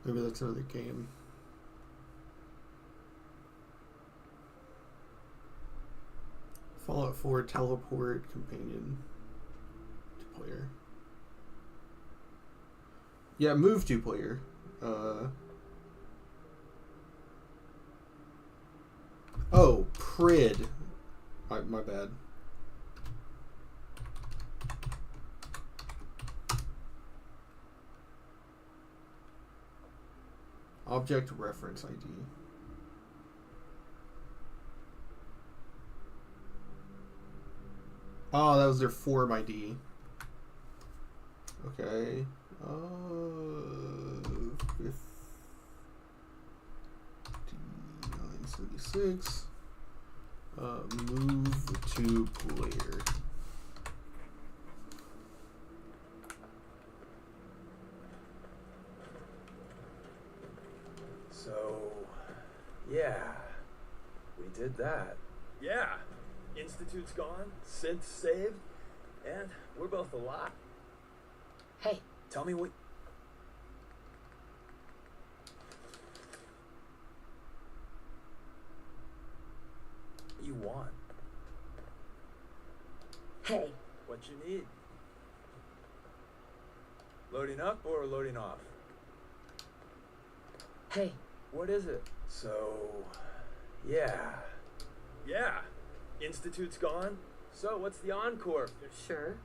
Maybe that's another game. Fallout 4 teleport companion to player. Yeah, move to player. Oh, prid. My bad. Object reference ID. Oh, that was their form ID. Okay. 5976. Move to player. So, yeah, we did that. Yeah. Institute's gone, synth saved, and we're both alive. Hey. Tell me what... you want. Hey. What you need. Loading up or loading off? Hey. What is it? So, yeah. Yeah. Institute's gone. So what's the encore? Sure.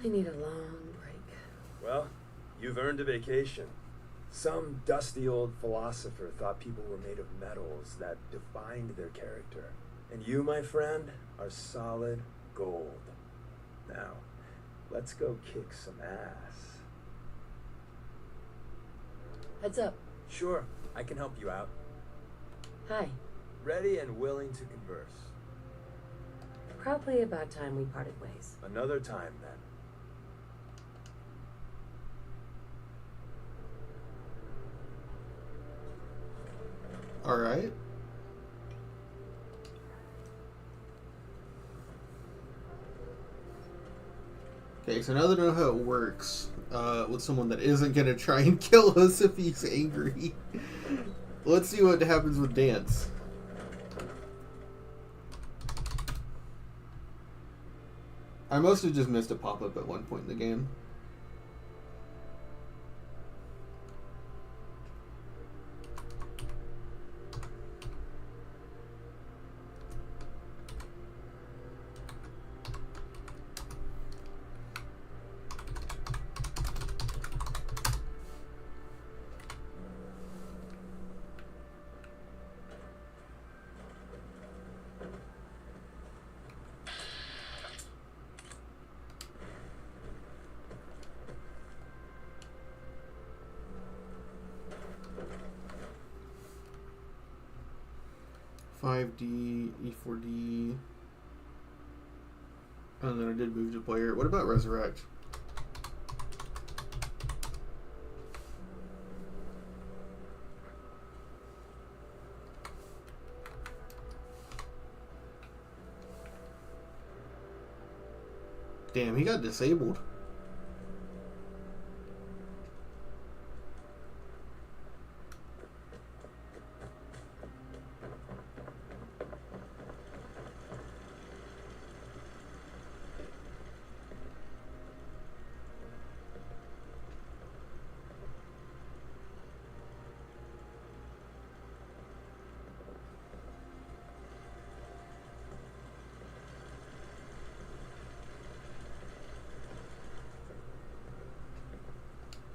I need a long break. Well, you've earned a vacation. Some dusty old philosopher thought people were made of metals that defined their character. And you, my friend, are solid gold. Now, let's go kick some ass. Heads up. Sure, I can help you out. Hi. Ready and willing to converse. Probably about time we parted ways. Another time, then. All right. Okay, so now that I know how it works with someone that isn't going to try and kill us if he's angry, let's see what happens with Dance. I must have just missed a pop-up at one point in the game. D, E4D. And then I did move to player. What about Resurrect? Damn, he got disabled.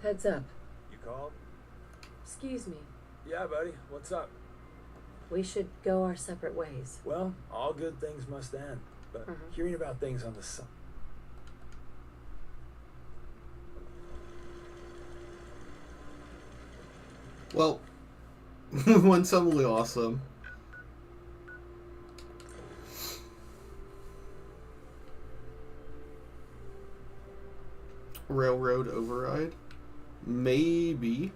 Heads up. You called? Excuse me. Yeah, buddy. What's up? We should go our separate ways. Well, all good things must end. But hearing about things on the side. Well, went something awesome. Railroad override? Maybe.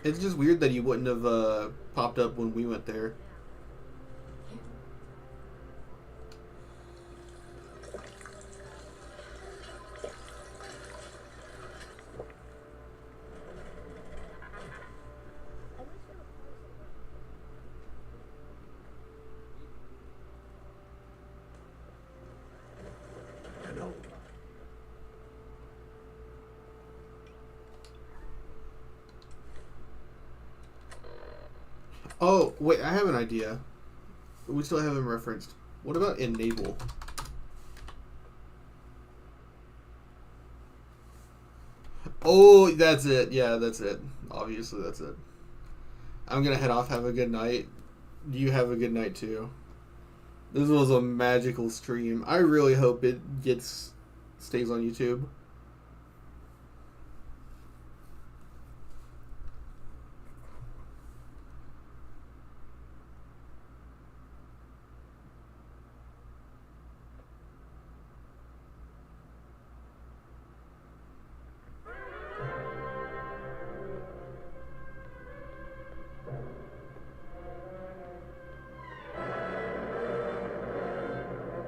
It's just weird that he wouldn't have popped up when we went there. Oh, wait, I have an idea. We still haven't referenced. What about enable? Oh, that's it. Yeah, that's it. Obviously, that's it. I'm gonna head off. Have a good night. You have a good night, too. This was a magical stream. I really hope it stays on YouTube.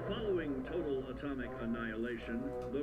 Following total atomic annihilation, the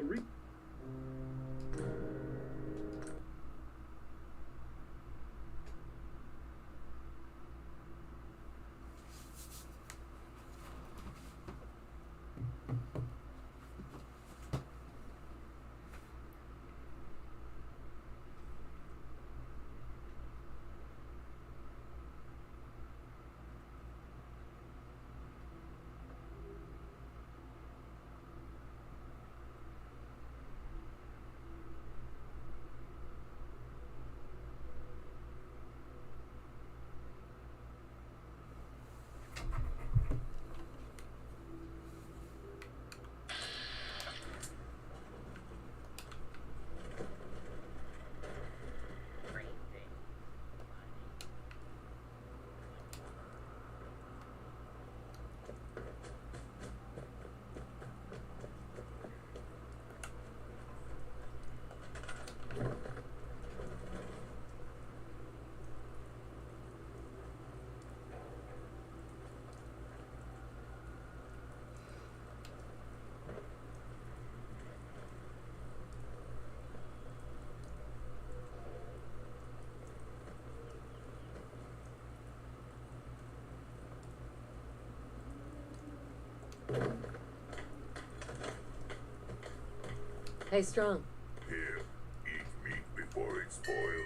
Hey, Strong. Here, eat meat before it spoils.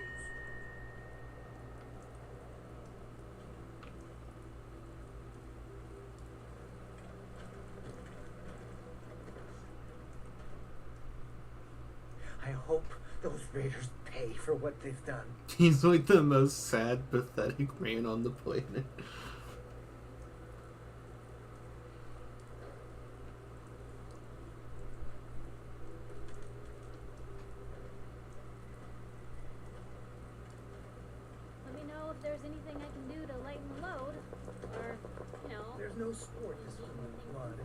I hope those raiders pay for what they've done. He's like the most sad, pathetic man on the planet. Let me know if there's anything I can do to lighten the load. Or, you know... There's no sport in blood.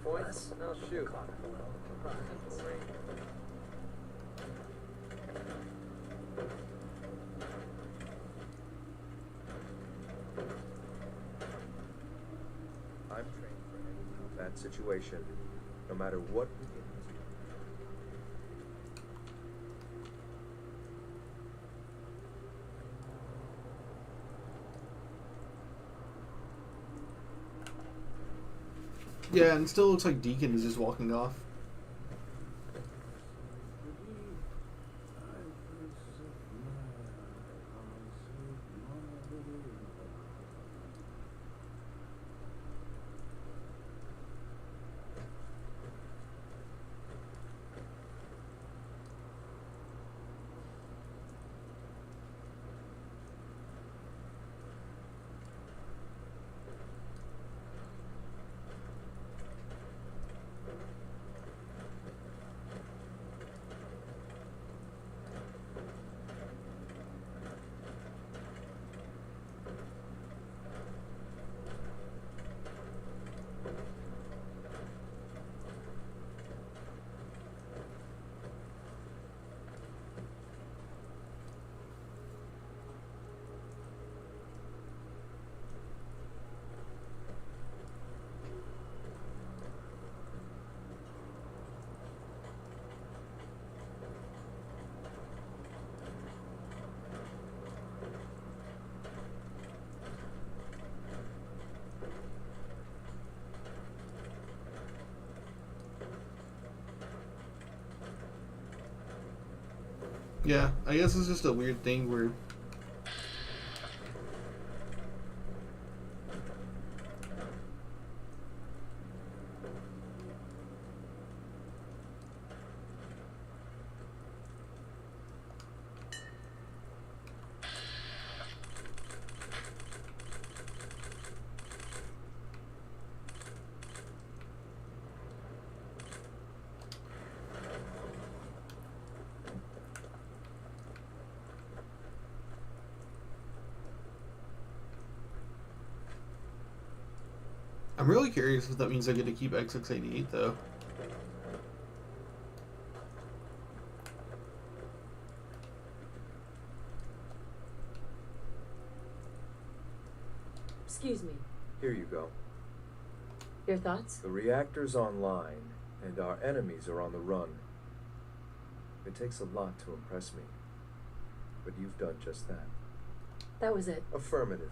Points? No, shoot. that situation, no matter what we get into. Yeah, and it still looks like Deacon is just walking off. Yeah, I guess it's just a weird thing where I'm really curious if that means I get to keep XX88 though. Excuse me. Here you go. Your thoughts? The reactor's online, and our enemies are on the run. It takes a lot to impress me, but you've done just that. That was it. Affirmative.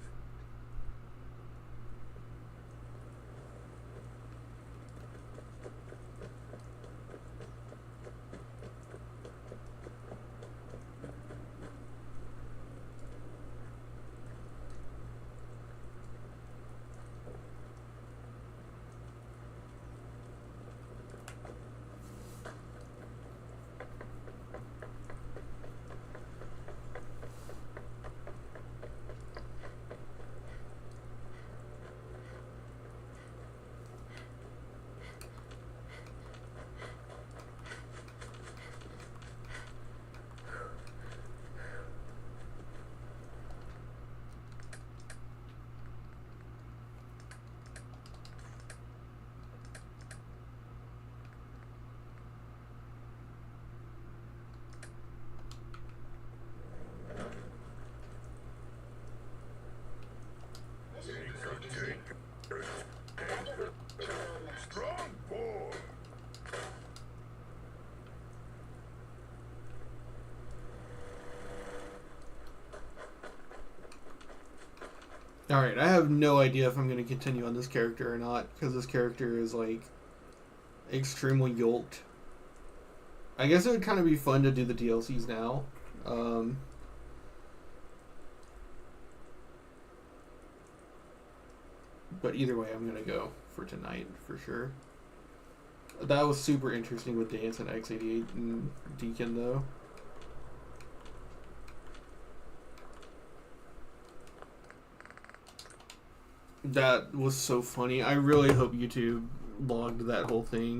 Strong boy. Alright, I have no idea if I'm going to continue on this character or not, because this character is, like, extremely yoked. I guess it would kind of be fun to do the DLCs now. But either way, I'm going to go for tonight, for sure. That was super interesting with Dance and X88 and Deacon, though. That was so funny. I really hope YouTube logged that whole thing.